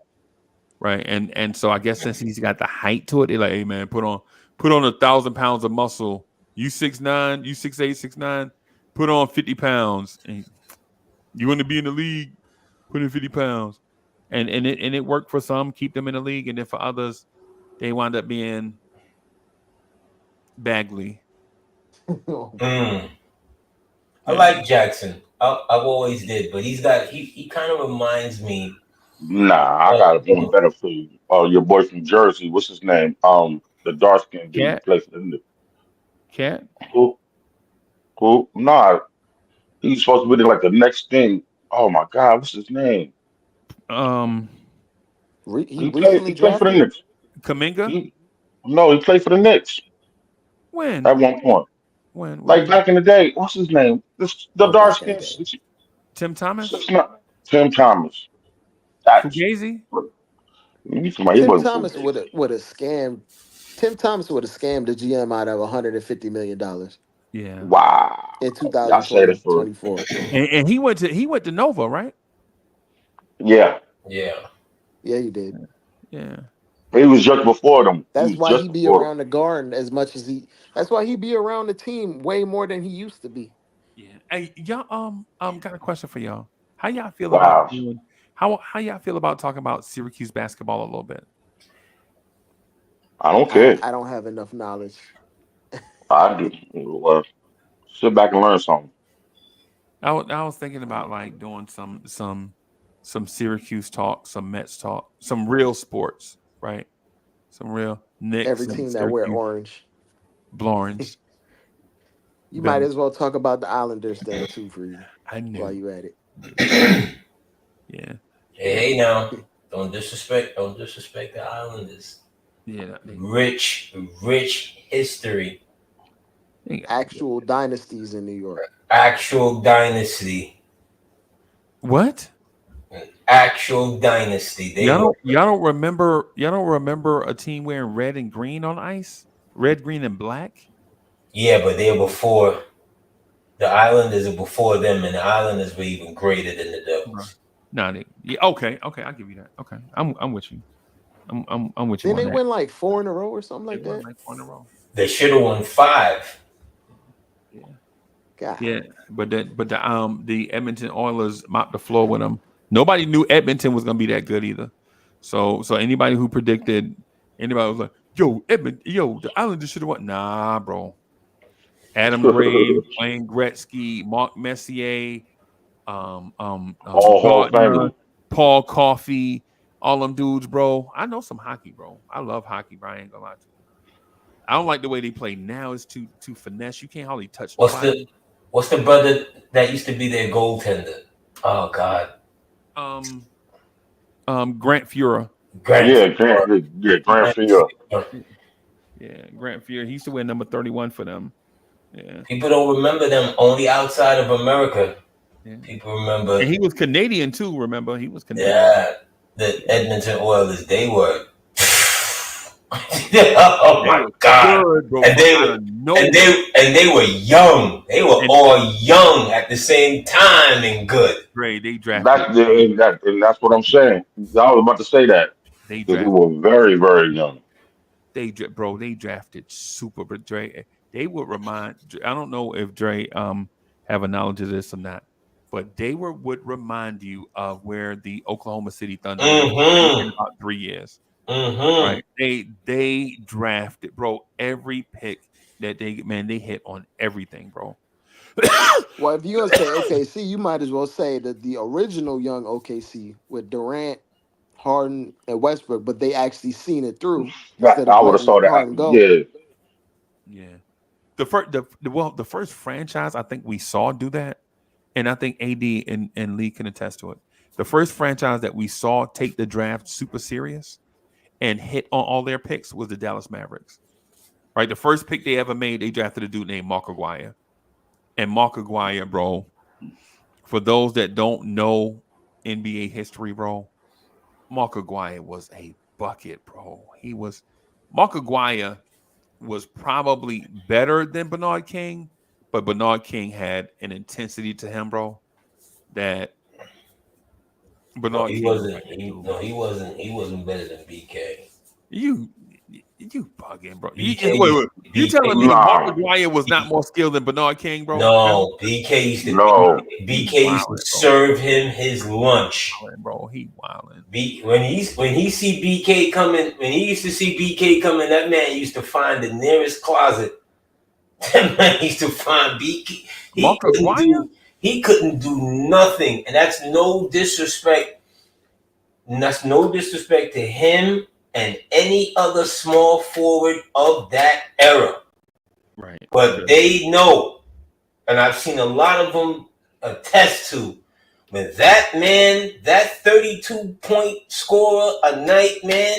right? And so I guess since he's got the height to it, they're like, hey man, put on 1,000 pounds of muscle. You 6'9", you 6'8", 6'9", put on 50 pounds. And you want to be in the league, put in 50 pounds. And it worked for some, keep them in the league, and then for others, they wind up being Bagley. I Yeah. like Jackson. I've always did, but he kind of reminds me Nah, I of got one better for you. Your boy from Jersey, what's his name? The dark skinned dude who Cat, plays for the Knicks. cat. Who? Who? Nah, he's supposed to be like the next thing. Oh my God, what's his name? Um, He He recently played for the drafted. Knicks. Kaminga. He no, he played for the Knicks When? at one point. Like When? back in the day, what's his name? The Oh, dark back in the skinned day. Tim Thomas. six nine Tim Thomas. That's Fugazi. he Tim wasn't Thomas Fugazi. would have scammed. Tim Thomas would have scammed the GM out of $150 million Yeah. Wow. in Y'all say that 2020 for 24. And he went to Nova, right? yeah. yeah. Yeah, he did. Yeah. He was just before them. He That's was why just he be before them. around the Garden as much as he. That's why he be around the team way more than he used to be. Yeah. Hey, y'all, got a question for y'all. How y'all feel about Wow. doing? How y'all feel about talking about Syracuse basketball a little bit? I don't care. I don't have enough knowledge. I do. Well, sit back and learn something. I was thinking about like doing some Syracuse talk, some Mets talk, some real sports, right? Some real Knicks Every and team that wear Syracuse orange. Blorns. You might Them. as well talk about the Islanders then too, Freezy, I while knew. you at it. Yeah. Hey, now, don't disrespect the Islanders. Yeah. Rich history. Actual dynasties in New York. Actual dynasty. What? Actual dynasty. Y'all don't remember a team wearing red and green on ice? Red, green, and black? Yeah, but they were before the Islanders are before them, and the Islanders were even greater than the Devils. No, okay, I'll give you that. Okay, I'm with you. I'm with you Then on they that. win like 4 in a row or something They like won that. like 4 in a row. They should have won 5. God. Yeah, but the Edmonton Oilers mopped the floor with them. Nobody knew Edmonton was gonna be that good either. So anybody who predicted anybody was like, the Islanders should have won. Nah, bro. Adam Graves, Wayne Gretzky, Mark Messier, All Hall of Gardner, Famers. Paul Coffey, all them dudes, bro. I know some hockey, bro. I love hockey, bro. I ain't gonna lie to you. I don't like the way they play now. It's too finesse. You can't hardly touch What's nobody. the brother that used to be their goaltender? Oh God, Um, Grant Fuhrer. Grant. Grant Grant. Field. Yeah, Grant Fuhrer. He used to wear number 31 for them. Yeah, People don't remember them only outside of America. yeah. People remember, And he was Canadian too. Remember, he was Canadian. yeah, the Edmonton Oilers. They were, oh They my were God, good, bro. and From they out were, of nowhere. and they were young. They were And all young at the same time and good. Dre, they drafted. And that's what I'm saying. I was about to say that They because they drafted. were very, very young. Bro, they drafted super. But Dre, they would remind. I don't know if Dre have a knowledge of this or not, but would remind you of where the Oklahoma City Thunder will be in Mm-hmm. about 3 years. Mm-hmm. Right? They drafted, bro, every pick that they hit on everything, bro. Well, if you're gonna say OKC, you might as well say that the original young OKC with Durant, Harden, and Westbrook, but they actually seen it through instead of I would have letting saw that. Harden go. Yeah, Yeah. The first franchise I think we saw do that, and I think AD and Lee can attest to it. The first franchise that we saw take the draft super serious and hit on all their picks was the Dallas Mavericks. Right, the first pick they ever made, they drafted a dude named Mark Aguirre, and Mark Aguirre, bro. For those that don't know NBA history, bro, Mark Aguirre was a bucket, bro. Mark Aguirre was probably better than Bernard King, but Bernard King had an intensity to him, bro, that No, Bernard he King was wasn't. like a He, dude. no, he wasn't. He wasn't better than BK. You bugging, bro. BK. Wait. You telling me BK. Mark nah, Aguirre was not more skilled than Bernard King, bro? No, BK used to no, He BK used to wilding, bro. serve him his lunch. Bro, he wilding. When he see BK coming, when he used to see BK coming, that man used to find the nearest closet. That man used to find BK. Mark Aguirre? He couldn't do nothing, and that's no disrespect. And that's no disrespect to him and any other small forward of that era. Right. But they know, and I've seen a lot of them attest to, when that man, that 32-point scorer a night, man,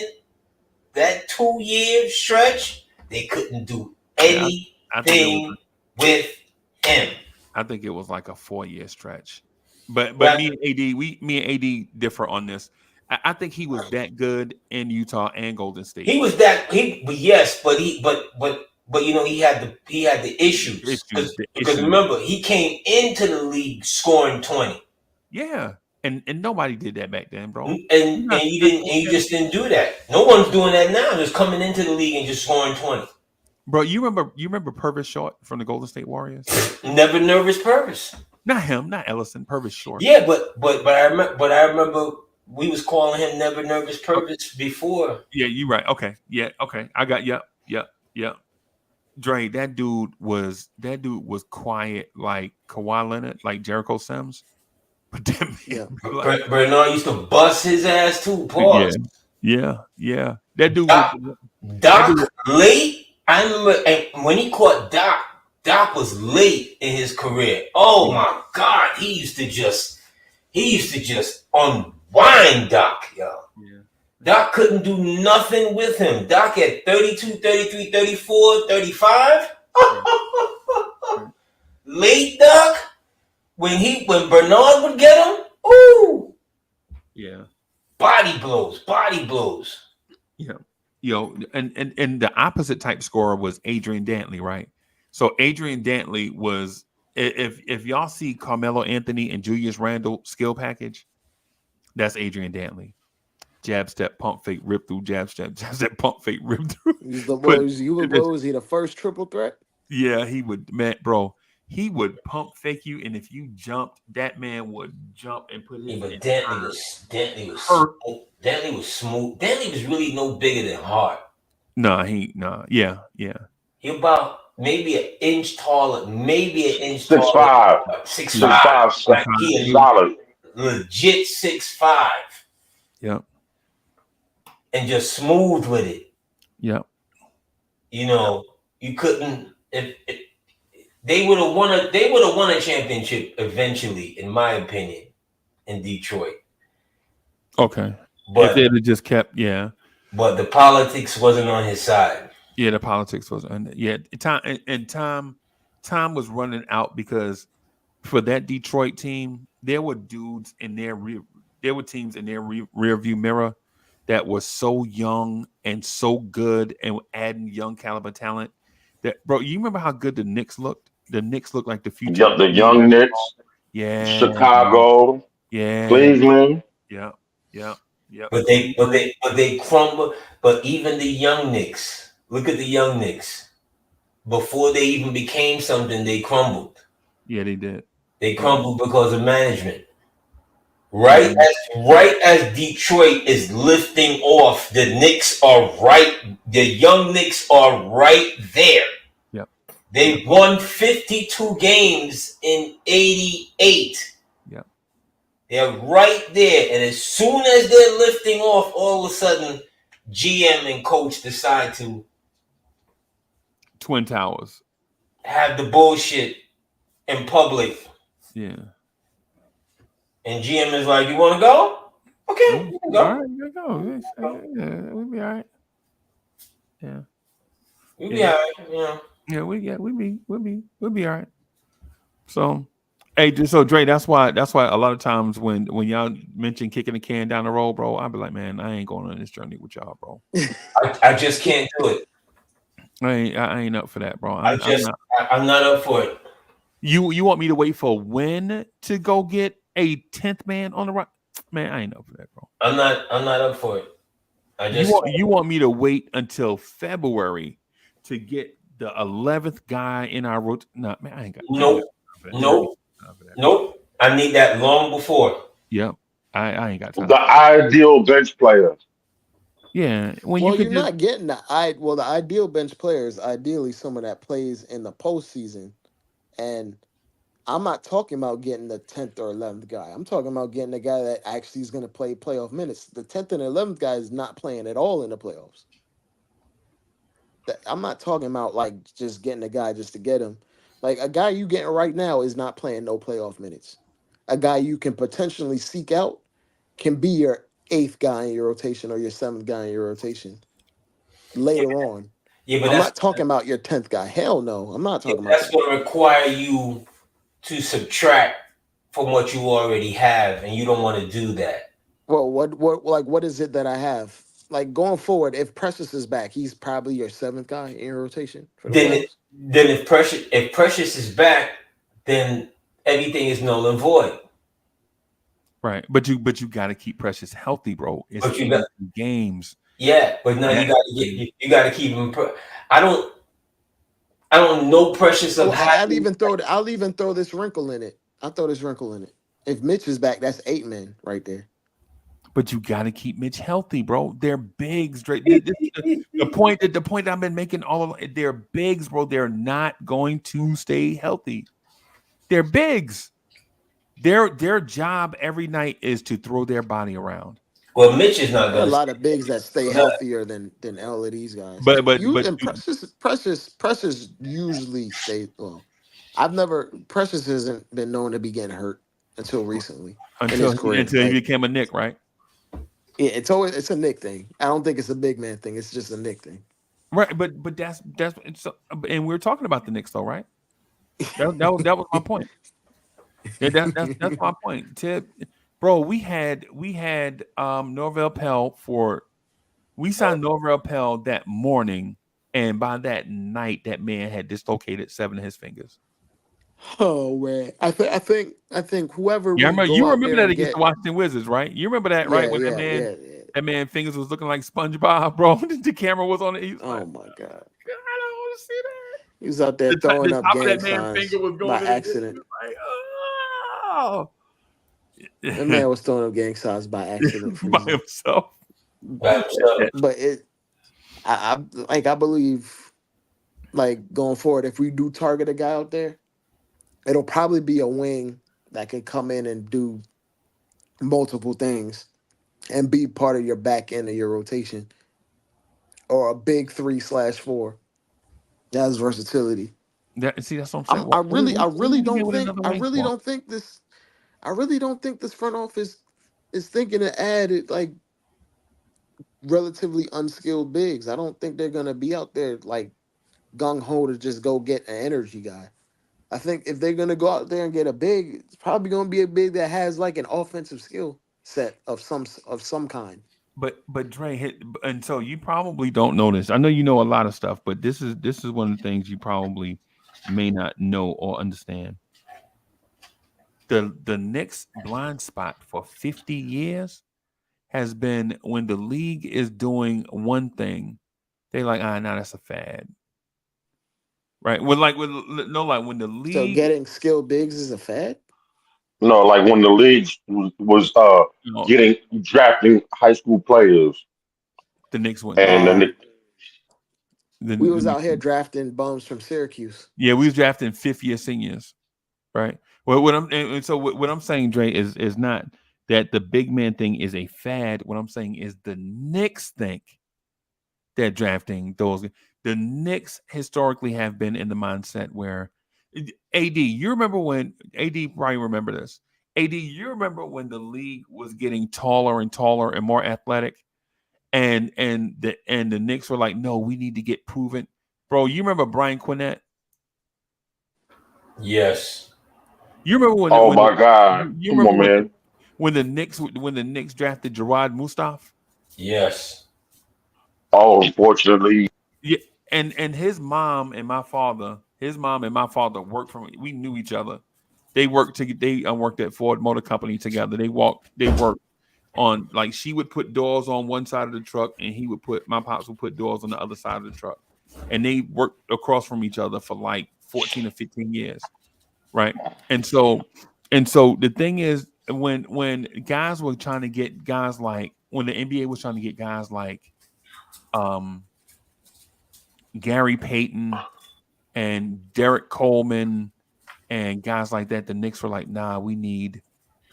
that 2-year stretch, they couldn't do Yeah, I think it was anything with him. I think it was like a 4-year stretch. But But me and AD differ on this. I think he was that good in Utah and Golden State. he was that but yes, but you know he had the issues because remember he came into the league scoring 20. Yeah. And nobody did that back then, bro. And you just didn't do that. No one's doing that now. Just coming into the league and just scoring 20. Bro, you remember Purvis Short from the Golden State Warriors? Never nervous Purvis. Not him, not Ellison, Purvis Short. Yeah, but I remember we was calling him Never Nervous Purvis before. Yeah, you're right. Okay. Yeah, okay. I got yep. Dre, that dude was quiet like Kawhi Leonard, like Jericho Sims. But that man, like, Bernard used to bust his ass too. Pause. Yeah. That dude Doc late. I remember and when he caught Doc was late in his career. Oh my God. He used to just unwind Doc, yo. Yeah. Doc couldn't do nothing with him. Doc had 32, 33, 34, 35. Late Doc, when Bernard would get him, ooh. Yeah. Body blows. Yeah. And the opposite type scorer was Adrian Dantley, right? So Adrian Dantley was if y'all see Carmelo Anthony and Julius Randle skill package, that's Adrian Dantley. Jab step, pump fake, rip through, jab step, pump fake, rip through. Was he the first triple threat? Yeah, he would, man, bro. he would pump fake you, and if you jumped, that man would jump and put Yeah, his but hurt. Dantley was smooth. Dantley was really no bigger than Hart. Yeah. He about maybe an inch taller, maybe an inch Six taller. five, 6'5". Like he solid. legit 6'5", Yep. and just smooth with it. Yep. You know, you couldn't if they would have won a championship eventually, in my opinion, in Detroit. Okay. But if they'd have just kept, but the politics wasn't on his side. Yeah, the politics was, and time was running out because for that Detroit team, there were dudes in there were teams in their rear view mirror that was so young and so good and adding young caliber talent that, bro, you remember how good the Knicks looked? The Knicks looked like the future. The young Knicks, Yeah. Chicago, Yeah. Cleveland. Yeah. But they crumbled. But even the young Knicks, look at the young Knicks. Before they even became something, they crumbled. Yeah, they did. They crumbled because of management. Right as Detroit is lifting off, the young Knicks are right there. Yep. They won 52 games in 88. Yep. They're right there. And as soon as they're lifting off, all of a sudden, GM and coach decide to Twin Towers. have the bullshit in public. Yeah. And GM is like, you want to go? Okay, you can go. All right, you go. Yeah, we'll be all right. Yeah. We'll be all right. Yeah. Yeah, we'll be all right. So, hey, so Dre, that's why a lot of times when y'all mention kicking the can down the road, bro, I'll be like, man, I ain't going on this journey with y'all, bro. I just can't do it. I ain't up for that, bro. I'm not up for it. You want me to wait for when to go get a 10th man on the right? Man, I ain't up for that, bro. I'm not up for it. You want me to wait until February to get the 11th guy in our rotation? No, man, I ain't got. Nope. I need that long before. Yep. I ain't got time. The ideal bench player. Yeah. You're not getting the ideal bench players. Ideally, someone that plays in the postseason, and I'm not talking about getting the 10th or 11th guy. I'm talking about getting the guy that actually is going to play playoff minutes. The 10th and 11th guy is not playing at all in the playoffs. I'm not talking about like just getting a guy just to get him. Like a guy you getting right now is not playing no playoff minutes. A guy you can potentially seek out can be your 8th guy in your rotation or your 7th guy in your rotation later on. Yeah, but I'm not talking about your 10th guy. Hell no, I'm not talking about that's going to require you to subtract from what you already have, and you don't want to do that. Well, what is it that I have? Like going forward, if Precious is back, he's probably your 7th guy in your rotation. Then if Precious is back, then everything is null and void. Right, but you got to keep Precious healthy, bro. It's games. Yeah, but now you got to keep him. I don't know Precious. I'll even throw this wrinkle in it. I'll throw this wrinkle in it. If Mitch is back, that's 8 men right there. But you got to keep Mitch healthy, bro. They're bigs. The point I've been making they're bigs, bro. They're not going to stay healthy. They're bigs. Their job every night is to throw their body around. Well, Mitch is not going to. A lot of bigs that stay healthier than all of these guys. But Precious usually stay well. Precious hasn't been known to be getting hurt until recently. Until he became a Knick, right? Yeah, it's a Knick thing. I don't think it's a big man thing. It's just a Knick thing. Right, but that's and we're talking about the Knicks though, right? That was my point. Yeah, that's my point. Tip, bro, we had Norvell Pell we signed Norvell Pell that morning, and by that night, that man had dislocated 7 of his fingers. Oh man, I think whoever. Yeah, you remember that against the Washington Wizards, right? You remember that, right? When that man fingers was looking like SpongeBob, bro. The camera was on it. Oh my god! I don't want to see that. He was out there throwing the up top of gang that man's signs finger was by going in the accident. like, oh. That man was throwing up gang signs by accident, By Freezy. himself. By himself. But I believe, like, going forward, if we do target a guy out there, it'll probably be a wing that can come in and do multiple things and be part of your back end of your rotation, or a big 3/4. That's versatility. See, that's what I'm saying. I What are really we get don't with think, another wing for? I really don't think this front office is thinking to add it, like, relatively unskilled bigs. I don't think they're gonna be out there like gung ho to just go get an energy guy. I think if they're gonna go out there and get a big, it's probably gonna be a big that has like an offensive skill set of some kind. But Dre and so you probably don't know this. I know you know a lot of stuff, but this is one of the things you probably may not know or understand. The Knicks blind spot for 50 years has been when the league is doing one thing, they like, now that's a fad. Right? Like when the So league, getting skilled bigs is a fad. Like when the league was you know, getting drafting high school players, the Knicks wouldn't do and it. then Uh we The was out Knicks here wouldn't. drafting bums from Syracuse. Yeah, we was drafting 5th-year seniors. Right. Well, what I'm and so what I'm saying, Dre, is not that the big man thing is a fad. What I'm saying is the Knicks think that drafting those. The Knicks historically have been in the mindset where AD. You remember when AD? Probably remember this. AD. You remember when the league was getting taller and taller and more athletic, and the Knicks were like, no, we need to get proven, bro. You remember Brian Quinnett? Yes. You remember oh my God, you come remember on, man. when the Knicks drafted Gerard Mustaf? Yes. Oh, unfortunately, Yeah, and his mom and my father worked from. We knew each other. They worked at Ford Motor Company together. They worked on, like, she would put doors on one side of the truck, and my pops would put doors on the other side of the truck, and they worked across from each other for like 14 or 15 years, right? And so the thing is, when guys were trying to get guys like when the NBA was trying to get guys like um Gary Payton and Derek Coleman and guys like that, the Knicks were like, nah, we need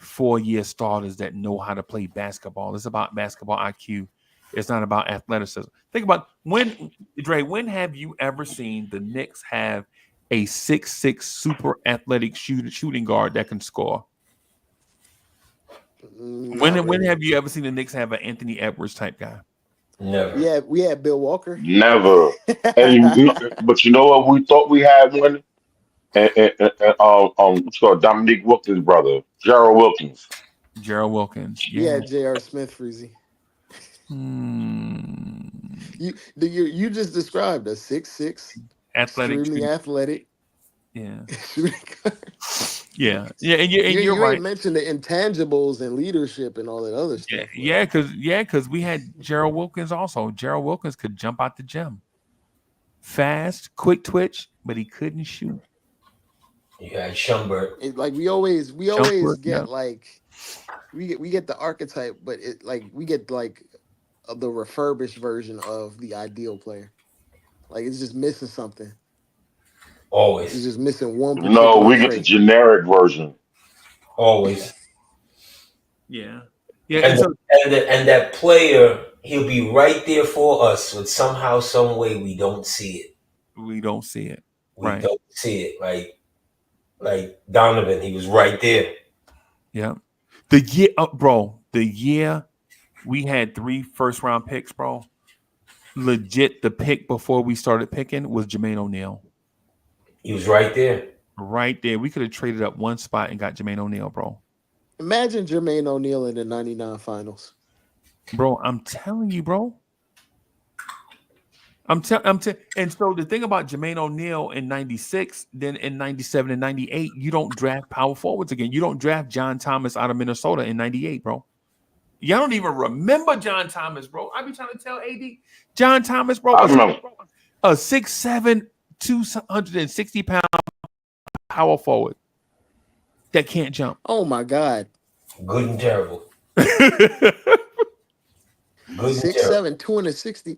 4-year starters that know how to play basketball. It's about basketball IQ. It's not about athleticism. Think about when have you ever seen the Knicks have a 6'6" super athletic shooting guard that can score? Not When really. have you ever seen the Knicks have an Anthony Edwards type guy? Never. We had Bill Walker. never. But you know what? We thought we had one, what's called Dominique Wilkins' brother, Gerald Wilkins. Gerald Wilkins. We Yeah. had J.R. Smith, Freezy. Hmm. You just described a 6'6", Athletic extremely shooting. athletic Yeah. shooting guard. Yeah. Yeah. And you're You right. ain't mentioned the intangibles and leadership and all that other Yeah, stuff. because we had Gerald Wilkins also. Gerald Wilkins could jump out the gym, fast, quick twitch, but he couldn't shoot. You had Shumbert. Like we always Jumper, yeah. get like we get the archetype, but it like we get like the refurbished version of the ideal player. Like it's just missing something. It's Always. just missing one No, particular we get the trait. generic version. Always. Yeah, yeah. And And so and that player, he'll be right there for us, but somehow, some way we don't see it. we don't see it, We right? don't see it. Like Donovan, he was right there. Yeah. The year we had 3 first-round picks, bro. Legit, the pick before we started picking was Jermaine O'Neal. He was right there. Right there. We could have traded up one spot and got Jermaine O'Neal, bro. Imagine Jermaine O'Neal in the '99 finals. Bro, I'm telling you, bro. And so the thing about Jermaine O'Neal in 96, then in 97 and 98, you don't draft power forwards again. You don't draft John Thomas out of Minnesota in 98, bro. Y'all don't even remember John Thomas, bro. I be trying to tell AD. John Thomas, bro, I remember. a 6'7", 260-pound power forward that can't jump. Oh my God. Good and terrible. Good and 6'7", 260.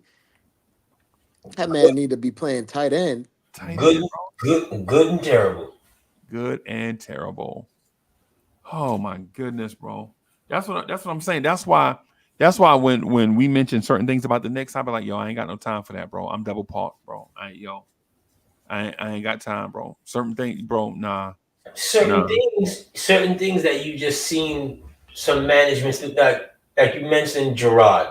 That man need to be playing tight end. terrible. Good and terrible. Good and terrible. Oh my goodness, bro. That's what I'm saying. That's why when we mention certain things about the Knicks, I'll be like, yo, I ain't got no time for that, bro. I'm double parked, bro. I ain't got time, bro. Certain things, bro. Nah. Certain things that you just seen some management like you mentioned Gerard.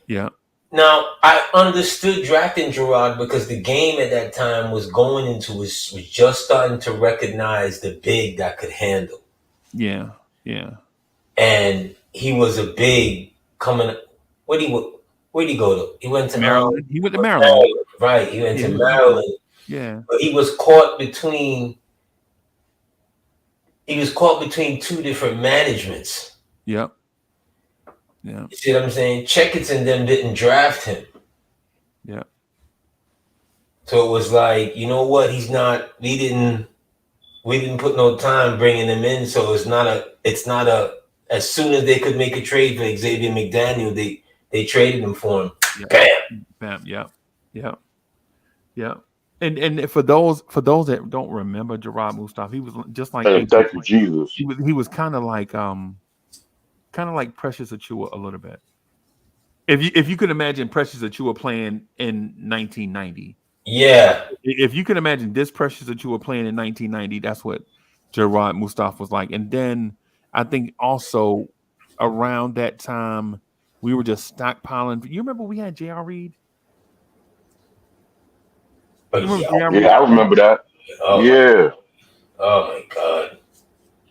Yeah. Now I understood drafting Gerard because the game at that time was going into was just starting to recognize the big that could handle. Yeah. And he was a big coming. Where'd he go to? He went to Maryland. He went to Maryland. Right. He went Yeah, to Maryland. Yeah. But he was caught between two different managements. Yep. Yeah. You see what I'm saying? Checkers and them didn't draft him. Yeah. So it was like, you know what? We didn't put no time bringing him in. So it's not as soon as they could make a trade for Xavier McDaniel, they traded him for him. Yeah. Bam. Yeah. And for those that don't remember Gerard Mustafa, he was just like Hey, thank you, Jesus. He was kind of like Precious Achua a little bit. If you could imagine Precious Achua playing in 1990. Yeah. If you can imagine this Precious Achua playing in 1990, that's what Gerard Mustafa was like. And then I think also around that time we were just stockpiling. You remember we had J.R. Reed? Yeah, I remember that. Yeah. Oh my God.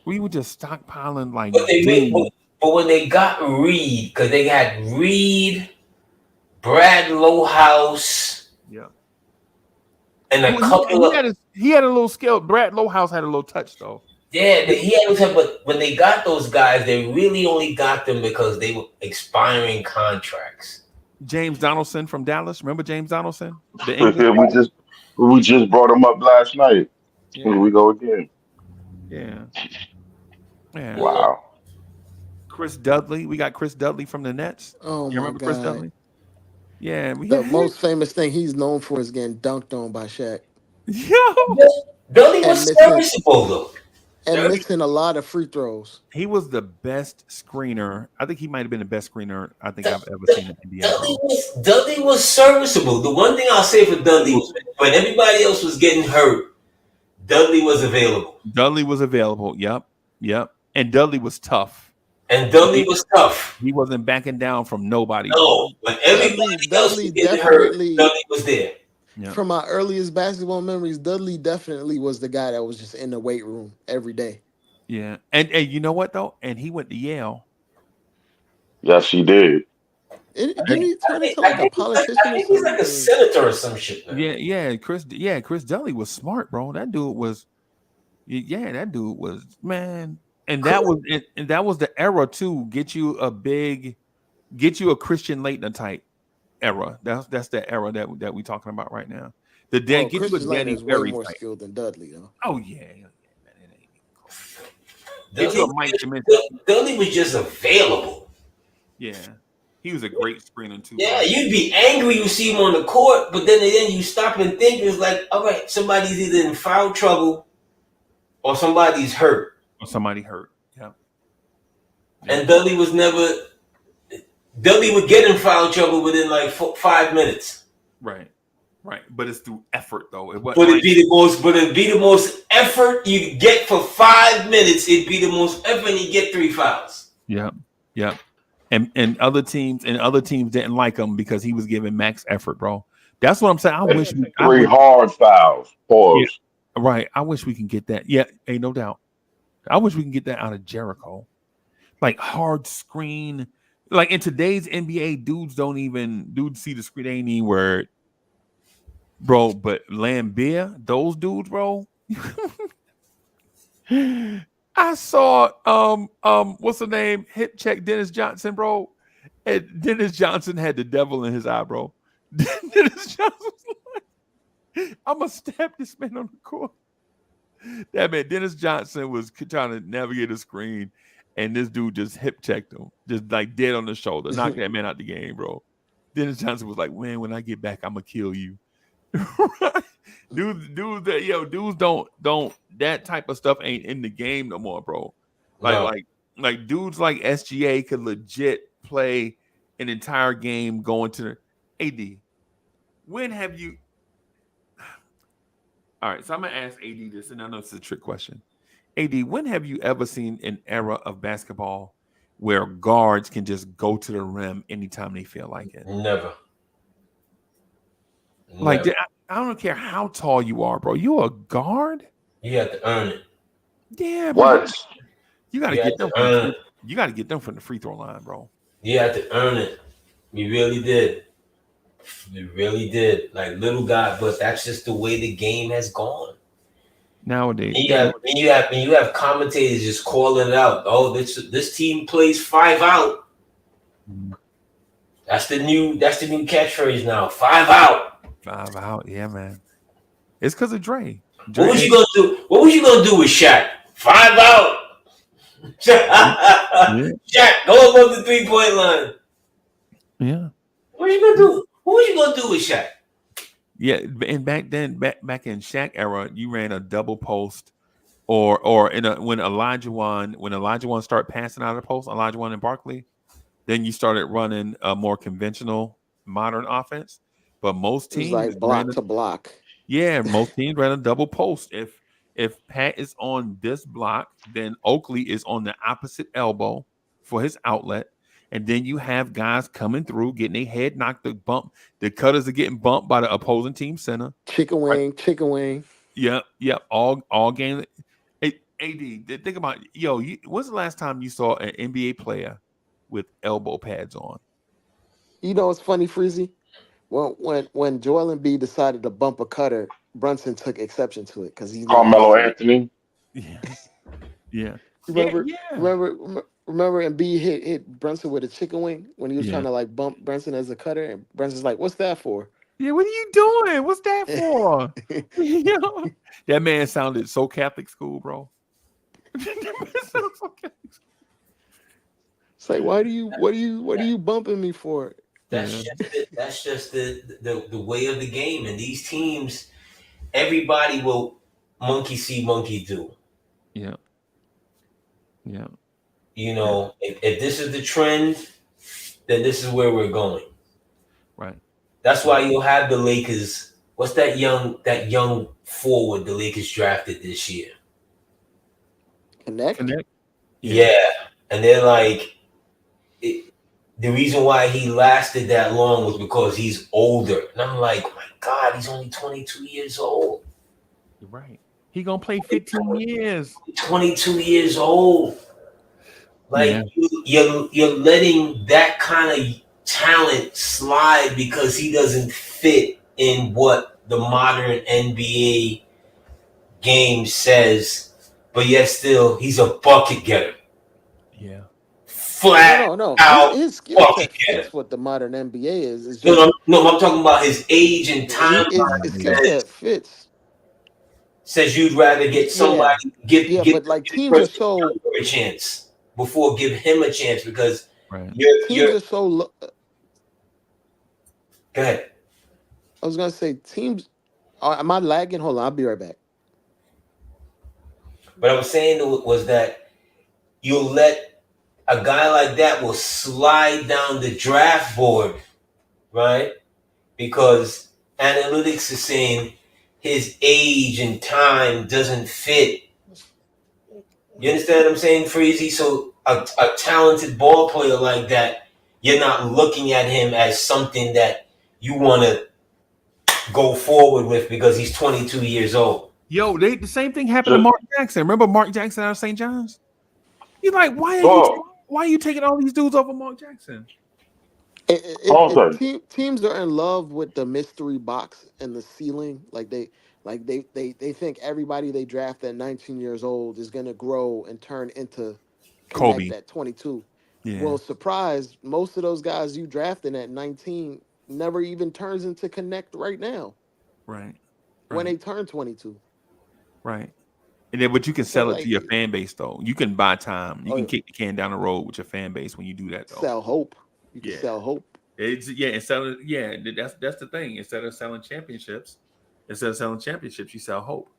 We were just stockpiling like. But when they got Reed, because they had Reed, Brad Lowhouse, yeah, and a couple he had a little skill. Brad Lowhouse had a little touch though. Yeah, he had touch, but when they got those guys, they really only got them because they were expiring contracts. James Donaldson from Dallas, remember James Donaldson? We just brought him up last night. Yeah. Here we go again. Yeah. Wow. Chris Dudley. We got Chris Dudley from the Nets. Oh, you remember Chris Dudley? Yeah. The most famous thing he's known for is getting dunked on by Shaq. Yo. Dudley was serviceable though. And missing a lot of free throws. He was the best screener. I think he might have been the best screener I think I've ever seen in the NBA. Dudley was serviceable. The one thing I'll say for Dudley was when everybody else was getting hurt, Dudley was available. Yep. And Dudley was tough. He wasn't backing down from nobody. No, when everybody else was getting hurt, Dudley was there. Yep. From my earliest basketball memories, Dudley definitely was the guy that was just in the weight room every day. Yeah. And you know what though? And he went to Yale. Yes, he did. Didn't he turn into like a politician? I think he's like a senator or some shit. Man. Yeah. Chris Dudley was smart, bro. That dude was man. And that was the era too. Get you a Christian Laettner type era. That's the era that we're talking about right now. Get you a Danny is Ferry way more type. skilled than Dudley, though. Oh yeah. Dudley was just available. Yeah, he was a great screener too. Yeah, you'd be angry you see him on the court, but then you stop and think it's like, all right, somebody's either in foul trouble or somebody's hurt. Yeah. And Dudley would get in foul trouble within like 5 minutes. Right. But it's through effort though. It'd be the most effort you get for 5 minutes. It'd be the most effort and you get 3 fouls. Yeah. And other teams didn't like him because he was giving max effort, bro. That's what I'm saying. I wish hard fouls. Pause. Yeah, right. I wish we can get that. Yeah, ain't no doubt. I wish we can get that out of Jericho. Like hard screen. Like in today's NBA, dudes see the screen, they ain't even word. Bro, but Lambeer, those dudes, bro. I saw what's the name? Hip check Dennis Johnson, bro. And Dennis Johnson had the devil in his eye, bro. Dennis Johnson was like, I'm gonna stab this man on the court. That man, Dennis Johnson was trying to navigate the screen, and this dude just hip checked him, just like dead on the shoulder, knocked that man out the game, bro. Dennis Johnson was like, "Man, when I get back, I'm gonna kill you." Right? Dudes don't that type of stuff ain't in the game no more, bro. Like No. like like dudes like SGA could legit play an entire game going to the AD. When have you? All right, so I'm gonna ask AD this, and I know it's a trick question. AD, when have you ever seen an era of basketball where guards can just go to the rim anytime they feel like it? Never. Like, Never. I don't care how tall you are, bro. You a guard? You have to earn it. Yeah, but What? you got to You have get to them from the earn free. it. You got to get them from the free throw line, bro. You had to earn it. You really did. You really did. Like little guy, but that's just the way the game has gone. Nowadays, You have commentators just calling it out. Oh, this team plays 5 out. That's the new catchphrase now. 5 out. 5 out. Yeah, man. It's because of Dre. What was you gonna do? What was you gonna do with Shaq? 5 out. Shaq, go above the 3-point line. Yeah. What are you gonna do? What was you gonna do with Shaq? Yeah, and back then, back in Shaq era, you ran a double post, or when Elijah Wan started passing out of the post, Elijah Wan and Barkley, then you started running a more conventional, modern offense. But most It was teams like block to block. most teams ran a double post. If Pat is on this block, then Oakley is on the opposite elbow for his outlet. And then you have guys coming through, getting their head knocked, the bump. The cutters are getting bumped by the opposing team center. Chicken wing. Yep. All game. Hey, AD, think about when's the last time you saw an NBA player with elbow pads on? You know what's funny, Freezy? Well, when Joel Embiid decided to bump a cutter, Brunson took exception to it because he's not Carmelo used to it. Anthony. Yeah. Remember Embiid hit Brunson with a chicken wing when he was Yeah. trying to like bump Brunson as a cutter, and Brunson's like, "What's that for?" Yeah, what are you doing? What's that for? That man sounded so Catholic school, bro. It's like, what are you bumping me for? That's just the way of the game. And these teams, everybody will monkey see, monkey do. Yeah. You know, if this is the trend, then this is where we're going. Right. That's why you'll have the Lakers. What's that young forward the Lakers drafted this year? Connect? Yeah. And they're like, the reason why he lasted that long was because he's older. And I'm like, my God, he's only 22 years old. You're right. He gonna play 15 years. 22 years old. Like you're letting that kind of talent slide because he doesn't fit in what the modern NBA game says, but yet still he's a bucket getter. Yeah. Flat No. out His skill bucket set getter. fits what the modern NBA is. It's No, just, I'm talking about his age and timeline. his skill set fits. Says you'd rather get somebody give but like teams are so a chance before give him a chance because teams are so low. Go ahead. I was gonna say teams. Am I lagging? Hold on, I'll be right back. What I was saying was that you'll let a guy like that will slide down the draft board, right? Because analytics is saying his age and time doesn't fit. You understand what I'm saying, Freezy? So a talented ball player like that, you're not looking at him as something that you want to go forward with because he's 22 years old. Yo, the same thing happened to Mark Jackson. Remember Mark Jackson out of St. John's? He's like, why are you taking all these dudes over Mark Jackson? Teams are in love with the mystery box and the ceiling. They think everybody they draft at 19 years old is gonna grow and turn into Kobe at 22. Yeah. Well, surprise, most of those guys you drafted at 19 never even turns into Connect right now. Right. when they turn 22. Right. And then, but you can So sell it to like, your fan base though. You can buy time. You can oh, kick the can down the road with your fan base when you do that though. sell hope. You can Yeah. sell hope. Instead of that's the thing. Instead of selling championships, you sell hope.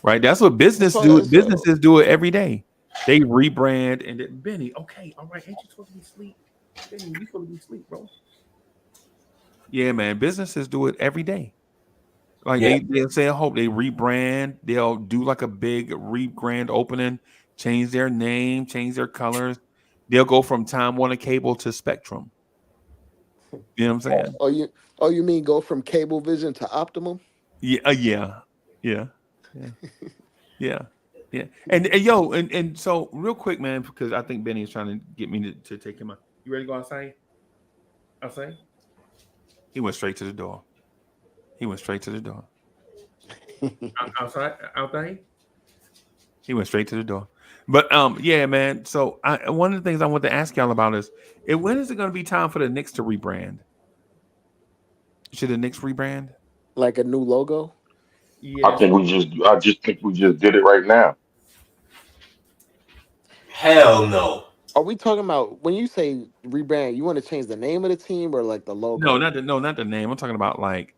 Right. That's what So businesses do it every day. They rebrand and Benny. Okay, all right. Ain't you supposed to be asleep? Benny, you supposed to be asleep, bro. Yeah, man. Businesses do it every day. Like Yeah. they'll say hope. They rebrand. They'll do like a big grand opening, change their name, change their colors. They'll go from Time Warner Cable to Spectrum. You know what I'm saying? you mean go from cable vision to optimum? Yeah, yeah, yeah, yeah, yeah. And yo, and so real quick, man, because I think Benny is trying to get me to take him out. You ready to go outside? Outside? He went straight to the door. He went straight to the door. Outside. He went straight to the door. But yeah, man. So one of the things I want to ask y'all about is, when is it going to be time for the Knicks to rebrand? Should the Knicks rebrand? Like a new logo? Yes. I just think we just did it right now. Hell no. Are we talking about when you say rebrand? You want to change the name of the team or like the No, logo? not the name. I'm talking about like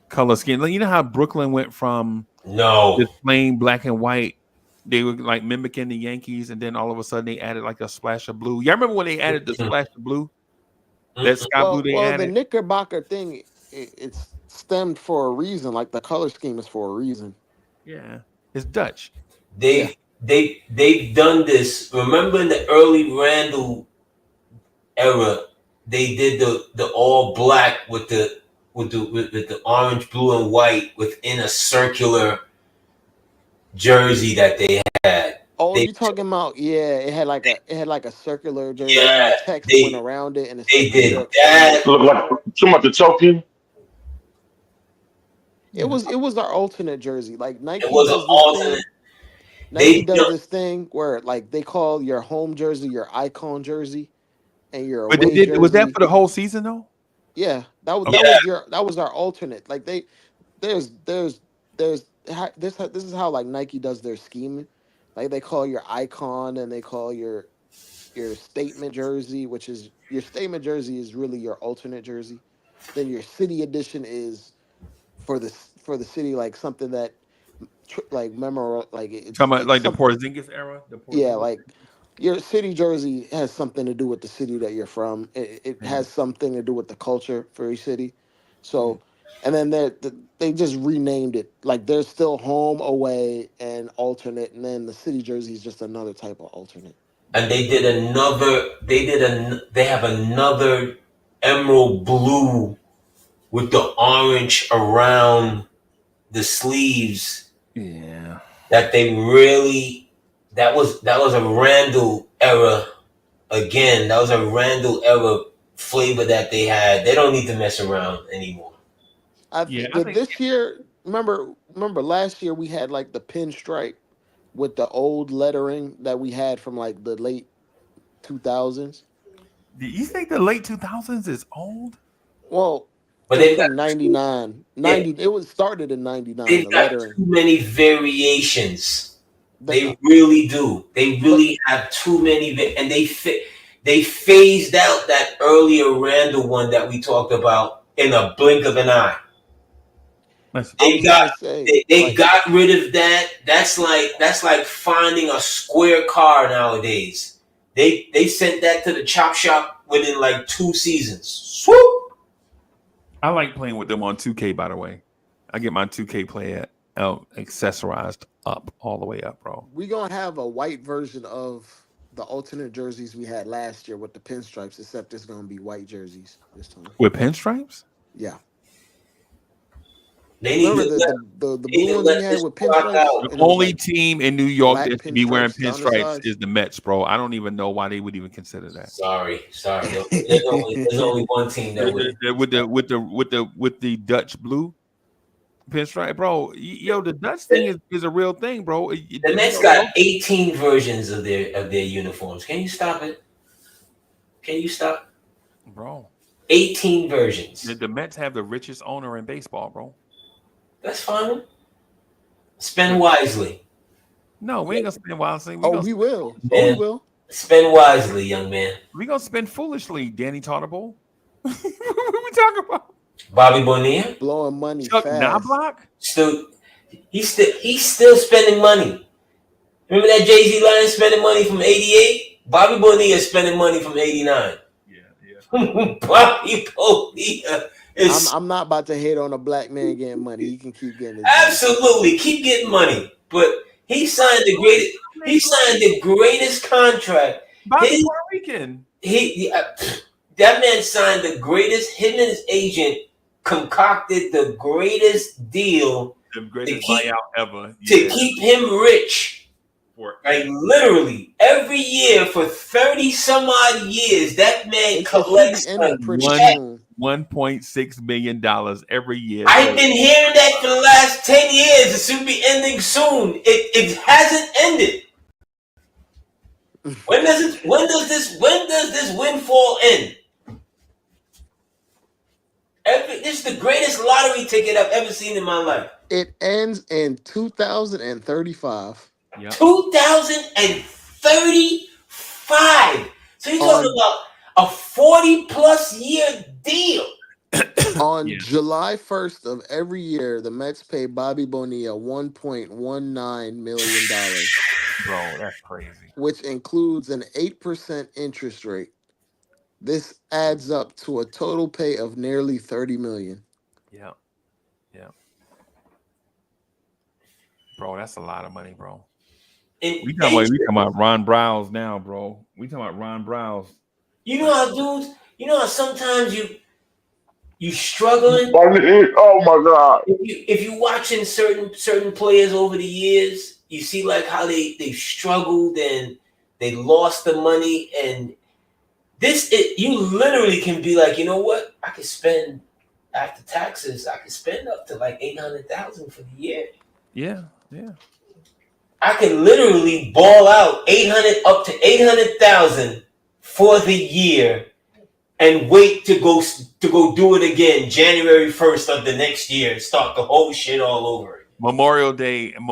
color scheme. Like, you know how Brooklyn went from No. just plain black and white. They were like mimicking the Yankees, and then all of a sudden they added like a splash of blue. Y'all remember when they added the Mm-mm. splash of blue? That Mm-mm. sky blue they Well, the added? Knickerbocker thing, it's stemmed for a reason. Like the color scheme is for a reason. Yeah. It's Dutch. Yeah. They've done this. Remember in the early Randall era, they did the all black with the orange, blue, and white within a circular jersey that they had. Oh, They you talking about? Yeah, it had like a circular jersey, and the yeah, text went they around it, and it they said the did Knicks, and that. Look like some of the Tokyo. Yeah. it was our alternate jersey. Like It Nike was an does this alternate. thing. Nike They does this thing where like they call your home jersey your icon jersey, and your But they away did. Was that jersey. for the whole season though? Yeah, Okay. that was our alternate. Like there's there's this is how like Nike does their scheming. Like they call your icon and they call your statement jersey, which is your statement jersey is really your alternate jersey. Then your city edition is for the city, like something that like memorable, like Talking about it's like the some Porzingis era. The yeah, Porzingis. like your city jersey has something to do with the city that you're from. It Yeah. has something to do with the culture for your city. Yeah. So, and then they just renamed it. Like there's still home, away, and alternate, and then the city jersey is just another type of alternate. And they did another. They have another emerald blue with the orange around the sleeves Yeah. that they really that was a Randall era again. That was a Randall era flavor that they had. They don't need to mess around anymore. Yeah. I Did think. this year? Remember last year we had like the pinstripe with the old lettering that we had from like the late 2000s. Do you think the late 2000s is old? Well, But it's they've got from too, 99. yeah, 90 it was started in 99, they've the got lettering. too many variations. The They really do. They but really have too many, and they phased out that earlier Randall one that we talked about in a blink of an eye. Let's I They was got gonna say they like got rid of that. That's like finding a square car nowadays. They sent that to the chop shop within like 2 seasons. Swoop. I like playing with them on 2K, by the way. I get my 2K play accessorized up all the way up, bro. we gonna have a white version of the alternate jerseys we had last year with the pinstripes, except it's gonna be white jerseys this time. With pinstripes? Yeah. They need Remember to let the they need blue to ones we let had this with rock pinstripes, out. The and it was only like team in New York black that should be wearing pinstripes down the pinstripes sides. is the Mets, bro. I don't even know why they would even consider that. Sorry. There's only one team that would. With the Dutch blue pinstripe, bro. Yo, the Dutch thing is a real thing, bro. The Nets got 18 versions of their uniforms. Can you stop it? Can you stop? bro. 18 versions. The Mets have the richest owner in baseball, bro. That's fine. Spend wisely. No, we ain't gonna spend wisely. Oh, we will. Oh, we Man, will. spend wisely, young man. We gonna spend foolishly, Danny Tartable. What we talking about? Bobby Bonilla Blowing money Chuck fast. Knobloch? he's still spending money. Remember that Jay-Z line, spending money from 88? Bobby Bonilla is spending money from 89. Yeah. Bobby Bonilla is I'm not about to hate on a black man getting money. He can keep getting his absolutely keep getting money. But he signed the greatest contract. Bobby His- Puerto Rican. that man signed the greatest. Him and his agent concocted the greatest deal The greatest keep- buyout ever. to keep him rich. Like literally every year for 30 some odd years, that man collects $1.6 million every year. I've been hearing that for the last 10 years. It should be ending soon. It hasn't ended. When does this windfall end? This is the greatest lottery ticket I've ever seen in my life. It ends in 2035. Yep. 2035. So you're talking about a 40+ year deal. On July 1st of every year, the Mets pay Bobby Bonilla $1.19 million, Bro, that's crazy. which includes an 8% interest rate. This adds up to a total pay of nearly $30 million. Yeah. Bro, that's a lot of money, bro. We talking about Ron Browse now, bro. We talking about Ron Browse. You know how dudes, sometimes you struggling. Oh my God! If you watching certain players over the years, you see like how they struggled and they lost the money, and you literally can be like, you know what? I could spend after taxes. I could spend up to like $800,000 for the year. Yeah. I can literally ball out up to $800,000 for the year, and wait to go do it again January 1st of the next year. Start the whole shit all over. Memorial Day, I'm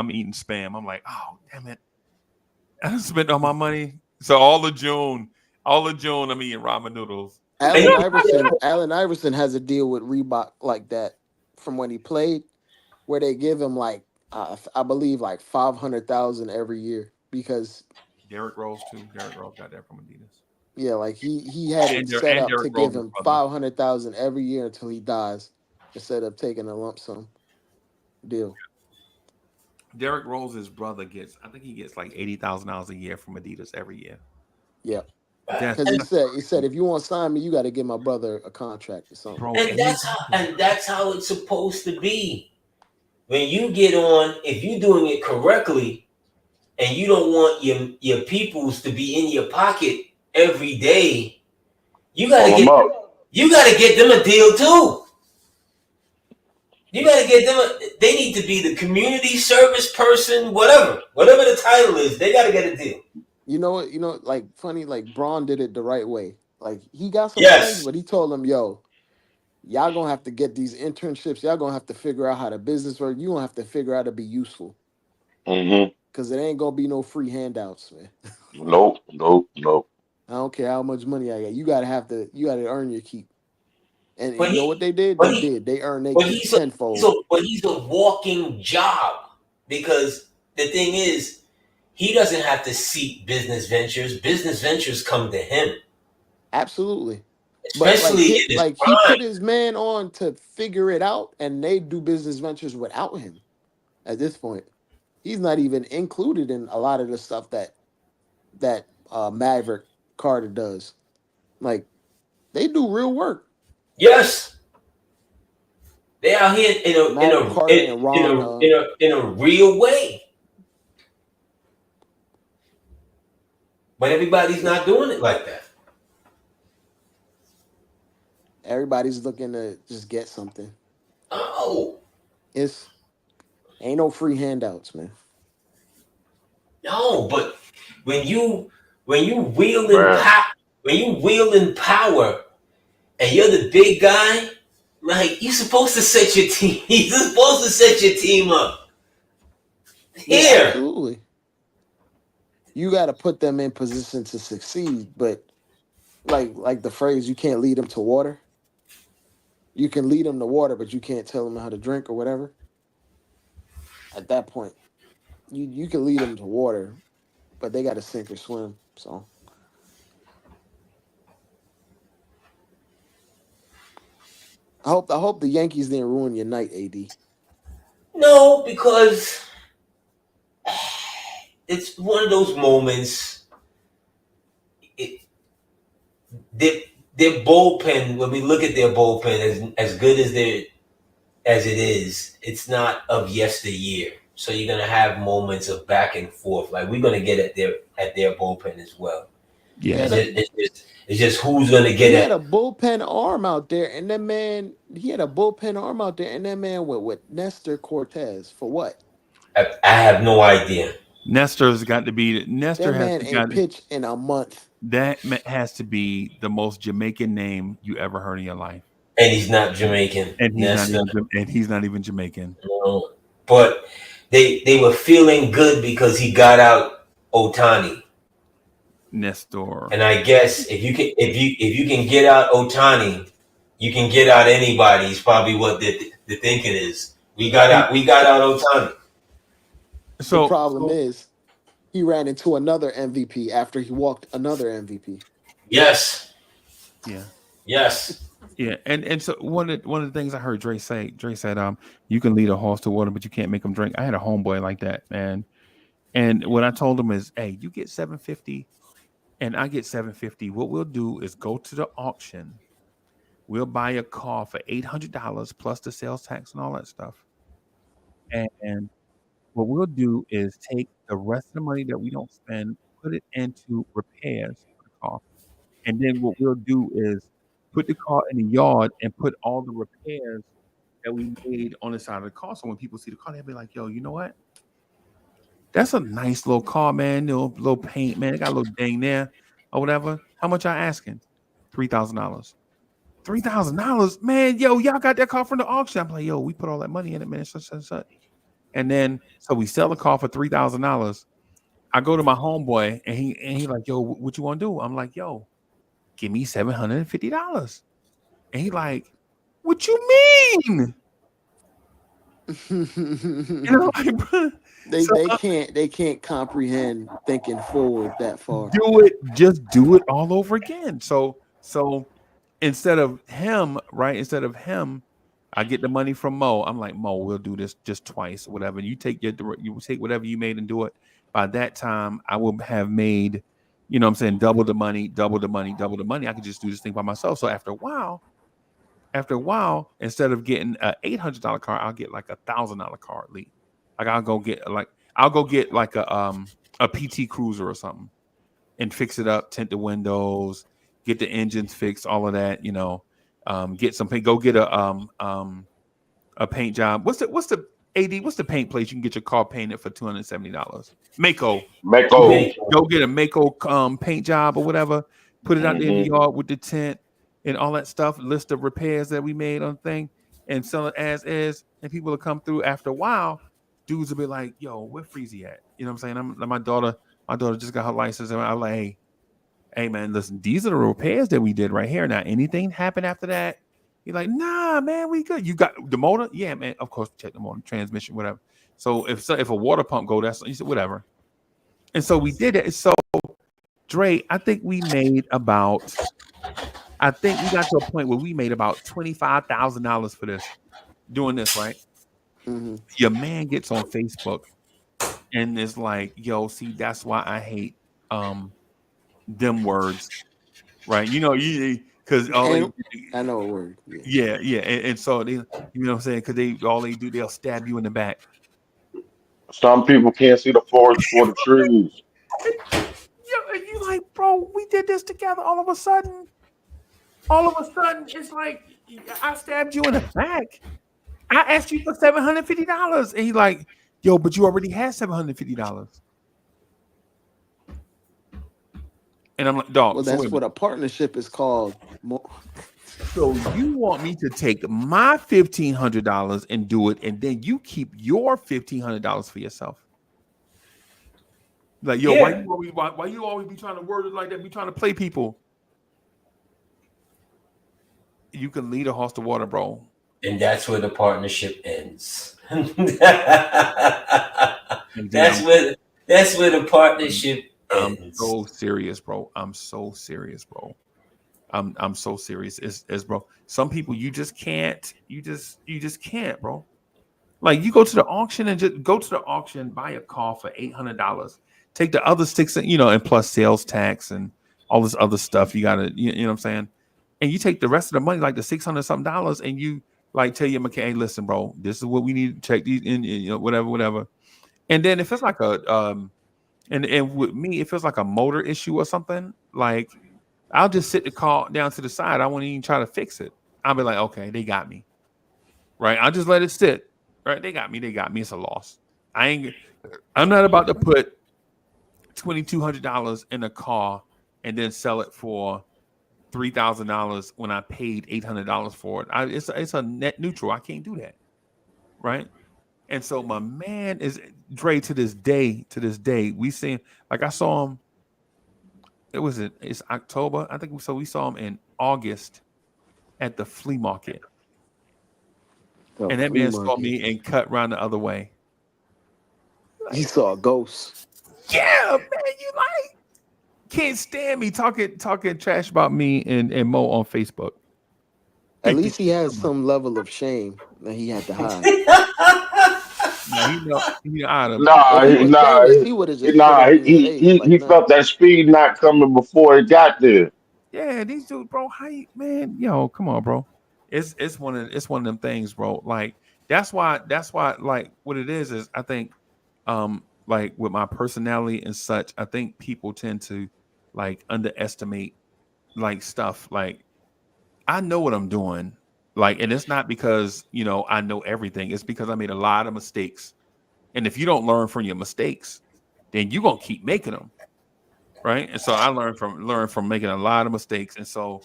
eating spam. I'm like, oh damn it, I spent all my money. So all of June, I'm eating ramen noodles. Allen Iverson has a deal with Reebok like that from when he played, where they give him like I believe like $500,000 every year because Derrick Rose too. Derrick Rose got that from Adidas. Yeah, like he had it set up to give him $500,000 every year until he dies, instead of taking a lump sum deal. Derrick Rose's brother gets like $80,000 a year from Adidas every year. Yeah, because he said if you want to sign me, you got to give my brother a contract or something. Bro, And that's how it's supposed to be. When you get on, if you're doing it correctly, and you don't want your peoples to be in your pocket every day, you gotta get them a deal too. You gotta get them. They need to be the community service person, whatever the title is. They gotta get a deal. You know what? Like funny, like Braun did it the right way. Like he got some friends, but he told them, "Yo, y'all gonna have to get these internships. Y'all gonna have to figure out how the business works. You gonna have to figure out how to be useful." Because it ain't gonna be no free handouts, man. Nope. I don't care how much money I got. You gotta earn your keep. And you know what they did? They earned their keep tenfold. But he's a walking job, because the thing is, he doesn't have to seek business ventures. Business ventures come to him. Absolutely. Especially but he put his man on to figure it out, and they do business ventures without him. At this point, he's not even included in a lot of the stuff that Maverick Carter does. Like, they do real work. Yes, they out here in a real way, but everybody's not doing it like that. Everybody's looking to just get something. Oh, ain't no free handouts, man. No, but when you wielding power, and you're the big guy, like, you're supposed to set your team. You're supposed to set your team up. Yeah, Here. absolutely. You got to put them in position to succeed, but like the phrase, you can't lead them to water. You can lead them to water, but you can't tell them how to drink or whatever. At that point, you can lead them to water, but they got to sink or swim. So I hope the Yankees didn't ruin your night, AD. No, because it's one of those moments. It, their, their bullpen, when we look at their bullpen, as good as it is, it's not of yesteryear. So you're gonna have moments of back and forth. Like we're gonna get at their bullpen as well. He Yeah. had a It's just who's gonna get he had a at. bullpen arm out there, and that man he had a bullpen arm out there, and that man went with Nestor Cortez for what? I have no idea. Nestor's got to be That Nestor has man to got ain't pitched in a month. has to be the most Jamaican name you ever heard in your life. And he's not Jamaican. And Nesta. he's not even Jamaican. No. But they were feeling good because he got out Otani. Nestor. And I guess if you can get out Otani, you can get out anybody. Is probably what the thinking is. We got out Otani. The problem is he ran into another MVP after he walked another MVP. Yes. Yeah. Yes. Yeah, and so one of the things I heard Dre said, you can lead a horse to water, but you can't make him drink. I had a homeboy like that, man. And what I told him is, hey, you get 750 and I get 750. What we'll do is go to the auction. We'll buy a car for $800 plus the sales tax and all that stuff. And what we'll do is take the rest of the money that we don't spend, put it into repairs for the car. And then what we'll do is put the car in the yard and put all the repairs that we made on the side of the car. So when people see the car, they'll be like, yo, you know what? That's a nice little car, man. Little paint, man. It got a little dang there or whatever. How much y'all asking? $3,000. $3,000, man. Yo, y'all got that car from the auction. I'm like, yo, we put all that money in it, man. Such. And then so we sell the car for $3,000. I go to my homeboy and he like, yo, what you want to do? I'm like, yo, give me $750. And he like, what you mean? They can't comprehend thinking forward that far. Just do it all over again. So instead of him, I get the money from Mo. I'm like, Mo, we'll do this just twice, whatever. You take whatever you made and do it. By that time, I will have made, you know what I'm saying, double the money. I could just do this thing by myself. So after a while, instead of getting an $800 car, I'll get like $1,000 car at least. Like I'll go get like a PT Cruiser or something and fix it up, tint the windows, get the engines fixed, all of that, get some paint, go get a paint job. What's the paint place you can get your car painted for $270? Mako. Go get a Mako paint job or whatever. Put it out there in the yard with the tint and all that stuff. List of repairs that we made on the thing and sell it as is. And people will come through after a while. Dudes will be like, "Yo, where Freezy at?" You know what I'm saying? My daughter just got her license, and I'm like, "Hey, man, listen, these are the repairs that we did right here. Now, anything happen after that?" You're like, "Nah, man, we good. You got the motor? Yeah, man. Of course, check the motor, transmission, whatever. So if a water pump go, that's you said whatever." And so we did it. So Dre, I think we got to a point where we made about $25,000 for this, doing this, right? Mm-hmm. Your man gets on Facebook and is like, yo, see, that's why I hate them words, right? Because I know a word. Yeah. And so they, you know what I'm saying? Because they'll stab you in the back. Some people can't see the forest for the trees. You like, bro, we did this together. All of a sudden, it's like I stabbed you in the back. I asked you for $750, and he like, yo, but you already had $750. And I'm like, dog. Well, that's what a partnership is called. So you want me to take my $1,500 and do it, and then you keep your $1,500 for yourself? Like, yo, Yeah. why you always be trying to word it like that? Be trying to play people. You can lead a horse to water, bro. And that's where the partnership ends. And D, that's where the partnership I'm ends. so serious, bro. I'm so serious, bro. I'm so serious. It's bro. Some people you just can't. You just can't, bro. Like you go to the auction and just go to the auction, buy a car for $800. Take the other six, and plus sales tax and all this other stuff. You gotta, you know what I'm saying? And you take the rest of the money, like the $600 something dollars, and you like tell your mechanic, hey, listen, bro, this is what we need to check these in, whatever. And then if it's like a and with me, if it's like a motor issue or something, like I'll just sit the car down to the side. I won't even try to fix it. I'll be like, okay, they got me. Right. I'll just let it sit. Right. They got me. It's a loss. I'm not about to put $2,200 in a car and then sell it for $3,000 when I paid $800 for it. It's a net neutral. I can't do that. Right. And so my man is Dre to this day. We seen like I saw him. It's October. I think so. We saw him in August at the flea market. The And that flea man saw market. me and cut around the other way. He saw a ghost. Yeah, man, you like can't stand me talking trash about me and Mo on Facebook. At least he has some level of shame that he had to hide. No, he out of If Nah, he was shameless, he would have just said nah. it in his face, like, He nah. felt that speed not coming before it got there. yeah, these dudes, bro. How you, man? Yo, come on, bro. It's one of them things, bro. Like that's why like what it is I think like with my personality and such, I think people tend to like underestimate like stuff. Like I know what I'm doing. Like, and it's not because I know everything. It's because I made a lot of mistakes. And if you don't learn from your mistakes, then you're gonna keep making them. Right. And so I learned from making a lot of mistakes. And so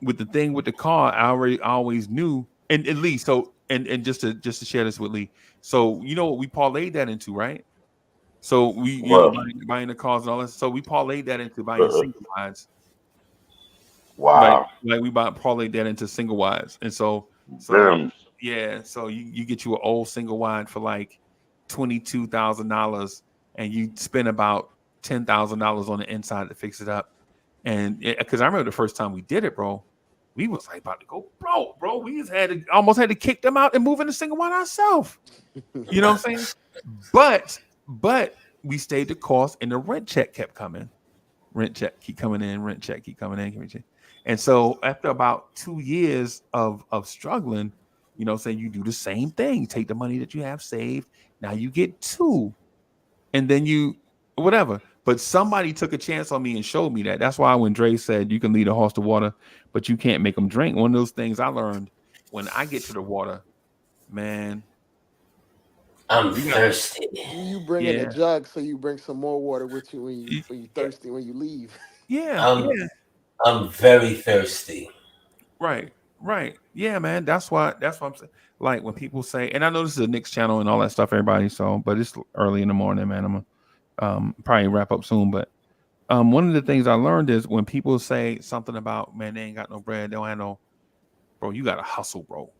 with the thing with the car, I always knew, and at least so and just to share this with Lee. So you know what we parlayed that into, right? So we, Well, buying the cars and all that. So we parlayed that into buying single wides. Like wow, we bought parlayed that into single wides. And so damn. yeah, so you get you an old single wide for like $22,000 and you spend about $10,000 on the inside to fix it up. And because I remember the first time we did it, bro, we was like about to go, bro. We just almost had to kick them out and move in the single wide ourselves. You know what I'm saying? But we stayed the course and the rent check kept coming. Rent check keep coming in, rent check keep coming in. And so after about 2 years of struggling, saying you do the same thing, take the money that you have saved. Now you get two, and then you whatever. But somebody took a chance on me and showed me that. That's why when Dre said you can lead a horse to water, but you can't make them drink. One of those things I learned when I get to the water, man. I'm thirsty. You bring in a Yeah, jug, so you bring some more water with you when you Yeah. thirsty when you leave. yeah, I'm yeah. I'm very thirsty. Right. Yeah, man. That's what I'm saying. Like when people say, and I know this is a Knicks channel and all that stuff, everybody. So, but it's early in the morning, man. I'm gonna probably wrap up soon. But one of the things I learned is when people say something about, man, they ain't got no bread, they don't have no, bro. You gotta hustle, bro.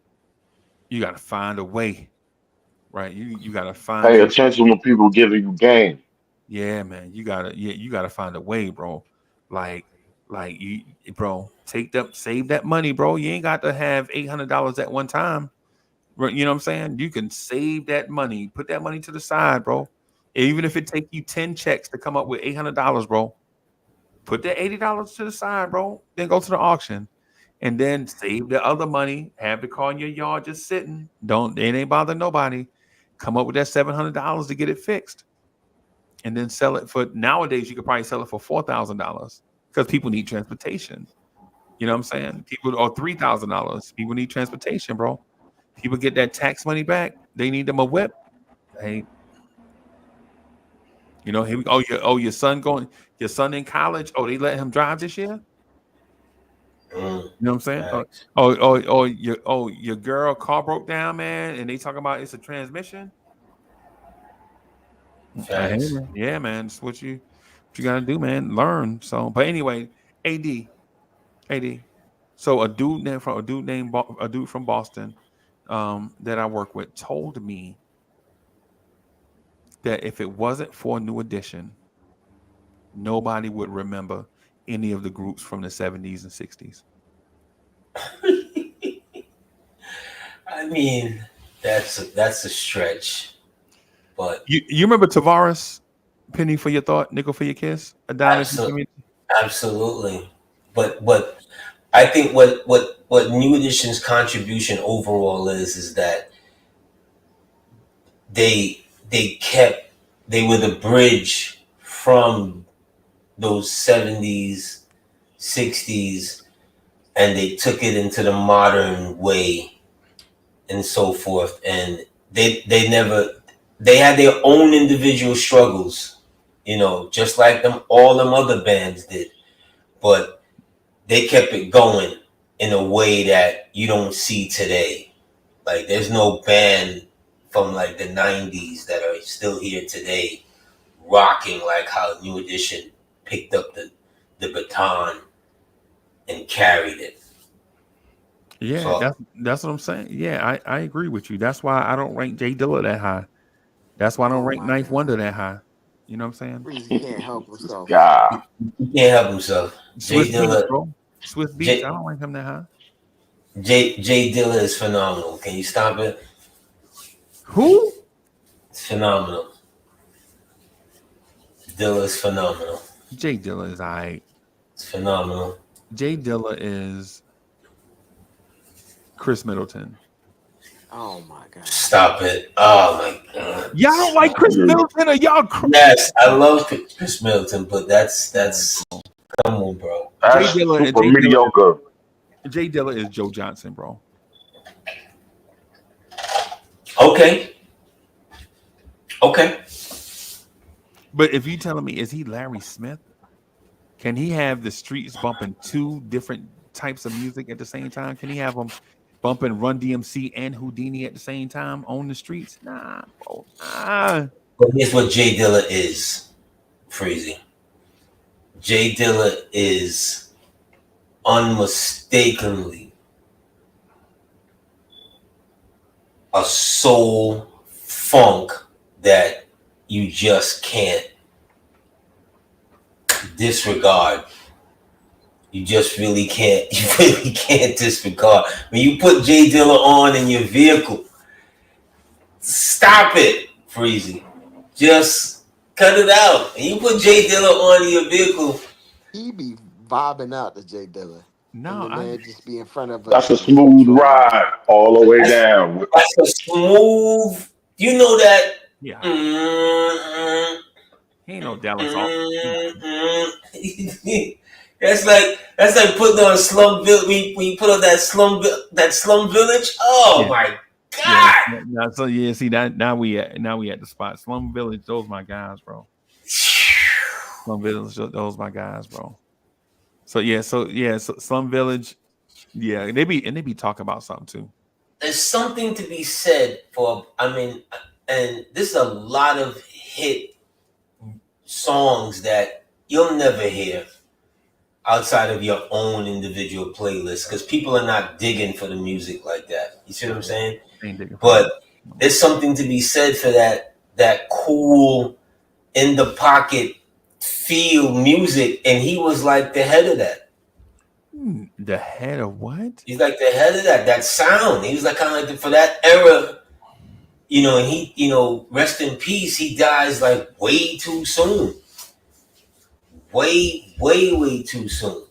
You gotta find a way, right? You gotta find Pay a way. attention when people giving you game. Yeah, man. You gotta find a way, bro. Like you, bro. Save that money, bro. You ain't got to have $800 at one time. You know what I'm saying? You can save that money, put that money to the side, bro. Even if it take you 10 checks to come up with $800, bro. Put that $80 to the side, bro. Then go to the auction. And then save the other money. Have the car in your yard just sitting. It ain't bother nobody. Come up with that $700 to get it fixed. And then sell it for nowadays, you could probably sell it for $4,000 because people need transportation. You know what I'm saying? People or $3,000. People need transportation, bro. People get that tax money back. They need them a whip. Hey, here we go. Your son in college. Oh, they let him drive this year. You know what I'm saying? Facts. Your girl car broke down, man, and they talking about it's a transmission. I hear Facts. you. Yeah, man. It's what you gotta do, man. Learn. So, but anyway, AD. So a dude from Boston, that I work with told me that if it wasn't for New Edition, nobody would remember any of the groups from the 70s and 60s. I mean, that's a stretch, but You remember Tavares? Penny for your thought, nickel for your kiss, a dime if you give absolutely, me. absolutely. But I think what New Edition's contribution overall is that they kept they were the bridge from those 70s, 60s, and they took it into the modern way and so forth. And they never they had their own individual struggles, just like all them other bands did. But they kept it going in a way that you don't see today. Like there's no band from like the 90s that are still here today rocking like how New Edition picked up the baton and carried it. Yeah, So that's what I'm saying. Yeah, I agree with you. That's why I don't rank Jay Dilla that high. That's why I don't Oh rank my Knife God. Wonder that high. You know what I'm saying? Breezy can't help himself. God. he can't help himself. Swiss Beats, bro. Swiss Beats. I J, don't rank him that high. Jay Dilla is phenomenal. Can you stop it? Who? It's phenomenal. Dilla is phenomenal. Jay Dilla is alright. It's phenomenal. Jay Dilla is Chris Middleton. Oh my God. Stop it. Oh my God. Y'all don't like Stop. Chris Middleton, or y'all? Yes, I love Chris Middleton, but that's come on, bro. That's super mediocre. Jay Dilla is Joe Johnson, bro. Okay. But if you telling me, is he Larry Smith? Can he have the streets bumping two different types of music at the same time? Can he have them bumping Run DMC and Houdini at the same time on the streets? Nah, bro. Nah. But here's what Jay Dilla is, Freezy. Jay Dilla is unmistakably a soul funk that you just can't disregard. You just really can't. You really can't disregard. When you put Jay Dilla on in your vehicle, stop it, Freezy. Just cut it out. And you put Jay Dilla on in your vehicle. He be vibing out to Jay Dilla. And No, the man just be in front of That's a a smooth trailer. ride all the way down. That's a smooth. You know that. yeah. Mm-hmm. He ain't no Dallas off. That's like putting on Slum Village when you put on that Slum Village. Oh Yeah. my Yeah. God! Now, so yeah, see that now we at the spot. Slum Village, those my guys, bro. Slum Village, those my guys, bro. So Slum Village, yeah, they be talking about something too. There's something to be said for. I mean, and this is a lot of hit songs that you'll never hear outside of your own individual playlist because people are not digging for the music like that. You see what I'm saying? But there's something to be said for that cool in the pocket feel music, and he was like the head of that. The head of what? He's like the head of that sound. He was like kind of like for that era, and he, rest in peace. He dies like way too soon. Way too soon.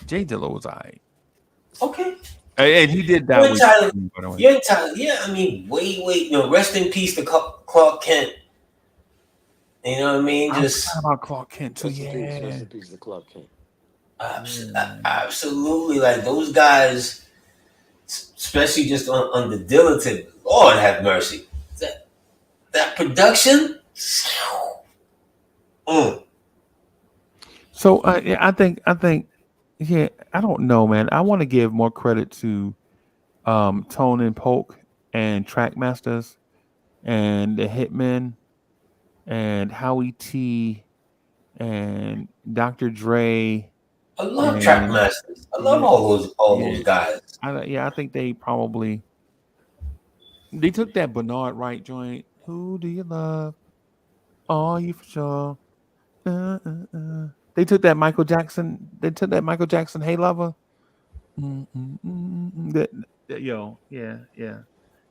Jay Dilla was alright. Okay. And he did die. You're entitled. Yeah, I mean, rest in peace to Clark Kent. You know what I mean? Just about Clark Kent too. Rest Yeah. in peace to Clark Kent. Absolutely. Like those guys, especially just on the Dilla tip. Lord have mercy. That production. So I think yeah, I don't know, man. I want to give more credit to Tone and Polk and Trackmasters and the Hitmen and Howie T and Dr. Dre I love and Trackmasters. I love yeah, all those yeah. guys. I think they probably they took that Bernard Wright joint. Who do you love? Oh, you for sure. They took that Michael Jackson. They took that Michael Jackson. Hey lover. Yo, yeah, yeah.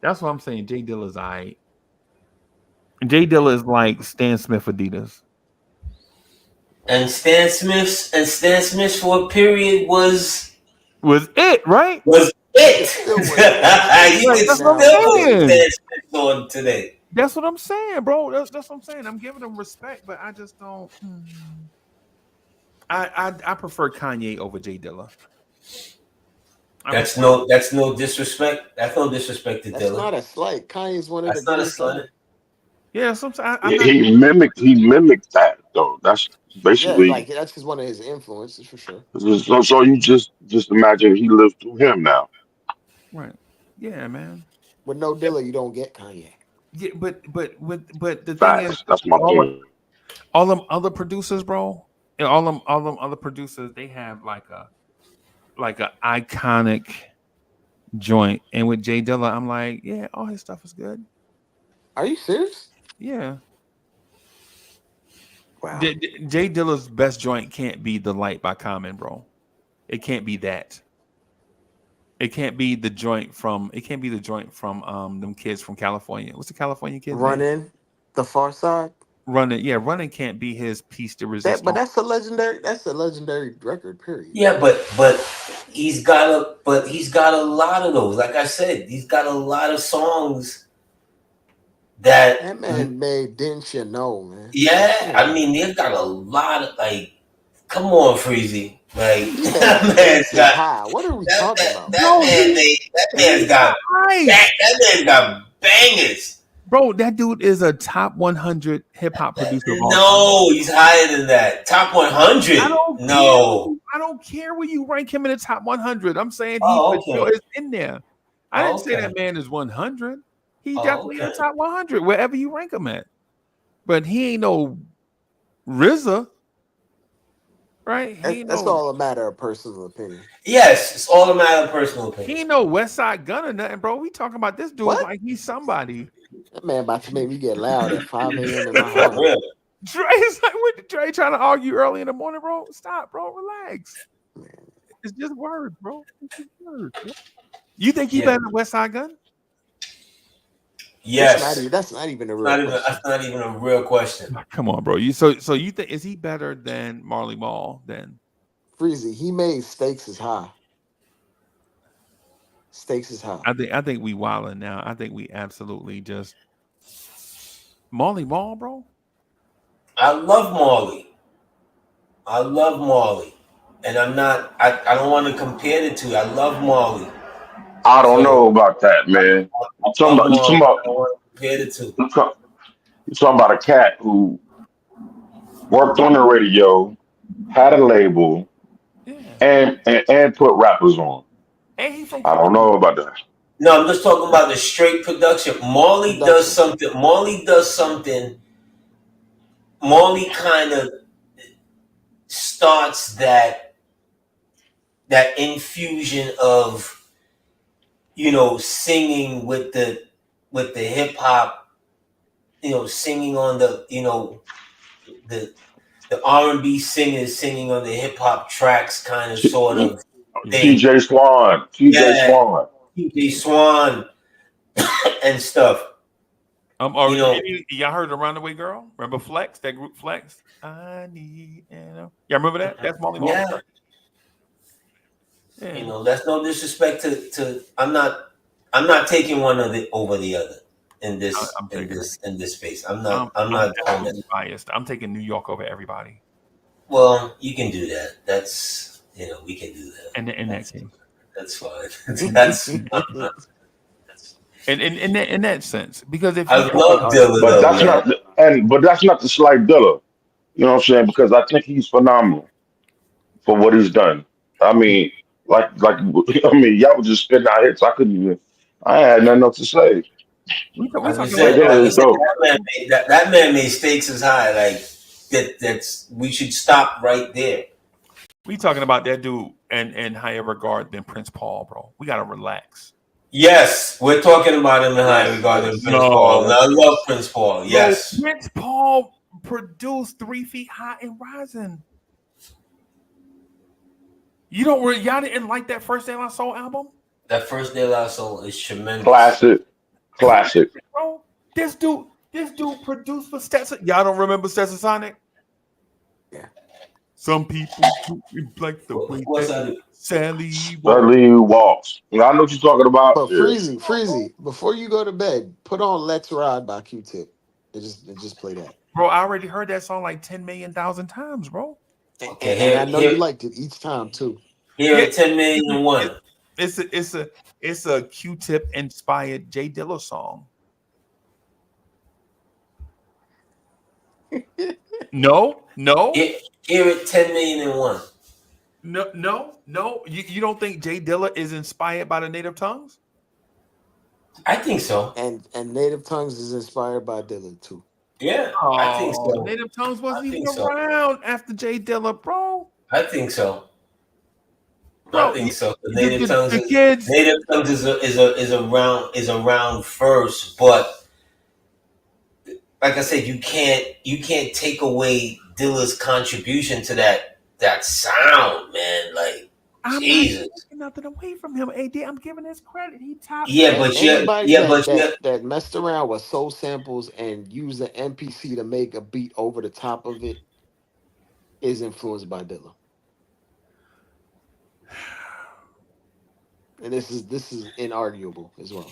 That's what I'm saying. Jay Dilla's I. Jay Dilla is like Stan Smith Adidas. And Stan Smith for a period Was it right? was You could it. still wear Stan Smith You Like can that's every what now I'm and still put again. saying. Stan Smith on today. That's what I'm saying, bro. That's what I'm saying. I'm giving them respect, but I just don't. I prefer Kanye over Jay Dilla. I That's prefer. no that's no disrespect. That's no disrespect to That's Dilla. not a slight. Kanye's one of the That's not a greatest ever. slight. Yeah, sometimes I'm He not. he mimicked that though. That's Yeah, like basically that's just one of his influences for sure. so you just imagine he lived through him now. Right. Yeah, man. With no Dilla, you don't get Kanye. Yeah, but the thing is, Facts. That's my all point. all them other producers, bro, and all them other producers, they have like a iconic joint. And with Jay Dilla, I'm like, yeah, all his stuff is good. Are you serious? Yeah. Wow. Jay Dilla's best joint can't be The Light by Common, bro. It can't be that. It can't be the joint from them kids from California. What's the California kid's name? Running the Far Side. Running. Yeah, Running can't be his piece de But resistance. that's a legendary. That's a legendary record. Period. Yeah, but he's got a lot of those. Like I said, he's got a lot of songs that That man made Didn't You Know, man. Like, yeah, come I on. mean they've got a lot of like come on, Freezy. Like He made that man's Faces got High. What are we that talking that, about? that No, man made that he's man's got nice. that man's got bangers. Bro, that dude is a top 100 hip hop producer of all time. No, he's higher than that. Top I 100. don't care. No. I don't care where you rank him in the top 100. I'm saying he Oh, for sure okay. is in there. I Oh, didn't say okay. that man is 100. He Oh, definitely in the okay. top 100 wherever you rank him at. But he ain't no RZA, right? That's all a matter of personal opinion. Yes, it's all a matter of personal He opinion. ain't no West Side Gun or nothing, bro. We talking about this dude What? like he's somebody. That man about to make me get loud at 5 a.m. in my For home. real. Dre's like, what Dre trying to argue early in the morning, bro? Stop, bro. Relax. It's just words, bro. It's just words, bro. You think he Yeah. better than West Side Gun? Yes. That's not even a real question. That's not even a real question. Come on, bro. So you think is he better than Marley Marl then? Freezy, he made Stakes is High. Stakes is High. I think we wilding now. I think we absolutely just Marley Marl, bro. I love Marley. I love Marley. And I don't want to compare the two. I love Marley. I don't So know about that, man. I love Marley. I don't want to compare the two. You talking about a cat who worked on the radio, had a label, Yeah. and put rappers on. And he from I don't Cali. know about that. No, I'm just talking about the straight production. Marley does something. Marley kind of starts that infusion of singing with the hip hop, singing on the R&B singers singing on the hip hop tracks, kind of sort of thing. TJ Swan, Yeah, TJ Swan and stuff. Y'all heard the Runaway Girl? Remember Flex? That group Flex? I need y'all remember that? That's Marley Marl. Yeah. That's no disrespect to I'm not taking one over the other in this space. I'm not definitely biased. I'm taking New York over everybody. Well, you can do that. That's we can do that. And in that case. That's fine. That's in that sense. Because if I love Dilla, but that's not to slight Dilla. You know what I'm saying? Because I think he's phenomenal for what he's done. I mean, y'all were just spitting out hits. I had nothing else to say. We Like you talking said, about Regular like you is said, dope. that man made stakes as high. Like that's we should stop right there. that dude in higher regard than Prince Paul, bro. We gotta relax. Yes, we're talking about him in high Yes, regard than yes, Prince Paul. And No, I love yes. Prince Paul. bro. Yes. Prince Paul produced 3 Feet High and Rising. You don't y'all didn't like that first De La Soul album? That first De La Soul is tremendous. Classic. Classic. Bro, this dude produced for Stetson. Y'all don't remember Stetson Sonic? Yeah. Some people like the way What's that that? Sally walks. Dudley walks. I know what you're talking about. But Yeah. Freezy, before you go to bed, put on "Let's Ride" by Q-Tip. And just play that. Bro, I already heard that song like 10 million thousand times, bro. Okay, And I know you here, liked it each time too. here Yeah, at 10,000,001. it's a Q-Tip inspired Jay Dilla song. No. Here at 10,000,001. No. You don't think Jay Dilla is inspired by the native tongues? I think so. And Native Tongues is inspired by Dilla too. Yeah, I think Oh, so. native tongues wasn't I even think so. around after Jay Dilla, bro. I think so. Bro, I think so. The the kids. Native tongues is around first, but like I said, you can't take away Dilla's contribution to that sound, man. Like I'm Jesus. not taking nothing away from him. AD, I'm giving his credit. He top. Anybody but that messed around with soul samples and used an MPC to make a beat over the top of it is influenced by Dilla. And this is inarguable as well.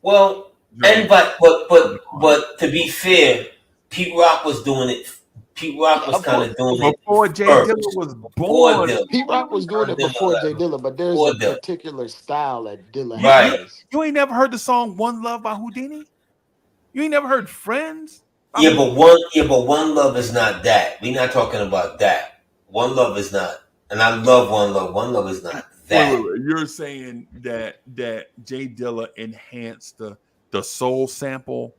Well, and but to be fair, Pete Rock was doing it. Pete Rock was Of kind course. of doing it Before Jay first. Dilla was Before born. Dilla. Pete Rock was doing it before Jay Dilla, but there's Before a Dilla. particular style that Dilla Right. has. You ain't never heard the song "One Love" by Houdini? You ain't never heard "Friends"? Yeah, but One Love is not that. We're not talking about that. One Love is not. And I love One Love. One Love is not that. Wait. You're saying that Jay Dilla enhanced the soul sample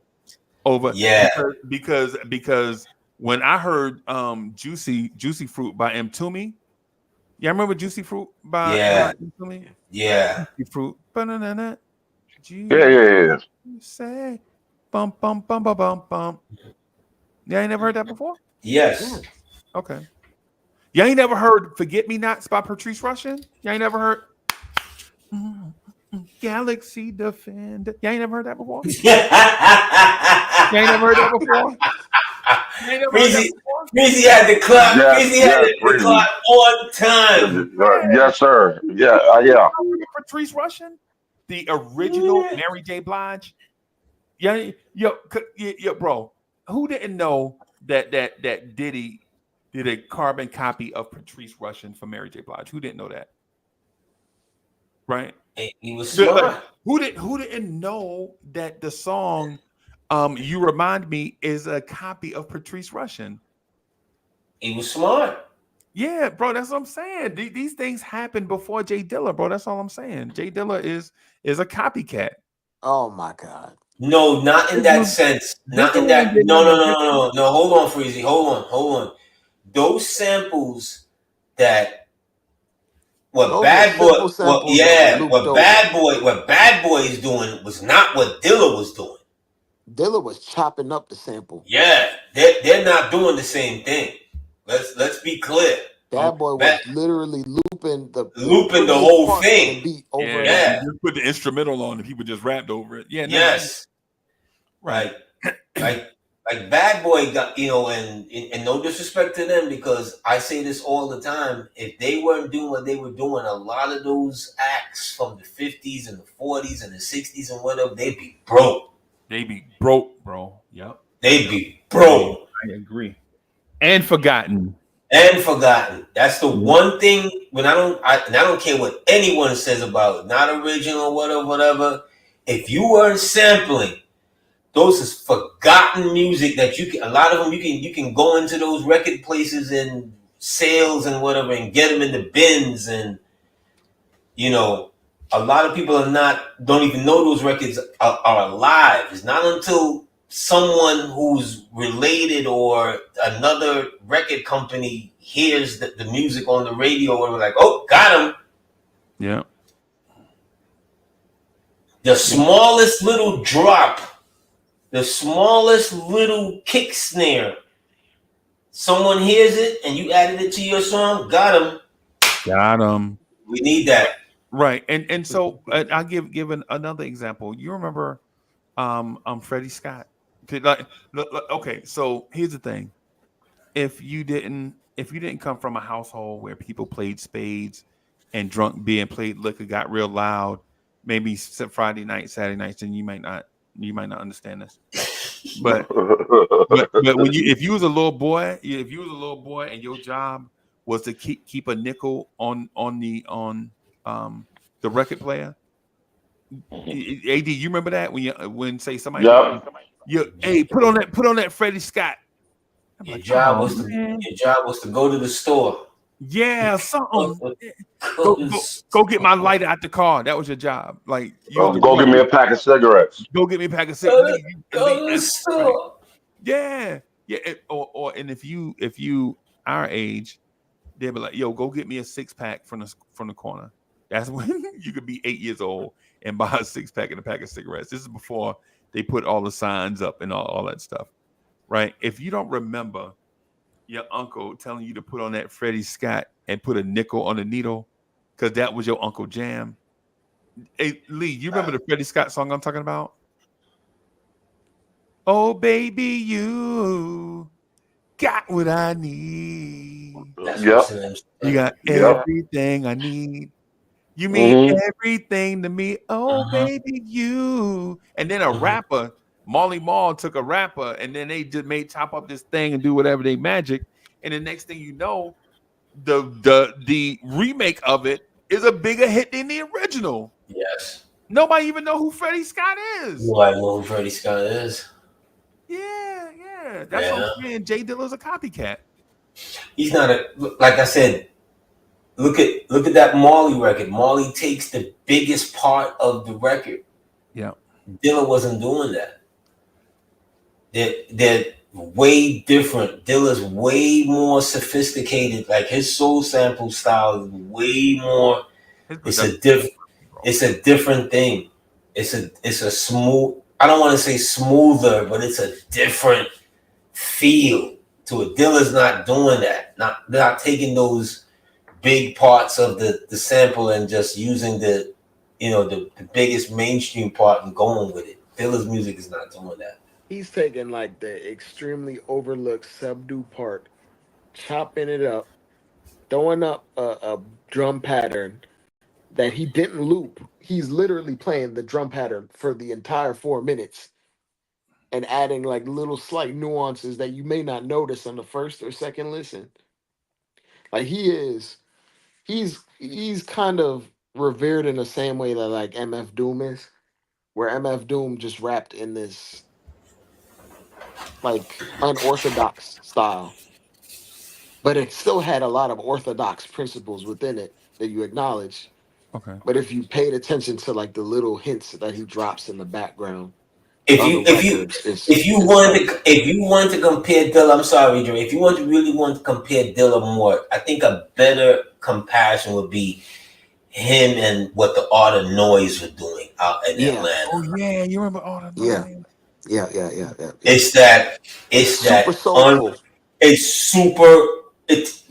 over because when I heard Juicy Fruit by M. Toomey, yeah, I remember Juicy Fruit by M. Toomey. Yeah. Juicy Fruit. Banana. Yeah. Say bum bum bum bum bum bum. Yeah, ain't never heard that before? Yes. Okay. You ain't never heard "Forget Me Nots" by Patrice Rushen? You ain't never heard Galaxy Defender? You ain't never heard that before? You ain't never heard that before? You ain't never heard that before? Breezy had the clock. Yes, Breezy had the Breezy. clock on time. Yes, sir. Yeah. Yeah. Patrice Rushen, the original Mary J. Blige. Yeah, yo, bro. Who didn't know that Diddy did a carbon copy of Patrice Rushen for Mary J. Blige? Who didn't know that? Right? He was smart. Who didn't know that the song "You Remind Me" is a copy of Patrice Rushen? He was smart. Yeah, bro, that's what I'm saying. These things happened before Jay Dilla, bro. That's all I'm saying. Jay Dilla is a copycat. Oh my God. No, not in that sense. Not in that. No. Hold on, Freezy. Hold on. Those samples that what Bad Boy is doing was not what Dilla was doing. Dilla was chopping up the sample. Yeah, they're not doing the same thing. Let's be clear. Bad Boy was literally looping the whole part thing. of the beat over. Yeah, you put the instrumental on and people just rapped over it. Yeah, no, yes, right. Like Bad Boy got, and no disrespect to them, because I say this all the time. If they weren't doing what they were doing, a lot of those acts from the 50s and the 40s and the 60s and whatever, they'd be broke. They be broke, bro. Yep. They'd be broke. I agree. And forgotten. That's the one thing when I don't care what anyone says about it, not original, whatever. If you weren't sampling, those is forgotten music that a lot of them you can go into those record places and sales and whatever and get them in the bins, and a lot of people don't even know those records are alive. It's not until someone who's related or another record company hears the music on the radio and we're like, oh, got him. Yeah. The smallest little drop, the smallest little kick snare, someone hears it and you added it to your song, got him. Got him. We need that. Right. And so I'll give another example. You remember Freddie Scott? Okay, so here's the thing. If you didn't come from a household where people played spades and drunk beer and played liquor got real loud, maybe Friday night, Saturday nights, then you might not understand this. But when if you was a little boy, and your job was to keep a nickel on the record player, AD, you remember that when say somebody Yep. hey, put on that Freddie Scott. I'm Your like, job oh was man. to go to the store. Yeah, something. Go to the Go get my lighter out the car. That was your job. Like you was the Go get me a pack of cigarettes. go get me a pack of Go cigarettes. to the That's right. store. Yeah, yeah. And if you our age, they'd be like, yo, go get me a 6-pack from the corner. That's when you could be 8 years old and buy a 6-pack and a pack of cigarettes. This is before they put all the signs up and all that stuff, right? If you don't remember your uncle telling you to put on that Freddie Scott and put a nickel on the needle because that was your Uncle Jam. Hey, Lee, you remember the Freddie Scott song I'm talking about? Oh, baby, you got what I need. That's Yep. You got Yep. everything I need. You mean Mhm. everything to me. Oh, baby, you. And then a rapper, Molly Mall took a rapper, and then they just made chop up this thing and do whatever they magic. And the next thing you know, the remake of it is a bigger hit than the original. Yes. Nobody even know who Freddie Scott is. I know who Freddie Scott is. Yeah. That's what I'm saying. Jay Dilla's a copycat. He's not like I said. Look at that Marley record. Marley takes the biggest part of the record. Yeah. Dilla wasn't doing that. They're way different. Dilla's way more sophisticated. Like his soul sample style is way more. It's a different thing. It's a smooth. I don't want to say smoother, but it's a different feel to it. Dilla's not doing that. Not taking those big parts of the sample and just using the biggest mainstream part and going with it. Dilla's music is not doing that. He's taking like the extremely overlooked subdue part, chopping it up, throwing up a drum pattern that he didn't loop. He's literally playing the drum pattern for the entire 4 minutes and adding like little slight nuances that you may not notice on the first or second listen. Like he's kind of revered in the same way that like MF Doom is, where MF Doom just rapped in this like unorthodox style, but it still had a lot of orthodox principles within it that you acknowledge. Okay. But if you paid attention to like the little hints that he drops in the background, If other you if you records, it's if you wanted to compare Dilla, I'm sorry, Joe. If you really want to compare Dilla more, I think a better comparison would be him and what the Art of Noise were doing out in Atlanta. Oh yeah, you remember all the yeah. It's that Super soulful. it's super it's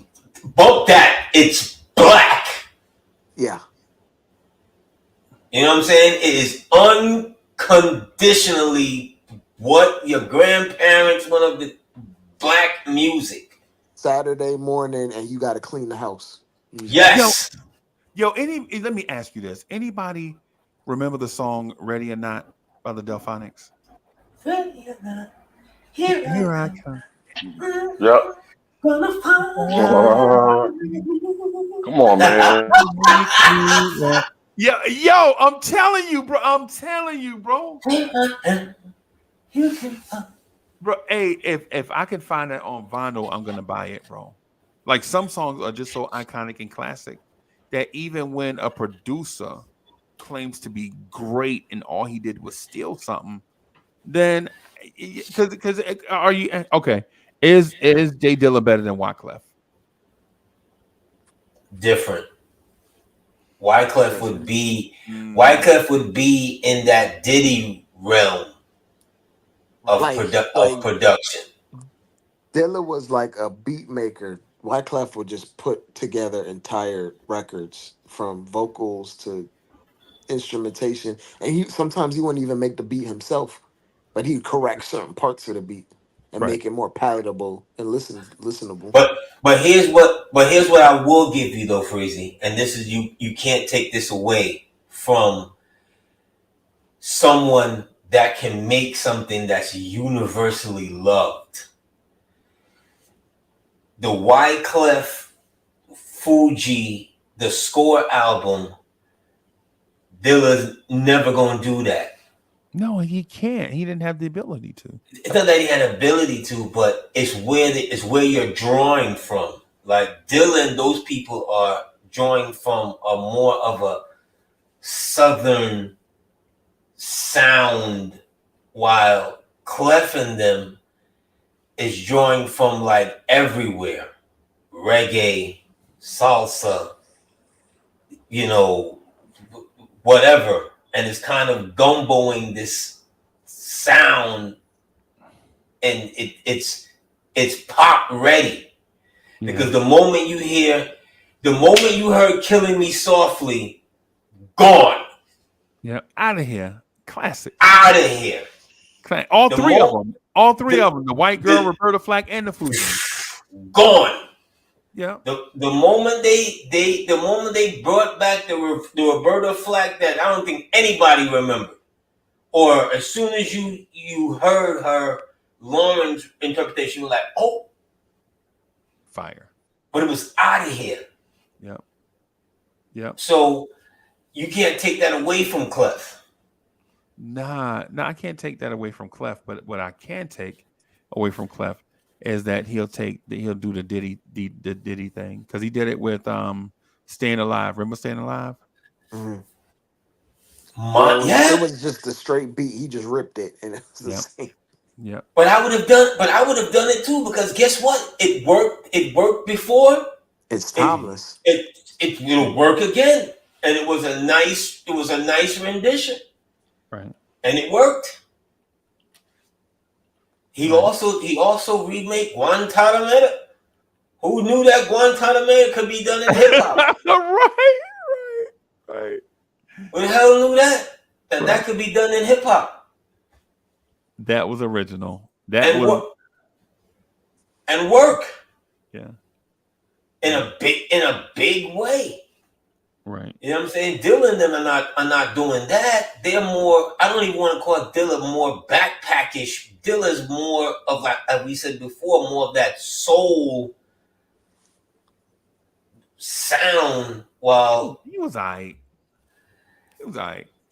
bump that it's black. Yeah. You know what I'm saying? It is unconditionally what your grandparents wanted the black music. Saturday morning and you got to clean the house. Yes. Yo, let me ask you this. Anybody remember the song Ready or Not by the Delphonics? Ready or not, Here I come. Yep. Gonna find Come on, man. Yo, I'm telling you, bro. Bro, hey, if I can find that on vinyl, I'm gonna buy it, bro. Like some songs are just so iconic and classic that even when a producer claims to be great and all he did was steal something, then because are you okay? Is Jay Dilla better than Wyclef? Different. Wyclef would be in that Diddy realm of like production. Dilla was like a beat maker. Wyclef would just put together entire records from vocals to instrumentation, and he wouldn't even make the beat himself, but he'd correct certain parts of the beat and Right. make it more palatable and listenable. But here's what I will give you though, Freezy, and this is you can't take this away from someone that can make something that's universally loved. The Wyclef Fuji, the Score album, Dilla's never gonna do that. No, he can't. He didn't have the ability to. It's not that he had ability to, but it's where you're drawing from. Like Dilla and those people are drawing from a more of a southern sound, while Clef and them is drawing from like everywhere. Reggae, salsa, whatever. And it's kind of gumboing this sound, and it's pop ready. Because the moment you heard Killing Me Softly, gone. Yeah, out of here. Classic. Out of here. All three of them. All three of them. The White Girl, Roberta Flack, and the Fuji. Gone. Yeah. The moment they brought back the Roberta Flack that I don't think anybody remembered, or as soon as you heard her Lauren's interpretation, you were like, oh, fire. But it was out of here. Yep. Yep. So you can't take that away from Clef. Nah, I can't take that away from Clef. But what I can take away from Clef is that he'll do the Diddy thing, because he did it with Staying Alive. Remember Staying Alive? Mm-hmm. Yeah. It was just a straight beat. He just ripped it, and it was the same. Yeah. But I would have done it too, because guess what? It worked. It worked before. It's timeless. It will work again, and it was a nice rendition. Right. And it worked. He also remade Guantanamera. Who knew that Guantanamera could be done in hip hop? Right. Who the hell knew that that could be done in hip hop? That was original. And work. Yeah. In a big way. Right. You know what I'm saying? Dilla and them are not doing that. They're more, I don't even want to call Dilla more backpackish. Dilla's more of, like we said before, more of that soul sound. While he was aight.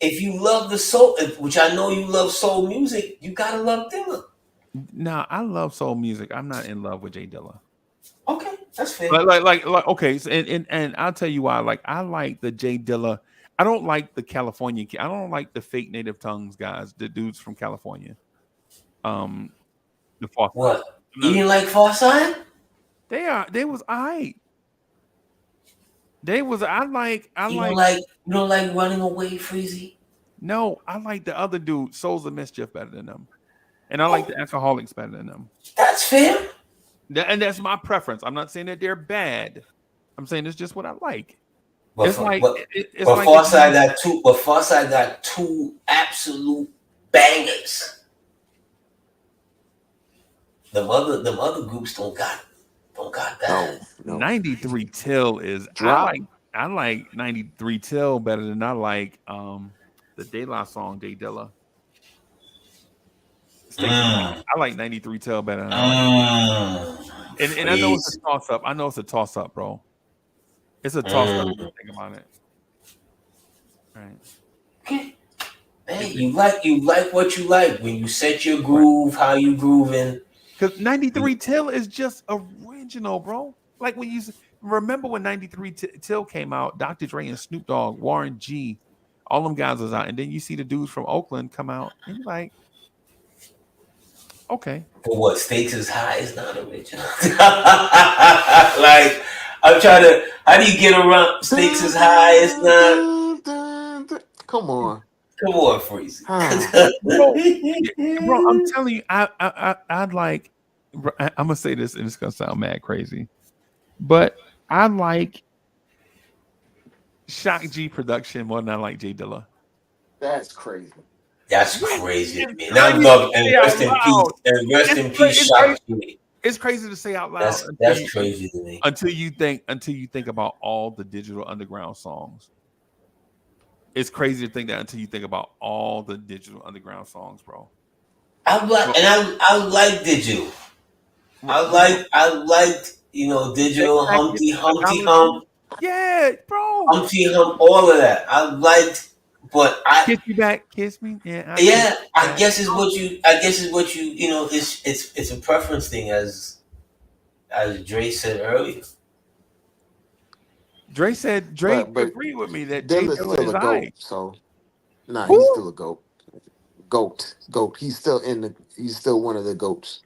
If you love the soul, which I know you love soul music, you gotta love Dilla. Nah, I love soul music. I'm not in love with Jay Dilla. Okay, that's fair. Like okay, so, and I'll tell you why. Like, I like the Jay Dilla. I don't like the California. I don't like the fake native tongues guys. The dudes from California. The Far Side. What? You didn't like Far Side? They was aight. They was. You don't like Running Away, Freezy? No, I like the other dude, Souls of Mischief, better than them, and I like the Alcoholics better than them. That's fair. And that's my preference. I'm not saying that they're bad. I'm saying it's just what I like. But Far Side got two absolute bangers. Them other groups don't got that. No. 93 Till is drop. I like 93 Till better than I like the De La song, Jay Dilla. I like 93 Till better than I like. And I know it's a toss up. I know it's a toss up, bro. It's a toss up if you think about it. Right. Okay. Hey, you like what you like when you set your groove, how you grooving. Because 93 Till is just original, bro. Like remember when 93 Till came out, Dr. Dre and Snoop Dogg, Warren G, All them guys was out, and then you see the dudes from Oakland come out, and you're like, okay. For what? Stakes is high is not original. Like, I'm trying to. How do you get around? Stakes is high. It's not. Come on. Come on, Freezy. Bro, bro, I'm telling you, I'd like. I'm gonna say this, and it's gonna sound mad crazy, but I like Shock G production more than I like Jay Dilla. That's crazy. That's crazy to It's me. And I crazy love to and say out rest in loud. peace and rest in peace, It's Shock crazy. G. It's crazy to say out loud That's crazy to me. until you think about all the digital underground songs. It's crazy to think that until you think about all the digital underground songs, bro. I like digital. I liked digital Humpty Hump, Yeah, bro. Humpty Hump, all of that. I liked, but Kiss me back, kiss me. Yeah, I guess is what you it's a preference thing as Dre said earlier. Drake But agreed with me that Jay Dilla's Dilla still is a GOAT, high. so nah, he's Who? still a GOAT. GOAT. He's still one of the GOATs.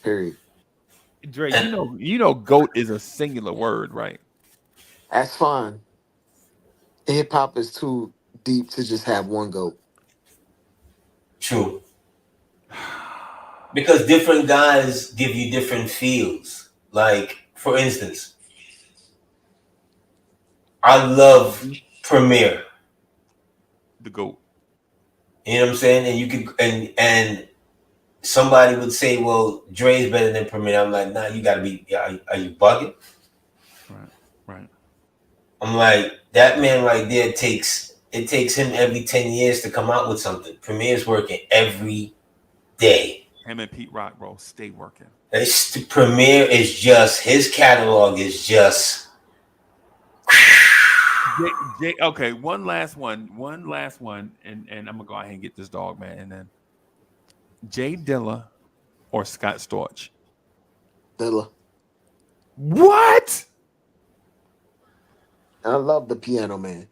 Period. Dre, And you know, goat is a singular word, right? That's fine. Hip hop is too deep to just have one GOAT. true. Because different guys give you different feels. Like, for instance, I love Premiere. The goat. You know what I'm saying? And you could and somebody would say, "Well, Dre's better than Premier." I'm like, "Nah, you gotta be. Are you bugging?" Right. I'm like, that man right there takes him every 10 years to come out with something. Premier's working every day. Him and Pete Rock, bro, stay working. Premier is just his catalog is just. Okay, one last one, and I'm gonna go ahead and get this dog, man, and then Jay Dilla or Scott Storch. Dilla. What? I love the Piano Man.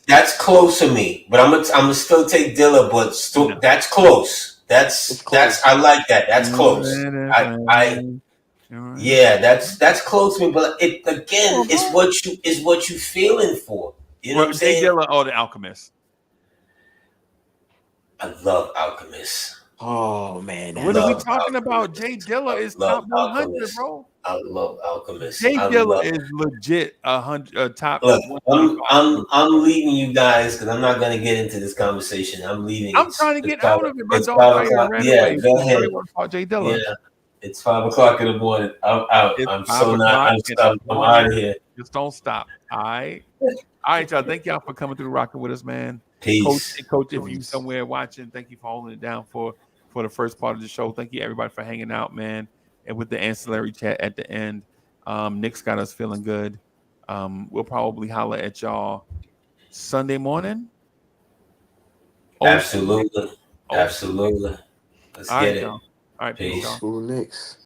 That's close to me, but I'm gonna still take Dilla, but that's close. It's close. I like that. That's close. Yeah, that's close to me, but it again is what you feeling for. You know what I'm Jay saying? Dilla or The Alchemist. I love Alchemist. Oh man, What are we talking about? Jay Dilla is top 100, bro. I love Alchemist. Jay Dilla is legit 100 top. Look, I'm leaving you guys because I'm not gonna get into this conversation. I'm leaving. I'm trying to get out of it, but it's don't 5 o'clock. Yeah, go ahead. Jay Dilla. Yeah, it's 5 o'clock in the morning. I'm out. I'm so not. I'm out of here. Just don't stop. All right, y'all. Thank y'all for coming through, rocking with us, man. Peace. Coach, if you somewhere watching, thank you for holding it down for the first part of the show. Thank you everybody for hanging out, man. And with the ancillary chat at the end, Knicks got us feeling good. We'll probably holler at y'all Sunday morning. Absolutely. Let's get it. All right, peace, y'all. Knicks.